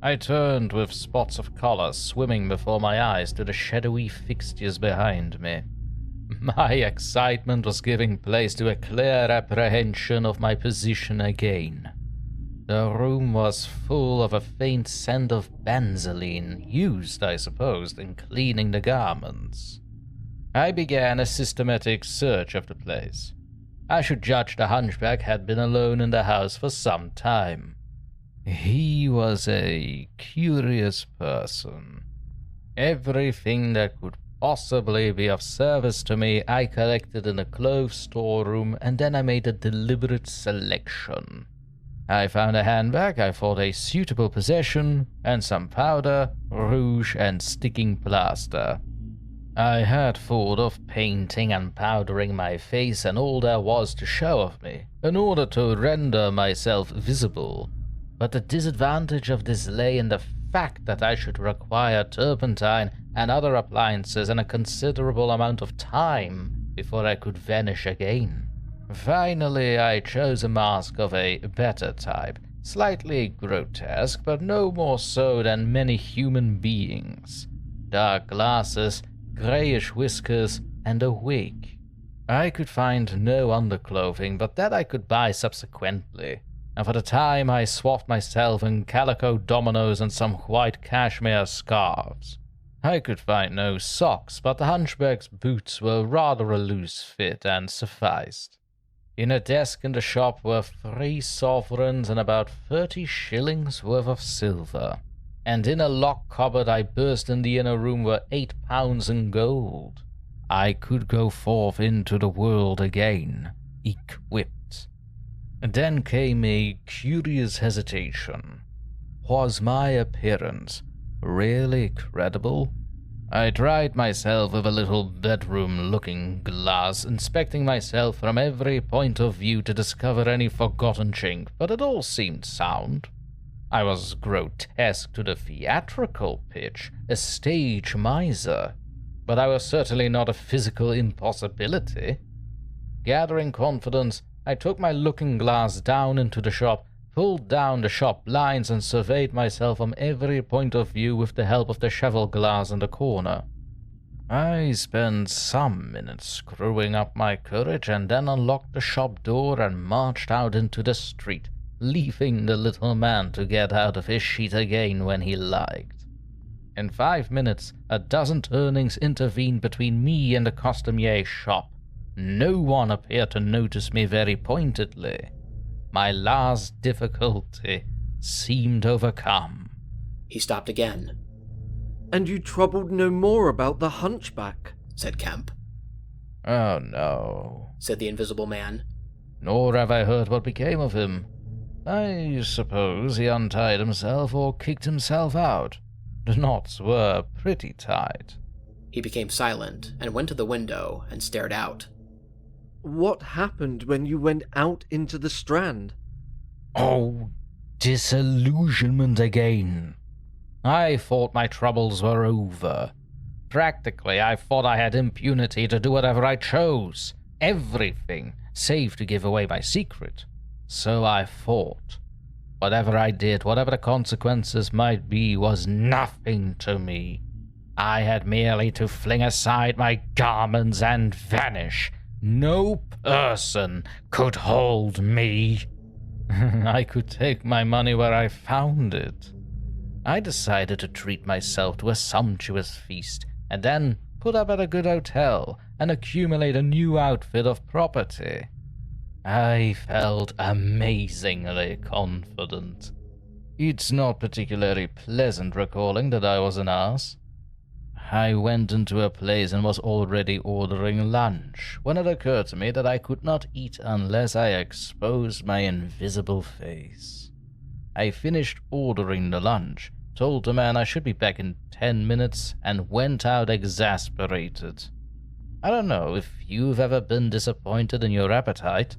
[SPEAKER 2] I turned with spots of colour swimming before my eyes to the shadowy fixtures behind me. My excitement was giving place to a clear apprehension of my position again. The room was full of a faint scent of benzoline, used, I suppose, in cleaning the garments. I began a systematic search of the place. I should judge the hunchback had been alone in the house for some time. He was a curious person. Everything that could possibly be of service to me I collected in a clothes storeroom, and then I made a deliberate selection. I found a handbag I thought a suitable possession, and some powder, rouge, and sticking plaster. I had thought of painting and powdering my face and all there was to show of me, in order to render myself visible, but the disadvantage of this lay in the fact that I should require turpentine and other appliances and a considerable amount of time before I could vanish again. Finally, I chose a mask of a better type, slightly grotesque, but no more so than many human beings. Dark glasses, greyish whiskers, and a wig. I could find no underclothing, but that I could buy subsequently, and for the time I swathed myself in calico dominoes and some white cashmere scarves. I could find no socks, but the hunchback's boots were rather a loose fit and sufficed. In a desk in the shop were 3 sovereigns and about 30 shillings worth of silver, and in a locked cupboard I burst in the inner room were 8 pounds in gold. I could go forth into the world again, equipped. Then came a curious hesitation. Was my appearance really credible? I tried myself with a little bedroom looking glass, inspecting myself from every point of view to discover any forgotten chink, but it all seemed sound. I was grotesque to the theatrical pitch, a stage miser, but I was certainly not a physical impossibility. Gathering confidence, I took my looking-glass down into the shop, pulled down the shop blinds, and surveyed myself from every point of view with the help of the cheval-glass in the corner. I spent some minutes screwing up my courage, and then unlocked the shop door and marched out into the street, leaving the little man to get out of his sheet again when he liked. In 5 minutes, a dozen turnings intervened between me and the costumier's shop. No one appeared to notice me very pointedly. My last difficulty seemed overcome.
[SPEAKER 1] He stopped again.
[SPEAKER 6] And you troubled no more about the hunchback?
[SPEAKER 1] Said Kemp.
[SPEAKER 2] Oh no,
[SPEAKER 1] said the invisible man.
[SPEAKER 2] Nor have I heard what became of him. I suppose he untied himself or kicked himself out. The knots were pretty tight.
[SPEAKER 1] He became silent and went to the window and stared out.
[SPEAKER 6] What happened when you went out into the Strand?
[SPEAKER 2] Oh, disillusionment again. I thought my troubles were over. Practically, I thought I had impunity to do whatever I chose. Everything, save to give away my secret. So I thought. Whatever I did, whatever the consequences might be, was nothing to me. I had merely to fling aside my garments and vanish. No person could hold me. I could take my money where I found it. I decided to treat myself to a sumptuous feast, and then put up at a good hotel and accumulate a new outfit of property. I felt amazingly confident. It's not particularly pleasant recalling that I was an ass. I went into a place and was already ordering lunch when it occurred to me that I could not eat unless I exposed my invisible face. I finished ordering the lunch, told the man I should be back in 10 minutes, and went out exasperated. I don't know if you've ever been disappointed in your appetite.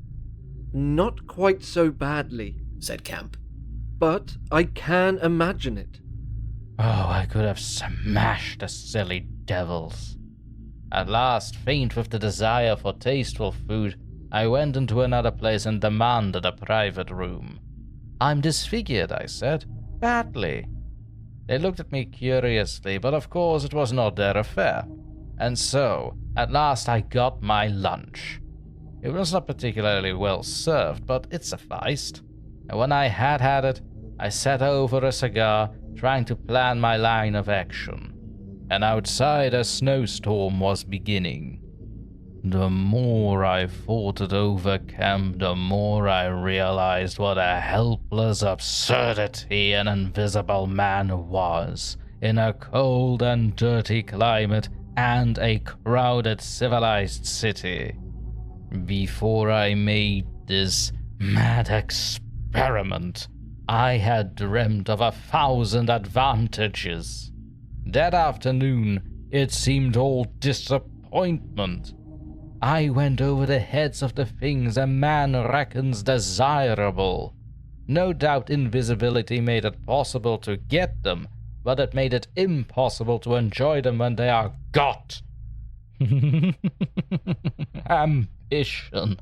[SPEAKER 6] Not quite so badly,
[SPEAKER 1] said Kemp.
[SPEAKER 6] But I can imagine it.
[SPEAKER 2] Oh, I could have smashed the silly devils. At last, faint with the desire for tasteful food, I went into another place and demanded a private room. I'm disfigured, I said. Badly. They looked at me curiously, but of course it was not their affair. And so, at last I got my lunch. It was not particularly well served, but it sufficed. And when I had it, I sat over a cigar, trying to plan my line of action. And outside a snowstorm was beginning. The more I thought it over, Kemp, the more I realized what a helpless absurdity an invisible man was, in a cold and dirty climate and a crowded civilized city. Before I made this mad experiment, I had dreamt of 1,000 advantages. That afternoon, it seemed all disappointment. I went over the heads of the things a man reckons desirable. No doubt invisibility made it possible to get them, but it made it impossible to enjoy them when they are got. Ambition.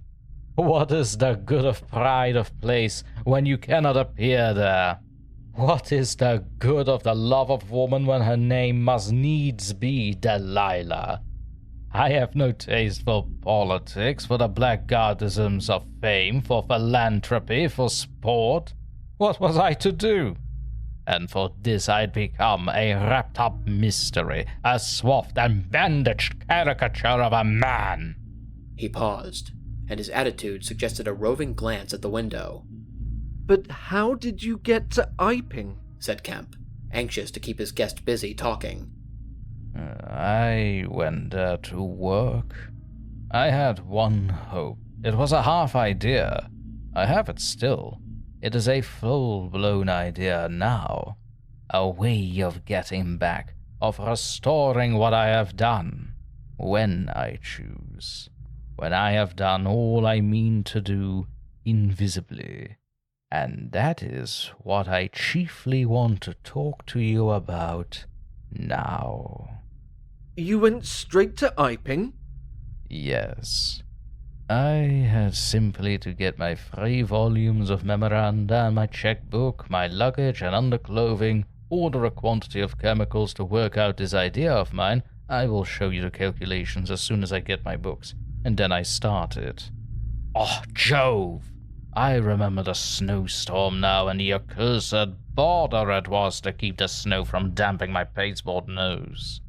[SPEAKER 2] What is the good of pride of place when you cannot appear there? What is the good of the love of woman when her name must needs be Delilah? I have no taste for politics, for the blackguardisms of fame, for philanthropy, for sport. What was I to do? And for this I'd become a wrapped-up mystery, a swathed and bandaged caricature of a man.
[SPEAKER 1] He paused, and his attitude suggested a roving glance at the window.
[SPEAKER 6] But how did you get to Iping?
[SPEAKER 1] Said Kemp, anxious to keep his guest busy talking.
[SPEAKER 2] I went there to work. I had one hope. It was a half idea. I have it still. It is a full-blown idea now. A way of getting back, of restoring what I have done, when I choose. When I have done all I mean to do invisibly. And that is what I chiefly want to talk to you about now.
[SPEAKER 6] You went straight to Iping?
[SPEAKER 2] Yes. I had simply to get my 3 volumes of memoranda and my checkbook, my luggage and underclothing, order a quantity of chemicals to work out this idea of mine. I will show you the calculations as soon as I get my books. And then I started. Oh, Jove! I remember the snowstorm now and the accursed bother it was to keep the snow from damping my pasteboard nose.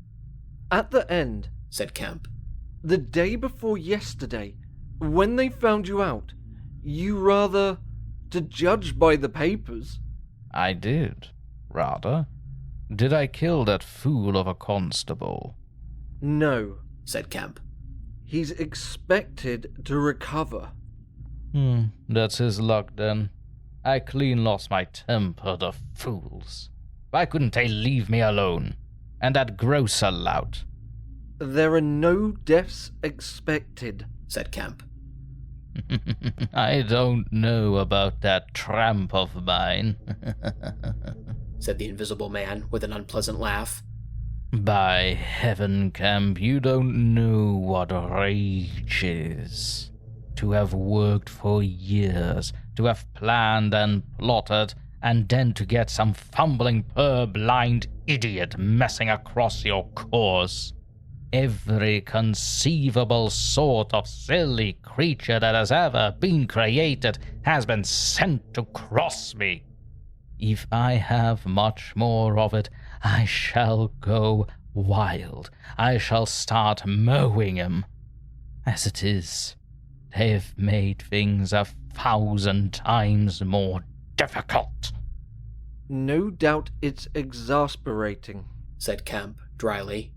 [SPEAKER 6] At the end,
[SPEAKER 1] said Kemp,
[SPEAKER 6] the day before yesterday, when they found you out, you rather, to judge by the papers.
[SPEAKER 2] I did, rather. Did I kill that fool of a constable?
[SPEAKER 6] No,
[SPEAKER 1] said Kemp.
[SPEAKER 6] He's expected to recover.
[SPEAKER 2] That's his luck then. I clean lost my temper, the fools. Why couldn't they leave me alone? And that grocer lout.
[SPEAKER 6] There are no deaths expected,
[SPEAKER 1] said Kemp.
[SPEAKER 2] I don't know about that tramp of mine,
[SPEAKER 1] said the invisible man with an unpleasant laugh.
[SPEAKER 2] By heaven, Kemp, you don't know what rage is. To have worked for years, to have planned and plotted, and then to get some fumbling purblind idiot messing across your course. Every conceivable sort of silly creature that has ever been created has been sent to cross me. If I have much more of it, I shall go wild. I shall start mowing 'em. As it is, they've made things 1,000 times more difficult.
[SPEAKER 6] No doubt it's exasperating,
[SPEAKER 1] said Kemp dryly.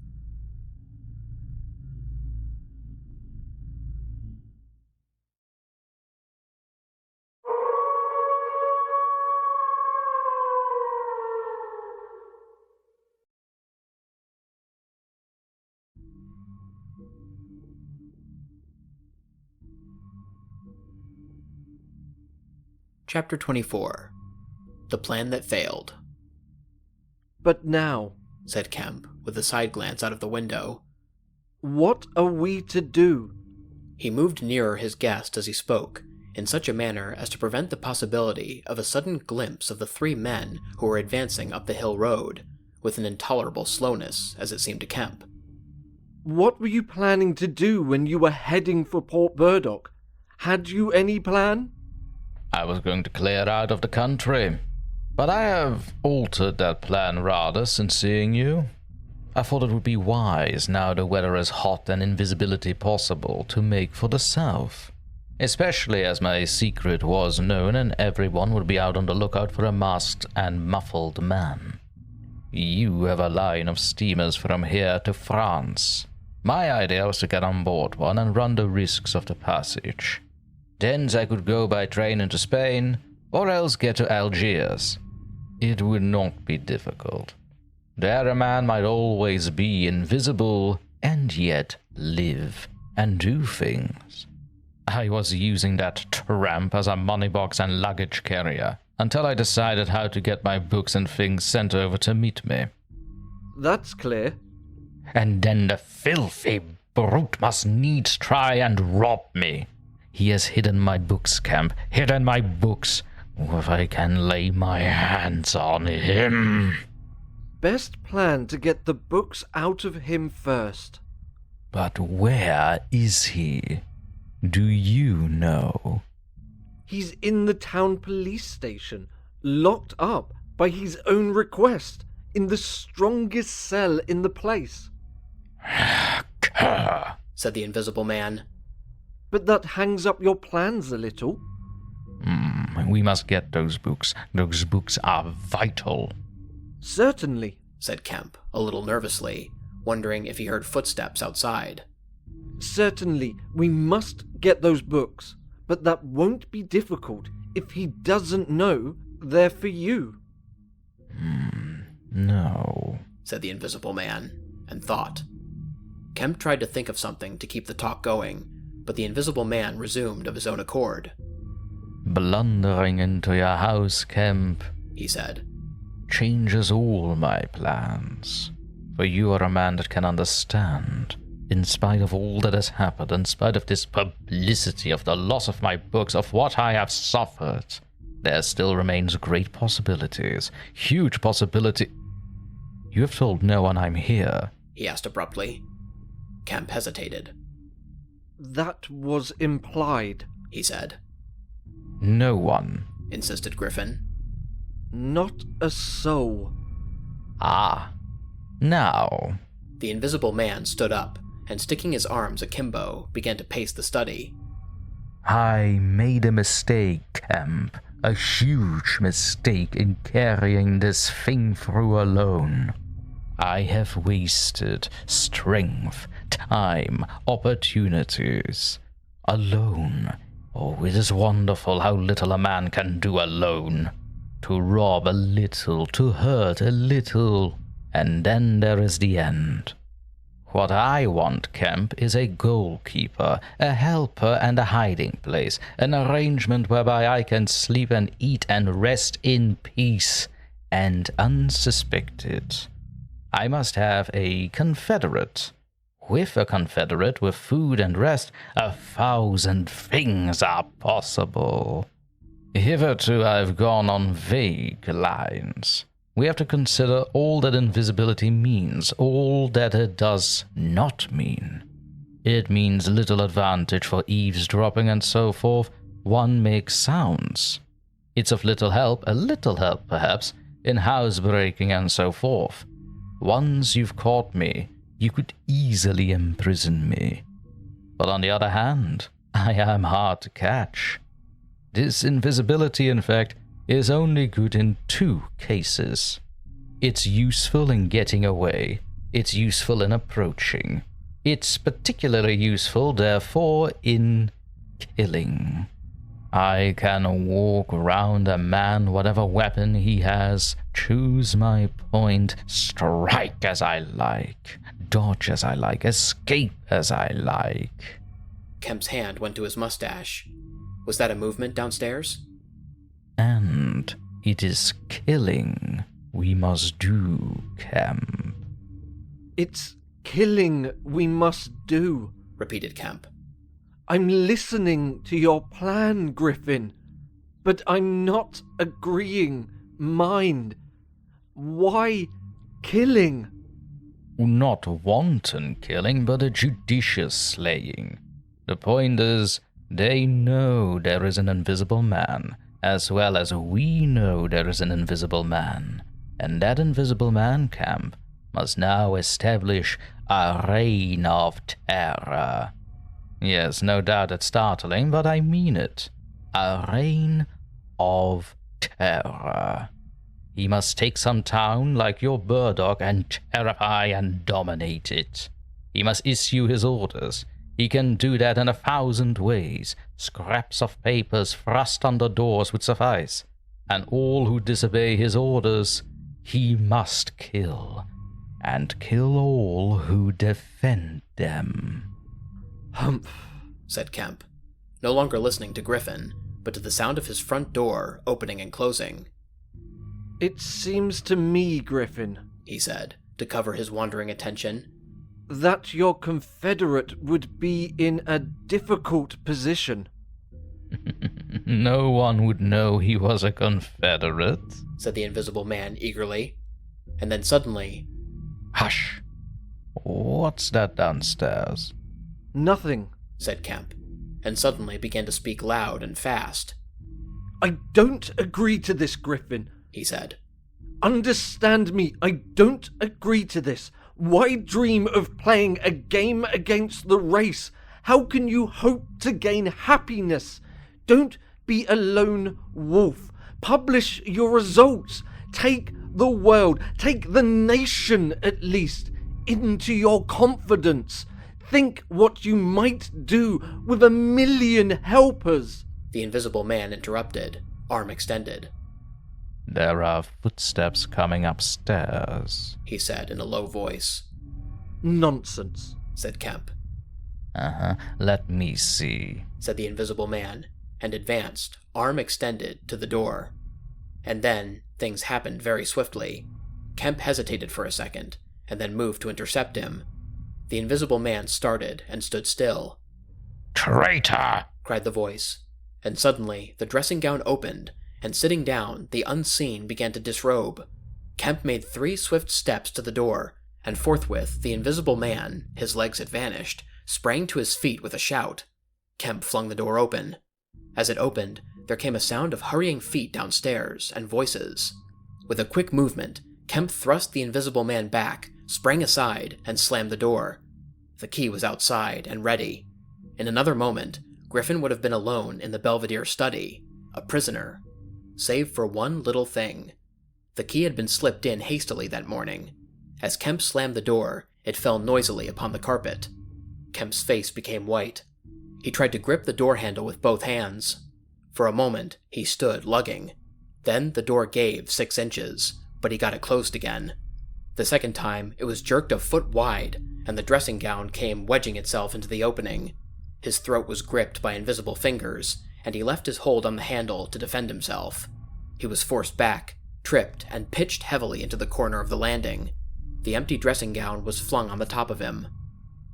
[SPEAKER 1] Chapter 24. The Plan That Failed.
[SPEAKER 6] But now,
[SPEAKER 1] said Kemp, with a side glance out of the window,
[SPEAKER 6] what are we to do?
[SPEAKER 1] He moved nearer his guest as he spoke, in such a manner as to prevent the possibility of a sudden glimpse of the 3 men who were advancing up the hill road, with an intolerable slowness, as it seemed to Kemp.
[SPEAKER 6] What were you planning to do when you were heading for Port Burdock? Had you any plan?
[SPEAKER 2] I was going to clear out of the country, but I have altered that plan rather since seeing you. I thought it would be wise, now the weather is hot and invisibility possible, to make for the south, especially as my secret was known and everyone would be out on the lookout for a masked and muffled man. You have a line of steamers from here to France. My idea was to get on board one and run the risks of the passage. Thence I could go by train into Spain, or else get to Algiers. It would not be difficult. There a man might always be invisible, and yet live, and do things. I was using that tramp as a money box and luggage carrier, until I decided how to get my books and things sent over to meet me.
[SPEAKER 6] That's clear.
[SPEAKER 2] And then the filthy brute must needs try and rob me. He has hidden my books, Kemp, hidden my books. If I can lay my hands on him.
[SPEAKER 6] Best plan to get the books out of him first.
[SPEAKER 2] But where is he? Do you know?
[SPEAKER 6] He's in the town police station, locked up by his own request, in the strongest cell in the place.
[SPEAKER 1] said the Invisible Man.
[SPEAKER 6] But that hangs up your plans a little.
[SPEAKER 2] We must get those books. Those books are vital.
[SPEAKER 6] Certainly,
[SPEAKER 1] said Kemp, a little nervously, wondering if he heard footsteps outside.
[SPEAKER 6] Certainly, we must get those books, but that won't be difficult if he doesn't know they're for you.
[SPEAKER 2] No,
[SPEAKER 1] said the Invisible Man, and thought. Kemp tried to think of something to keep the talk going, but the Invisible Man resumed of his own accord.
[SPEAKER 2] Blundering into your house, Kemp,
[SPEAKER 1] he said,
[SPEAKER 2] changes all my plans. For you are a man that can understand. In spite of all that has happened, in spite of this publicity, of the loss of my books, of what I have suffered, there still remains great possibilities. Huge possibility. You have told no one I'm here,
[SPEAKER 1] he asked abruptly. Kemp hesitated.
[SPEAKER 6] That was implied,
[SPEAKER 1] he said.
[SPEAKER 2] No one,
[SPEAKER 1] insisted Griffin.
[SPEAKER 6] Not a soul.
[SPEAKER 2] Ah, now.
[SPEAKER 1] The Invisible Man stood up, and sticking his arms akimbo, began to pace the study.
[SPEAKER 2] I made a mistake, Kemp. A huge mistake in carrying this thing through alone. I have wasted strength, time, opportunities. Alone. Oh, it is wonderful how little a man can do alone. To rob a little, to hurt a little, and then there is the end. What I want, Kemp, is a goalkeeper, a helper and a hiding place, an arrangement whereby I can sleep and eat and rest in peace and unsuspected. I must have a confederate. With a confederate, with food and rest, 1,000 things are possible. Hitherto I've gone on vague lines. We have to consider all that invisibility means, all that it does not mean. It means little advantage for eavesdropping and so forth. One makes sounds. It's of little help, a little help perhaps, in housebreaking and so forth. Once you've caught me, you could easily imprison me. But on the other hand, I am hard to catch. This invisibility, in fact, is only good in two cases. It's useful in getting away. It's useful in approaching. It's particularly useful, therefore, in killing. I can walk around a man, whatever weapon he has, choose my point, strike as I like, dodge as I like, escape as I like.
[SPEAKER 1] Kemp's hand went to his mustache. Was that a movement downstairs?
[SPEAKER 2] And it is killing we must do, Kemp.
[SPEAKER 6] It's killing we must do,
[SPEAKER 1] repeated Kemp.
[SPEAKER 6] I'm listening to your plan, Griffin, but I'm not agreeing. Mind. Why killing?
[SPEAKER 2] Not wanton killing, but a judicious slaying. The point is, they know there is an invisible man, as well as we know there is an invisible man. And that invisible man, Kemp, must now establish a reign of terror. Yes, no doubt it's startling, but I mean it. A reign of terror. He must take some town like your Burdock and terrify and dominate it. He must issue his orders. He can do that in 1,000 ways. Scraps of papers thrust under doors would suffice. And all who disobey his orders, he must kill. And kill all who defend them.
[SPEAKER 6] Humph,
[SPEAKER 1] said Kemp, no longer listening to Griffin, but to the sound of his front door opening and closing.
[SPEAKER 6] It seems to me, Griffin,
[SPEAKER 1] he said, to cover his wandering attention,
[SPEAKER 6] that your confederate would be in a difficult position.
[SPEAKER 2] No one would know he was a confederate,
[SPEAKER 1] said the invisible man eagerly. And then suddenly,
[SPEAKER 2] hush! What's that downstairs?
[SPEAKER 6] Nothing,
[SPEAKER 1] said Kemp, and suddenly began to speak loud and fast.
[SPEAKER 6] I don't agree to this, Griffin,
[SPEAKER 1] he said.
[SPEAKER 6] Understand me, I don't agree to this. Why dream of playing a game against the race? How can you hope to gain happiness? Don't be a lone wolf. Publish your results. Take the world, take the nation at least, into your confidence. Think what you might do with 1,000,000 helpers.
[SPEAKER 1] The invisible man interrupted, arm extended.
[SPEAKER 2] There are footsteps coming upstairs,
[SPEAKER 1] he said in a low voice.
[SPEAKER 6] Nonsense,
[SPEAKER 1] said Kemp.
[SPEAKER 2] Let me see,
[SPEAKER 1] said the invisible man, and advanced, arm extended, to the door. And then things happened very swiftly. Kemp hesitated for a second, and then moved to intercept him. The invisible man started and stood still.
[SPEAKER 2] Traitor!
[SPEAKER 1] cried the voice, and suddenly the dressing gown opened, and sitting down, the unseen began to disrobe. Kemp made 3 swift steps to the door, and forthwith the invisible man, his legs had vanished, sprang to his feet with a shout. Kemp flung the door open. As it opened, there came a sound of hurrying feet downstairs, and voices. With a quick movement, Kemp thrust the invisible man back, sprang aside, and slammed the door. The key was outside, and ready. In another moment, Griffin would have been alone in the Belvedere study, a prisoner. Save for one little thing. The key had been slipped in hastily that morning. As Kemp slammed the door, it fell noisily upon the carpet. Kemp's face became white. He tried to grip the door handle with both hands. For a moment, he stood lugging. Then the door gave 6 inches, but he got it closed again. The second time, it was jerked a foot wide, and the dressing gown came wedging itself into the opening. His throat was gripped by invisible fingers, and he left his hold on the handle to defend himself. He was forced back, tripped, and pitched heavily into the corner of the landing. The empty dressing gown was flung on the top of him.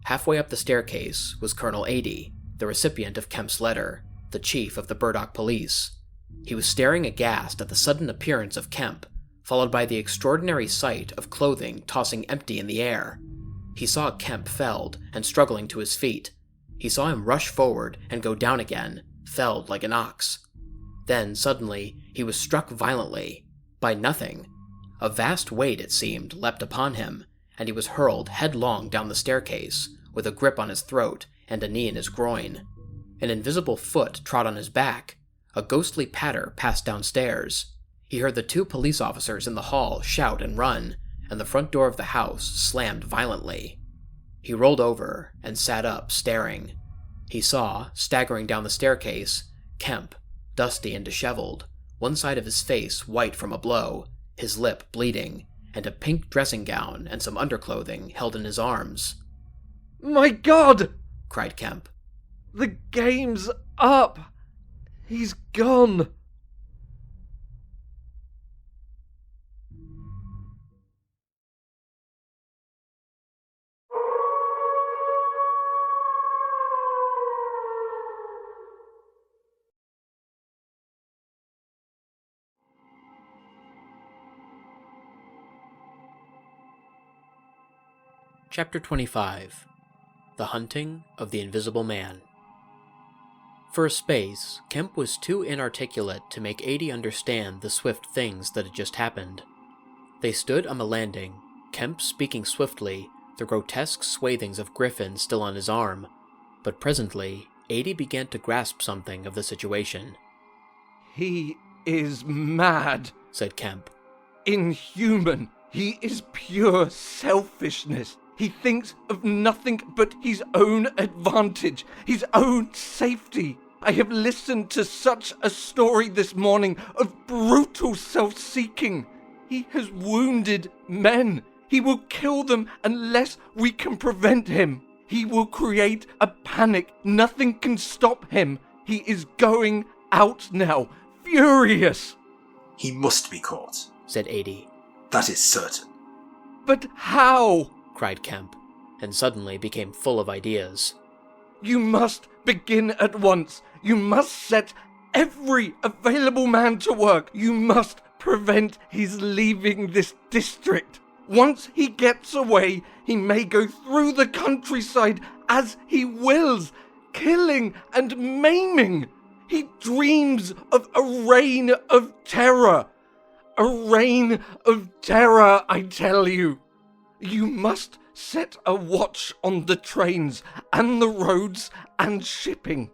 [SPEAKER 1] Halfway up the staircase was Colonel Adie, the recipient of Kemp's letter, the chief of the Burdock police. He was staring aghast at the sudden appearance of Kemp, followed by the extraordinary sight of clothing tossing empty in the air. He saw Kemp felled and struggling to his feet. He saw him rush forward and go down again, felled like an ox. Then, suddenly, he was struck violently by nothing. A vast weight, it seemed, leapt upon him, and he was hurled headlong down the staircase, with a grip on his throat and a knee in his groin. An invisible foot trod on his back. A ghostly patter passed downstairs. He heard the 2 police officers in the hall shout and run, and the front door of the house slammed violently. He rolled over and sat up, staring. He saw, staggering down the staircase, Kemp, dusty and disheveled, one side of his face white from a blow, his lip bleeding, and a pink dressing gown and some underclothing held in his arms.
[SPEAKER 6] "My God!"
[SPEAKER 1] cried Kemp.
[SPEAKER 6] "The game's up! He's gone!"
[SPEAKER 1] Chapter 25. The Hunting of the Invisible Man. For a space, Kemp was too inarticulate to make Adie understand the swift things that had just happened. They stood on the landing, Kemp speaking swiftly, the grotesque swathings of Griffin still on his arm, but presently, Adie began to grasp something of the situation.
[SPEAKER 6] "He is mad,"
[SPEAKER 1] said Kemp.
[SPEAKER 6] "Inhuman. He is pure selfishness. He thinks of nothing but his own advantage, his own safety. I have listened to such a story this morning of brutal self-seeking. He has wounded men. He will kill them unless we can prevent him. He will create a panic. Nothing can stop him. He is going out now, furious."
[SPEAKER 10] "He must be caught,"
[SPEAKER 1] said Adie.
[SPEAKER 10] "That is certain."
[SPEAKER 6] "But how?"
[SPEAKER 1] cried Kemp, and suddenly became full of ideas.
[SPEAKER 6] "You must begin at once. You must set every available man to work. You must prevent his leaving this district. Once he gets away, he may go through the countryside as he wills, killing and maiming. He dreams of a reign of terror. A reign of terror, I tell you. You must set a watch on the trains and the roads and shipping.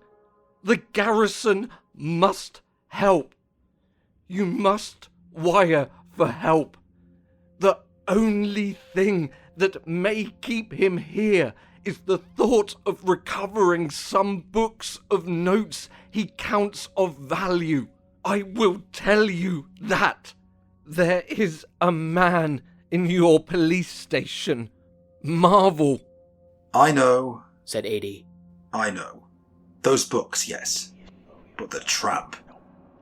[SPEAKER 6] The garrison must help. You must wire for help. The only thing that may keep him here is the thought of recovering some books of notes he counts of value. I will tell you that. There is a man in your police station, Marvel."
[SPEAKER 10] "I know,"
[SPEAKER 1] said Adie.
[SPEAKER 10] "I know. Those books, yes. But the tramp."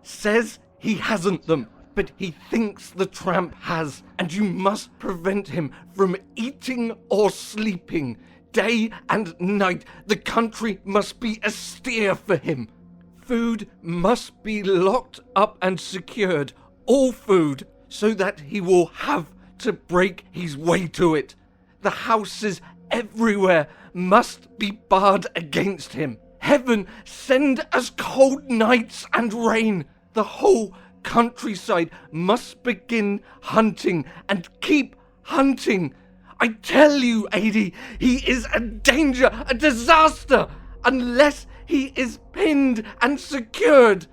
[SPEAKER 6] "Says he hasn't them, but he thinks the tramp has, and you must prevent him from eating or sleeping. Day and night, the country must be austere for him. Food must be locked up and secured, all food, so that he will have to break his way to it. The houses everywhere must be barred against him. Heaven send us cold nights and rain. The whole countryside must begin hunting and keep hunting. I tell you, Adie, he is a danger, a disaster, unless he is pinned and secured.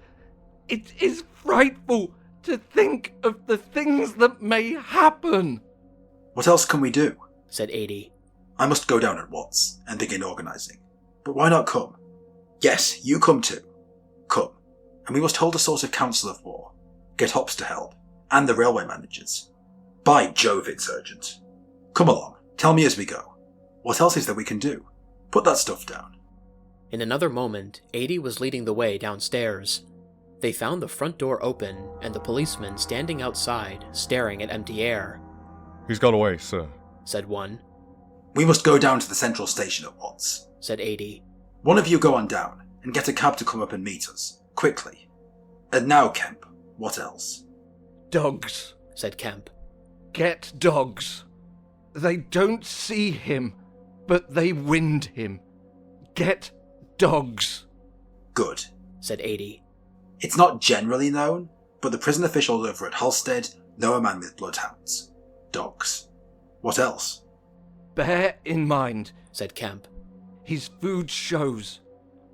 [SPEAKER 6] It is frightful to think of the things that may happen."
[SPEAKER 10] "What else can we do?"
[SPEAKER 1] said Adie.
[SPEAKER 10] "I must go down at once and begin organising. But why not come? Yes, you come too. Come, and we must hold a sort of council of war. Get Hops to help, and the railway managers. By Jove, it's urgent. Come along, tell me as we go. What else is there we can do? Put that stuff down."
[SPEAKER 1] In another moment, Adie was leading the way downstairs. They found the front door open, and the policeman standing outside, staring at empty air.
[SPEAKER 11] "He's got away, sir,"
[SPEAKER 1] said one.
[SPEAKER 10] "We must go down to the central station at once,"
[SPEAKER 1] said Adie.
[SPEAKER 10] "One of you go on down, and get a cab to come up and meet us, quickly." And now, Kemp, what else?
[SPEAKER 6] Dogs,
[SPEAKER 1] said Kemp.
[SPEAKER 6] Get dogs. They don't see him, but they wind him. Get dogs.
[SPEAKER 10] Good,
[SPEAKER 1] said 80.
[SPEAKER 10] It's not generally known, but the prison officials over at Halstead know a man with bloodhounds. Dogs. What else?
[SPEAKER 6] Bear in mind,
[SPEAKER 1] said Kemp.
[SPEAKER 6] His food shows.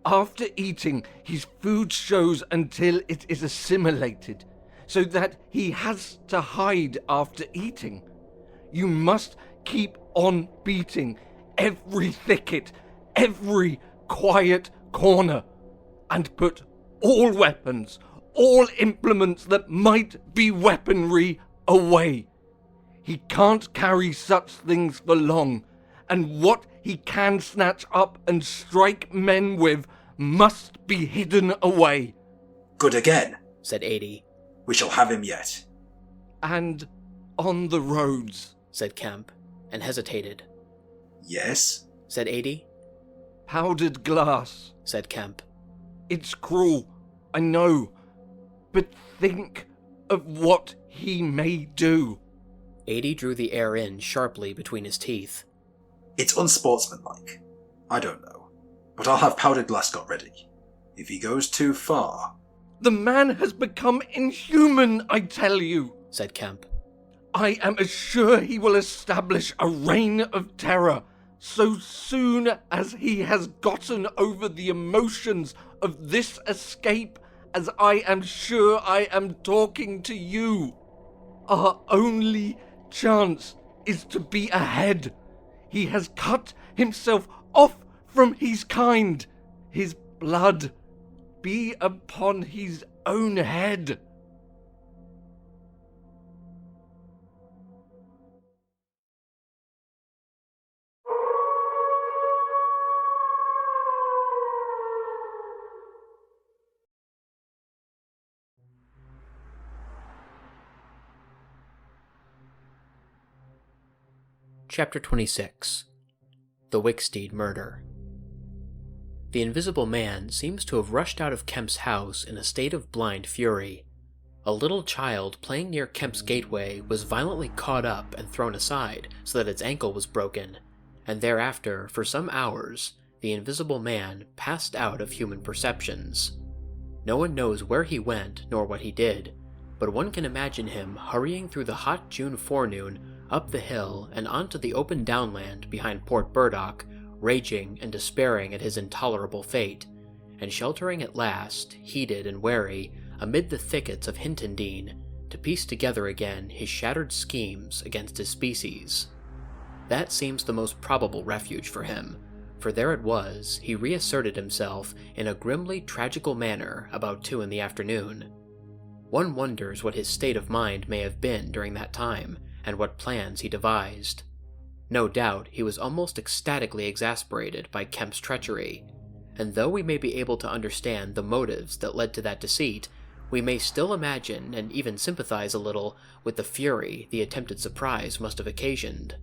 [SPEAKER 6] After eating, his food shows until it is assimilated, so that he has to hide after eating. You must keep on beating every thicket, every quiet corner, and put all weapons, all implements that might be weaponry away. He can't carry such things for long, and what he can snatch up and strike men with must be hidden away.
[SPEAKER 10] Good again,
[SPEAKER 1] said 80.
[SPEAKER 10] We shall have him yet.
[SPEAKER 6] And on the roads,
[SPEAKER 1] said Kemp, and hesitated.
[SPEAKER 10] Yes,
[SPEAKER 1] said 80.
[SPEAKER 6] Powdered glass,
[SPEAKER 1] said Kemp.
[SPEAKER 6] It's cruel, I know, but think of what he may do.
[SPEAKER 1] 80 drew the air in sharply between his teeth.
[SPEAKER 10] It's unsportsmanlike. I don't know. But I'll have powdered glass got ready. If he goes too far...
[SPEAKER 6] The man has become inhuman, I tell you,
[SPEAKER 1] said Kemp.
[SPEAKER 6] I am as sure he will establish a reign of terror so soon as he has gotten over the emotions of this escape as I am sure I am talking to you. Our only chance is to be ahead. He has cut himself off from his kind. His blood be upon his own head.
[SPEAKER 1] Chapter 26. The Wicksteed Murder. The Invisible Man seems to have rushed out of Kemp's house in a state of blind fury. A little child playing near Kemp's gateway was violently caught up and thrown aside so that its ankle was broken, and thereafter, for some hours, the Invisible Man passed out of human perceptions. No one knows where he went nor what he did, but one can imagine him hurrying through the hot June forenoon up the hill and onto the open downland behind Port Burdock, raging and despairing at his intolerable fate, and sheltering at last, heated and wary, amid the thickets of Hintondean, to piece together again his shattered schemes against his species. That seems the most probable refuge for him, for there it was he reasserted himself in a grimly tragical manner about 2 p.m. One wonders what his state of mind may have been during that time, and what plans he devised. No doubt he was almost ecstatically exasperated by Kemp's treachery, and though we may be able to understand the motives that led to that deceit, we may still imagine and even sympathize a little with the fury the attempted surprise must have occasioned.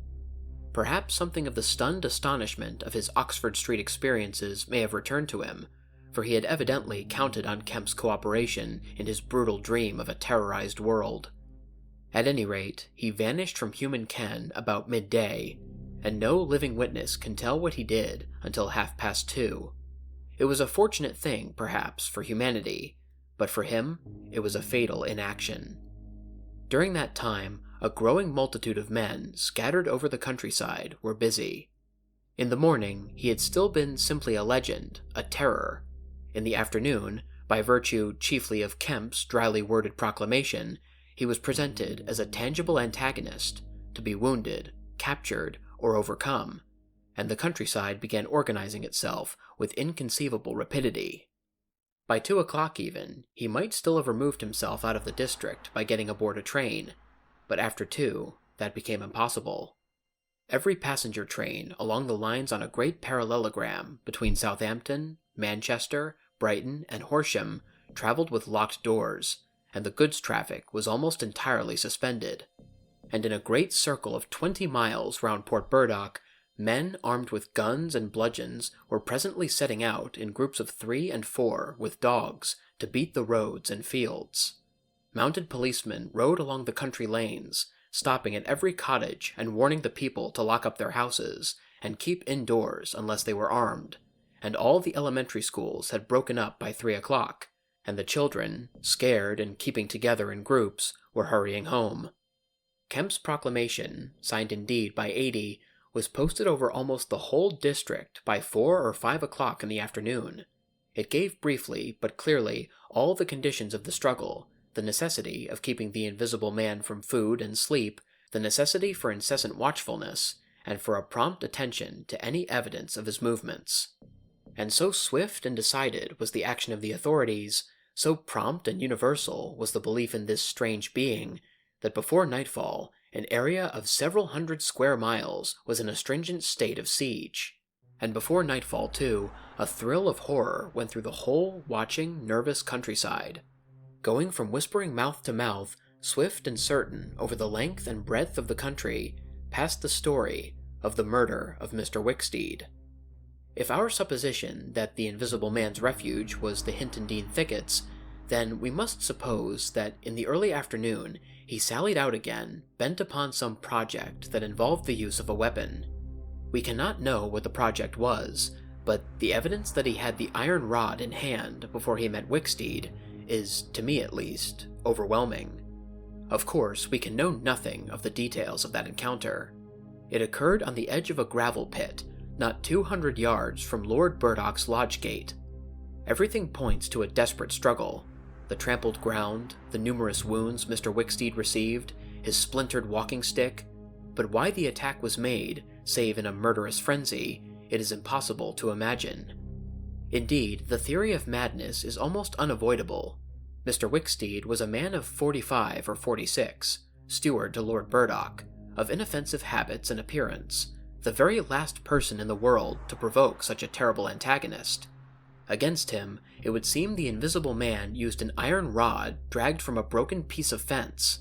[SPEAKER 1] Perhaps something of the stunned astonishment of his Oxford Street experiences may have returned to him, for he had evidently counted on Kemp's cooperation in his brutal dream of a terrorized world. At any rate, he vanished from human ken about midday, and no living witness can tell what he did until 2:30. It was a fortunate thing, perhaps, for humanity, but for him, it was a fatal inaction. During that time, a growing multitude of men scattered over the countryside were busy. In the morning, he had still been simply a legend, a terror. In the afternoon, by virtue chiefly of Kemp's dryly worded proclamation, he was presented as a tangible antagonist, to be wounded, captured, or overcome, and the countryside began organizing itself with inconceivable rapidity. By 2 o'clock even, he might still have removed himself out of the district by getting aboard a train, but after 2, that became impossible. Every passenger train along the lines on a great parallelogram between Southampton, Manchester, Brighton, and Horsham traveled with locked doors, and the goods traffic was almost entirely suspended. And in a great circle of 20 miles round Port Burdock, men armed with guns and bludgeons were presently setting out in groups of 3 and 4 with dogs to beat the roads and fields. Mounted policemen rode along the country lanes, stopping at every cottage and warning the people to lock up their houses and keep indoors unless they were armed, and all the elementary schools had broken up by 3 o'clock, and the children, scared and keeping together in groups, were hurrying home. Kemp's proclamation, signed indeed by 80, was posted over almost the whole district by 4 or 5 o'clock in the afternoon. It gave briefly, but clearly, all the conditions of the struggle, the necessity of keeping the Invisible Man from food and sleep, the necessity for incessant watchfulness, and for a prompt attention to any evidence of his movements. And so swift and decided was the action of the authorities, so prompt and universal was the belief in this strange being, that before nightfall, an area of several hundred square miles was in a stringent state of siege. And before nightfall, too, a thrill of horror went through the whole watching, nervous countryside. Going from whispering mouth to mouth, swift and certain over the length and breadth of the country, passed the story of the murder of Mr. Wicksteed. If our supposition that the Invisible Man's refuge was the Hintondean thickets, then we must suppose that in the early afternoon he sallied out again, bent upon some project that involved the use of a weapon. We cannot know what the project was, but the evidence that he had the iron rod in hand before he met Wicksteed is, to me at least, overwhelming. Of course, we can know nothing of the details of that encounter. It occurred on the edge of a gravel pit, not 200 yards from Lord Burdock's lodge gate. Everything points to a desperate struggle. The trampled ground, the numerous wounds Mr. Wicksteed received, his splintered walking stick, but why the attack was made, save in a murderous frenzy, it is impossible to imagine. Indeed, the theory of madness is almost unavoidable. Mr. Wicksteed was a man of 45 or 46, steward to Lord Burdock, of inoffensive habits and appearance, the very last person in the world to provoke such a terrible antagonist. Against him, it would seem the Invisible Man used an iron rod dragged from a broken piece of fence.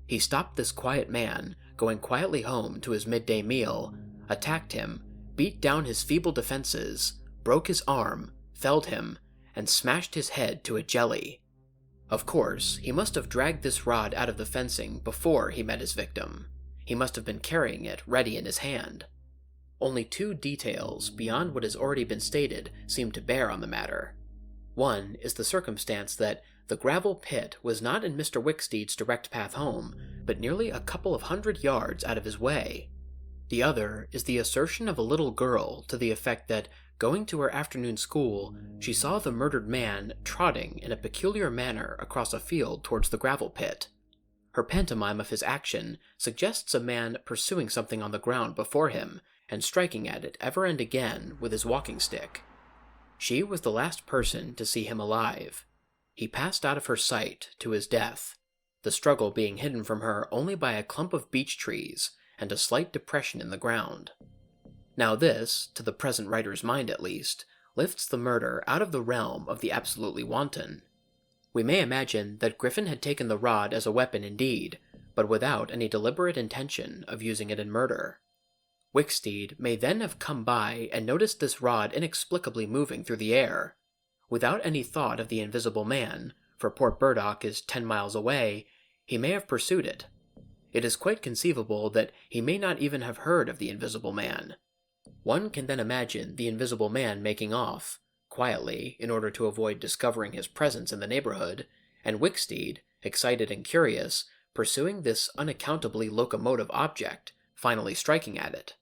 [SPEAKER 1] He stopped this quiet man, going quietly home to his midday meal, attacked him, beat down his feeble defenses, broke his arm, felled him, and smashed his head to a jelly. Of course, he must have dragged this rod out of the fencing before he met his victim. He must have been carrying it ready in his hand. Only 2 details beyond what has already been stated seem to bear on the matter. One is the circumstance that the gravel pit was not in Mr. Wicksteed's direct path home, but nearly a couple of 100 yards out of his way. The other is the assertion of a little girl to the effect that, going to her afternoon school, she saw the murdered man trotting in a peculiar manner across a field towards the gravel pit. Her pantomime of his action suggests a man pursuing something on the ground before him and striking at it ever and again with his walking stick. She was the last person to see him alive. He passed out of her sight to his death, the struggle being hidden from her only by a clump of beech trees and a slight depression in the ground. Now this, to the present writer's mind at least, lifts the murder out of the realm of the absolutely wanton. We may imagine that Griffin had taken the rod as a weapon indeed, but without any deliberate intention of using it in murder. Wicksteed may then have come by and noticed this rod inexplicably moving through the air. Without any thought of the Invisible Man, for Port Burdock is 10 miles away, he may have pursued it. It is quite conceivable that he may not even have heard of the Invisible Man. One can then imagine the Invisible Man making off, quietly, in order to avoid discovering his presence in the neighborhood, and Wicksteed, excited and curious, pursuing this unaccountably locomotive object, finally striking at it.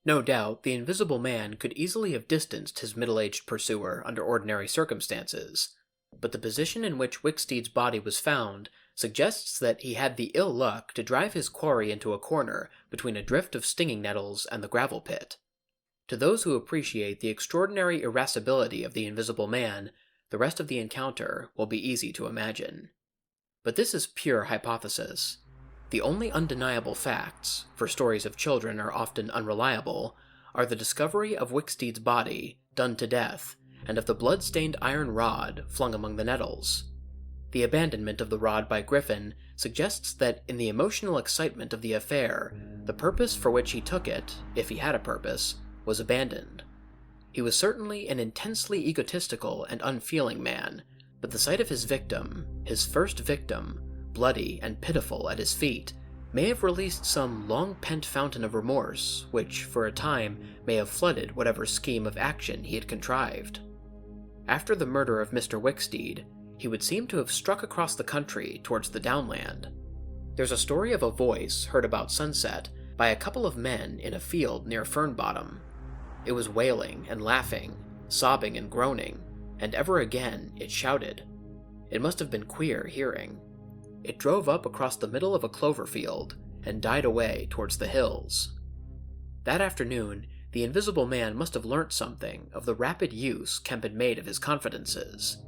[SPEAKER 1] No doubt, the Invisible Man could easily have distanced his middle-aged pursuer under ordinary circumstances, but the position in which Wicksteed's body was found suggests that he had the ill luck to drive his quarry into a corner between a drift of stinging nettles and the gravel pit. To those who appreciate the extraordinary irascibility of the Invisible Man, the rest of the encounter will be easy to imagine. But this is pure hypothesis. The only undeniable facts, for stories of children are often unreliable, are the discovery of Wicksteed's body, done to death, and of the blood-stained iron rod flung among the nettles. The abandonment of the rod by Griffin suggests that in the emotional excitement of the affair, the purpose for which he took it, if he had a purpose, was abandoned. He was certainly an intensely egotistical and unfeeling man, But the sight of his victim, his first victim, bloody and pitiful at his feet, may have released some long-pent fountain of remorse, which, for a time, may have flooded whatever scheme of action he had contrived. After the murder of Mr. Wicksteed, he would seem to have struck across the country towards the downland. There's a story of a voice heard about sunset by a couple of men in a field near Fernbottom. It was wailing and laughing, sobbing and groaning, and ever again it shouted. It must have been queer hearing. It drove up across the middle of a clover field and died away towards the hills. That afternoon, the Invisible Man must have learnt something of the rapid use Kemp had made of his confidences.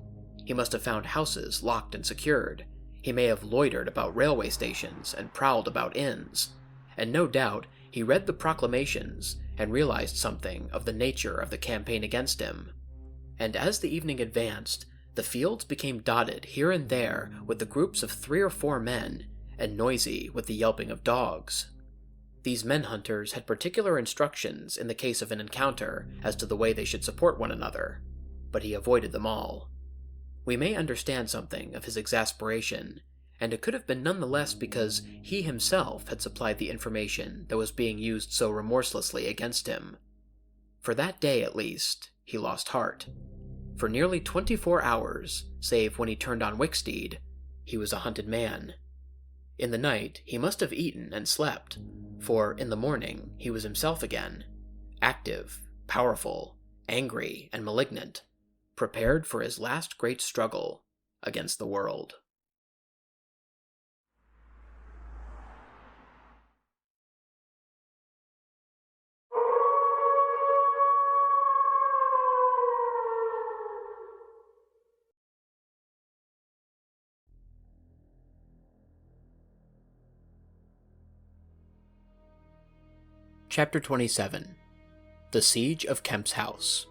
[SPEAKER 1] He must have found houses locked and secured. He may have loitered about railway stations and prowled about inns, and no doubt he read the proclamations and realized something of the nature of the campaign against him. And as the evening advanced, the fields became dotted here and there with the groups of 3 or 4 men, and noisy with the yelping of dogs. These men-hunters had particular instructions in the case of an encounter as to the way they should support one another, but he avoided them all. We may understand something of his exasperation, and it could have been none the less because he himself had supplied the information that was being used so remorselessly against him. For that day, at least, he lost heart. For nearly 24 hours, save when he turned on Wicksteed, he was a hunted man. In the night, he must have eaten and slept, for in the morning he was himself again, active, powerful, angry, and malignant, prepared for his last great struggle against the world. Chapter 27. The Siege of Kemp's House.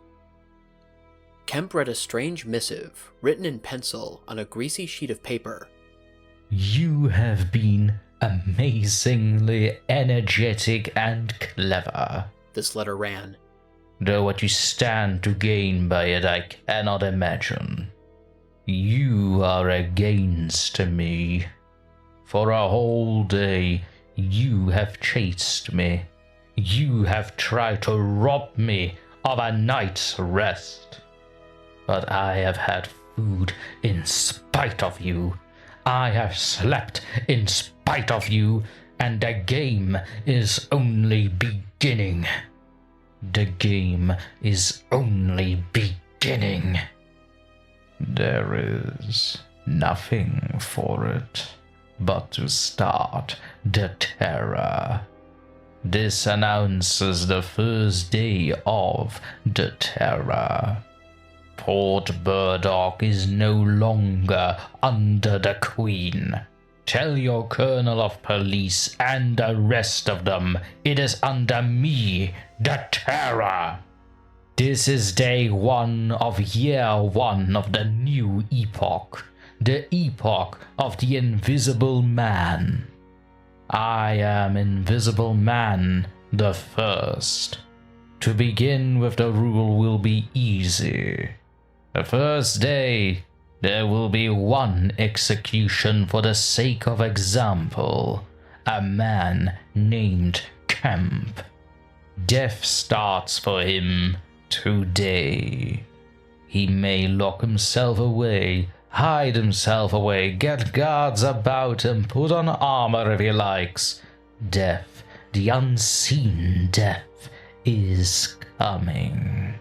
[SPEAKER 1] Kemp read a strange missive, written in pencil on a greasy sheet of paper.
[SPEAKER 2] You have been amazingly energetic and clever.
[SPEAKER 1] This letter ran.
[SPEAKER 2] Though what you stand to gain by it I cannot imagine. You are against me. For a whole day you have chased me. You have tried to rob me of a night's rest. But I have had food in spite of you. I have slept in spite of you, and the game is only beginning. The game is only beginning. There is nothing for it but to start the terror. This announces the first day of the terror. Port Burdock is no longer under the Queen. Tell your colonel of police and the rest of them it is under me, the Terror. This is day 1 of year 1 of the new epoch, the epoch of the Invisible Man. I am Invisible Man the First. To begin with the rule will be easy. The first day, there will be one execution for the sake of example, a man named Kemp. Death starts for him today. He may lock himself away, hide himself away, get guards about him, put on armor if he likes. Death, the unseen death, is coming.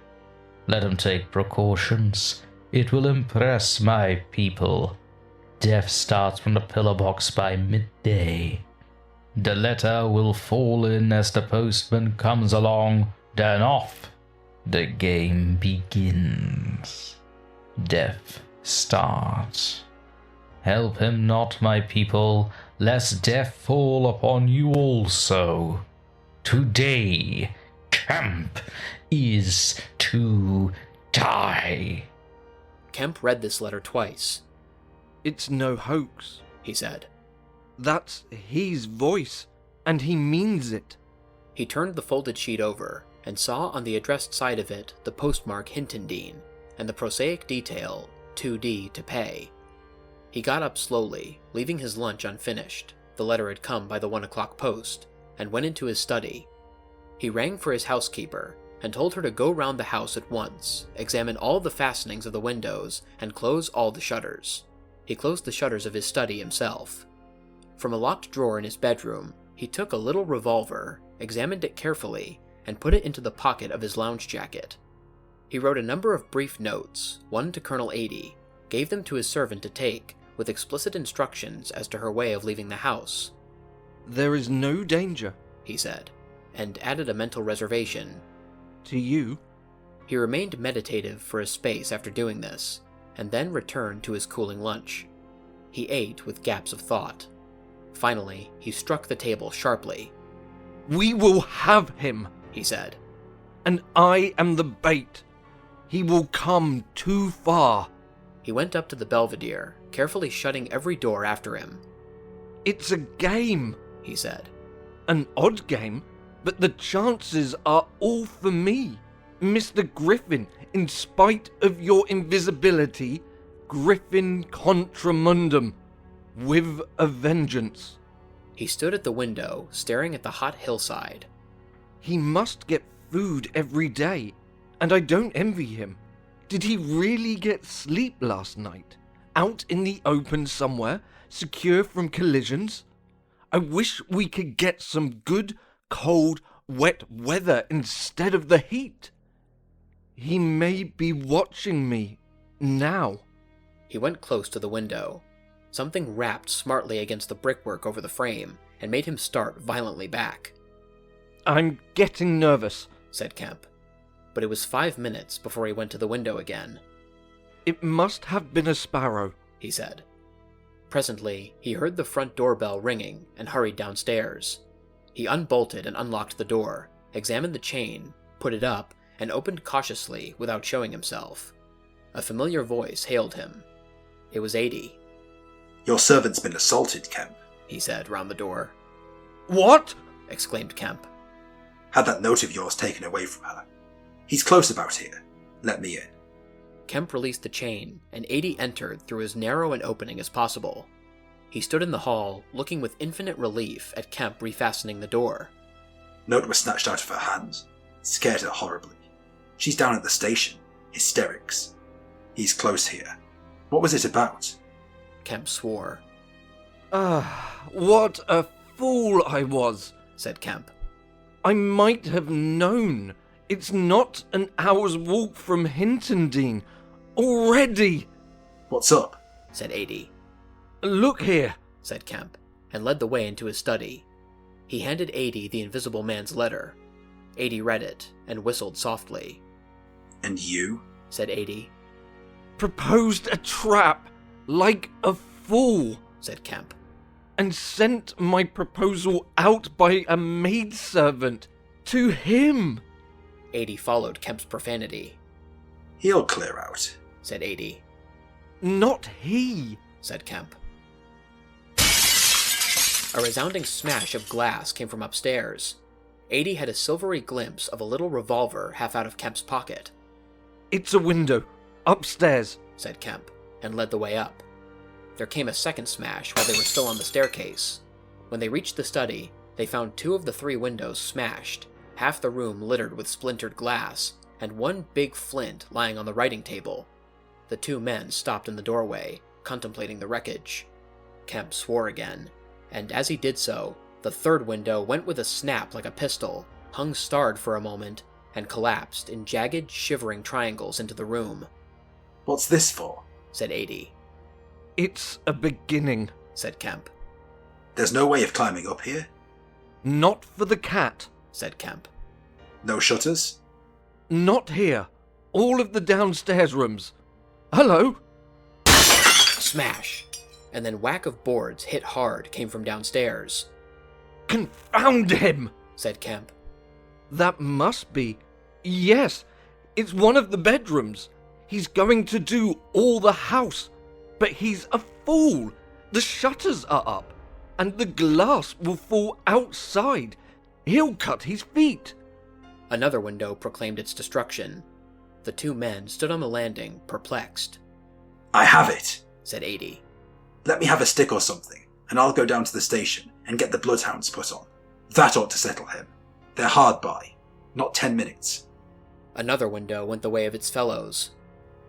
[SPEAKER 2] Let him take precautions. It will impress my people. Death starts from the pillar box by midday. The letter will fall in as the postman comes along, then off. The game begins. Death starts. Help him not, my people, lest death fall upon you also. Today, Kemp is to die.
[SPEAKER 1] Kemp read this letter twice.
[SPEAKER 6] It's no hoax,
[SPEAKER 1] he said.
[SPEAKER 6] That's his voice, and he means it.
[SPEAKER 1] He turned the folded sheet over and saw on the addressed side of it the postmark Hintendine and the prosaic detail 2D to pay. He got up slowly, leaving his lunch unfinished. The letter had come by the 1 o'clock post, and went into his study. He rang for his housekeeper and told her to go round the house at once, examine all the fastenings of the windows, and close all the shutters. He closed the shutters of his study himself. From a locked drawer in his bedroom, he took a little revolver, examined it carefully, and put it into the pocket of his lounge jacket. He wrote a number of brief notes, one to Colonel Adie, gave them to his servant to take, with explicit instructions as to her way of leaving the house.
[SPEAKER 6] There is no danger,
[SPEAKER 1] he said, and added a mental reservation.
[SPEAKER 6] To you?
[SPEAKER 1] He remained meditative for a space after doing this, and then returned to his cooling lunch. He ate with gaps of thought. Finally, he struck the table sharply.
[SPEAKER 6] We will have him,
[SPEAKER 1] he said.
[SPEAKER 6] And I am the bait. He will come too far.
[SPEAKER 1] He went up to the Belvedere, carefully shutting every door after him.
[SPEAKER 6] It's a game,
[SPEAKER 1] he said.
[SPEAKER 6] An odd game, but the chances are all for me. Mr. Griffin, in spite of your invisibility, Griffin contra mundum, with a vengeance.
[SPEAKER 1] He stood at the window, staring at the hot hillside.
[SPEAKER 6] He must get food every day, and I don't envy him. Did he really get sleep last night? Out in the open somewhere, secure from collisions? I wish we could get some good, cold, wet weather instead of the heat. He may be watching me now.
[SPEAKER 1] He went close to the window. Something rapped smartly against the brickwork over the frame and made him start violently back.
[SPEAKER 6] I'm getting nervous,
[SPEAKER 1] said Kemp. But it was 5 minutes before he went to the window again.
[SPEAKER 6] It must have been a sparrow,
[SPEAKER 1] he said. Presently, he heard the front doorbell ringing and hurried downstairs. He unbolted and unlocked the door, examined the chain, put it up, and opened cautiously without showing himself. A familiar voice hailed him. It was Adie.
[SPEAKER 10] Your servant's been assaulted, Kemp,
[SPEAKER 1] he said round the door.
[SPEAKER 6] What?
[SPEAKER 1] Exclaimed Kemp.
[SPEAKER 10] Had that note of yours taken away from her. He's close about here. Let me in.
[SPEAKER 1] Kemp released the chain, and Adie entered through as narrow an opening as possible. He stood in the hall, looking with infinite relief at Kemp refastening the door.
[SPEAKER 10] Note was snatched out of her hands. Scared her horribly. She's down at the station. Hysterics. He's close here. What was it about?
[SPEAKER 1] Kemp swore.
[SPEAKER 6] What a fool I was,
[SPEAKER 1] said Kemp.
[SPEAKER 6] I might have known. It's not an hour's walk from Hintondean. Already!
[SPEAKER 10] What's up?
[SPEAKER 1] Said Adie.
[SPEAKER 6] Look here,
[SPEAKER 1] said Kemp, and led the way into his study. He handed Adie the invisible man's letter. Adie read it, and whistled softly.
[SPEAKER 10] And you?
[SPEAKER 1] Said Adie.
[SPEAKER 6] Proposed a trap, like a fool,
[SPEAKER 1] said Kemp.
[SPEAKER 6] And sent my proposal out by a maidservant to him.
[SPEAKER 1] Adie followed Kemp's profanity.
[SPEAKER 10] He'll clear out,
[SPEAKER 1] said Adie.
[SPEAKER 6] Not he,
[SPEAKER 1] said Kemp. A resounding smash of glass came from upstairs. Adie had a silvery glimpse of a little revolver half out of Kemp's pocket.
[SPEAKER 6] It's a window, upstairs,
[SPEAKER 1] said Kemp, and led the way up. There came a second smash while they were still on the staircase. When they reached the study, they found 2 of the 3 windows smashed, half the room littered with splintered glass, and one big flint lying on the writing table. The 2 men stopped in the doorway, contemplating the wreckage. Kemp swore again, and as he did so, the 3rd window went with a snap like a pistol, hung starred for a moment, and collapsed in jagged, shivering triangles into the room.
[SPEAKER 10] What's this for?
[SPEAKER 1] Said Adie.
[SPEAKER 6] It's a beginning,
[SPEAKER 1] said Kemp.
[SPEAKER 10] There's no way of climbing up here?
[SPEAKER 6] Not for the cat,
[SPEAKER 1] said Kemp.
[SPEAKER 10] No shutters?
[SPEAKER 6] Not here. All of the downstairs rooms. Hello?
[SPEAKER 1] Smash! And then whack of boards hit hard came from downstairs.
[SPEAKER 6] Confound him,
[SPEAKER 1] said Kemp.
[SPEAKER 6] That must be. Yes, it's one of the bedrooms. He's going to do all the house. But he's a fool. The shutters are up, and the glass will fall outside. He'll cut his feet.
[SPEAKER 1] Another window proclaimed its destruction. The 2 men stood on the landing, perplexed.
[SPEAKER 10] I have it,
[SPEAKER 1] said 80.
[SPEAKER 10] Let me have a stick or something, and I'll go down to the station and get the bloodhounds put on. That ought to settle him. They're hard by. Not 10 minutes.
[SPEAKER 1] Another window went the way of its fellows.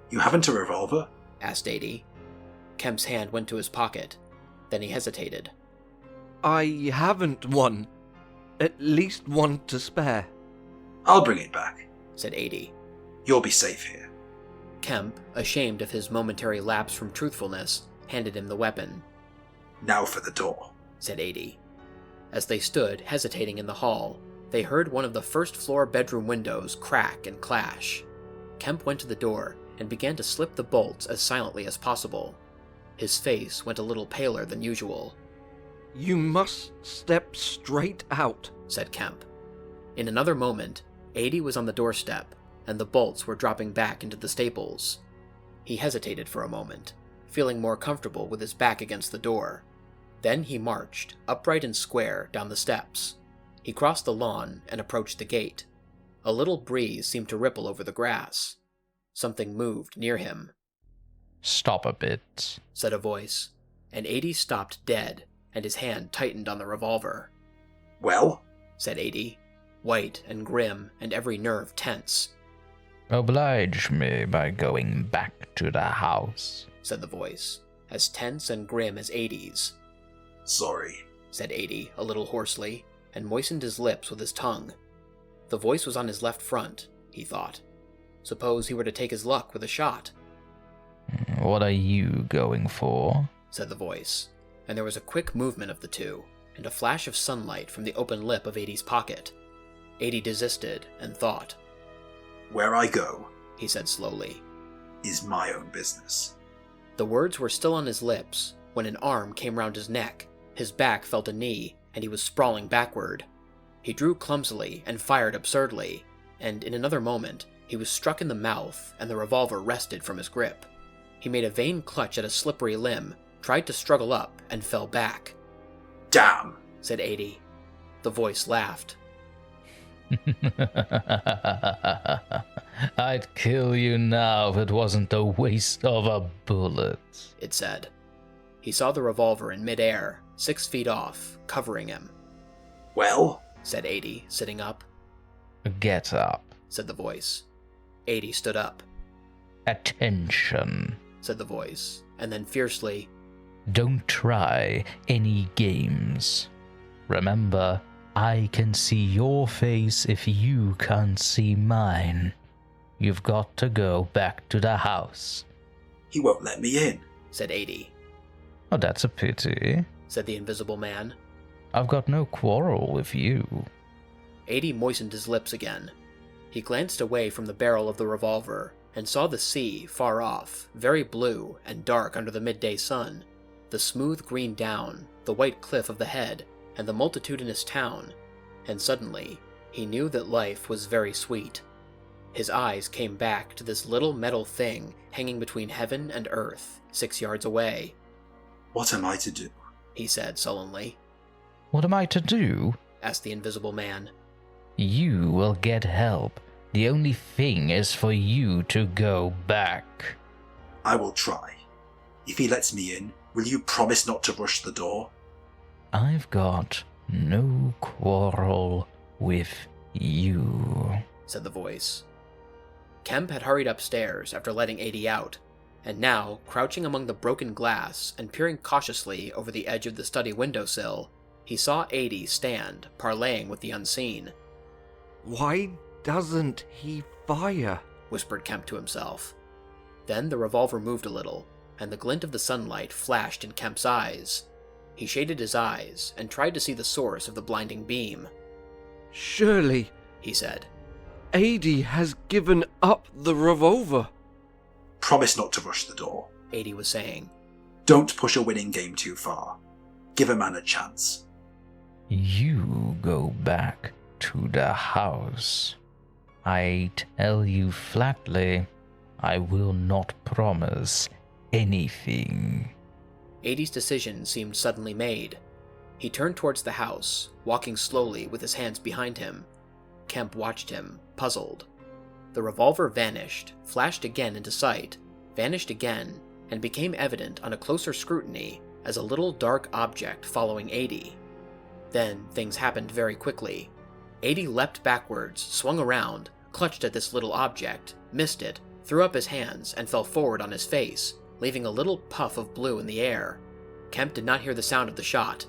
[SPEAKER 10] You haven't a revolver?
[SPEAKER 1] Asked 80. Kemp's hand went to his pocket. Then he hesitated.
[SPEAKER 6] I haven't one. At least one to spare.
[SPEAKER 10] I'll bring it back,
[SPEAKER 1] said 80.
[SPEAKER 10] You'll be safe here.
[SPEAKER 1] Kemp, ashamed of his momentary lapse from truthfulness, handed him the weapon.
[SPEAKER 10] Now for the door,
[SPEAKER 1] said 80. As they stood, hesitating in the hall, they heard one of the first-floor bedroom windows crack and clash. Kemp went to the door and began to slip the bolts as silently as possible. His face went a little paler than usual.
[SPEAKER 6] You must step straight out,
[SPEAKER 1] said Kemp. In another moment, 80 was on the doorstep, and the bolts were dropping back into the staples. He hesitated for a moment, feeling more comfortable with his back against the door. Then he marched, upright and square, down the steps. He crossed the lawn and approached the gate. A little breeze seemed to ripple over the grass. Something moved near him.
[SPEAKER 2] Stop a bit,
[SPEAKER 1] said a voice, and 80 stopped dead, and his hand tightened on the revolver.
[SPEAKER 10] Well?
[SPEAKER 1] Said 80, white and grim and every nerve tense.
[SPEAKER 2] Oblige me by going back to the house,
[SPEAKER 1] said the voice, as tense and grim as 80's.
[SPEAKER 10] Sorry,
[SPEAKER 1] said 80 a little hoarsely, and moistened his lips with his tongue. The voice was on his left front, he thought. Suppose he were to take his luck with a shot.
[SPEAKER 2] What are you going for?
[SPEAKER 1] Said the voice, and there was a quick movement of the two, and a flash of sunlight from the open lip of 80's pocket. 80 desisted and thought.
[SPEAKER 10] Where I go,
[SPEAKER 1] he said slowly,
[SPEAKER 10] is my own business.
[SPEAKER 1] The words were still on his lips when an arm came round his neck, his back felt a knee, and he was sprawling backward. He drew clumsily and fired absurdly, and in another moment he was struck in the mouth and the revolver wrested from his grip. He made a vain clutch at a slippery limb, tried to struggle up, and fell back.
[SPEAKER 10] Damn,
[SPEAKER 1] said 80. The voice laughed.
[SPEAKER 2] I'd kill you now if it wasn't a waste of a bullet,
[SPEAKER 1] it said. He saw the revolver in midair, 6 feet off, covering him.
[SPEAKER 10] Well?
[SPEAKER 1] Said 80, sitting up.
[SPEAKER 2] Get up,
[SPEAKER 1] said the voice. 80 stood up.
[SPEAKER 2] Attention,
[SPEAKER 1] said the voice, and then fiercely,
[SPEAKER 2] don't try any games. Remember, I can see your face if you can't see mine. You've got to go back to the house.
[SPEAKER 10] He won't let me in,
[SPEAKER 1] said 80.
[SPEAKER 2] Oh, that's a pity,
[SPEAKER 1] said the invisible man.
[SPEAKER 2] I've got no quarrel with you.
[SPEAKER 1] 80 moistened his lips again. He glanced away from the barrel of the revolver and saw the sea far off, very blue and dark under the midday sun, the smooth green down, the white cliff of the head, and the multitudinous town, and suddenly he knew that life was very sweet. His eyes came back to this little metal thing hanging between heaven and earth, 6 yards away.
[SPEAKER 10] What am I to do?
[SPEAKER 1] He said sullenly.
[SPEAKER 2] What am I to do?
[SPEAKER 1] Asked the invisible man.
[SPEAKER 2] You will get help. The only thing is for you to go back.
[SPEAKER 10] I will try. If he lets me in, will you promise not to rush the door?
[SPEAKER 2] I've got no quarrel with you,
[SPEAKER 1] said the voice. Kemp had hurried upstairs after letting 80 out, and now, crouching among the broken glass and peering cautiously over the edge of the study windowsill, he saw 80 stand, parleying with the unseen.
[SPEAKER 6] Why doesn't he fire?
[SPEAKER 1] Whispered Kemp to himself. Then the revolver moved a little, and the glint of the sunlight flashed in Kemp's eyes. He shaded his eyes and tried to see the source of the blinding beam.
[SPEAKER 6] Surely,
[SPEAKER 1] he said,
[SPEAKER 6] 80 has given up the revolver.
[SPEAKER 10] Promise not to rush the door,
[SPEAKER 1] 80 was saying.
[SPEAKER 10] Don't push a winning game too far. Give a man a chance.
[SPEAKER 2] You go back to the house. I tell you flatly, I will not promise anything.
[SPEAKER 1] 80's decision seemed suddenly made. He turned towards the house, walking slowly with his hands behind him. Kemp watched him, puzzled. The revolver vanished, flashed again into sight, vanished again, and became evident on a closer scrutiny as a little dark object following 80. Then things happened very quickly. 80 leapt backwards, swung around, clutched at this little object, missed it, threw up his hands, and fell forward on his face, leaving a little puff of blue in the air. Kemp did not hear the sound of the shot.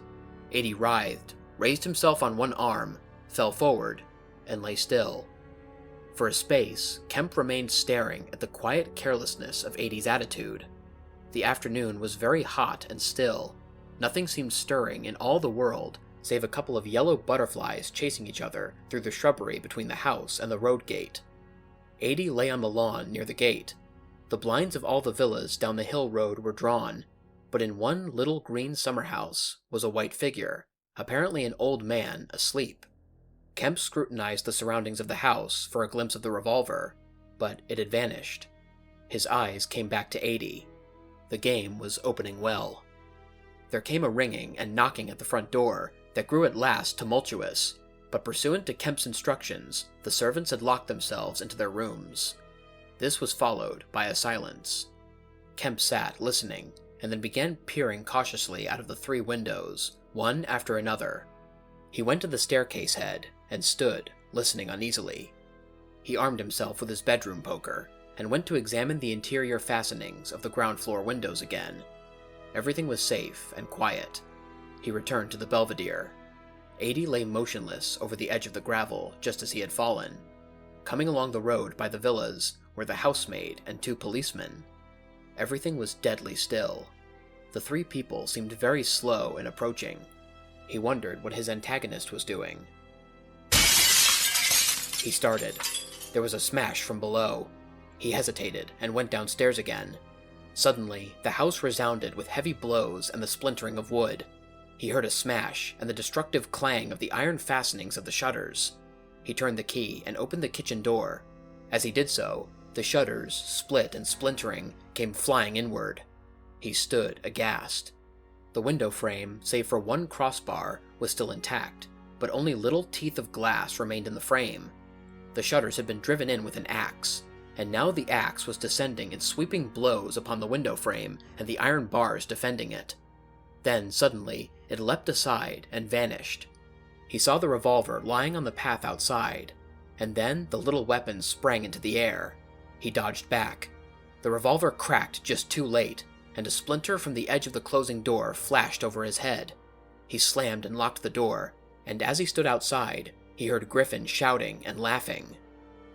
[SPEAKER 1] 80 writhed, raised himself on one arm, fell forward, and lay still. For a space, Kemp remained staring at the quiet carelessness of 80's attitude. The afternoon was very hot and still. Nothing seemed stirring in all the world, save a couple of yellow butterflies chasing each other through the shrubbery between the house and the road gate. 80 lay on the lawn near the gate. The blinds of all the villas down the hill road were drawn, but in one little green summer house was a white figure, apparently an old man, asleep. Kemp scrutinized the surroundings of the house for a glimpse of the revolver, but it had vanished. His eyes came back to 80. The game was opening well. There came a ringing and knocking at the front door that grew at last tumultuous, but pursuant to Kemp's instructions, the servants had locked themselves into their rooms. This was followed by a silence. Kemp sat listening, and then began peering cautiously out of the 3 windows, one after another. He went to the staircase head and stood, listening uneasily. He armed himself with his bedroom poker and went to examine the interior fastenings of the ground floor windows again. Everything was safe and quiet. He returned to the belvedere. 80 lay motionless over the edge of the gravel just as he had fallen. Coming along the road by the villas were the housemaid and 2 policemen. Everything was deadly still. The 3 people seemed very slow in approaching. He wondered what his antagonist was doing. He started. There was a smash from below. He hesitated and went downstairs again. Suddenly, the house resounded with heavy blows and the splintering of wood. He heard a smash and the destructive clang of the iron fastenings of the shutters. He turned the key and opened the kitchen door. As he did so, the shutters, split and splintering, came flying inward. He stood aghast. The window frame, save for one crossbar, was still intact, but only little teeth of glass remained in the frame. The shutters had been driven in with an axe, and now the axe was descending in sweeping blows upon the window frame and the iron bars defending it. Then, suddenly, it leapt aside and vanished. He saw the revolver lying on the path outside, and then the little weapon sprang into the air. He dodged back. The revolver cracked just too late, and a splinter from the edge of the closing door flashed over his head. He slammed and locked the door, and as he stood outside, he heard Griffin shouting and laughing.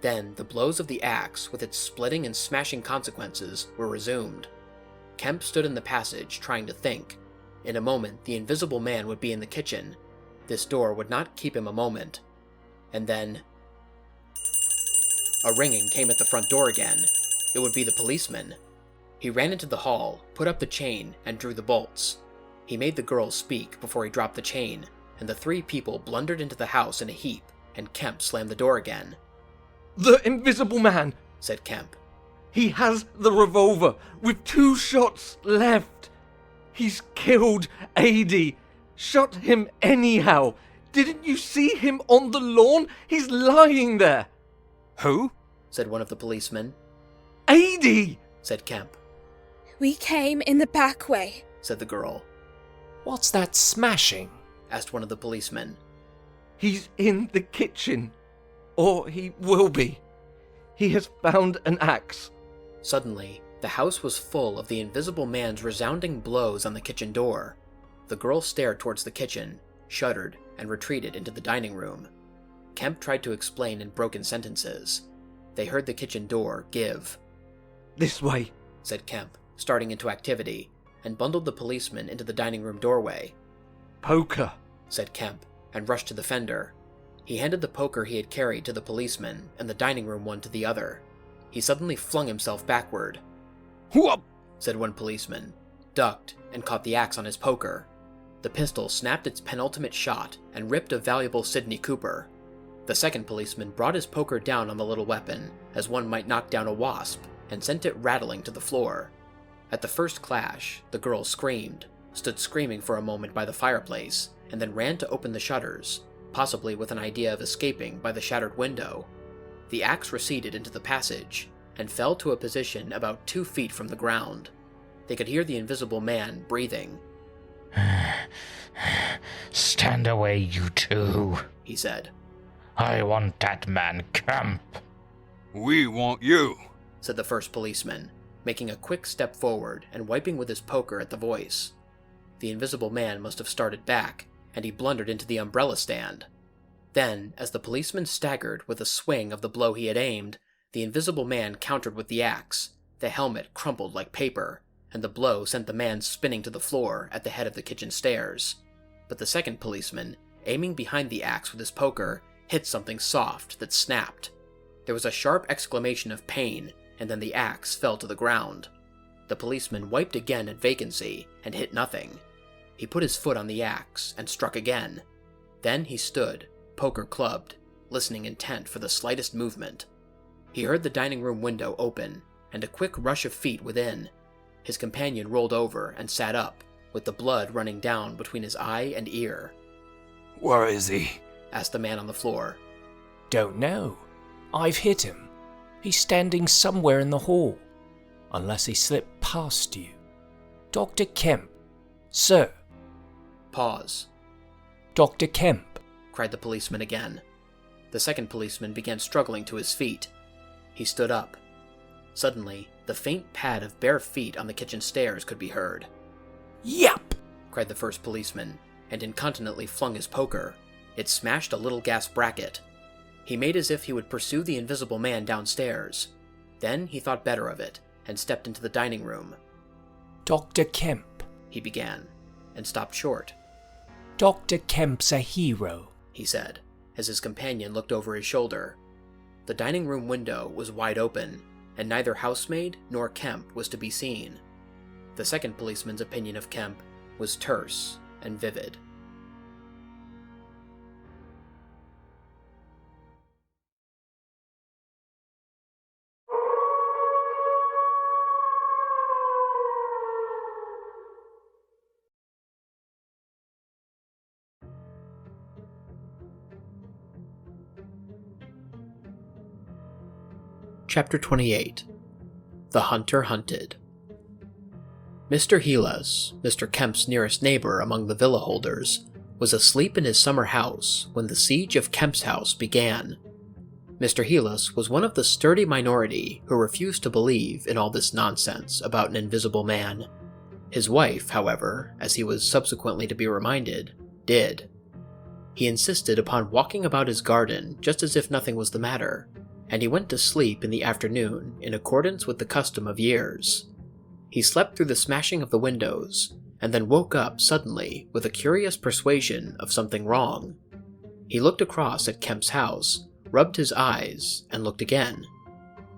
[SPEAKER 1] Then the blows of the axe, with its splitting and smashing consequences, were resumed. Kemp stood in the passage, trying to think. In a moment, the invisible man would be in the kitchen. This door would not keep him a moment. And then... a ringing came at the front door again. It would be the policeman. He ran into the hall, put up the chain, and drew the bolts. He made the girl speak before he dropped the chain, and the 3 people blundered into the house in a heap, and Kemp slammed the door again.
[SPEAKER 6] "The invisible man,"
[SPEAKER 1] said Kemp.
[SPEAKER 6] "He has the revolver, with 2 shots left. He's killed 80. Shot him anyhow. Didn't you see him on the lawn? He's lying there."
[SPEAKER 18] "Who?"
[SPEAKER 1] said one of the policemen.
[SPEAKER 6] 80,
[SPEAKER 1] said Kemp.
[SPEAKER 9] "We came in the back way,"
[SPEAKER 1] said the girl.
[SPEAKER 17] "What's that smashing?"
[SPEAKER 1] asked one of the policemen.
[SPEAKER 6] "He's in the kitchen. Or he will be. He has found an axe."
[SPEAKER 1] Suddenly, the house was full of the invisible man's resounding blows on the kitchen door. The girl stared towards the kitchen, shuddered, and retreated into the dining room. Kemp tried to explain in broken sentences. They heard the kitchen door give.
[SPEAKER 6] "This way,"
[SPEAKER 1] said Kemp, starting into activity, and bundled the policeman into the dining room doorway.
[SPEAKER 6] "Poker,"
[SPEAKER 1] said Kemp, and rushed to the fender. He handed the poker he had carried to the policeman, and the dining room one to the other. He suddenly flung himself backward.
[SPEAKER 6] "Whoop!"
[SPEAKER 1] said one policeman, ducked, and caught the axe on his poker. The pistol snapped its penultimate shot and ripped a valuable Sidney Cooper. The second policeman brought his poker down on the little weapon, as one might knock down a wasp, and sent it rattling to the floor. At the first clash, the girl screamed, stood screaming for a moment by the fireplace, and then ran to open the shutters, possibly with an idea of escaping by the shattered window. The axe receded into the passage, and fell to a position about 2 feet from the ground. They could hear the invisible man breathing.
[SPEAKER 2] Stand away, you two,
[SPEAKER 1] he said.
[SPEAKER 2] I want that man Kemp.
[SPEAKER 8] We want you,
[SPEAKER 1] said the first policeman, making a quick step forward and wiping with his poker at the voice. The invisible man must have started back, and he blundered into the umbrella stand. Then, as the policeman staggered with a swing of the blow he had aimed, the invisible man countered with the axe. The helmet crumpled like paper, and the blow sent the man spinning to the floor at the head of the kitchen stairs. But the second policeman, aiming behind the axe with his poker, hit something soft that snapped. There was a sharp exclamation of pain, and then the axe fell to the ground. The policeman wiped again at vacancy and hit nothing. He put his foot on the axe and struck again. Then he stood, poker clubbed, listening intent for the slightest movement. He heard the dining room window open, and a quick rush of feet within. His companion rolled over and sat up, with the blood running down between his eye and ear.
[SPEAKER 8] Where is he?
[SPEAKER 1] Asked the man on the floor.
[SPEAKER 17] Don't know. I've hit him. He's standing somewhere in the hall. Unless he slipped past you. Dr. Kemp. Sir.
[SPEAKER 1] Pause.
[SPEAKER 17] Dr. Kemp,
[SPEAKER 1] cried the policeman again. The second policeman began struggling to his feet. He stood up. Suddenly, the faint pad of bare feet on the kitchen stairs could be heard.
[SPEAKER 17] Yep!
[SPEAKER 1] Cried the first policeman, and incontinently flung his poker. It smashed a little gas bracket. He made as if he would pursue the invisible man downstairs. Then he thought better of it, and stepped into the dining room.
[SPEAKER 17] Dr. Kemp,
[SPEAKER 1] he began, and stopped short.
[SPEAKER 17] Dr. Kemp's a hero,
[SPEAKER 1] he said, as his companion looked over his shoulder. The dining room window was wide open, and neither housemaid nor Kemp was to be seen. The second policeman's opinion of Kemp was terse and vivid. Chapter 28. The Hunter Hunted. Mr. Helas, Mr. Kemp's nearest neighbor among the villa holders, was asleep in his summer house when the siege of Kemp's house began. Mr. Helas was one of the sturdy minority who refused to believe in all this nonsense about an invisible man. His wife, however, as he was subsequently to be reminded, did. He insisted upon walking about his garden just as if nothing was the matter, and he went to sleep in the afternoon in accordance with the custom of years. He slept through the smashing of the windows, and then woke up suddenly with a curious persuasion of something wrong. He looked across at Kemp's house, rubbed his eyes, and looked again.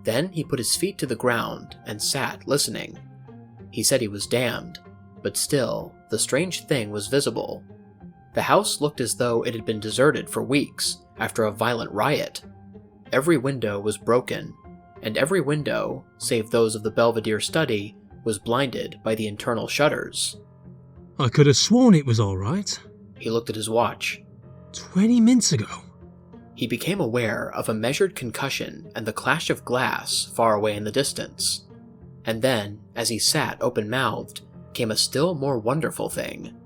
[SPEAKER 1] Then he put his feet to the ground and sat listening. He said he was damned, but still, the strange thing was visible. The house looked as though it had been deserted for weeks after a violent riot. Every window was broken, and every window, save those of the Belvedere study, was blinded by the internal shutters.
[SPEAKER 19] I could have sworn it was all right.
[SPEAKER 1] He looked at his watch.
[SPEAKER 19] 20 minutes ago.
[SPEAKER 1] He became aware of a measured concussion and the clash of glass far away in the distance. And then, as he sat open-mouthed, came a still more wonderful thing.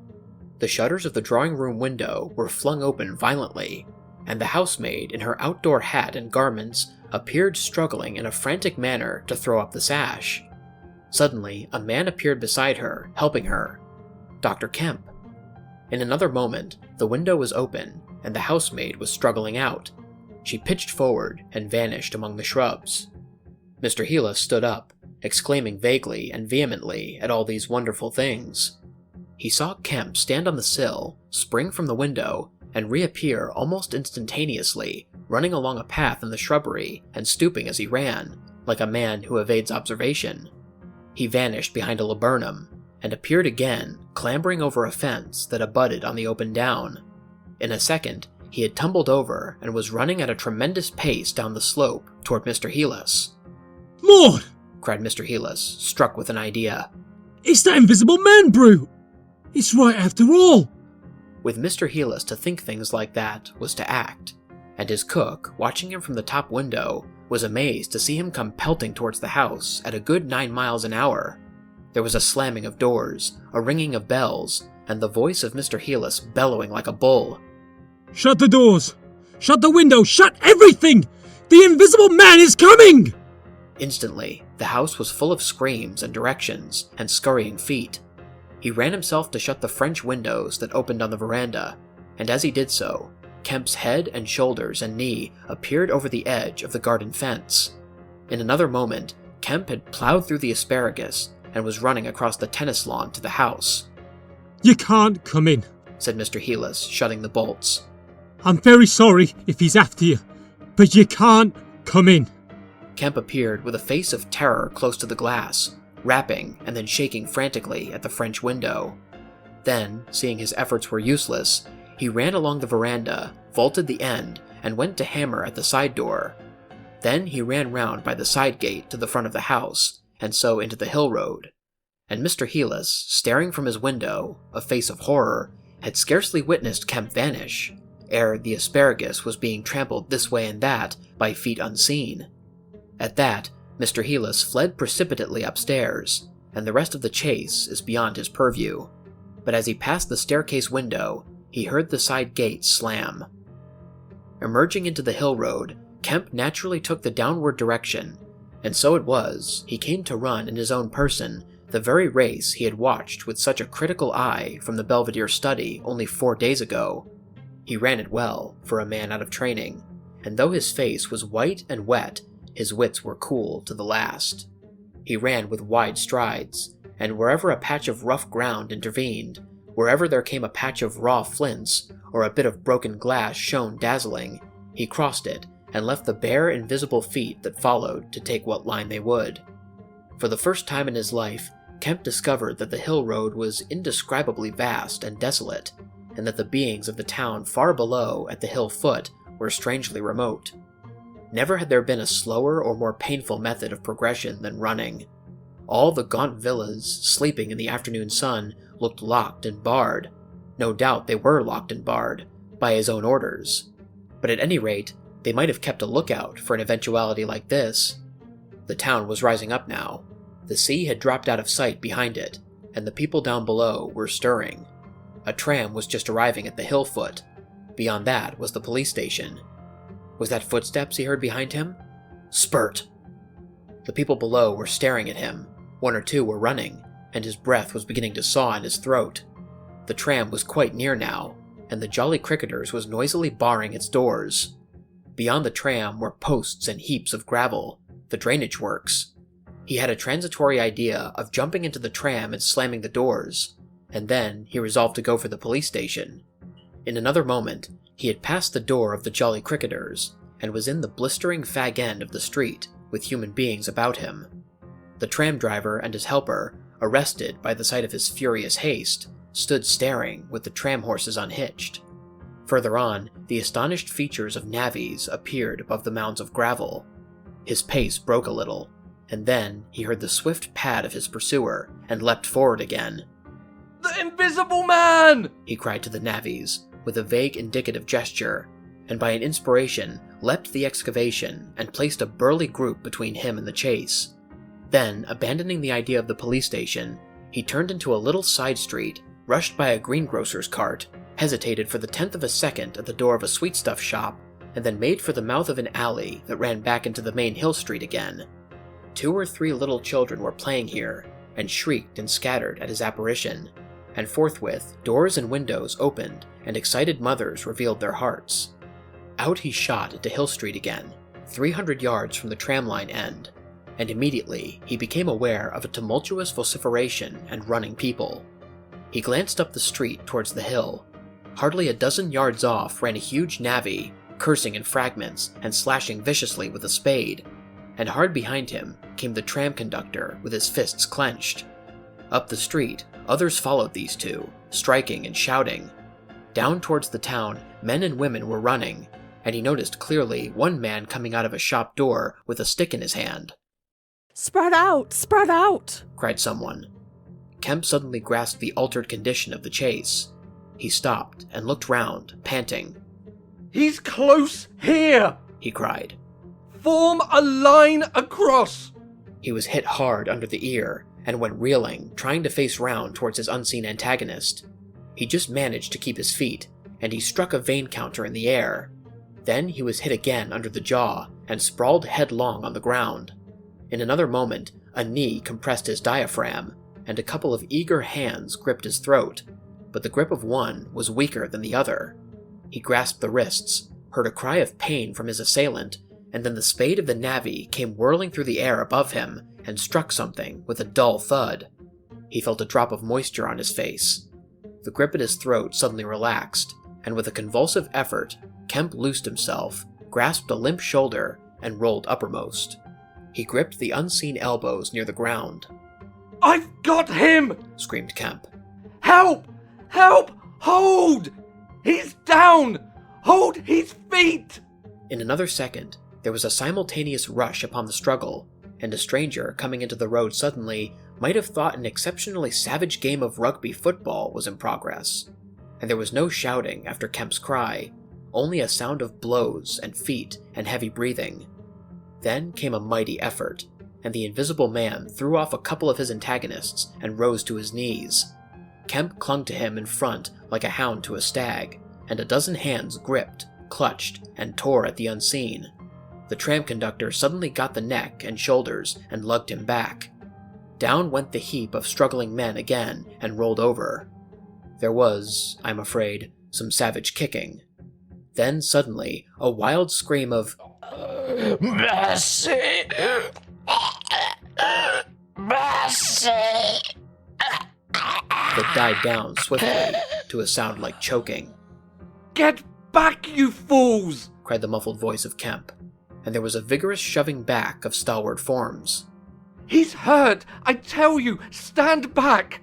[SPEAKER 1] The shutters of the drawing-room window were flung open violently, and the housemaid in her outdoor hat and garments appeared struggling in a frantic manner to throw up the sash. Suddenly, a man appeared beside her, helping her. Dr. Kemp. In another moment, the window was open, and the housemaid was struggling out. She pitched forward and vanished among the shrubs. Mr. Helas stood up, exclaiming vaguely and vehemently at all these wonderful things. He saw Kemp stand on the sill, spring from the window, and reappear almost instantaneously, running along a path in the shrubbery and stooping as he ran, like a man who evades observation. He vanished behind a laburnum, and appeared again, clambering over a fence that abutted on the open down. In a second, he had tumbled over and was running at a tremendous pace down the slope toward Mr. Helas.
[SPEAKER 19] Lord!
[SPEAKER 1] Cried Mr. Helas, struck with an idea.
[SPEAKER 19] It's that invisible man brute! It's right after all!
[SPEAKER 1] With Mr. Helas to think things like that was to act, and his cook, watching him from the top window, was amazed to see him come pelting towards the house at a good 9 miles an hour. There was a slamming of doors, a ringing of bells, and the voice of Mr. Heelis bellowing like a bull.
[SPEAKER 19] Shut the doors! Shut the window! Shut everything! The Invisible Man is coming!
[SPEAKER 1] Instantly, the house was full of screams and directions and scurrying feet. He ran himself to shut the French windows that opened on the veranda, and as he did so, Kemp's head and shoulders and knee appeared over the edge of the garden fence. In another moment, Kemp had plowed through the asparagus and was running across the tennis lawn to the house.
[SPEAKER 19] You can't come in,
[SPEAKER 1] said Mr. Heelis, shutting the bolts.
[SPEAKER 19] I'm very sorry if he's after you, but you can't come in.
[SPEAKER 1] Kemp appeared with a face of terror close to the glass, rapping and then shaking frantically at the French window. Then, seeing his efforts were useless, he ran along the veranda, vaulted the end, and went to hammer at the side door. Then he ran round by the side gate to the front of the house, and so into the hill road. And Mr. Heelis, staring from his window, a face of horror, had scarcely witnessed Kemp vanish, ere the asparagus was being trampled this way and that by feet unseen. At that, Mr. Heelis fled precipitately upstairs, and the rest of the chase is beyond his purview. But as he passed the staircase window, he heard the side gate slam. Emerging into the hill road, Kemp naturally took the downward direction, and so it was he came to run in his own person the very race he had watched with such a critical eye from the Belvedere study only 4 days ago. He ran it well, for a man out of training, and though his face was white and wet, his wits were cool to the last. He ran with wide strides, and wherever a patch of rough ground intervened, wherever there came a patch of raw flints, or a bit of broken glass shone dazzling, he crossed it, and left the bare invisible feet that followed to take what line they would. For the first time in his life, Kemp discovered that the hill road was indescribably vast and desolate, and that the beings of the town far below at the hill foot were strangely remote. Never had there been a slower or more painful method of progression than running. All the gaunt villas, sleeping in the afternoon sun, looked locked and barred. No doubt they were locked and barred, by his own orders. But at any rate, they might have kept a lookout for an eventuality like this. The town was rising up now. The sea had dropped out of sight behind it, and the people down below were stirring. A tram was just arriving at the hill foot. Beyond that was the police station. Was that footsteps he heard behind him? Spurt! The people below were staring at him. 1 or 2 were running, and his breath was beginning to saw in his throat. The tram was quite near now, and the Jolly Cricketers was noisily barring its doors. Beyond the tram were posts and heaps of gravel, the drainage works. He had a transitory idea of jumping into the tram and slamming the doors, and then he resolved to go for the police station. In another moment, he had passed the door of the Jolly Cricketers, and was in the blistering fag end of the street, with human beings about him. The tram driver and his helper, arrested by the sight of his furious haste, stood staring with the tram horses unhitched. Further on, the astonished features of navvies appeared above the mounds of gravel. His pace broke a little, and then he heard the swift pad of his pursuer, and leapt forward again.
[SPEAKER 6] "The Invisible Man!"
[SPEAKER 1] he cried to the navvies, with a vague indicative gesture, and by an inspiration leapt the excavation and placed a burly group between him and the chase. Then, abandoning the idea of the police station, he turned into a little side street, rushed by a greengrocer's cart, hesitated for the 10th of a second at the door of a sweetstuff shop, and then made for the mouth of an alley that ran back into the main hill street again. 2 or 3 little children were playing here, and shrieked and scattered at his apparition, and forthwith doors and windows opened, and excited mothers revealed their hearts. Out he shot into Hill Street again, 300 yards from the tramline end, and immediately he became aware of a tumultuous vociferation and running people. He glanced up the street towards the hill. Hardly a dozen yards off ran a huge navvy, cursing in fragments and slashing viciously with a spade, and hard behind him came the tram conductor with his fists clenched. Up the street, others followed these two, striking and shouting. Down towards the town, men and women were running, and he noticed clearly one man coming out of a shop door with a stick in his hand.
[SPEAKER 12] "Spread out! Spread out!"
[SPEAKER 1] cried someone. Kemp suddenly grasped the altered condition of the chase. He stopped and looked round, panting.
[SPEAKER 6] "He's close here!"
[SPEAKER 1] he cried.
[SPEAKER 6] "Form a line across!"
[SPEAKER 1] He was hit hard under the ear, and went reeling, trying to face round towards his unseen antagonist. He just managed to keep his feet, and he struck a vein counter in the air. Then he was hit again under the jaw and sprawled headlong on the ground. In another moment, a knee compressed his diaphragm, and a couple of eager hands gripped his throat, but the grip of one was weaker than the other. He grasped the wrists, heard a cry of pain from his assailant, and then the spade of the navvy came whirling through the air above him and struck something with a dull thud. He felt a drop of moisture on his face. The grip at his throat suddenly relaxed, and with a convulsive effort, Kemp loosed himself, grasped a limp shoulder, and rolled uppermost. He gripped the unseen elbows near the ground.
[SPEAKER 6] "I've got him!"
[SPEAKER 1] screamed Kemp.
[SPEAKER 6] "Help! Help! Hold! He's down! Hold his feet!"
[SPEAKER 1] In another second, there was a simultaneous rush upon the struggle, and a stranger coming into the road suddenly might have thought an exceptionally savage game of rugby football was in progress. And there was no shouting after Kemp's cry, only a sound of blows and feet and heavy breathing. Then came a mighty effort, and the invisible man threw off a couple of his antagonists and rose to his knees. Kemp clung to him in front like a hound to a stag, and a dozen hands gripped, clutched, and tore at the unseen. The tram conductor suddenly got the neck and shoulders and lugged him back. Down went the heap of struggling men again and rolled over. There was, I'm afraid, some savage kicking. Then suddenly, a wild scream of
[SPEAKER 5] Mercy! Mercy!
[SPEAKER 1] that died down swiftly to a sound like choking.
[SPEAKER 6] "Get back, you fools!"
[SPEAKER 1] cried the muffled voice of Kemp, and there was a vigorous shoving back of stalwart forms.
[SPEAKER 6] "He's hurt! I tell you, stand back!"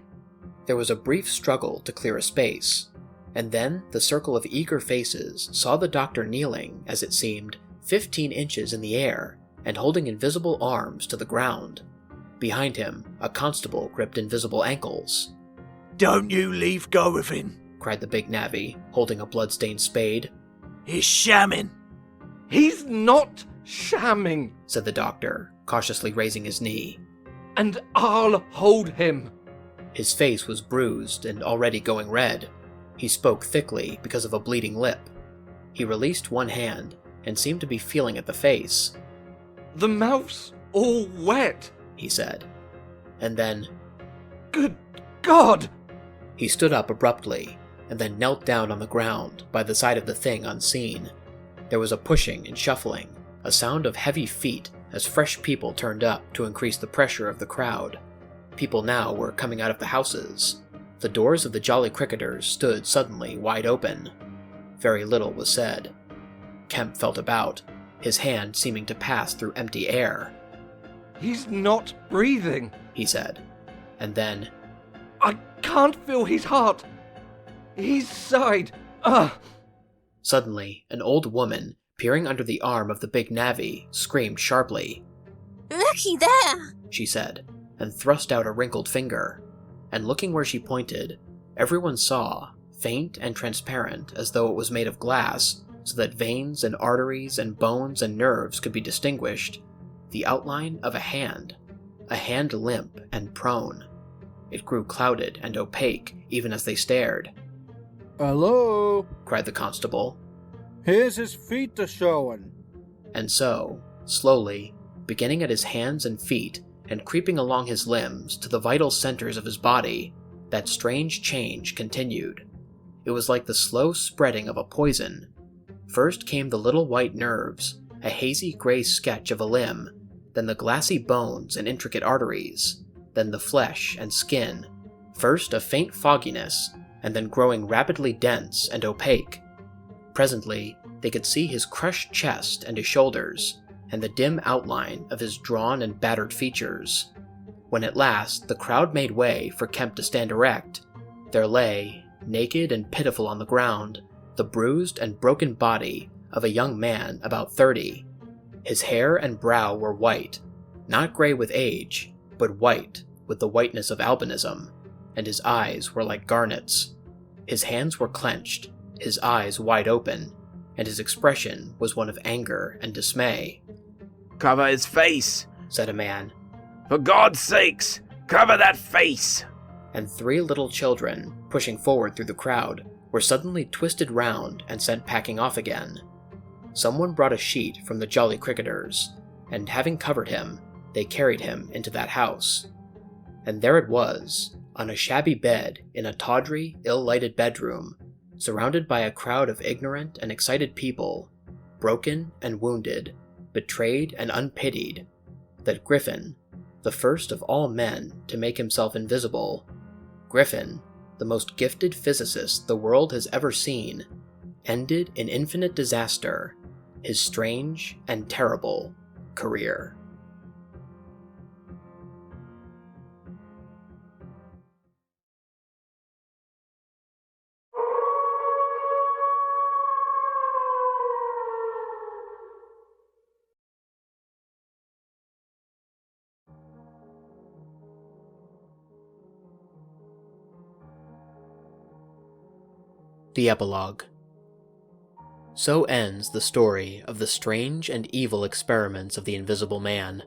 [SPEAKER 1] There was a brief struggle to clear a space, and then the circle of eager faces saw the doctor kneeling, as it seemed, 15 inches in the air, and holding invisible arms to the ground. Behind him, a constable gripped invisible ankles.
[SPEAKER 20] "Don't you leave go of him,"
[SPEAKER 1] cried the big navvy, holding a blood-stained spade.
[SPEAKER 20] "He's shamming."
[SPEAKER 6] "He's not shamming,"
[SPEAKER 1] said the doctor, cautiously raising his knee.
[SPEAKER 6] "And I'll hold him."
[SPEAKER 1] His face was bruised and already going red. He spoke thickly because of a bleeding lip. He released one hand and seemed to be feeling at the face.
[SPEAKER 6] "The mouth's all wet,"
[SPEAKER 1] he said. And then,
[SPEAKER 6] "Good God!"
[SPEAKER 1] He stood up abruptly and then knelt down on the ground by the side of the thing unseen. There was a pushing and shuffling, a sound of heavy feet as fresh people turned up to increase the pressure of the crowd. People now were coming out of the houses. The doors of the Jolly Cricketers stood suddenly wide open. Very little was said. Kemp felt about, his hand seeming to pass through empty air.
[SPEAKER 6] "He's not breathing,"
[SPEAKER 1] he said, and then,
[SPEAKER 6] "I can't feel his heart. His side.
[SPEAKER 1] Suddenly, an old woman, peering under the arm of the big navvy, screamed sharply.
[SPEAKER 9] "Looky there!"
[SPEAKER 1] she said, and thrust out a wrinkled finger. And looking where she pointed, everyone saw, faint and transparent as though it was made of glass, so that veins and arteries and bones and nerves could be distinguished, the outline of a hand limp and prone. It grew clouded and opaque even as they stared.
[SPEAKER 21] "Hello?"
[SPEAKER 1] cried the constable.
[SPEAKER 21] "Here's his feet a-showing."
[SPEAKER 1] And so, slowly, beginning at his hands and feet and creeping along his limbs to the vital centers of his body, that strange change continued. It was like the slow spreading of a poison. First came the little white nerves, a hazy gray sketch of a limb, then the glassy bones and intricate arteries, then the flesh and skin, first a faint fogginess, and then growing rapidly dense and opaque. Presently, they could see his crushed chest and his shoulders, and the dim outline of his drawn and battered features. When at last the crowd made way for Kemp to stand erect, there lay, naked and pitiful on the ground, the bruised and broken body of a young man about 30. His hair and brow were white, not gray with age, but white with the whiteness of albinism, and his eyes were like garnets. His hands were clenched, his eyes wide open, and his expression was one of anger and dismay.
[SPEAKER 20] "Cover his face,"
[SPEAKER 1] said a man.
[SPEAKER 20] "For God's sakes, Cover that face!
[SPEAKER 1] And 3 little children, pushing forward through the crowd, were suddenly twisted round and sent packing off again. Someone brought a sheet from the Jolly Cricketers, and having covered him, they carried him into that house. And there it was, on a shabby bed in a tawdry, ill-lighted bedroom, surrounded by a crowd of ignorant and excited people, broken and wounded, betrayed and unpitied, that Griffin, the first of all men to make himself invisible, Griffin, the most gifted physicist the world has ever seen, ended in infinite disaster his strange and terrible career. The Epilogue. So ends the story of the strange and evil experiments of the Invisible Man,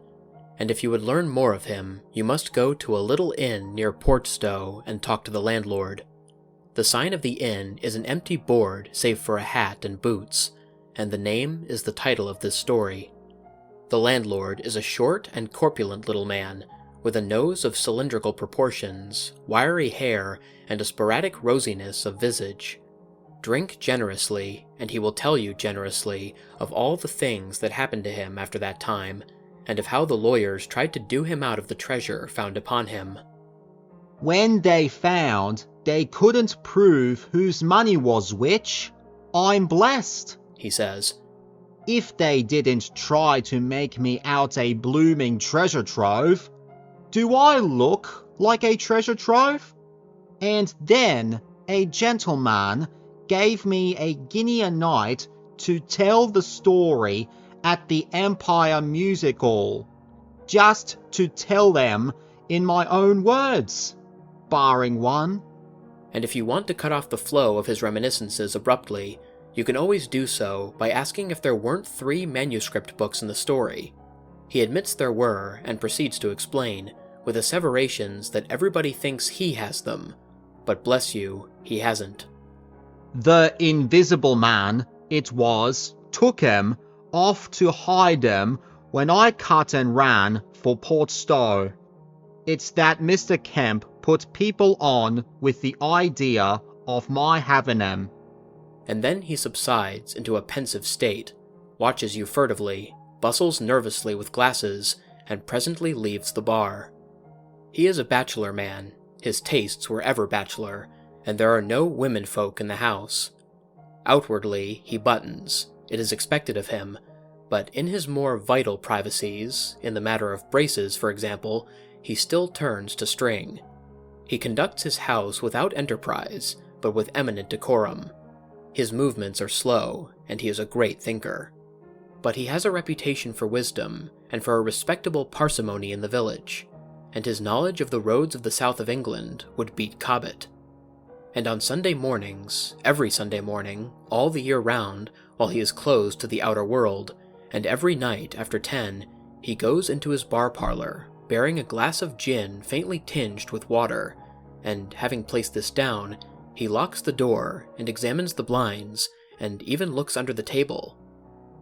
[SPEAKER 1] and if you would learn more of him, you must go to a little inn near Port Stowe and talk to the landlord. The sign of the inn is an empty board save for a hat and boots, and the name is the title of this story. The landlord is a short and corpulent little man, with a nose of cylindrical proportions, wiry hair, and a sporadic rosiness of visage. Drink generously, and he will tell you generously of all the things that happened to him after that time, and of how the lawyers tried to do him out of the treasure found upon him.
[SPEAKER 7] When they found they couldn't prove whose money was which, I'm blessed,
[SPEAKER 1] he says.
[SPEAKER 7] If they didn't try to make me out a blooming treasure trove, do I look like a treasure trove? And then a gentleman gave me a guinea a night to tell the story at the Empire Music Hall, just to tell them in my own words, barring one.
[SPEAKER 1] And if you want to cut off the flow of his reminiscences abruptly, you can always do so by asking if there weren't 3 manuscript books in the story. He admits there were, and proceeds to explain, with asseverations that everybody thinks he has them, but bless you, he hasn't.
[SPEAKER 7] The Invisible Man, it was, took 'em off to hide 'em when I cut and ran for Port Stowe. It's that Mr. Kemp put people on with the idea of my having 'em.
[SPEAKER 1] And then he subsides into a pensive state, watches you furtively, bustles nervously with glasses, and presently leaves the bar. He is a bachelor man, his tastes were ever bachelor, and there are no women folk in the house. Outwardly, he buttons, it is expected of him, but in his more vital privacies, in the matter of braces, for example, he still turns to string. He conducts his house without enterprise, but with eminent decorum. His movements are slow, and he is a great thinker. But he has a reputation for wisdom, and for a respectable parsimony in the village, and his knowledge of the roads of the south of England would beat Cobbett. And on Sunday mornings, every Sunday morning, all the year round, while he is closed to the outer world, and every night after 10, he goes into his bar parlour, bearing a glass of gin faintly tinged with water, and having placed this down, he locks the door and examines the blinds, and even looks under the table.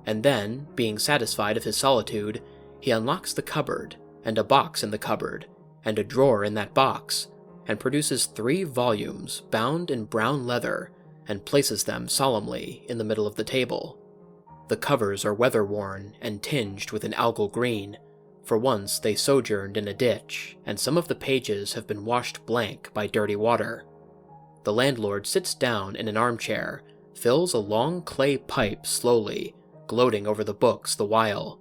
[SPEAKER 1] And then, being satisfied of his solitude, he unlocks the cupboard, and a box in the cupboard, and a drawer in that box, and produces 3 volumes bound in brown leather, and places them solemnly in the middle of the table. The covers are weather-worn and tinged with an algal green, for once they sojourned in a ditch, and some of the pages have been washed blank by dirty water. The landlord sits down in an armchair, fills a long clay pipe slowly, gloating over the books the while.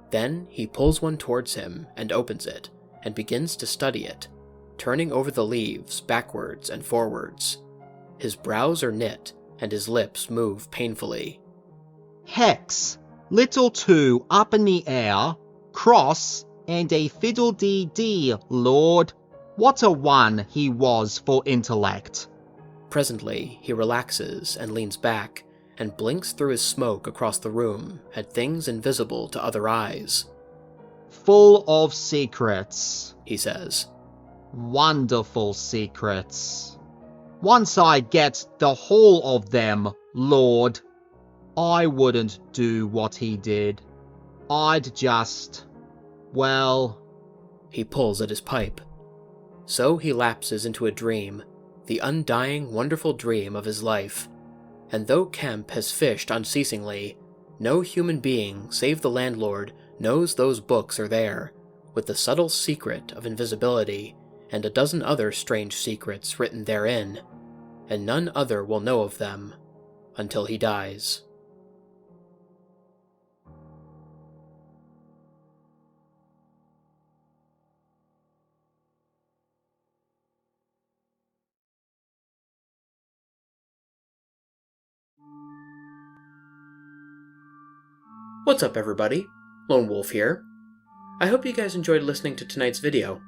[SPEAKER 1] Then he pulls one towards him and opens it, and begins to study it, turning over the leaves backwards and forwards. His brows are knit, and his lips move painfully.
[SPEAKER 7] Hex, little 2 up in the air, cross, and a fiddle-dee-dee, Lord. What a one he was for intellect.
[SPEAKER 1] Presently he relaxes and leans back, and blinks through his smoke across the room at things invisible to other eyes.
[SPEAKER 7] Full of secrets,
[SPEAKER 1] he says.
[SPEAKER 7] wonderful secrets. Once I get the whole of them, Lord, I wouldn't do what he did. I'd just... well...
[SPEAKER 1] He pulls at his pipe. So he lapses into a dream, the undying, wonderful dream of his life. And though Kemp has fished unceasingly, no human being save the landlord knows those books are there, with the subtle secret of invisibility and a dozen other strange secrets written therein, and none other will know of them until he dies. What's up, everybody? Lone Wolf here. I hope you guys enjoyed listening to tonight's video.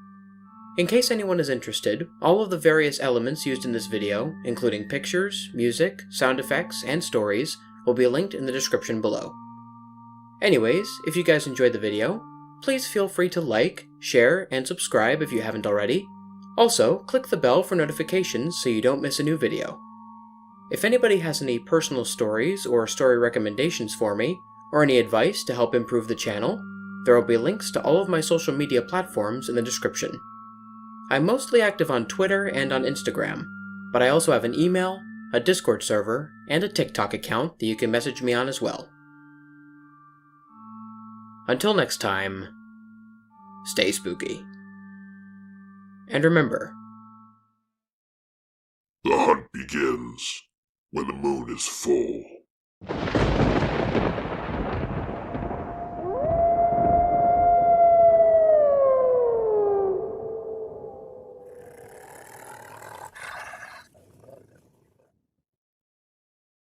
[SPEAKER 1] In case anyone is interested, all of the various elements used in this video, including pictures, music, sound effects, and stories, will be linked in the description below. Anyways, if you guys enjoyed the video, please feel free to like, share, and subscribe if you haven't already. Also, click the bell for notifications so you don't miss a new video. If anybody has any personal stories or story recommendations for me, or any advice to help improve the channel, there will be links to all of my social media platforms in the description. I'm mostly active on Twitter and on Instagram, but I also have an email, a Discord server, and a TikTok account that you can message me on as well. Until next time, stay spooky. And remember,
[SPEAKER 13] the hunt begins when the moon is full.